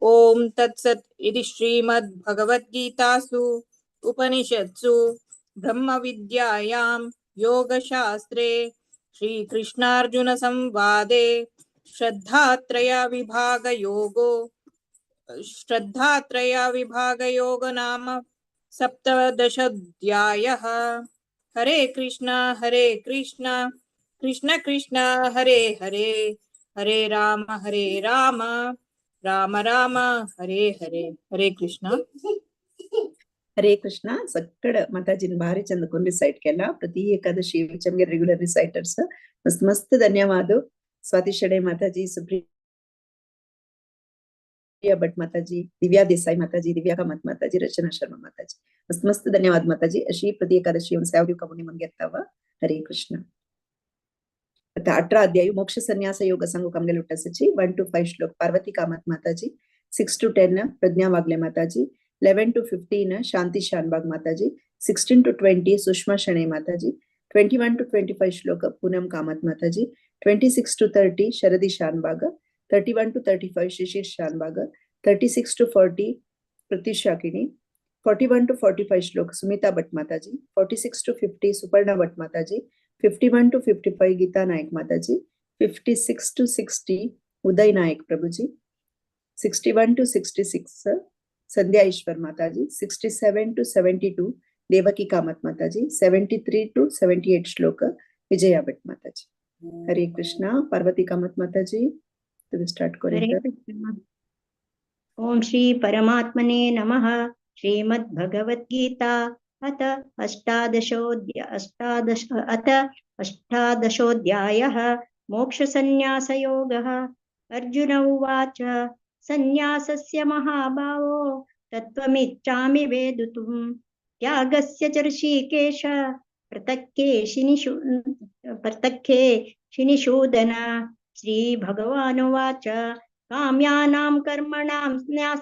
ओम तत्सत् इति श्रीमद्भगवद्गीतासु उपनिषत्सु ब्रह्मविद्यायां योगशास्त्रे श्रीकृष्णार्जुन संवादे श्रद्धात्रय नाम सप्तदशोऽध्यायः. हरे कृष्ण कृष्ण कृष्ण हरे हरे, हरे राम राम राम हरे हरे. हरे कृष्ण. ಹರೇ ಕೃಷ್ಣ. ಸಕ್ಕಡ ಮಾತಾಜಿನ ಭಾರಿ ಚಂದ ಕೊಂಡು ರಿಸೈಟ್ ಕೆಲ್ಲ ಪ್ರತಿ ಏಕಾದಶಿ ಚಮ್ಗೆ ರೆಗ್ಯುಲರ್ ರಿಸೈಟರ್ಸ್ ಮಸ್ತ್ ಮಸ್ತ್ ಧನ್ಯವಾದ. ಸ್ವಾತಿ ಶೆಣೆ ಮಾತಾಜಿ, ಸುಪ್ರಿಯಾ ಭಟ್ माताजी, दिव्या देसाई माताजी, दिव्या कामत माताजी, रचना शर्मा माताजी, मस्त मस्त धन्यवाद माताजी. अशी प्रति एकादशी सेवा दिवका मुनी मन घेतावा. हरे कृष्ण. आता 18 अध्याय मोक्ष संन्यास योग सांगू कामगे लुट्टासची 1 to 5 श्लोक पार्वती कामत माताजी, 6 to 10 प्रज्ञा वागले माताजी, 11 to 15 शांति शानबाग माताजी, 16 to 20 सुषमा शणे माताजी, 21 to 25 श्लोक पूनम कामत माताजी, 26 to 30 शरदी Shanbhag, 31 to 35 Shishir Shanbhag, 36 to 40 प्रतिशाकिनी, 41 to 45 श्लोक सुमिता भट माताजी, 46 to 50 सुपर्णा भट माताजी, 51 to 55 गीता नायक माताजी, 56 to 60 उदय नायक प्रभुजी, 61 to 66 संध्या ईश्वर माताजी, 67 to 72 देवकी कामत माताजी, 73 to 78 श्लोक विजया भट माताजी. हरे कृष्णा. पार्वती कामत माताजी तुम्ही स्टार्ट करें. ओम श्री परमात्मने नमः. श्रीमद् भगवत गीता अथ अष्टादशोऽध्यायः मोक्ष संन्यास योगः. अर्जुन उवाच संन्यासस्य महाभावो तत्त्वमिच्छामि वेदितुं त्यागस्य च ऋषिकेश प्रतख्येशिनिषूदन श्रीभगवानुवाच काम्यानां कर्मणां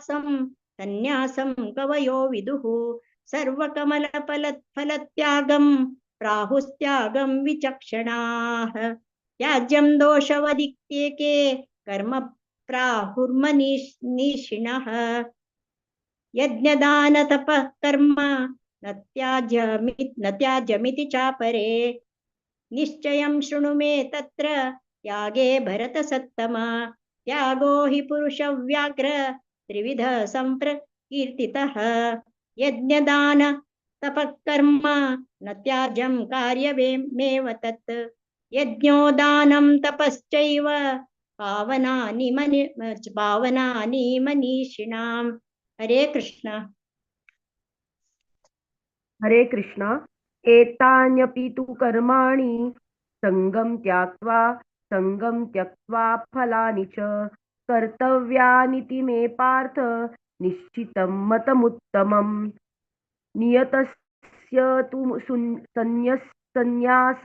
सन्न्यासं कवयो विदुः सर्वकमलफलत्यागं प्राहुस्त्यागं विचक्षणाः त्याज्यं दोषवदित्येके कर्म प्राहुर्मनीषिणः यज्ञदानतपः कर्म न त्याज्यमिति चापरे निश्चयं शृणु मे तत्र त्यागे भरतसत्तम त्यागो हि पुरुषव्याघ्र त्रिविध संप्रकीर्तितः यज्ञदान तपः कर्म न त्याज्यं कार्यमेव तत् यज्ञो दानं तपश्चैव पावनानि मनीषिणाम् हरे कृष्ण हरे कृष्ण एतान्यपि तु कर्माणि संगं त्यक्त्वा फलानि च कर्तव्यानिति मे पार्थ निश्चितं मतमुत्तमम् नियतस्य तु संन्यास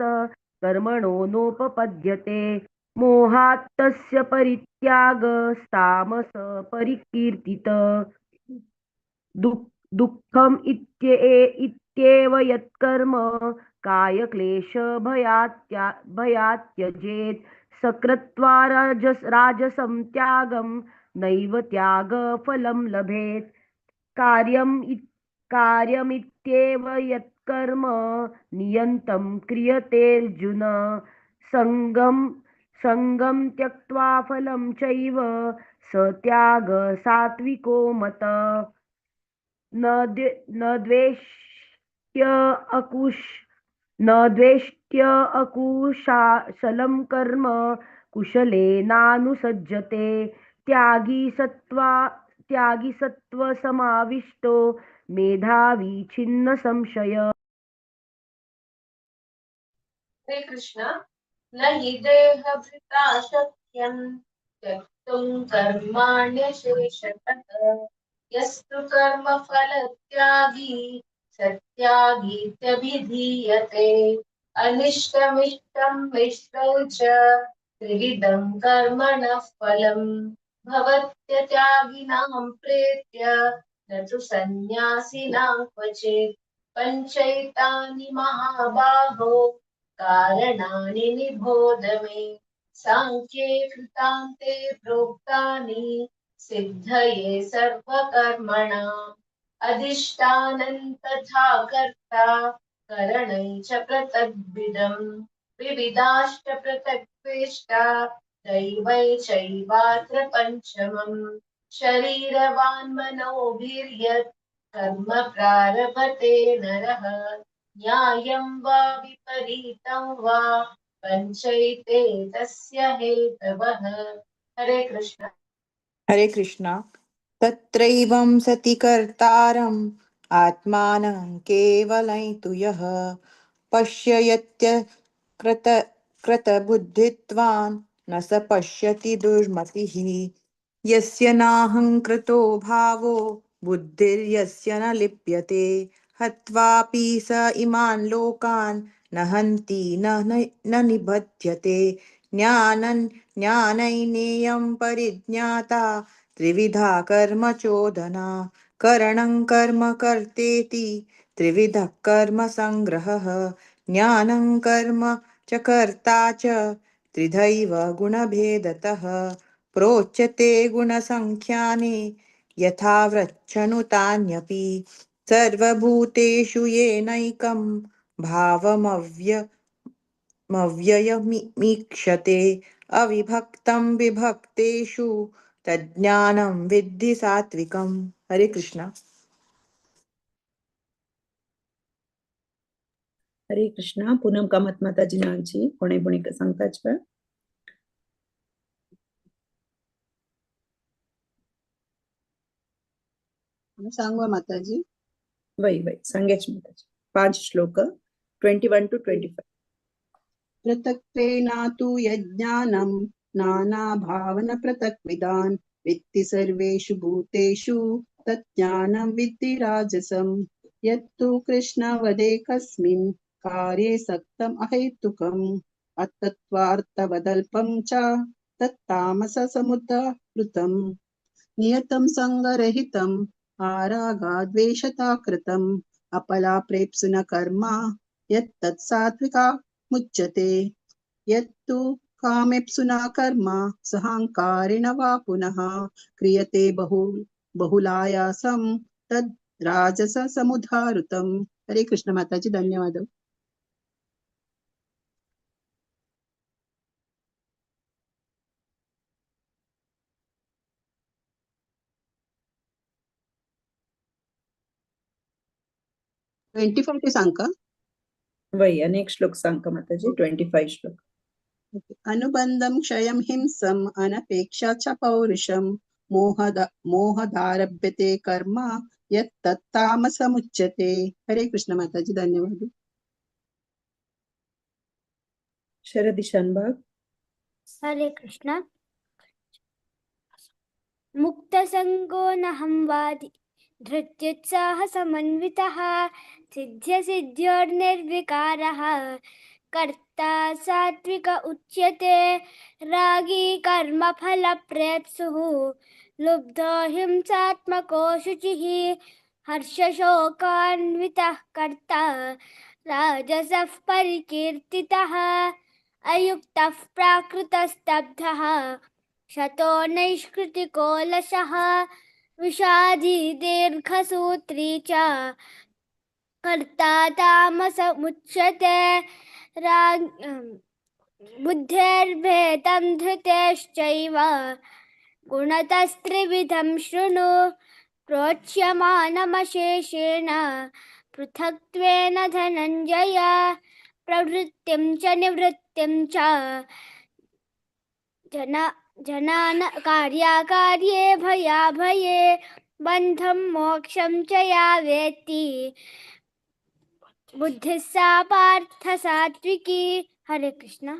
कर्मणो नोपपद्यते मोहात्तस्य परित्याग तामस परिकीर्तित दुःखम् इत्येव यत्कर्म कायक्लेश भयात् त्यजेत् सकृत्वा राजसं त्यागं नैव त्यागफलं लभेत् कार्यमित्येव यत्कर्म नियन्तं क्रियतेऽर्जुन संगं त्यक्त्वा फलं चैव स त्याग सात्विको मत न द्वेष्ट्य अकुशलं कर्म कुशलेनानुसज्जते त्यागी सत्त्वसमाविष्टो मेधावी छिन्न संशय हरे कृष्ण न हि देहभृता शक्यं त्यक्तुं कर्माण्यशेषतः यस्तु कर्मफलत्यागी सत्यागीत्यभिधीयते अनिष्टमिष्टं मिश्रौ च त्रिविधं कर्मणः फलं भवत्यत्यागिनां प्रेत्य न तु सन्न्यासिनां क्वचित् पञ्चैतानि महाबाहो कारणानि निबोध मे सांख्ये कृतान्ते प्रोक्तानि सिद्धये सर्वकर्मणाम् अधिष्ठानं तथा कर्ता करणं च पृथग्विधम् विविधाश्च पृथक्वेष्टा दैवै चैवात्र पञ्चमम् शरीरवान् मनोभिर्यत् कर्म प्रारभते नरः न्यायं वा विपरीतं वा पञ्चैते तस्य हेतवः हरे कृष्ण हरे कृष्ण तत्रैवं सति कर्तारम् आत्मानं केवलं तु यः पश्यत्य कृतबुद्धित्वान् न स पश्यति दुर्मतिः यस्य नाहङ्कृतो भावो बुद्धिर्यस्य न लिप्यते हत्वापि स इमान् लोकान् न हन्ति न निबध्यते ज्ञानैनेयं परिज्ञाता त्रिविधा कर्म चोदना करणं कर्म कर्तेति त्रिविधः कर्म संग्रहः ज्ञानं कर्म च कर्ता च त्रिधैव गुणभेदतः प्रोच्यते गुणसङ्ख्याने यथा वृच्छनुतान्यपि सर्वभूतेषु येनैकं भावमव्ययमीक्षते अविभक्तं विभक्तेषु तज्ज्ञानं विद्धि सात्विकम् हरे कृष्ण हरे कृष्ण पूनम कामत माताजी नांची कोणे पुणे सांगता छ सांगवा माताजी वही सांगे छ माताजी 5 श्लोक 21 to 25 पृथक्त्वेना तु यज्ञानं नानाभावन पृथक्विदान् वित्ति सर्वेषु भूतेषु तज्ज्ञानं विद्धि राजसं यत्तु कृष्णवदेकस्मिन् कार्ये सक्तम् अहैतुकम् अतत्त्वार्थवदल्पं च तत्तामससमुदाहृतम् नियतं सङ्गरहितम् आरागाद्वेषता कृतम् अपलाप्रेप्सुन कर्म यत्तत् सात्विकमुच्यते यत्तु कामेप्सुना कर्म सहङ्कारेण वा पुनः क्रियते बहुलायासं तद् राजससमुदाहृतम्। हरे कृष्ण माताजी, धन्यवाद। ट्वेंटी 25 सांग वही अनेक श्लोक सांग माताजी 25 श्लोक। अनुबंधं क्षयं हिंसम् अनपेक्षा च पौरुषं मोहदारभ्यते कर्म यत्तत्तामसमुच्यते। हरे कृष्ण माताजी, धन्यवाद। शरद शानबाग। हरे कृष्ण। मुक्तसंगो नहं वादी धृत्युत्साह समन्वितः सिद्ध्यसिद्ध्योर्निर्विकारः कर्ता सात्विक उच्यते रागी कर्मफलप्रेप्सुः लुब्धो हिंसात्मको शुचिः हर्षशोकान्वितः कर्ता राजसः परिकीर्तितः अयुक्तः प्राकृतस्तब्धः शतो नैष्कृतिको लशः विषादी दीर्घसूत्री च कर्ता तामसमुच्यते बुद्धेर्भेदं धृतेश्चैव गुणतस्त्रिविधं शृणु प्रोच्यमानमशेषेण पृथक्त्वेन धनञ्जय प्रवृत्तिं च निवृत्तिं च जनान कार्याकार्ये भयाभये बन्धं मोक्षं च या वेत्ति बुद्धिः सा पार्थ सात्विकी। हरे कृष्ण।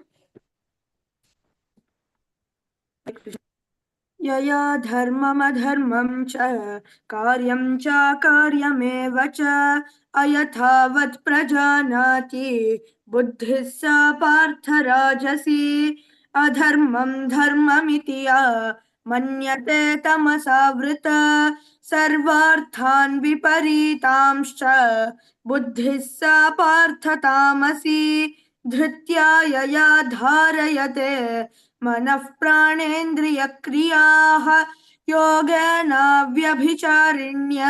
यया धर्ममधर्मं च कार्यं च कार्यमेव च अयथावत् प्रजानाति बुद्धिः सा पार्थ राजसी अधर्मं धर्ममिति या मन्यते तमसावृत सर्वार्थान् विपरीतांश्च बुद्धिः सा पार्थ तामसी धृत्या यया धारयते मनः प्राणेन्द्रियक्रियाः योगेन व्यभिचारिण्य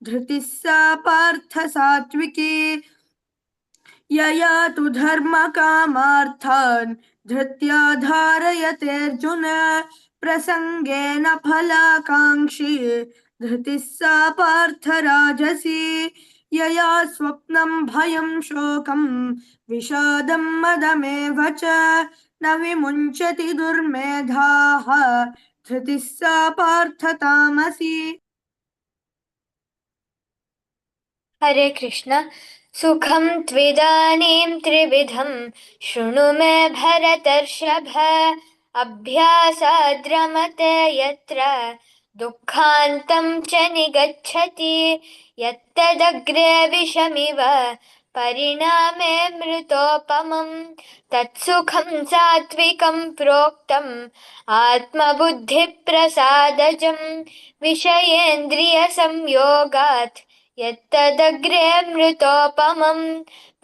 धृतिः सा पार्थ सात्विकी यया तु धर्मकामार्थान् धृत्या धारयते अर्जुन प्रसंगेन फलाकांक्षी धृतिः सा पार्थ राजसी यया स्वप्नं भयं शोकं विषादं मदमेव च न विमुञ्चति दुर्मेधाः धृतिः सा पार्थ तामसी। हरे कृष्ण। सुखं त्विदानीं त्रिविधं शृणु मे भरतर्षभ अभ्यासाद्रमते यत्र दुःखान्तं च निगच्छति यत्तदग्रे विषमिव परिणामे मृतोपमं तत्सुखं सात्विकं प्रोक्तम् आत्मबुद्धिप्रसादजं विषयेन्द्रियसंयोगात् यत्तदग्रे मृतोपमं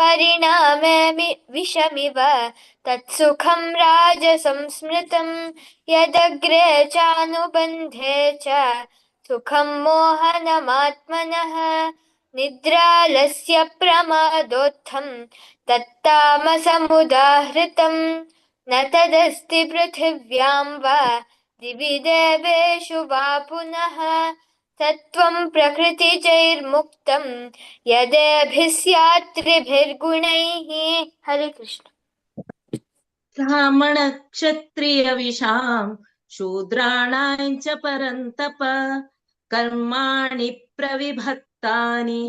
परिणामे विषमिव तत्सुखं राजसंस्मृतं यदग्रे चानुबन्धे च सुखं मोहनमात्मनः निद्रालस्य प्रमादोत्थं तत्तामसमुदाहृतं न तदस्ति पृथिव्यां वा दिवि देवेषु वा पुनः तत्त्वं प्रकृतिजैर्मुक्तं यदेभिः त्रिभिर्गुणैः। हरे कृष्ण। ब्राह्मणक्षत्रियविषां शूद्राणां च परन्तप कर्माणि प्रविभक्तानि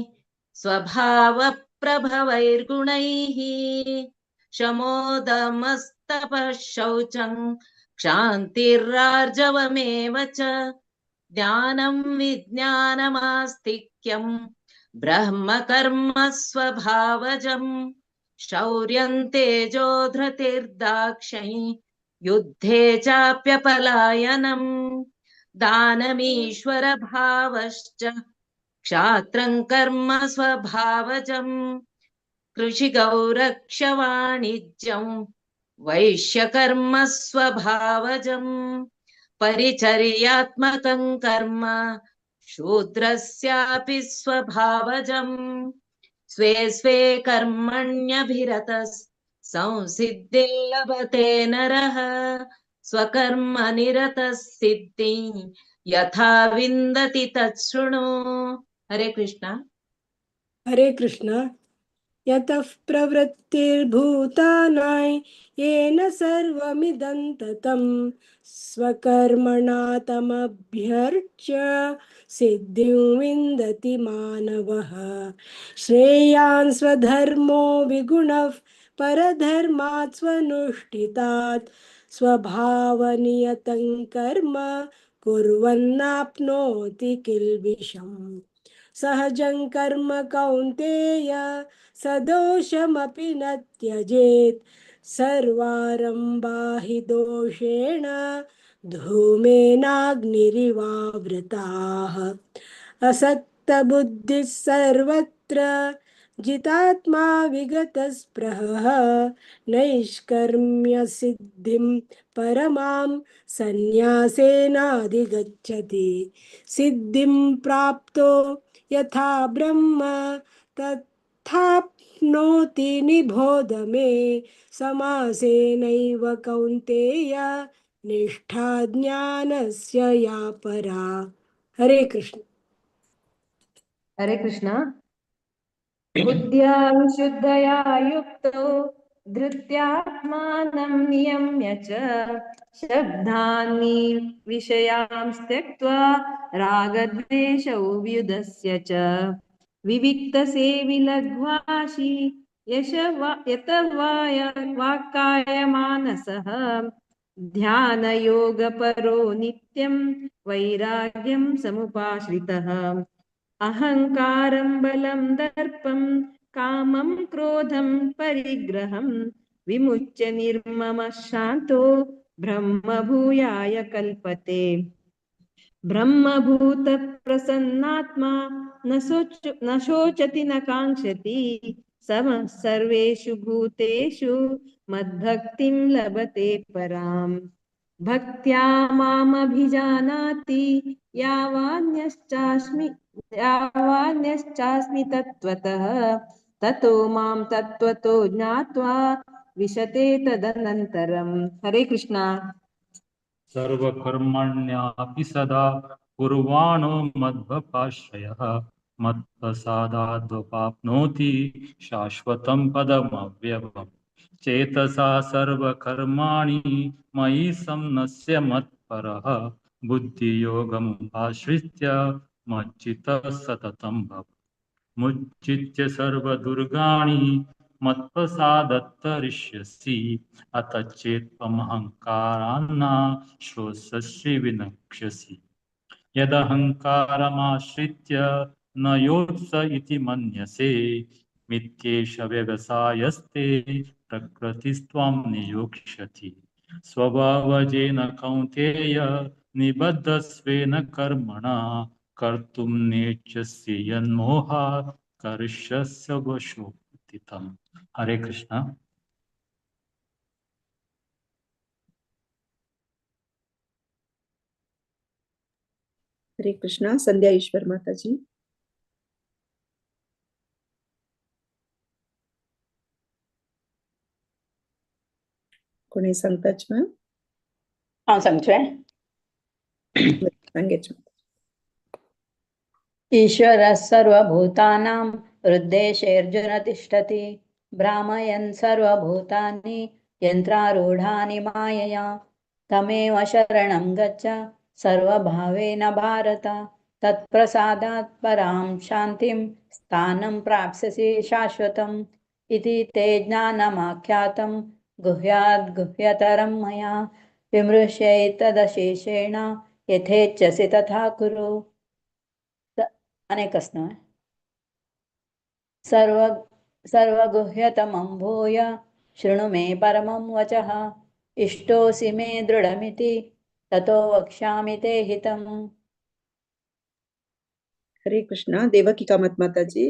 स्वभावप्रभवैर्गुणैः शमोदमस्तपः शौचं क्षान्तिरार्जवमेव च ज्ञानं विज्ञानमास्तिक्यं ब्रह्म कर्म स्वभावजम् शौर्यं तेजो धृतिर्दाक्षिण्य युद्धे चाप्यपलायनम् दानमीश्वर भावश्च क्षात्रं कर्म स्वभावजम् कृषिगौरक्षवाणिज्यं वैश्यकर्म स्वभावजम् परिचर्यात्मकं कर्म शूद्रस्यापि स्वभावजम् स्वे स्वे कर्मण्यभिरतः संसिद्धिं लभते नरः स्वकर्म निरतः सिद्धिं यथा विन्दति तच्छृणु। हरे कृष्ण। हरे कृष्ण। यतः प्रवृत्तिर्भूतानां येन सर्वमिदं ततं स्वकर्मणा तमभ्यर्च्य सिद्धिं विन्दति मानवः श्रेयान् स्वधर्मो विगुणः परधर्मात् स्वनुष्ठितात् स्वभावनियतं कर्म कुर्वन्नाप्नोति किल्बिषम् सहजं कर्म कौन्तेय सदोषमपि न त्यजेत् सर्वारम्भा हि दोषेण धूमेनाग्निरिवावृताः असक्तबुद्धिः सर्वत्र जितात्मा विगतस्पृहः नैष्कर्म्य सिद्धिं परमां सन्न्यासेनाधिगच्छति सिद्धिं प्राप्तो यथा ब्रह्म तथाप्नोति निबोध मे समासेनैव कौन्तेय निष्ठा ज्ञानस्य या परा। हरे कृष्ण। हरे कृष्ण। बुद्ध्या विशुद्धया युक्तो धृत्यात्मानं नियम्य च शब्दानि विषयांस् त्यक्त्वा रागद्वेषौ व्युदस्य च विविक्तसेवि लघ्वाशी वाक्कायमानसः ध्यानयोगपरो नित्यं वैराग्यं समुपाश्रितः अहङ्कारं बलं दर्पं कामं क्रोधं परिग्रहं विमुच्य निर्ममः शान्तो ब्रह्मभूयाय कल्पते ब्रह्मभूतप्रसन्नात्मा न शोचति न काङ्क्षति समः सर्वेषु भूतेषु मद्भक्तिं लभते पराम् भक्त्या मामभिजानाति यावान्यश्चास्मि तत्त्वतः ततो मां तत्त्वतो ज्ञात्वा विशते तदनन्तरम्। हरे कृष्ण। सर्वकर्मण्यापि सदा कुर्वाणो मद्भक्ताश्रयः मत्प्रसादाद्वाप्नोति शाश्वतं पदमव्ययम् चेतसा सर्वकर्माणि मयि सम्नस्य मत्परः बुद्धियोगम् आश्रित्य मच्चित्तः सततं भव मुच्चित्य सर्वदुर्गाणि मत्प्रसादत्तरिष्यसि अत चेत्त्वमहङ्कारान्न श्रोष्यसि विनक्ष्यसि यदहङ्कारमाश्रित्य न योत्स इति मन्यसे मिथ्येष व्यवसायस्ते प्रकृतिस्त्वां नियोक्ष्यति स्वभावजेन कौन्तेय निबद्धस्वेन कर्मणा कर्तुं नेच्छसि यन्मोहात् करिष्यस्य वशोऽतितम्। हरे कृष्ण। हरे कृष्णा. संध्या ईश्वर माताजी. कोणी सांगताच मॅम? हांव सांगचें. सांगेच. ईश्वरः सर्वभूतानां हृद्देशेऽर्जुन तिष्ठति भ्रामयन् सर्वभूतानि यन्त्रारूढानि मायया तमेव शरणं गच्छ सर्वभावेन भारत तत्प्रसादात् परां शान्तिं स्थानं प्राप्स्यसि शाश्वतम् इति ते ज्ञानमाख्यातं गुह्याद् गुह्यतरं मया विमृश्यैतदशेषेण यथेच्छसि तथा कुरु. अनेकस्न सर्व सर्वगुह्यतमं भूय शृणु मे परमं वचः इष्टोऽसि मे दृढमिति ततो वक्ष्यामि ते हितम्। हरे कृष्णा. देवकी कामत माताजी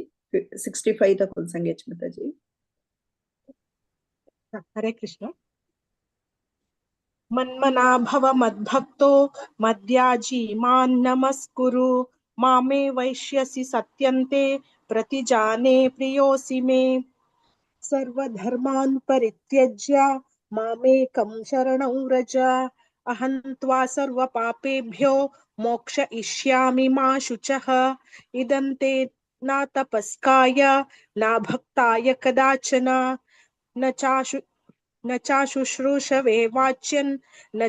65 द फुल संगेच माताजी. हरे कृष्ण. मन्मना भव मद्भक्तो मद्याजी मां नमस्कुरु मामे वैश्यसि सत्यन्ते प्रतिजाने प्रियोऽसि मे सर्वधर्मान् परित्यज्य मामेकं शरणं व्रज अहं त्वा सर्वपापेभ्यो मोक्षयिष्यामि मा शुचः इदं ते न तपस्काय न भक्ताय कदाचन न चाशुश्रूषवे वाच्यन् न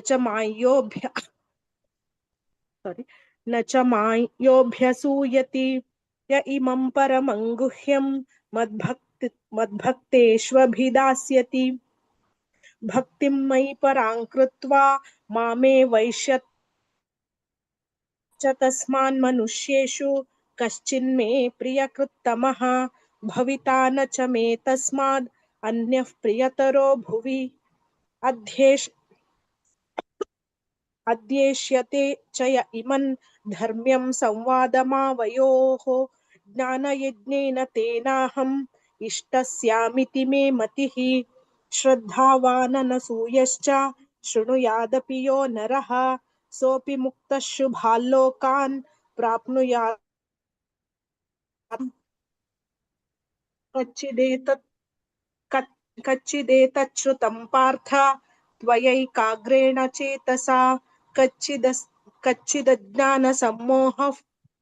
च मायोऽभ्यसूयति य इमं परमं गुह्यं मद्भक्तेष्वभिधास्यति भक्तिं मयि परां कृत्वा मामे वैश्यत् च तस्मान् मनुष्येषु कश्चिन्मे प्रियकृत्तमः भविता न च मे तस्माद् अन्यः प्रियतरो भुवि अध्येष्यते च य इमन् धर्म्यं संवादमावयोः ज्ञानयज्ञेन तेनाहम् इष्टस्यामिति मे मतिः श्रद्धावाननसूयश्च शृणुयादपि यो नरः सोऽपि मुक्तः शुभाल्लोकान् प्राप्नुयात् कच्चिदेतच्छ्रुतं पार्थ त्वयैकाग्रेण चेतसा कच्चिदज्ञानसम्मोहः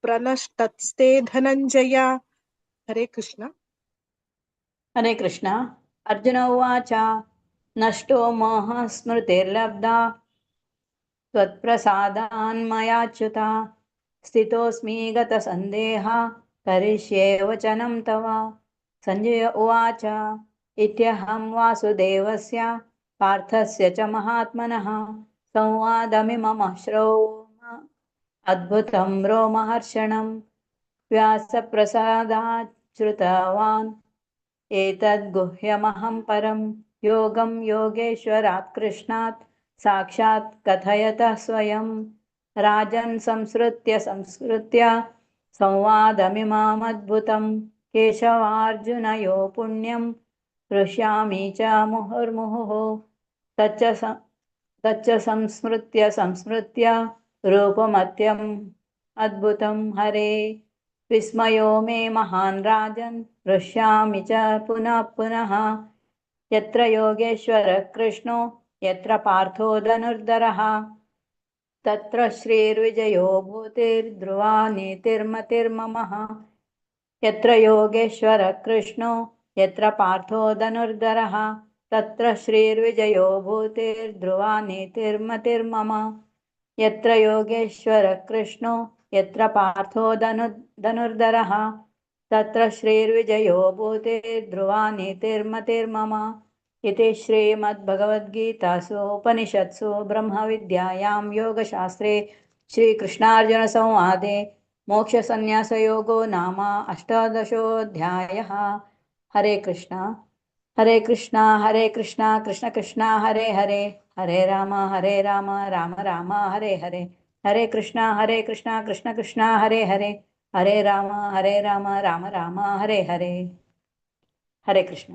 प्रनष्टस्ते धनञ्जय. हरे कृष्ण. हरे कृष्ण. अर्जुन उवाच नष्टो मोहः स्मृतिर्लब्धा त्वत्प्रसादान्मयाच्युत स्थितोऽस्मि गतसन्देहः करिष्ये वचनं तव। सञ्जय उवाच इत्यहं वासुदेवस्य पार्थस्य च महात्मनः संवादमिमम श्रौम अद्भुतं रोमहर्षणं व्यासप्रसादात् श्रुतवान् एतद्गुह्यमहं परं योगं योगेश्वरात् कृष्णात् साक्षात् कथयतः स्वयं राजन् संसृत्य संवादमिमामद्भुतं केशवार्जुनयो पुण्यं हृष्यामि च मुहुर्मुहुः तच्च संस्मृत्य रूपमत्यम् अद्भुतं हरे विस्मयो मे महान् राजन् हृष्यामि च पुनः पुनः यत्र योगेश्वरः कृष्णो यत्र पार्थो धनुर्धरः तत्र श्रीर्विजयो भूतिर्ध्रुवा नीतिर्मतिर्ममः यत्र योगेश्वरः कृष्णो यत्र पार्थो धनुर्धरः तत्र श्रीर्विजयो भूतिर्ध्रुवा नीतिर्मतिर्मम यत्र योगेश्वरः कृष्णो यत्र पार्थो धनुर्धरः तत्र श्रीर्विजयो भूतिर्ध्रुवा नीतिर्मतिर्मम इति श्रीमद्भगवद्गीतासु उपनिषत्सु ब्रह्मविद्यायां योगशास्त्रे श्रीकृष्णार्जुनसंवादे मोक्षसन्न्यासयोगो नाम 18 हरे कृष्ण हरे कृष्ण हरे कृष्ण कृष्ण कृष्ण हरे हरे हरे राम राम राम हरे हरे हरे कृष्ण कृष्ण कृष्ण हरे हरे हरे राम राम राम हरे हरे हरे कृष्ण.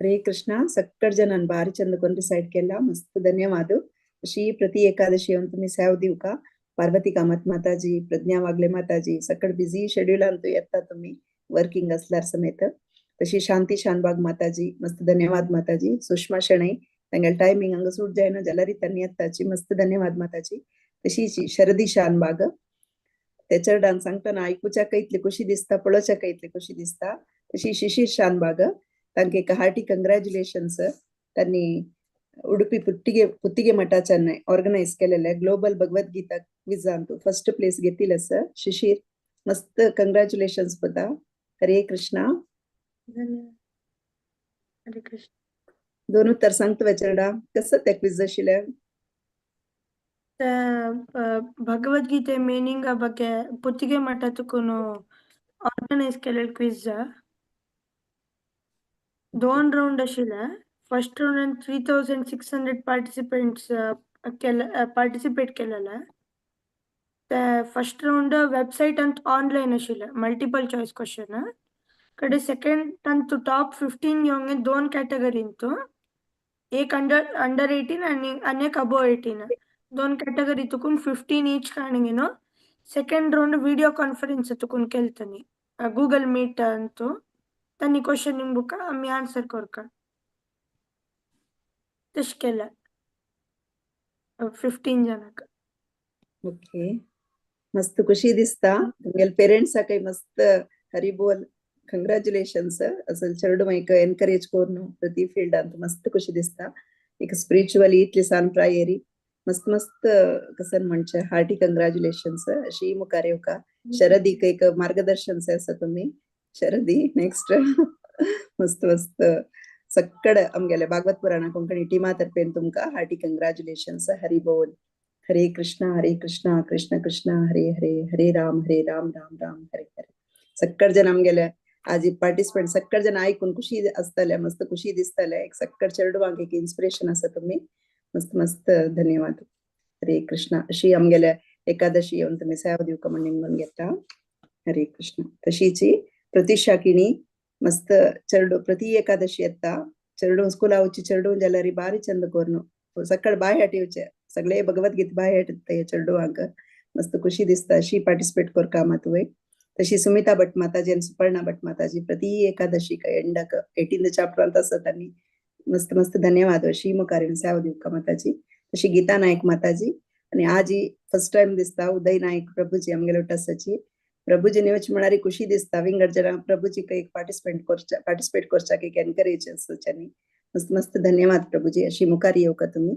ಹರೇ ಕೃಷ್ಣ. ಸಕ್ಕರ್ ಜನ ಬಾರಿ ಚಂದ ಕೊಂಡ್ರಿ ಸೈಡ್ ಕೆಲ್ಲ ಮಸ್ತ್ ಧನ್ಯವಾದ. ಶ್ರೀ ಪ್ರತಿ ಏಕಾದಶಿ ಅಂತ तुम्ही सेव देऊ का पार्वती कामत माताजी प्रज्ञा वागले माताजी सकड बिझी शेड्यूल अंतू येता तुम्ही वर्किंग असल्यार समेत तशी शांती शानबाग माताजी मस्त धन्यवाद माताजी. सुषमा शणै तांगेल टायमिंग हंग सूट जायना जलारी तन्नी येताची मस्त धन्यवाद माताजी. तशी शरदी शानबाग त्याच्या डान्स सांगताना ऐकूच्या कैतली कशी दिसता पळोच्या कैतली कशी दिसता तशी शिशिर शानबाग तांके हार्टी कंग्रॅच्युलेशन्स. त्यांनी उडुपी पुत्तिगे मठाच्यान ऑर्गनायझ केलेले ग्लोबल भगवद्गीता क्विजांत फर्स्ट प्लेस घेतील असं शिशिर मस्त कंग्रॅच्युलेशन्स पता. हरे कृष्णा. हरे कृष्ण. दोन उत्तर सांगतो वेचरडा कसं त्या क्विज आशिल्ले ಭಗವದ್ಗೀತೆ ಮೀನಿಂಗ್ ಬಗ್ಗೆ ಪುತ್ತಿಗೆ ಮಠ ತಕೊಂಡು ಆರ್ಗನೈಸ್ ಕೆಲ ಕ್ವಿಜ್ 2 राउंड आशिल्ले. फर्स्ट राउंडान 3600 पार्टिसिपेंट्स पार्टिसिपेट केलेले. ते फर्स्ट राउंड वेबसाइट अंत ऑनलाइन आशिल्ले, मल्टिपल चॉइस क्वेश्चन. कಡೆ सेकंड अंत टॉप 15 घेवंक 2 कॅटेगरी इತ್ತು. एक अंडर 18 आणि एक अबोव 18. 2 कॅटेगरी तुकून 15 ईच काणंगेनो. सेकंड राउंड वीडियो कॉन्फरेन्स तुकून केल्तनी गूगल मीट अंतु. तनी क्वेश्चन निंबुका आम्ही आन्सर करका. तश केलं 15 जणांक. ओके, मस्त खुशी दिसता. तुमगेल पेरेंट्स काही मस्त हरी बोल, कंग्रॅच्युलेशन्स. असल चेडू माइक एनकरेज कोरून प्रति फील्डांत मस्त खुशी दिसता. एक स्पिरिच्युअली इतली सान प्रायरी मस्त मस्त कसं म्हणचे हार्टी कंग्रॅच्युलेशन्स. अशी मुखार येवका. शरदीक एक मार्गदर्शन आसा तुम्ही. शरदी नेक्स्ट मस्त मस्त सक्कड आमगेले भागवत पुराणा कोंकणी टिमा तर्फेन तुमका हार्टी कंग्रॅच्युलेशन्स. हरी बोल. हरे कृष्णा कृष्ण कृष्ण हरे हरे, हरे राम राम राम हरे हरे. सक्कड जन आमगेले आज पार्टिसिपेंट सक्कड जन आयकून खुशी असतले, मस्त खुशी दिसतले. एक सक्कड चेडवांक एक इन्स्पिरेशन आसा तुम्ही. मस्त मस्त धन्यवाद. हरे कृष्ण. अशी आमगेले एकादशी येऊन तुम्ही सेवा दिवका म्हण निमून घेता. हरे कृष्ण. तशीची प्रतिशाकिनी मस्त चेडू प्रति एकादशी येता. चेडू स्कूल आवची चेडू जाल्यार बारी चंद कोरनु सक्कड बाय हाटिवचे सगळे भगवद्गीता बाय हाटते चेडवांक. मस्त खुशी दिसता. अशी पार्टिसिपेट करका मातुवे. तशी सुमिता भट माताजी आणि सुपर्णा भट माताजी प्रति एकादशी एंडक 18th चॅप्टर असत आणि मस्त मस्त धन्यवाद. अशी मुखार सेवा दिवका माताजी. तशी गीता नायक माताजी आणि आज फर्स्ट टाइम दिसता उदय नायक प्रभूजी आमगेले टसाची. प्रभूजी नेवची म्हणणारी खुशी दिसता. विंगड जरा प्रभूजी एक पार्टिसिपेट करचाक एक एनकरेज असच्यानी मस्त मस्त धन्यवाद प्रभूजी. अशी मुखार येवका तुम्ही.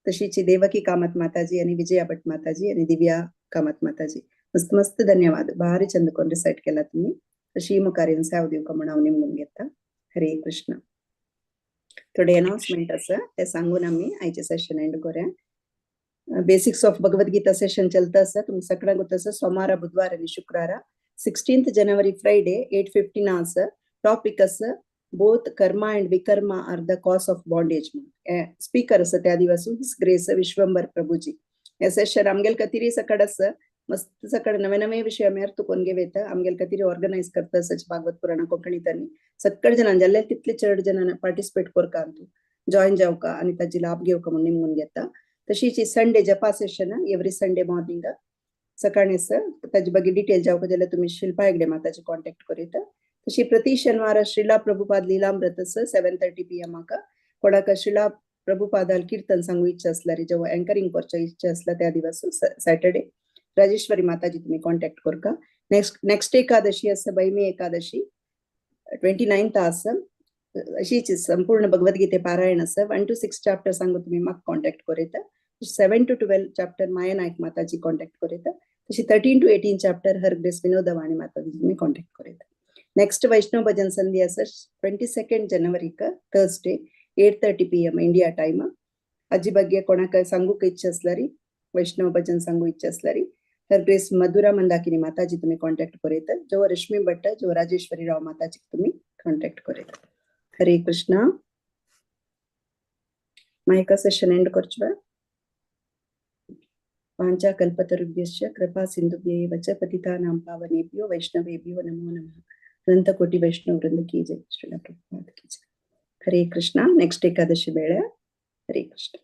तशीची देवकी कामत माताजी आणि विजया भट माताजी आणि दिव्या कामत माताजी मस्त मस्त धन्यवाद. भारी चंद कोण रिसाइट केला तुम्ही. अशी मुखार येऊन सेवा दिवका म्हण हांव निमून घेता. हरे कृष्ण. थोडे अनाउन्समेंट आसा ते सांगून आम्ही आयचे सेशन एंड करूया. बेसिक्स ऑफ भगवद्गीता सेशन चलता आसा. तुमकां सकाळां गोत आसा सोमारा बुधवार आणि शुक्रारा. 16th January फ्रायडे 8:15 आसा. टॉपिक आसा both karma and vikarma are the cause of bondage. Speaker आसा त्या दिवस हिस ग्रेस विश्वंभर प्रभूजी. हे सेशन आमगेल खातीर सकाळ आसा. मस्त सकाळ नवे नवे विषय आमी तुकोन घेता. आमगेल खातीर ऑर्गनायज करता आसाच भागवत पुराण कोंकणीतांनी सक्कड जणां जाल्यार तितले चड जणांना पार्टिसिपेट करका तू जॉईन जावका आणि ताजी लाभ घेवका म्हण निमून घेता. तशीच संडे जपा सेशन एवरी संडे मॉर्निंग सकाळी आसा. ताजे बाकी डिटेल जावका जाल्यार तुम्ही शिल्पा हेगडे माताची कॉन्टॅक्ट करीत. तशी प्रति शेनवार श्रीला प्रभुपाद लीलामृत आसा 7:30 PM. कोणाक श्रीला प्रभुपादाल कीर्तन सांगू इच्छा असल्यार जेव्हा अँकरिंग करच्या इच्छा असला त्या दिवस सॅटर्डे राजेश्वरी माताजी तुम्ही कॉन्टॅक्ट करका. नेक्स्ट एकादशी आसा बैमी एकादशी 29th आसा. अशीच संपूर्ण भगवद्गीते पारायण आसा. 1 to 6 चॅप्टर सांगू तुम्ही म्हाका कॉन्टॅक्ट करीत. 7 to 12 चॅप्टर माया नायक माताजी कॉन्टॅक्ट करीत. तशी 13 to 18 चॅप्टर हर ग्रेस विनोदवाणी माताजी तुम्ही कॉन्टॅक्ट करीत. नेक्स्ट वैष्णव भजन संधी आसा 22nd January Thursday 8:30 PM India time. हाजी ಬಗ್ಗೆ कोणाक सांगूक इच्छा असल्यार वैष्णव भजन सांगू इच्छा असल्यार हर ग्रेस मधुरा मंदाकिनी माताजी तुम्ही कॉन्टॅक्ट करीत. जो रश्मी भट्ट जो राजेश्वरी राव माताजी तुम्ही कॉन्टॅक्ट करीत. हरे कृष्णा. मायका सेशन एंड करचो. वांचा कल्पतरुभ्यश्च कृपा सिंधुभ्यैव च पतितानां पावनेभ्यो वैष्णवेभ्यो नमो नमः. अनंत कोटि वैष्णव वृंद की जय. श्रील प्रभुपाद की जय. हरे कृष्णा. नेक्स्ट एकादशी बेळ्या. हरे कृष्ण.